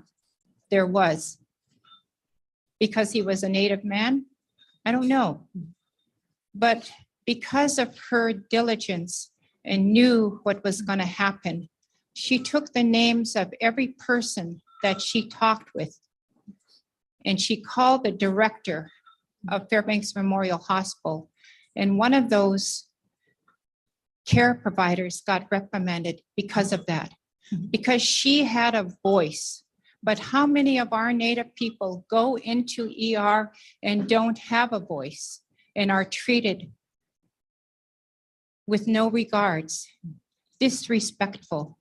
there was. Because he was a Native man? I don't know. But because of her diligence and knew what was going to happen, she took the names of every person that she talked with, and she called the director of Fairbanks Memorial Hospital. And one of those care providers got reprimanded because of that, because she had a voice. But how many of our Native people go into ER and don't have a voice and are treated with no regards, disrespectful?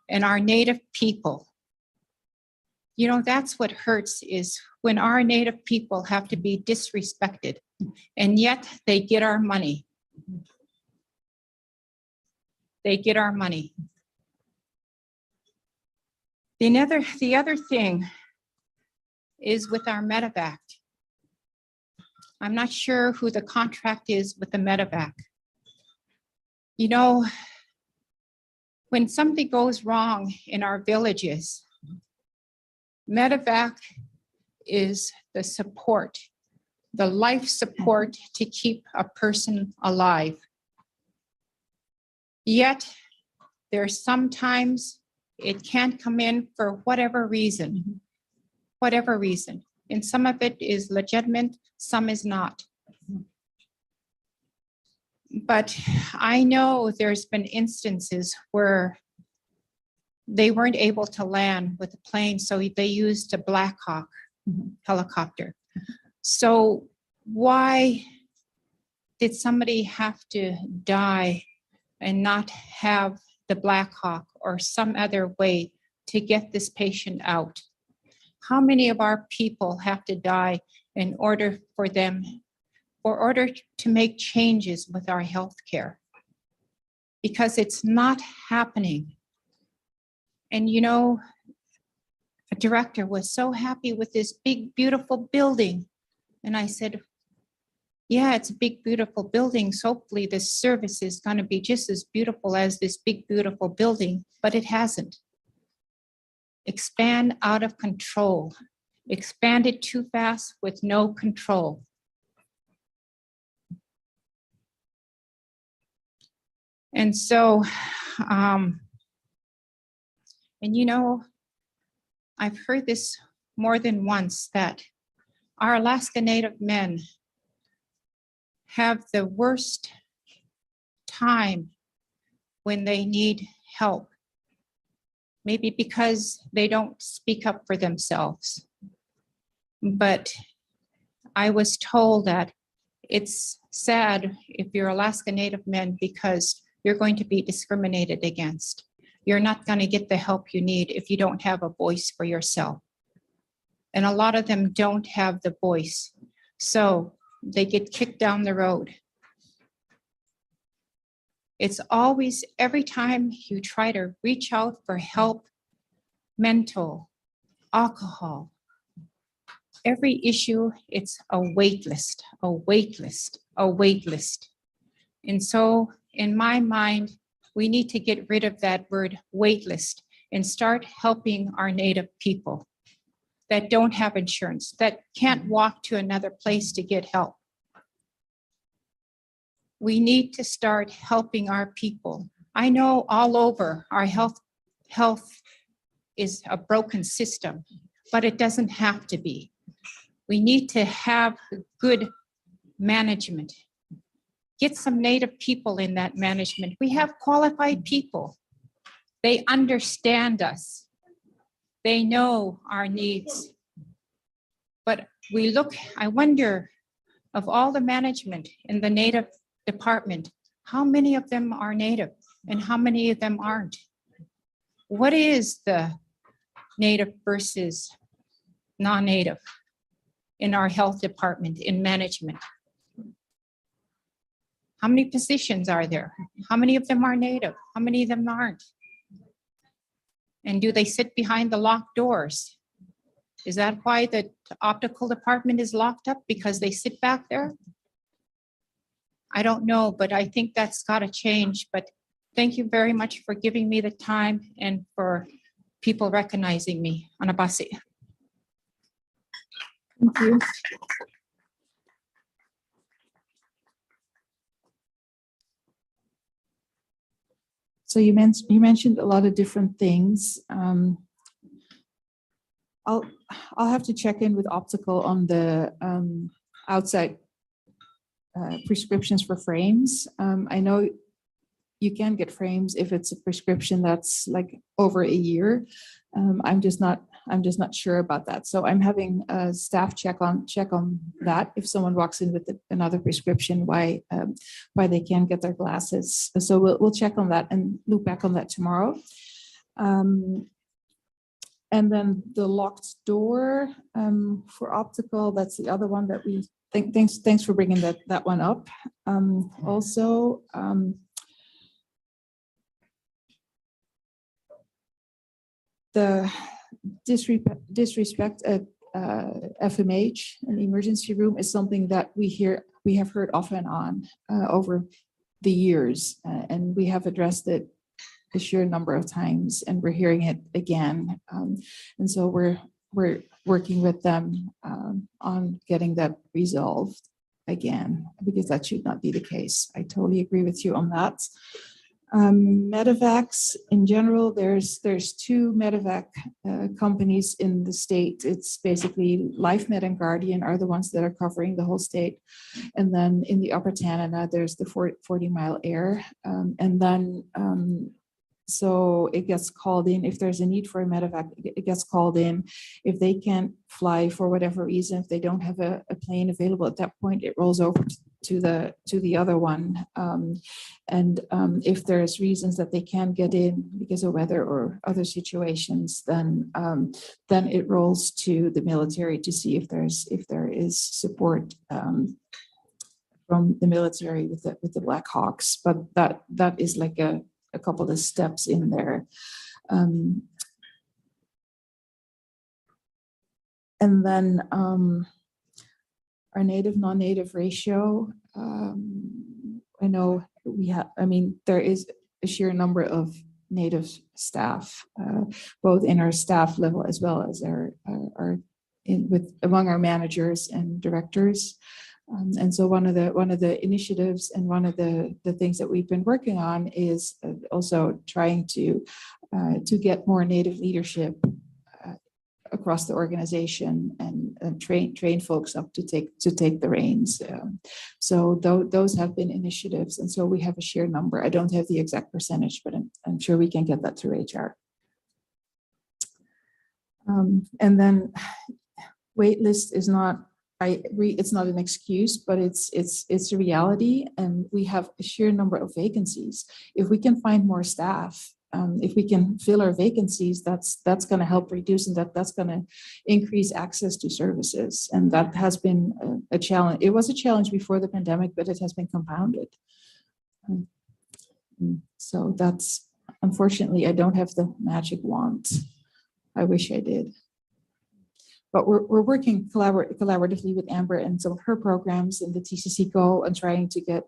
And our Native people You know, that's what hurts is when our Native people have to be disrespected, and yet they get our money. They get our money. The other thing is with our medevac. I'm not sure who the contract is with the medevac. You know, when something goes wrong in our villages, medevac is the support, the life support to keep a person alive. Yet, there's sometimes it can't come in for whatever reason, and some of it is legitimate, some is not. But I know there's been instances where they weren't able to land with the plane, so they used a Black Hawk helicopter. So why did somebody have to die and not have the Black Hawk or some other way to get this patient out? How many of our people have to die in order to make changes with our health care? Because it's not happening. And you know, a director was so happy with this big, beautiful building. And I said, yeah, it's a big, beautiful building. So hopefully this service is going to be just as beautiful as this big, beautiful building, but it hasn't. Expand out of control. Expanded too fast with no control. And so, and you know, I've heard this more than once, that our Alaska Native men have the worst time when they need help. Maybe because they don't speak up for themselves. But I was told that it's sad if you're Alaska Native men because you're going to be discriminated against. You're not going to get the help you need if you don't have a voice for yourself. And a lot of them don't have the voice. So they get kicked down the road. It's always, every time you try to reach out for help, mental, alcohol, every issue, it's a wait list, a wait list, a wait list. And so in my mind, we need to get rid of that word wait list and start helping our Native people that don't have insurance, that can't walk to another place to get help. We need to start helping our people. I know all over our health is a broken system, but it doesn't have to be. We need to have good management. Get some Native people in that management. We have qualified people. They understand us. They know our needs. But we look, I wonder, of all the management in the Native department, how many of them are Native and how many of them aren't? What is the Native versus non-Native in our health department, in management? How many positions are there? How many of them are Native? How many of them aren't? And do they sit behind the locked doors? Is that why the optical department is locked up? Because they sit back there? I don't know, but I think that's got to change. But thank you very much for giving me the time and for people recognizing me. Anabasi. Thank you. So you mentioned a lot of different things. I'll have to check in with optical on the outside prescriptions for frames. I know you can get frames if it's a prescription that's like over a year. I'm just not sure about that. So I'm having a staff check on that. If someone walks in with another prescription, why they can't get their glasses. So we'll check on that and loop back on that tomorrow. And then the locked door for optical, that's the other one that we think, thanks for bringing that one up. Also, the disrespect at FMH, an emergency room, is something that we have heard off and on over the years, and we have addressed it a sheer number of times, and we're hearing it again. And so we're working with them on getting that resolved again, because that should not be the case. I totally agree with you on that. Medevacs in general, there's two medevac companies in the state. It's basically LifeMed and Guardian are the ones that are covering the whole state. And then in the Upper Tanana, there's the 40 Mile Air. And then so it gets called in if there's a need for a medevac. It gets called in. If they can't fly for whatever reason, if they don't have a plane available at that point, it rolls over to the other one. If there's reasons that they can't get in because of weather or other situations, then it rolls to the military to see if there is support from the military with the Black Hawks. But that is like a couple of steps in there. And then our native non-native ratio, I know there is a sheer number of native staff, both in our staff level as well as among our managers and directors. And so one of the initiatives and one of the things that we've been working on is also trying to get more Native leadership across the organization and train folks up to take the reins. So those have been initiatives, and so we have a sheer number. I don't have the exact percentage, but I'm sure we can get that through HR. And then wait list is not. It's not an excuse, but it's a reality, and we have a sheer number of vacancies. If we can find more staff, if we can fill our vacancies, that's going to help reduce, and that's going to increase access to services. And that has been a challenge. It was a challenge before the pandemic, but it has been compounded. So that's, unfortunately, I don't have the magic wand. I wish I did. But we're working collaboratively with Amber and some of her programs in the TCC Go and trying to get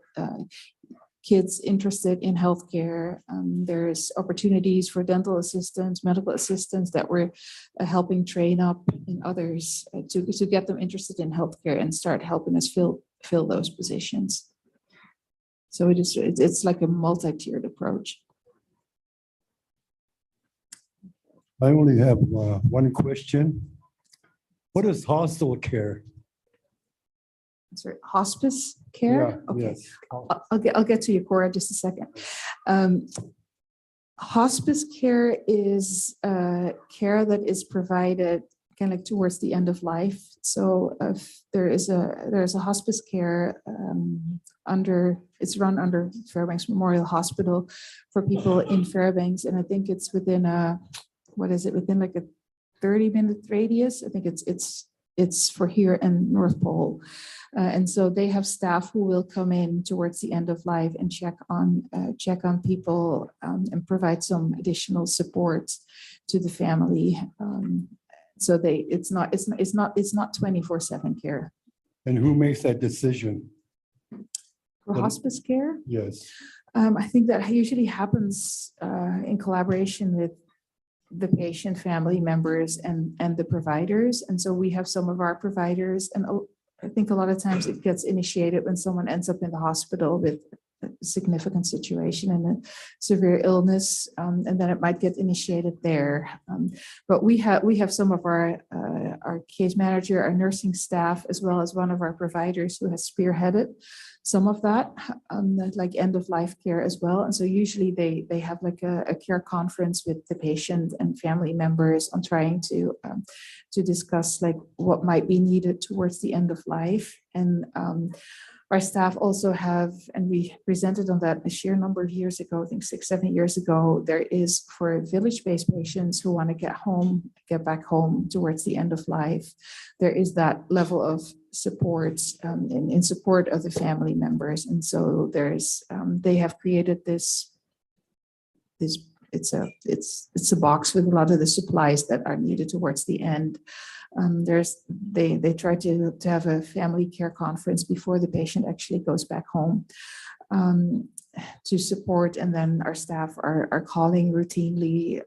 kids interested in healthcare. There's opportunities for dental assistants, medical assistants that we're helping train up in others to get them interested in healthcare and start helping us fill those positions. So it's like a multi-tiered approach. I only have one question. What is hostel care? Sorry, hospice care? Yeah, Okay. yes. I'll get to you, Cora, just a second. Hospice care is care that is provided kind of like towards the end of life. So if there's a hospice care it's run under Fairbanks Memorial Hospital for people in Fairbanks, and I think it's within within like a 30-minute radius. I think it's for here and North Pole. And so they have staff who will come in towards the end of life and check on people and provide some additional support to the family. So it's not 24/7 care. And who makes that decision? For hospice care? Yes. I think that usually happens in collaboration with the patient family members and the providers. And so we have some of our providers, and I think a lot of times it gets initiated when someone ends up in the hospital with a significant situation and a severe illness, and then it might get initiated there. But we have some of our case manager, our nursing staff, as well as one of our providers who has spearheaded some of that, like end of life care as well. And so usually they have like a care conference with the patient and family members on trying to discuss like what might be needed towards the end of life. And Our staff also have, and we presented on that a sheer number of years ago, I think 6, 7 years ago, there is for village-based patients who want to get back home towards the end of life, there is that level of support in support of the family members. And so they have created this, it's a box with a lot of the supplies that are needed towards the end. They try to have a family care conference before the patient actually goes back home to support, and then our staff are calling routinely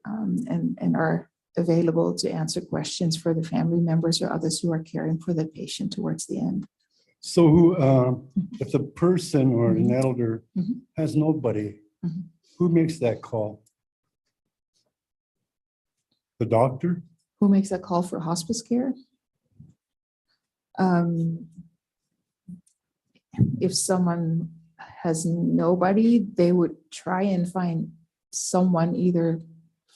and are available to answer questions for the family members or others who are caring for the patient towards the end. So who, if the person or an elder has nobody, who makes that call? The doctor? Who makes that call for hospice care? If someone has nobody, they would try and find someone either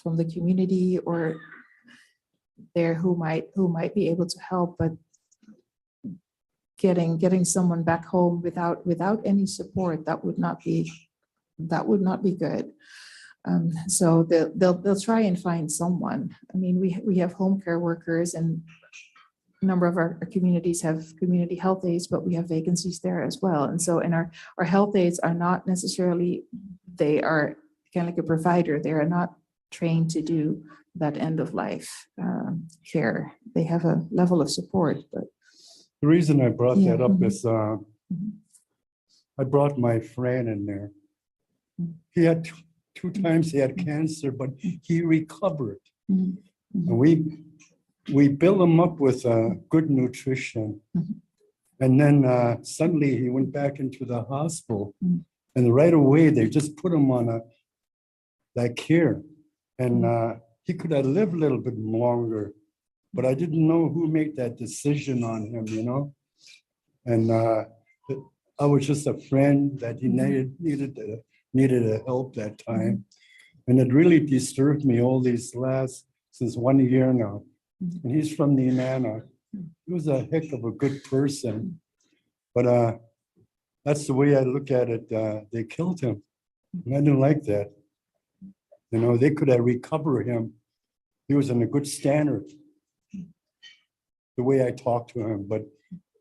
from the community or there who might be able to help, but getting someone back home without any support, that would not be good. So they'll try and find someone. I mean, we have home care workers, and a number of our communities have community health aides, but we have vacancies there as well. And so, our health aides are not necessarily, they are kind of like a provider. They are not trained to do that end of life care. They have a level of support, but. The reason I brought that up is I brought my friend in there. He had two times he had cancer, but he recovered. And we built him up with good nutrition. And then suddenly he went back into the hospital. And right away, they just put him on that care. And he could have lived a little bit longer, but I didn't know who made that decision on him, you know? And I was just a friend that he needed a help that time. And it really disturbed me all these since 1 year now. And he's from the Nenana. He was a heck of a good person. But that's the way I look at it. They killed him. And I didn't like that. You know, they could have recovered him. He was in a good standard, the way I talked to him. But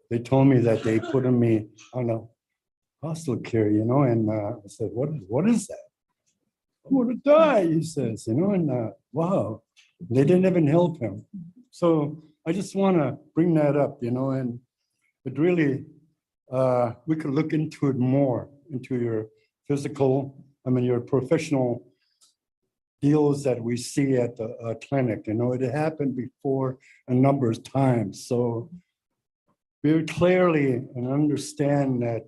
they told me that they put me on a hospital care, you know, and I said, what is that? I'm going to die, he says, you know, and wow, they didn't even help him. So I just want to bring that up, you know, and it really, we could look into it more, into your your professional deals that we see at the clinic. You know, it happened before a number of times. So very clearly and understand that,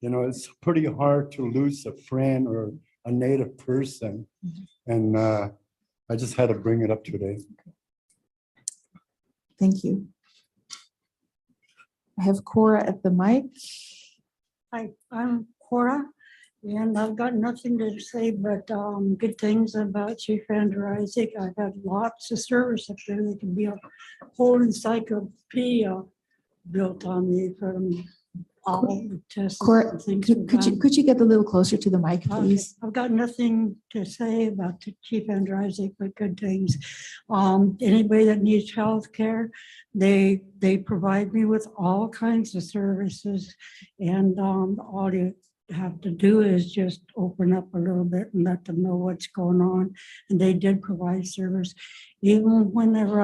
you know, it's pretty hard to lose a friend or a native person. And I just had to bring it up today. Thank you. I have Cora at the mic. Hi, I'm Cora, and I've got nothing to say but good things about Chief Andrew Isaac. I've had lots of service up there. There can be a whole encyclopedia built on me from all the tests Cora, and things. could you get a little closer to the mic, please? I've got nothing to say about the Chief Andrew Isaac, but good things. Anybody that needs health care, they provide me with all kinds of services, and all you have to do is just open up a little bit and let them know what's going on. And they did provide service. Even whenever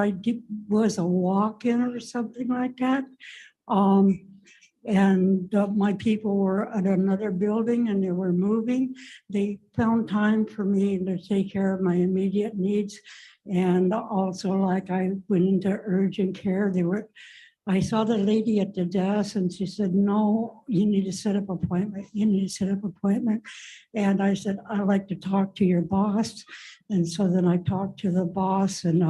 was a walk-in or something like that, and my people were at another building and they were moving, they found time for me to take care of my immediate needs. And also, like, I went into urgent care. I saw the lady at the desk and she said, no, you need to set up appointment. You need to set up appointment. And I said, I'd like to talk to your boss. And so then I talked to the boss, and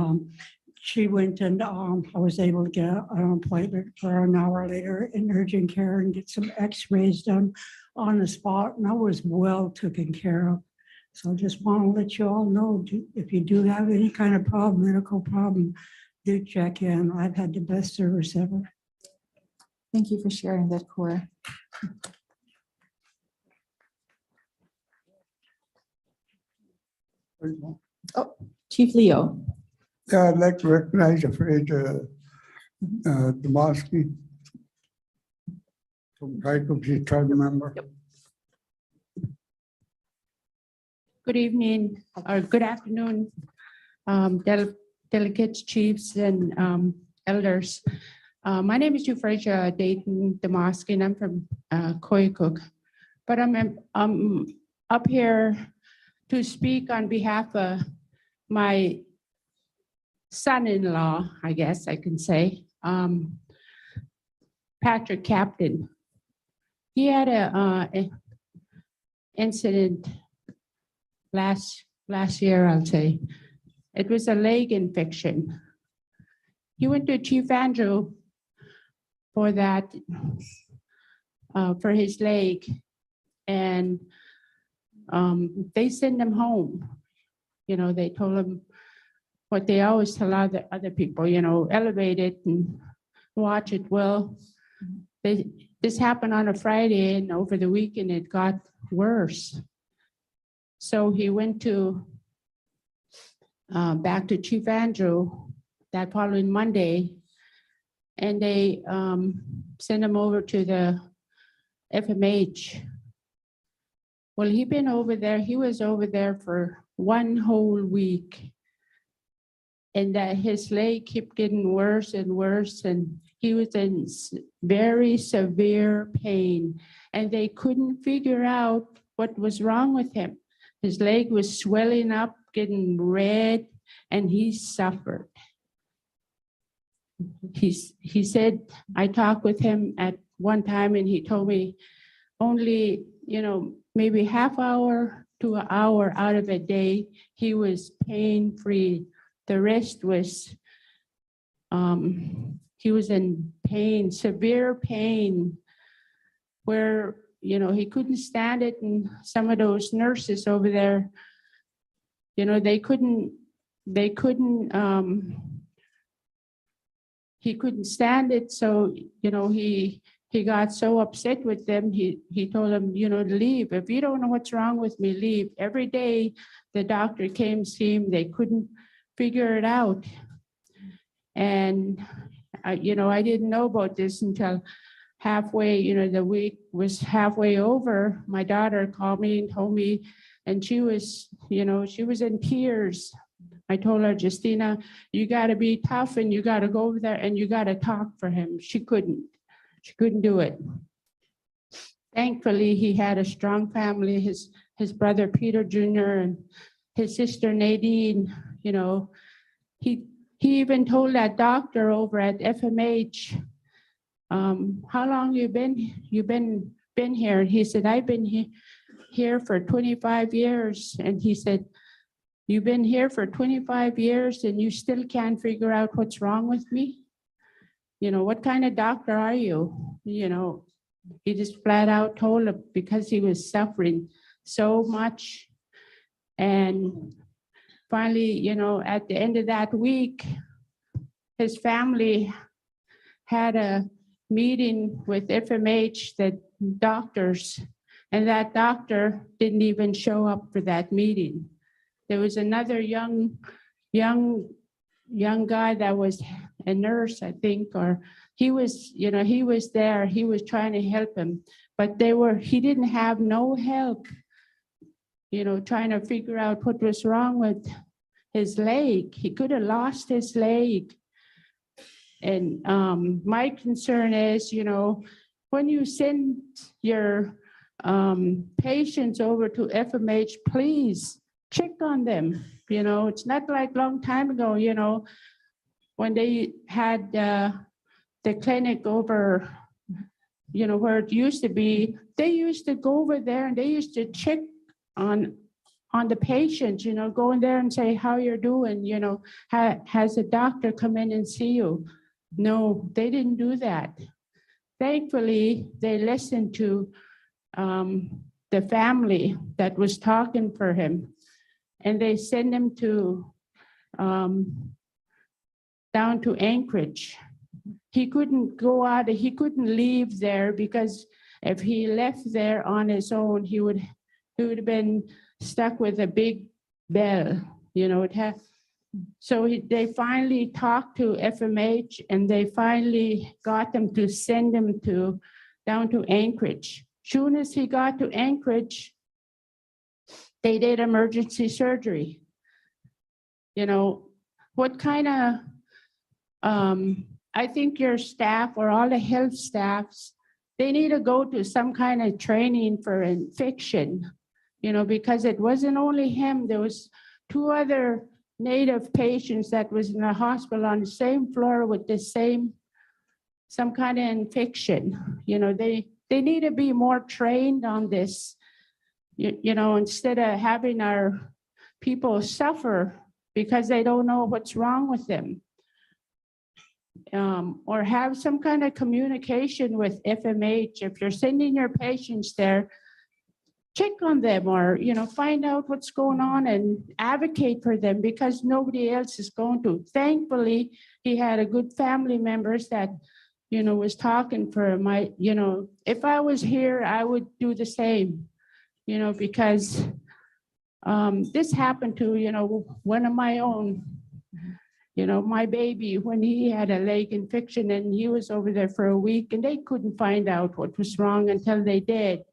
she went, and I was able to get an appointment for an hour later in urgent care and get some x-rays done on the spot. And I was well taken care of. So I just want to let you all know, if you do have any kind of medical problem, do check in. I've had the best service ever. Thank you for sharing that, Cora. Oh, Chief Leo. Yeah, I'd like to recognize Fraser Demoski from Tribal Chief Tribal Member. Good evening or good afternoon, delegates, chiefs, and elders. My name is Euphrasia Dayton Demoski, and I'm from Koyukuk. But I'm up here to speak on behalf of my son-in-law, I guess I can say, Patrick Captain. He had a incident last year, I'll say. It was a leg infection. He went to Chief Andrew for that, for his leg, and they sent him home. You know, they told him what they always tell other people, you know, elevate it and watch it. Well, this happened on a Friday, and over the weekend it got worse. So he went to back to Chief Andrew that following Monday, and they sent him over to the FMH. Well, he was over there for 1 whole week, and that his leg kept getting worse and worse, and he was in very severe pain, and they couldn't figure out what was wrong with him. His leg was swelling up, getting red, and he suffered. He said, I talked with him at one time, and he told me only, you know, maybe half hour to an hour out of a day, he was pain-free. The rest was, he was in pain, severe pain, where, you know, he couldn't stand it. And some of those nurses over there, you know, he couldn't stand it. So, you know, he got so upset with them. He told them, you know, to leave. If you don't know what's wrong with me, leave. Every day the doctor came, see him, they couldn't figure it out. And, you know, I didn't know about this until halfway, you know, the week was halfway over. My daughter called me and told me, and she was, you know, she was in tears. I told her, Justina, you got to be tough, and you got to go over there and you got to talk for him. She couldn't do it. Thankfully, he had a strong family. His brother Peter Jr. and his sister Nadine, you know, he even told that doctor over at FMH, how long you been here? And he said, I've been here for 25 years. And he said, you've been here for 25 years and you still can't figure out what's wrong with me? You know, what kind of doctor are you? You know, he just flat out told him because he was suffering so much. And finally, you know, at the end of that week, his family had a meeting with FMH, the doctors, and that doctor didn't even show up for that meeting. There was another young guy that was a nurse, I think, or he was, you know, he was there, he was trying to help him, but he didn't have no help, you know, trying to figure out what was wrong with his leg. He could have lost his leg. And my concern is, you know, when you send your patients over to FMH, please check on them. You know, it's not like a long time ago, you know, when they had the clinic over, you know, where it used to be, they used to go over there and they used to check on the patient, you know, go in there and say, how you're doing, you know, has a doctor come in and see you? No, they didn't do that. Thankfully, they listened to the family that was talking for him, and they sent him to down to Anchorage. he couldn't go out, he couldn't leave there because if he left there on his own, he would have been stuck with a big bell, you know, they finally talked to FMH and they finally got them to send him down to Anchorage. Soon as he got to Anchorage, they did emergency surgery. You know, what kind of, I think your staff or all the health staffs, they need to go to some kind of training for infection, you know, because it wasn't only him, there was 2 other Native patients that was in the hospital on the same floor with some kind of infection. You know, they need to be more trained on this, you know, instead of having our people suffer because they don't know what's wrong with them. Or have some kind of communication with FMH. If you're sending your patients there, check on them or, you know, find out what's going on and advocate for them because nobody else is going to. Thankfully, he had a good family members that, you know, was talking for him. You know, if I was here, I would do the same, you know, because this happened to, you know, one of my own, you know, my baby, when he had a leg infection and he was over there for a week and they couldn't find out what was wrong until they did.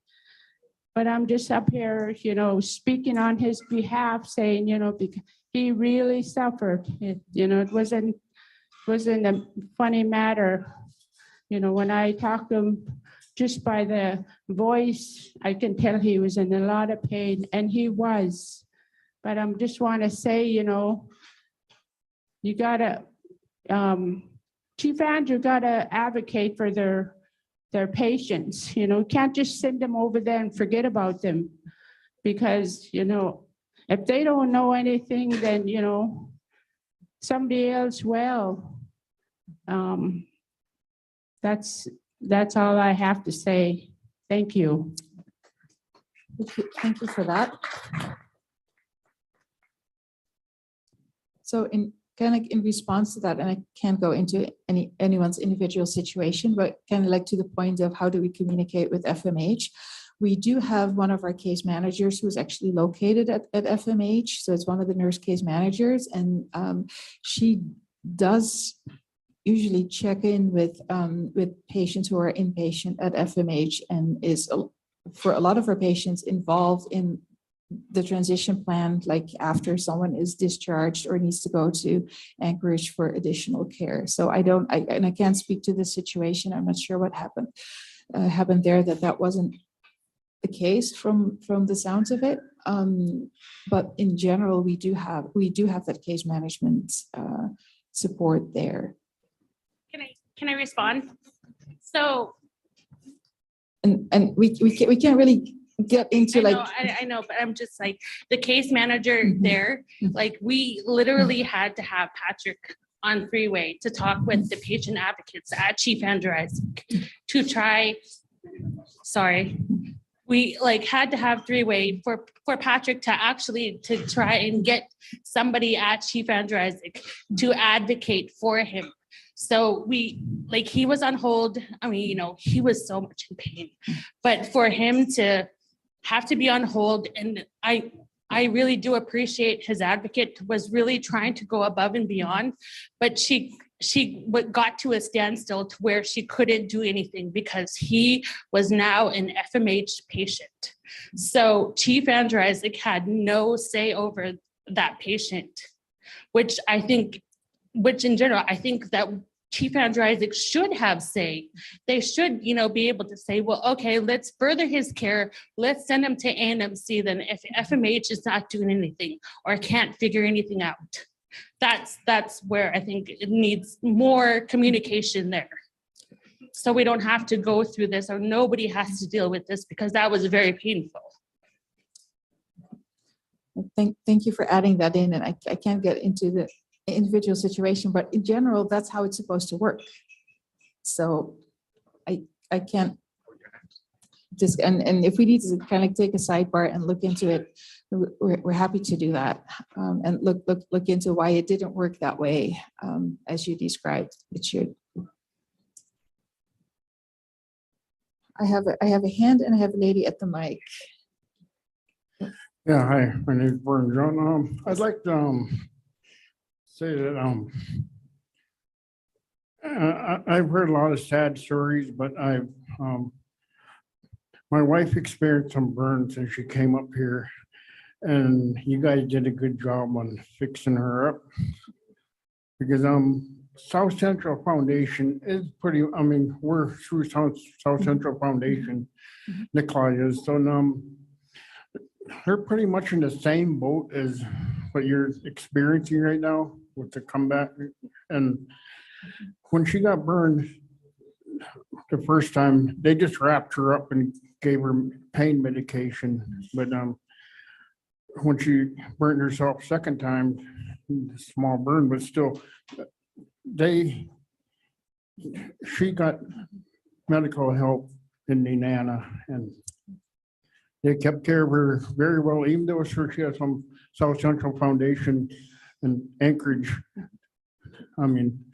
But I'm just up here, you know, speaking on his behalf, saying, you know, because he really suffered. You know, it wasn't a funny matter. You know, when I talked to him, just by the voice, I can tell he was in a lot of pain, and he was. But I just want to say, you know, you gotta, Chief Andrew gotta advocate for their patients, you know, can't just send them over there and forget about them. Because, you know, if they don't know anything, then, you know, somebody else will. That's all I have to say. Thank you. Thank you for that. So in response to that, and I can't go into anyone's individual situation, but kind of like to the point of how do we communicate with FMH? We do have one of our case managers who's actually located at FMH. So it's one of the nurse case managers, and she does usually check in with patients who are inpatient at FMH, and is for a lot of our patients involved in the transition plan, like after someone is discharged or needs to go to Anchorage for additional care. So I can't speak to the situation. I'm not sure what happened there, that wasn't the case from the sounds of it. But in general, we do have that case management support there. Can I respond? So, and we can't really get into I know, but I'm just like the case manager there. Like we literally had to have Patrick on freeway to talk with the patient advocates at Chief Andrew Isaac to try. Sorry, we like had to have three-way for Patrick to actually to try and get somebody at Chief Andrew Isaac to advocate for him. So he was on hold. I mean, you know, he was so much in pain, but for him to have to be on hold, and I really do appreciate his advocate was really trying to go above and beyond, but she got to a standstill to where she couldn't do anything because he was now an FMH patient. So Chief Andrew Isaac had no say over that patient, which in general, I think that Chief Andrew Isaac should have say. They should, you know, be able to say, well, okay, let's further his care. Let's send him to ANMC. Then if FMH is not doing anything or can't figure anything out, that's where I think it needs more communication there. So we don't have to go through this, or nobody has to deal with this, because that was very painful. Thank you for adding that in, and I can't get into the individual situation, but in general, that's how it's supposed to work. So I can't just, and if we need to kind of take a sidebar and look into it, we're happy to do that, and look into why it didn't work that way, as you described it should. I have a hand and I have a lady at the mic. Yeah, hi, my name is Vern John. I'd like to say that I've heard a lot of sad stories, but my wife experienced some burns and she came up here, and you guys did a good job on fixing her up. Because South Central Foundation is pretty, I mean, we're through South Central Foundation, Nikolai is, so they're pretty much in the same boat as what you're experiencing right now with the comeback. And when she got burned the first time, they just wrapped her up and gave her pain medication. But when she burned herself second time, small burn, but still, she got medical help in Nenana, and they kept care of her very well, even though she has some South Central Foundation in Anchorage. I mean,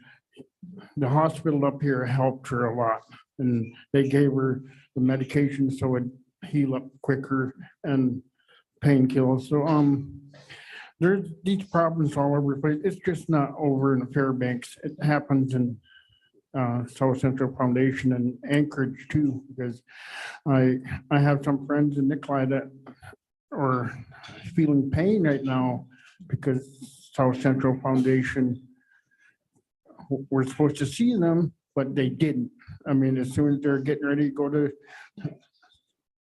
the hospital up here helped her a lot, and they gave her the medication so it heal up quicker and painkillers. So there's these problems all over the place. It's just not over in the Fairbanks. It happens in South Central Foundation and Anchorage too, because I have some friends in Nikolai that are feeling pain right now because South Central Foundation, we're supposed to see them, but they didn't. I mean, as soon as they're getting ready to go to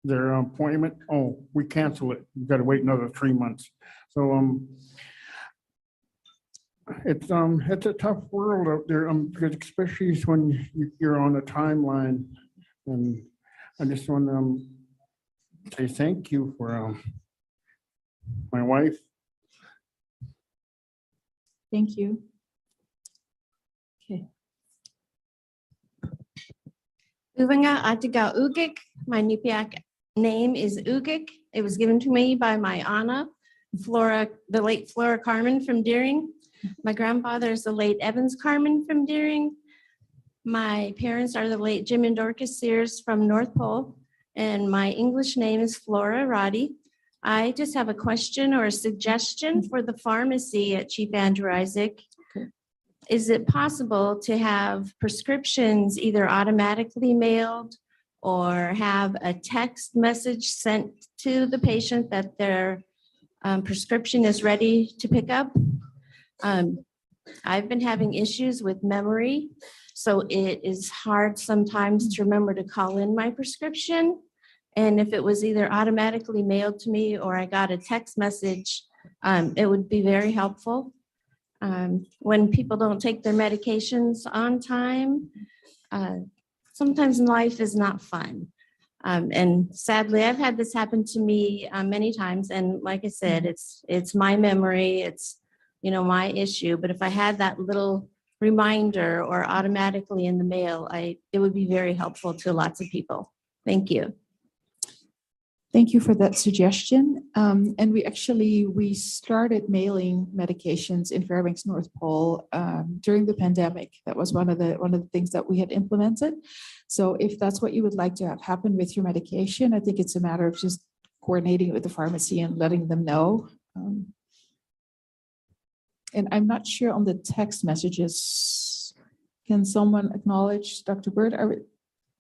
their appointment, oh, we cancel it. You've got to wait another 3 months. So it's a tough world out there, because especially when you're on a timeline. And I just want to say thank you for my wife. Thank you. Okay. Uvanga Atiga Ugik. My Nipiak name is Ugik. It was given to me by my Anna, the late Flora Carmen from Deering. My grandfather is the late Evans Carmen from Deering. My parents are the late Jim and Dorcas Sears from North Pole. And my English name is Flora Roddy. I just have a question or a suggestion for the pharmacy at Chief Andrew Isaac. Is it possible to have prescriptions either automatically mailed or have a text message sent to the patient that their prescription is ready to pick up? I've been having issues with memory, so it is hard sometimes to remember to call in my prescription. And if it was either automatically mailed to me or I got a text message, it would be very helpful. When people don't take their medications on time, sometimes life is not fun. And sadly, I've had this happen to me many times. And like I said, it's my memory, it's my issue. But if I had that little reminder or automatically in the mail, it would be very helpful to lots of people. Thank you. Thank you for that suggestion. And we started mailing medications in Fairbanks North Pole during the pandemic. That was one of the things that we had implemented. So if that's what you would like to have happen with your medication, I think it's a matter of just coordinating it with the pharmacy and letting them know. And I'm not sure on the text messages. Can someone acknowledge, Dr. Bird? Are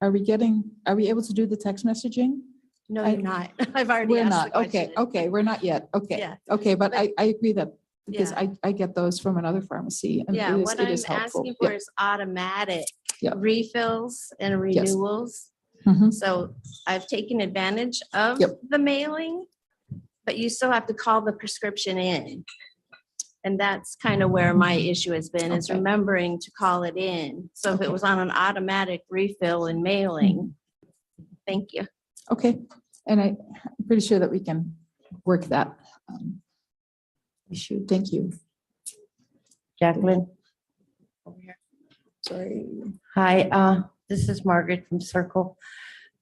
we able to do the text messaging? No, you're not. I've already We're asked not. the question. Okay, we're not yet. Okay. Yeah. Okay, but I agree that because Yeah. I get those from another pharmacy. And Yeah, what it I'm is helpful. asking for Yeah. is automatic Yeah. refills and Yes. renewals. Mhm. So I've taken advantage of Yep. the mailing, but you still have to call the prescription in. And that's kind of where my issue has been, is Okay. remembering to call it in. So if it Okay. was on an automatic refill and mailing, thank you. Okay, and I'm pretty sure that we can work that issue. Thank you. Jacqueline. Sorry. Hi, this is Margaret from Circle.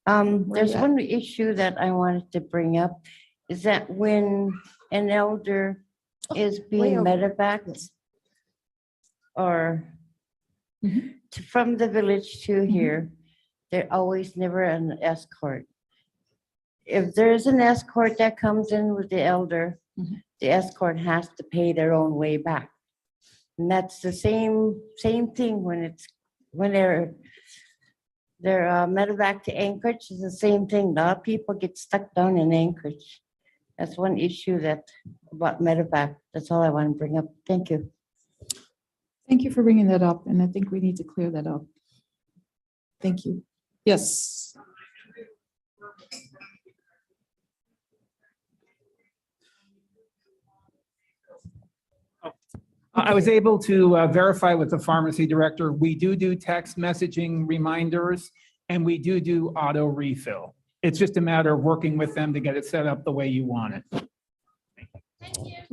There's you at? one issue that I wanted to bring up, is that when an elder is being over. medevaced or from the village to here, There always never an escort. If there's an escort that comes in with the elder, the escort has to pay their own way back. And that's the same thing when they're medevac to Anchorage, is the same thing. A lot of people get stuck down in Anchorage. That's one issue about medevac. That's all I want to bring up. Thank you. Thank you for bringing that up, and I think we need to clear that up. Thank you. Yes. I was able to verify with the pharmacy director, we do text messaging reminders, and we do auto refill. It's just a matter of working with them to get it set up the way you want it.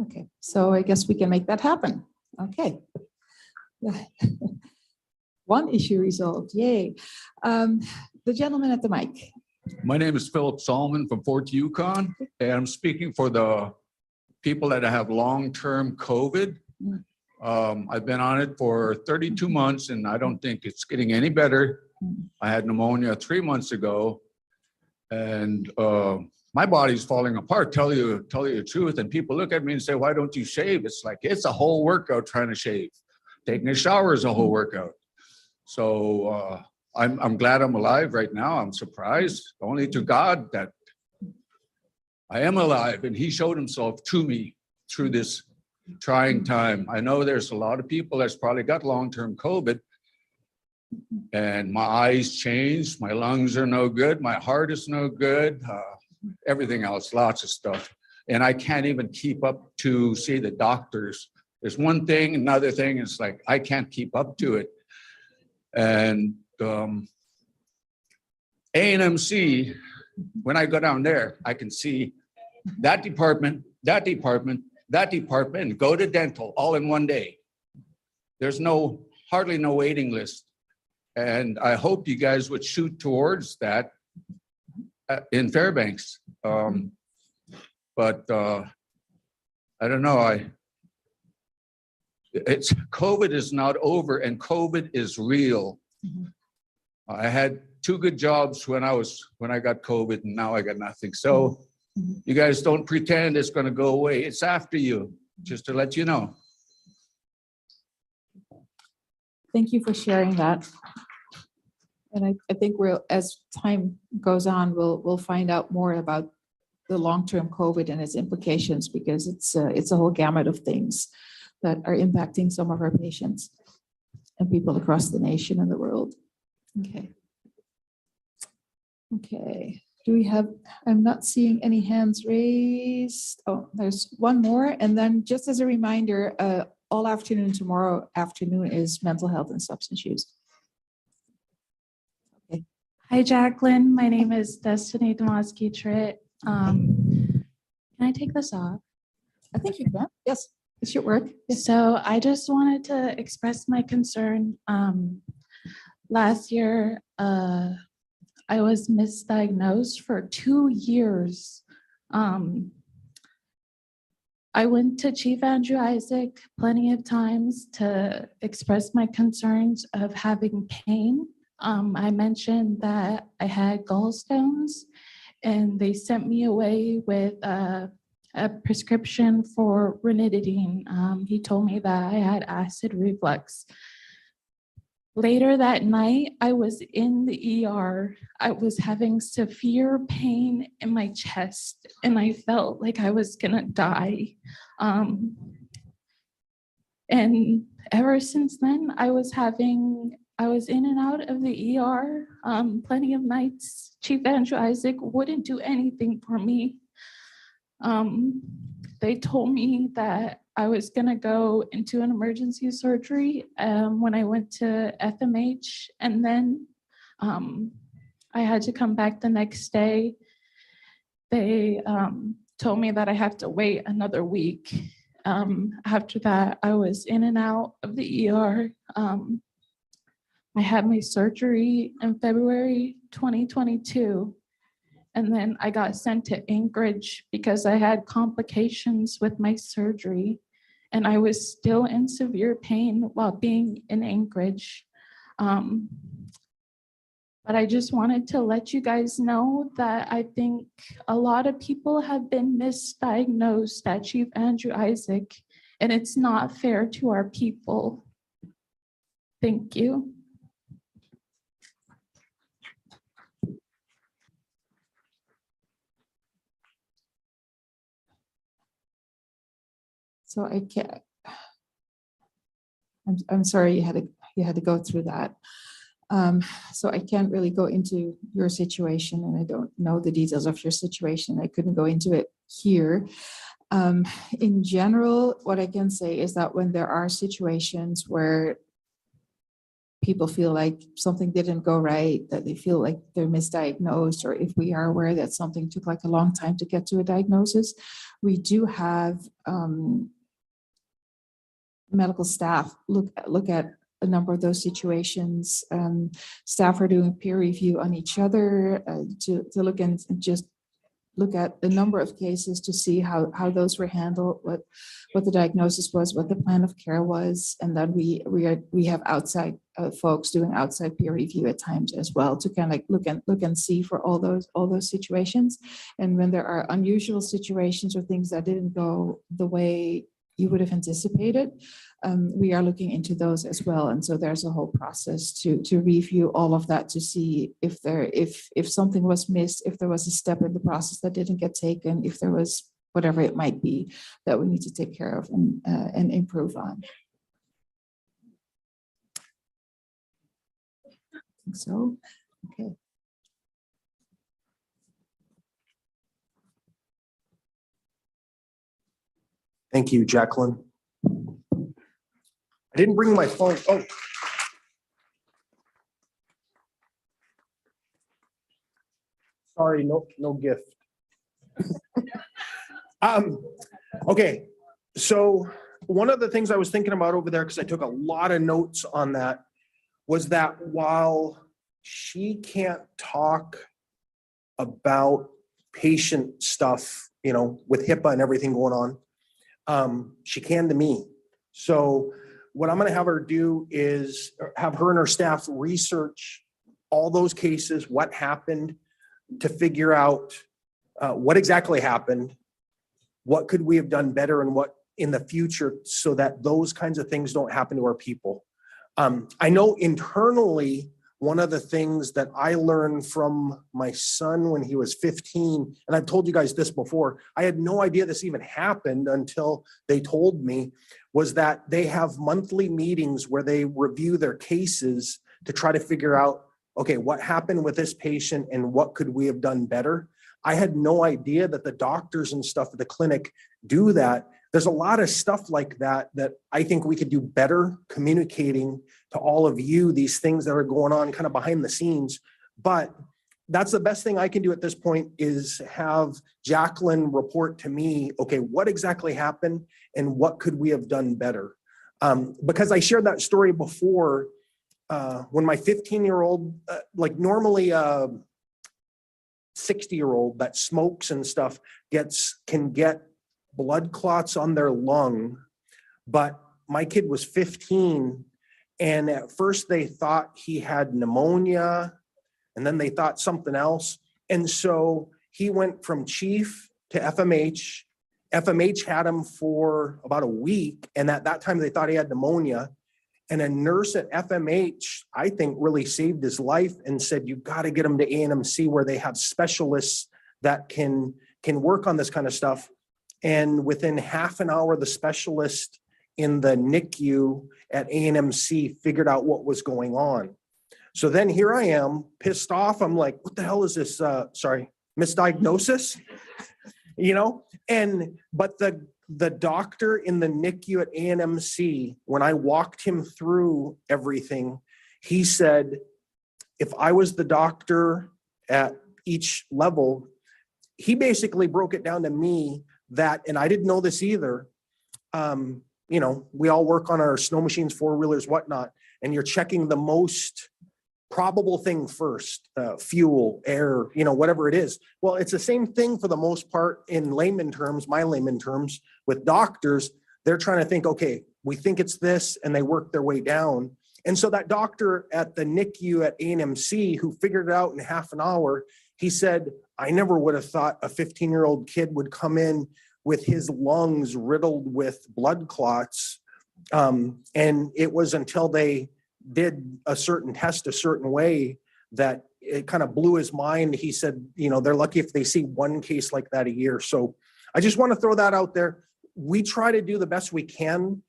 Okay, so I guess we can make that happen. Okay. One issue resolved, yay. The gentleman at the mic. My name is Philip Solomon from Fort Yukon, and I'm speaking for the people that have long-term COVID. I've been on it for 32 months, and I don't think it's getting any better. I had pneumonia 3 months ago, and my body's falling apart, tell you the truth. And people look at me and say, why don't you shave? It's like, it's a whole workout trying to shave. Taking a shower is a whole workout. So I'm glad I'm alive right now. I'm surprised, only to God that I am alive, and he showed himself to me through this trying time. I know there's a lot of people that's probably got long-term COVID, and my eyes changed, my lungs are no good, my heart is no good, everything else, lots of stuff. And I can't even keep up to see the doctors. There's one thing, another thing, it's like, I can't keep up to it. And A&MC, when I go down there, I can see that department, that department, that department, and go to dental all in one day. There's hardly no waiting list. And I hope you guys would shoot towards that in Fairbanks. But I don't know, COVID is not over, and COVID is real. I had 2 good jobs when I got COVID, and now I got nothing. So you guys don't pretend it's going to go away. It's after you, just to let you know. Thank you for sharing that. And I think as time goes on, we'll find out more about the long-term COVID and its implications, because it's a whole gamut of things that are impacting some of our patients and people across the nation and the world. Okay. Okay. Do we have, I'm not seeing any hands raised. Oh, there's one more. And then just as a reminder, all afternoon tomorrow afternoon is mental health and substance use. Okay. Hi, Jacqueline. My name is Destiny Demoski-Tritt. Can I take this off? I think you can. Yes, it should work. Yes. So I just wanted to express my concern. Last year, I was misdiagnosed for 2 years. I went to Chief Andrew Isaac plenty of times to express my concerns of having pain. I mentioned that I had gallstones, and they sent me away with a prescription for ranitidine. He told me that I had acid reflux. Later that night, I was in the ER. I was having severe pain in my chest, and I felt like I was gonna die. And ever since then, I was in and out of the ER plenty of nights. Chief Andrew Isaac wouldn't do anything for me. They told me that I was gonna go into an emergency surgery when I went to FMH, and then I had to come back the next day. They told me that I have to wait another week. After that, I was in and out of the ER. I had my surgery in February 2022. And then I got sent to Anchorage because I had complications with my surgery, and I was still in severe pain while being in Anchorage. But But I just wanted to let you guys know that I think a lot of people have been misdiagnosed at Chief Andrew Isaac, and it's not fair to our people. Thank you. So I can't, I'm sorry you had to go through that. So I can't really go into your situation, and I don't know the details of your situation. I couldn't go into it here. In general, what I can say is that when there are situations where people feel like something didn't go right, that they feel like they're misdiagnosed, or if we are aware that something took like a long time to get to a diagnosis, we do have medical staff look at a number of those situations. Staff are doing peer review on each other to look and just look at the number of cases to see how those were handled, what the diagnosis was, what the plan of care was, and then we have outside folks doing outside peer review at times as well to kind of look and see for all those situations. And when there are unusual situations or things that didn't go the way you would have anticipated, we are looking into those as well. And so there's a whole process to review all of that to see if something was missed, if there was a step in the process that didn't get taken, if there was whatever it might be that we need to take care of and improve on. I think so. Okay. Thank you, Jacqueline. I didn't bring my phone. Oh. Sorry, no gift. Okay, so one of the things I was thinking about over there, because I took a lot of notes on that, was that while she can't talk about patient stuff, you know, with HIPAA and everything going on, she can to me. So what I'm going to have her do is have her and her staff research all those cases, what happened, to figure out what exactly happened, what could we have done better, and what in the future, so that those kinds of things don't happen to our people. I know internally, one of the things that I learned from my son when he was 15, and I've told you guys this before, I had no idea this even happened until they told me, was that they have monthly meetings where they review their cases to try to figure out, okay, what happened with this patient and what could we have done better? I had no idea that the doctors and stuff at the clinic do that. There's a lot of stuff like that that I think we could do better communicating to all of you, these things that are going on kind of behind the scenes. But that's the best thing I can do at this point, is have Jacqueline report to me, okay, what exactly happened and what could we have done better? Because I shared that story before, when my 15-year-old, like normally a 60-year-old that smokes and stuff can get blood clots on their lung, but my kid was 15, and at first they thought he had pneumonia, and then they thought something else. And so he went from chief to FMH. FMH had him for about a week, and at that time they thought he had pneumonia. And a nurse at FMH, I think, really saved his life and said, you got to get him to ANMC, where they have specialists that can work on this kind of stuff. And within half an hour, the specialist in the NICU at ANMC figured out what was going on. So then here I am, pissed off. I'm like, what the hell is this? Misdiagnosis? You know? But the doctor in the NICU at ANMC, when I walked him through everything, he said, if I was the doctor at each level, he basically broke it down to me that, and I didn't know this either, you know, we all work on our snow machines, four-wheelers, whatnot, and you're checking the most probable thing first, fuel, air, you know, whatever it is. Well, it's the same thing for the most part in layman terms, my layman terms, with doctors. They're trying to think, okay, we think it's this, and they work their way down. And so that doctor at the NICU at A&MC who figured it out in half an hour, he said, I never would have thought a 15-year-old kid would come in with his lungs riddled with blood clots. And it was until they did a certain test a certain way that it kind of blew his mind. He said, you know, they're lucky if they see one case like that a year. So I just want to throw that out there. We try to do the best we can.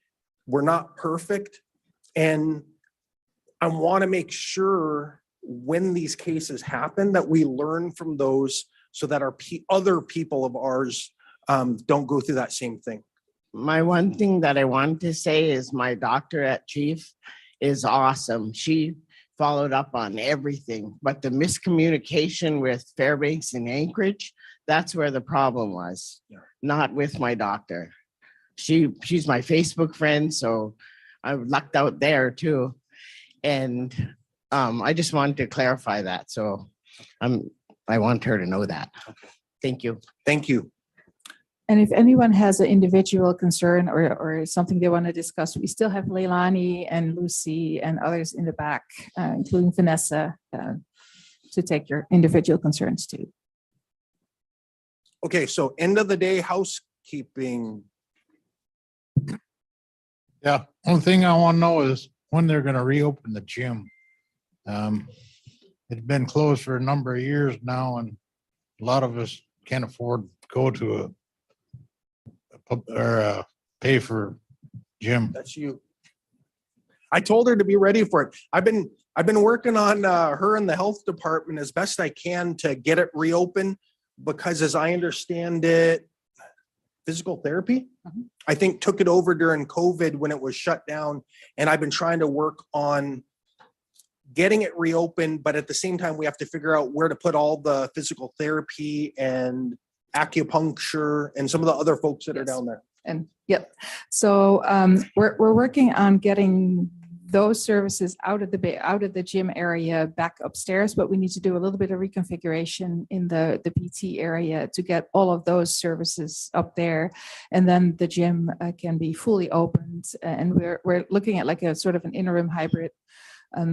We're not perfect. And I want to make sure when these cases happen that we learn from those so that our other people of ours don't go through that same thing. My one thing that I wanted to say is my doctor at Chief is awesome. She followed up on everything, but the miscommunication with Fairbanks and Anchorage, that's where the problem was, not with my doctor. She's my Facebook friend, so I lucked out there too. And I just wanted to clarify that. So I want her to know that. Thank you. Thank you. And if anyone has an individual concern or something they want to discuss, we still have Leilani and Lucy and others in the back, including Vanessa, to take your individual concerns too. Okay, so end of the day housekeeping. Yeah, only thing I want to know is when they're going to reopen the gym. It's been closed for a number of years now, and a lot of us can't afford to go to or pay for gym. That's you. I told her to be ready for it. I've been working on her in the health department as best I can to get it reopened, because as I understand it, physical therapy, I think took it over during COVID when it was shut down. And I've been trying to work on getting it reopened, but at the same time, we have to figure out where to put all the physical therapy and acupuncture and some of the other folks that are down there. And yep. So we're working on getting those services out of the gym area back upstairs, but we need to do a little bit of reconfiguration in the PT area to get all of those services up there, and then the gym can be fully opened. And we're looking at like a sort of an interim hybrid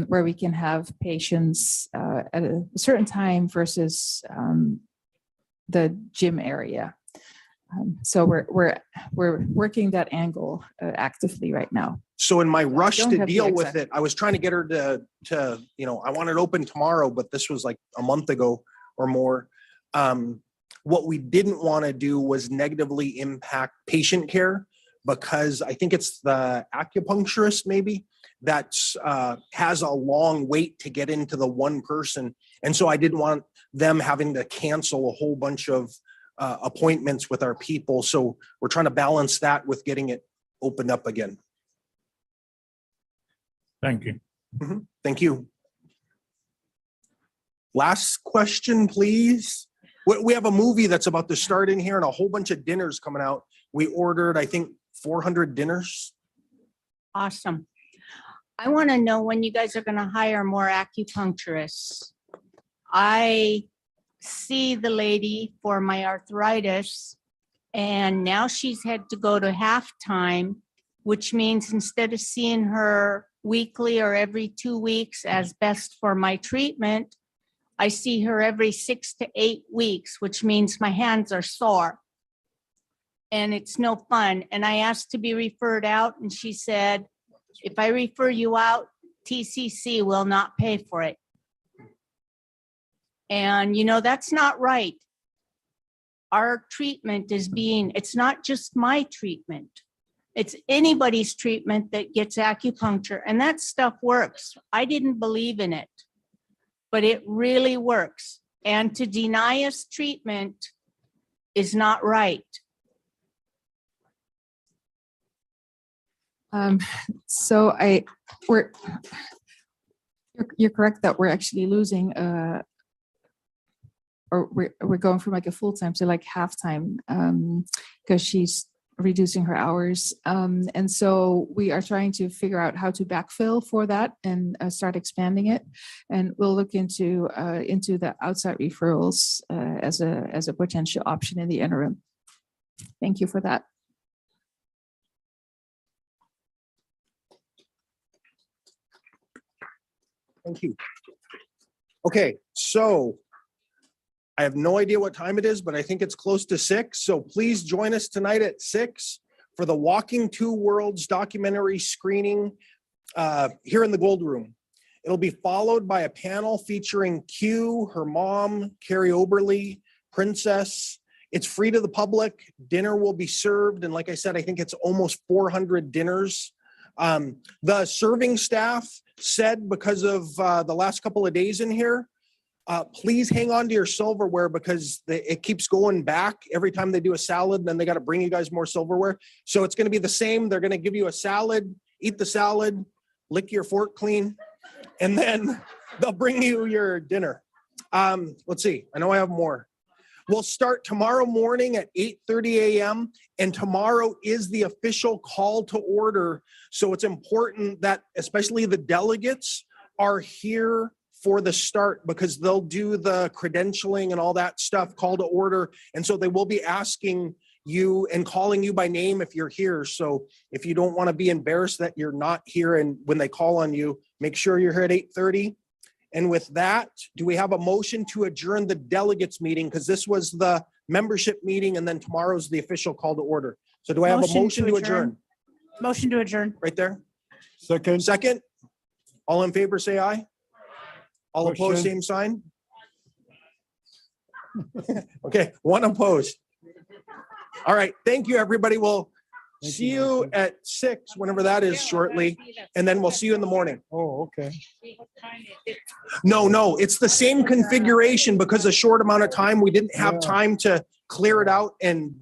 where we can have patients at a certain time versus the gym area. So we're working that angle actively right now. So in my rush Don't to have the deal with exact- it, I was trying to get her to, you know, I want it open tomorrow, but this was like a month ago or more. What we didn't want to do was negatively impact patient care, because I think it's the acupuncturist maybe that's has a long wait to get into the one person. And so I didn't want them having to cancel a whole bunch of appointments with our people. So we're trying to balance that with getting it opened up again. Thank you. Thank you. Last question, please. We have a movie that's about to start in here and a whole bunch of dinners coming out. We ordered, I think, 400 dinners. Awesome. I want to know when you guys are going to hire more acupuncturists. I see the lady for my arthritis, and now she's had to go to half-time, which means instead of seeing her weekly or every 2 weeks as best for my treatment, I see her every 6 to 8 weeks, which means my hands are sore. And it's no fun. And I asked to be referred out, and she said, if I refer you out, TCC will not pay for it. And, you know, that's not right. Our treatment is it's not just my treatment. It's anybody's treatment that gets acupuncture, and that stuff works. I didn't believe in it, but it really works. And to deny us treatment is not right. So you're correct that we're actually losing or we're going from like a full-time to like half-time because she's reducing her hours. And so we are trying to figure out how to backfill for that and start expanding it. And we'll look into the outside referrals as a potential option in the interim. Thank you for that. Thank you. Okay, so I have no idea what time it is, but I think it's close to 6. So please join us tonight at 6 for the Walking Two Worlds documentary screening here in the Gold Room. It'll be followed by a panel featuring Q, her mom, Carrie Oberly, Princess. It's free to the public. Dinner will be served. And like I said, I think it's almost 400 dinners. The serving staff said because of the last couple of days in here, please hang on to your silverware because it keeps going back every time they do a salad, and then they got to bring you guys more silverware. So it's going to be the same. They're going to give you a salad, eat the salad, lick your fork clean, and then they'll bring you your dinner. Let's see. I know I have more. We'll start tomorrow morning at 8:30 a.m. and tomorrow is the official call to order. So it's important that especially the delegates are here for the start because they'll do the credentialing and all that stuff, call to order. And so they will be asking you and calling you by name if you're here. So if you don't want to be embarrassed that you're not here and when they call on you, make sure you're here at 8:30. And with that, do we have a motion to adjourn the delegates meeting? Because this was the membership meeting and then tomorrow's the official call to order. So do I have a motion to adjourn? Motion to adjourn. Right there. Second. Second. All in favor, say aye. All opposed, Question. same sign. Okay, one opposed. All right, thank you, everybody. We'll see you at 6, whenever that is shortly, and then we'll see you in the morning. Oh, okay. No, it's the same configuration because a short amount of time, we didn't have time to clear it out and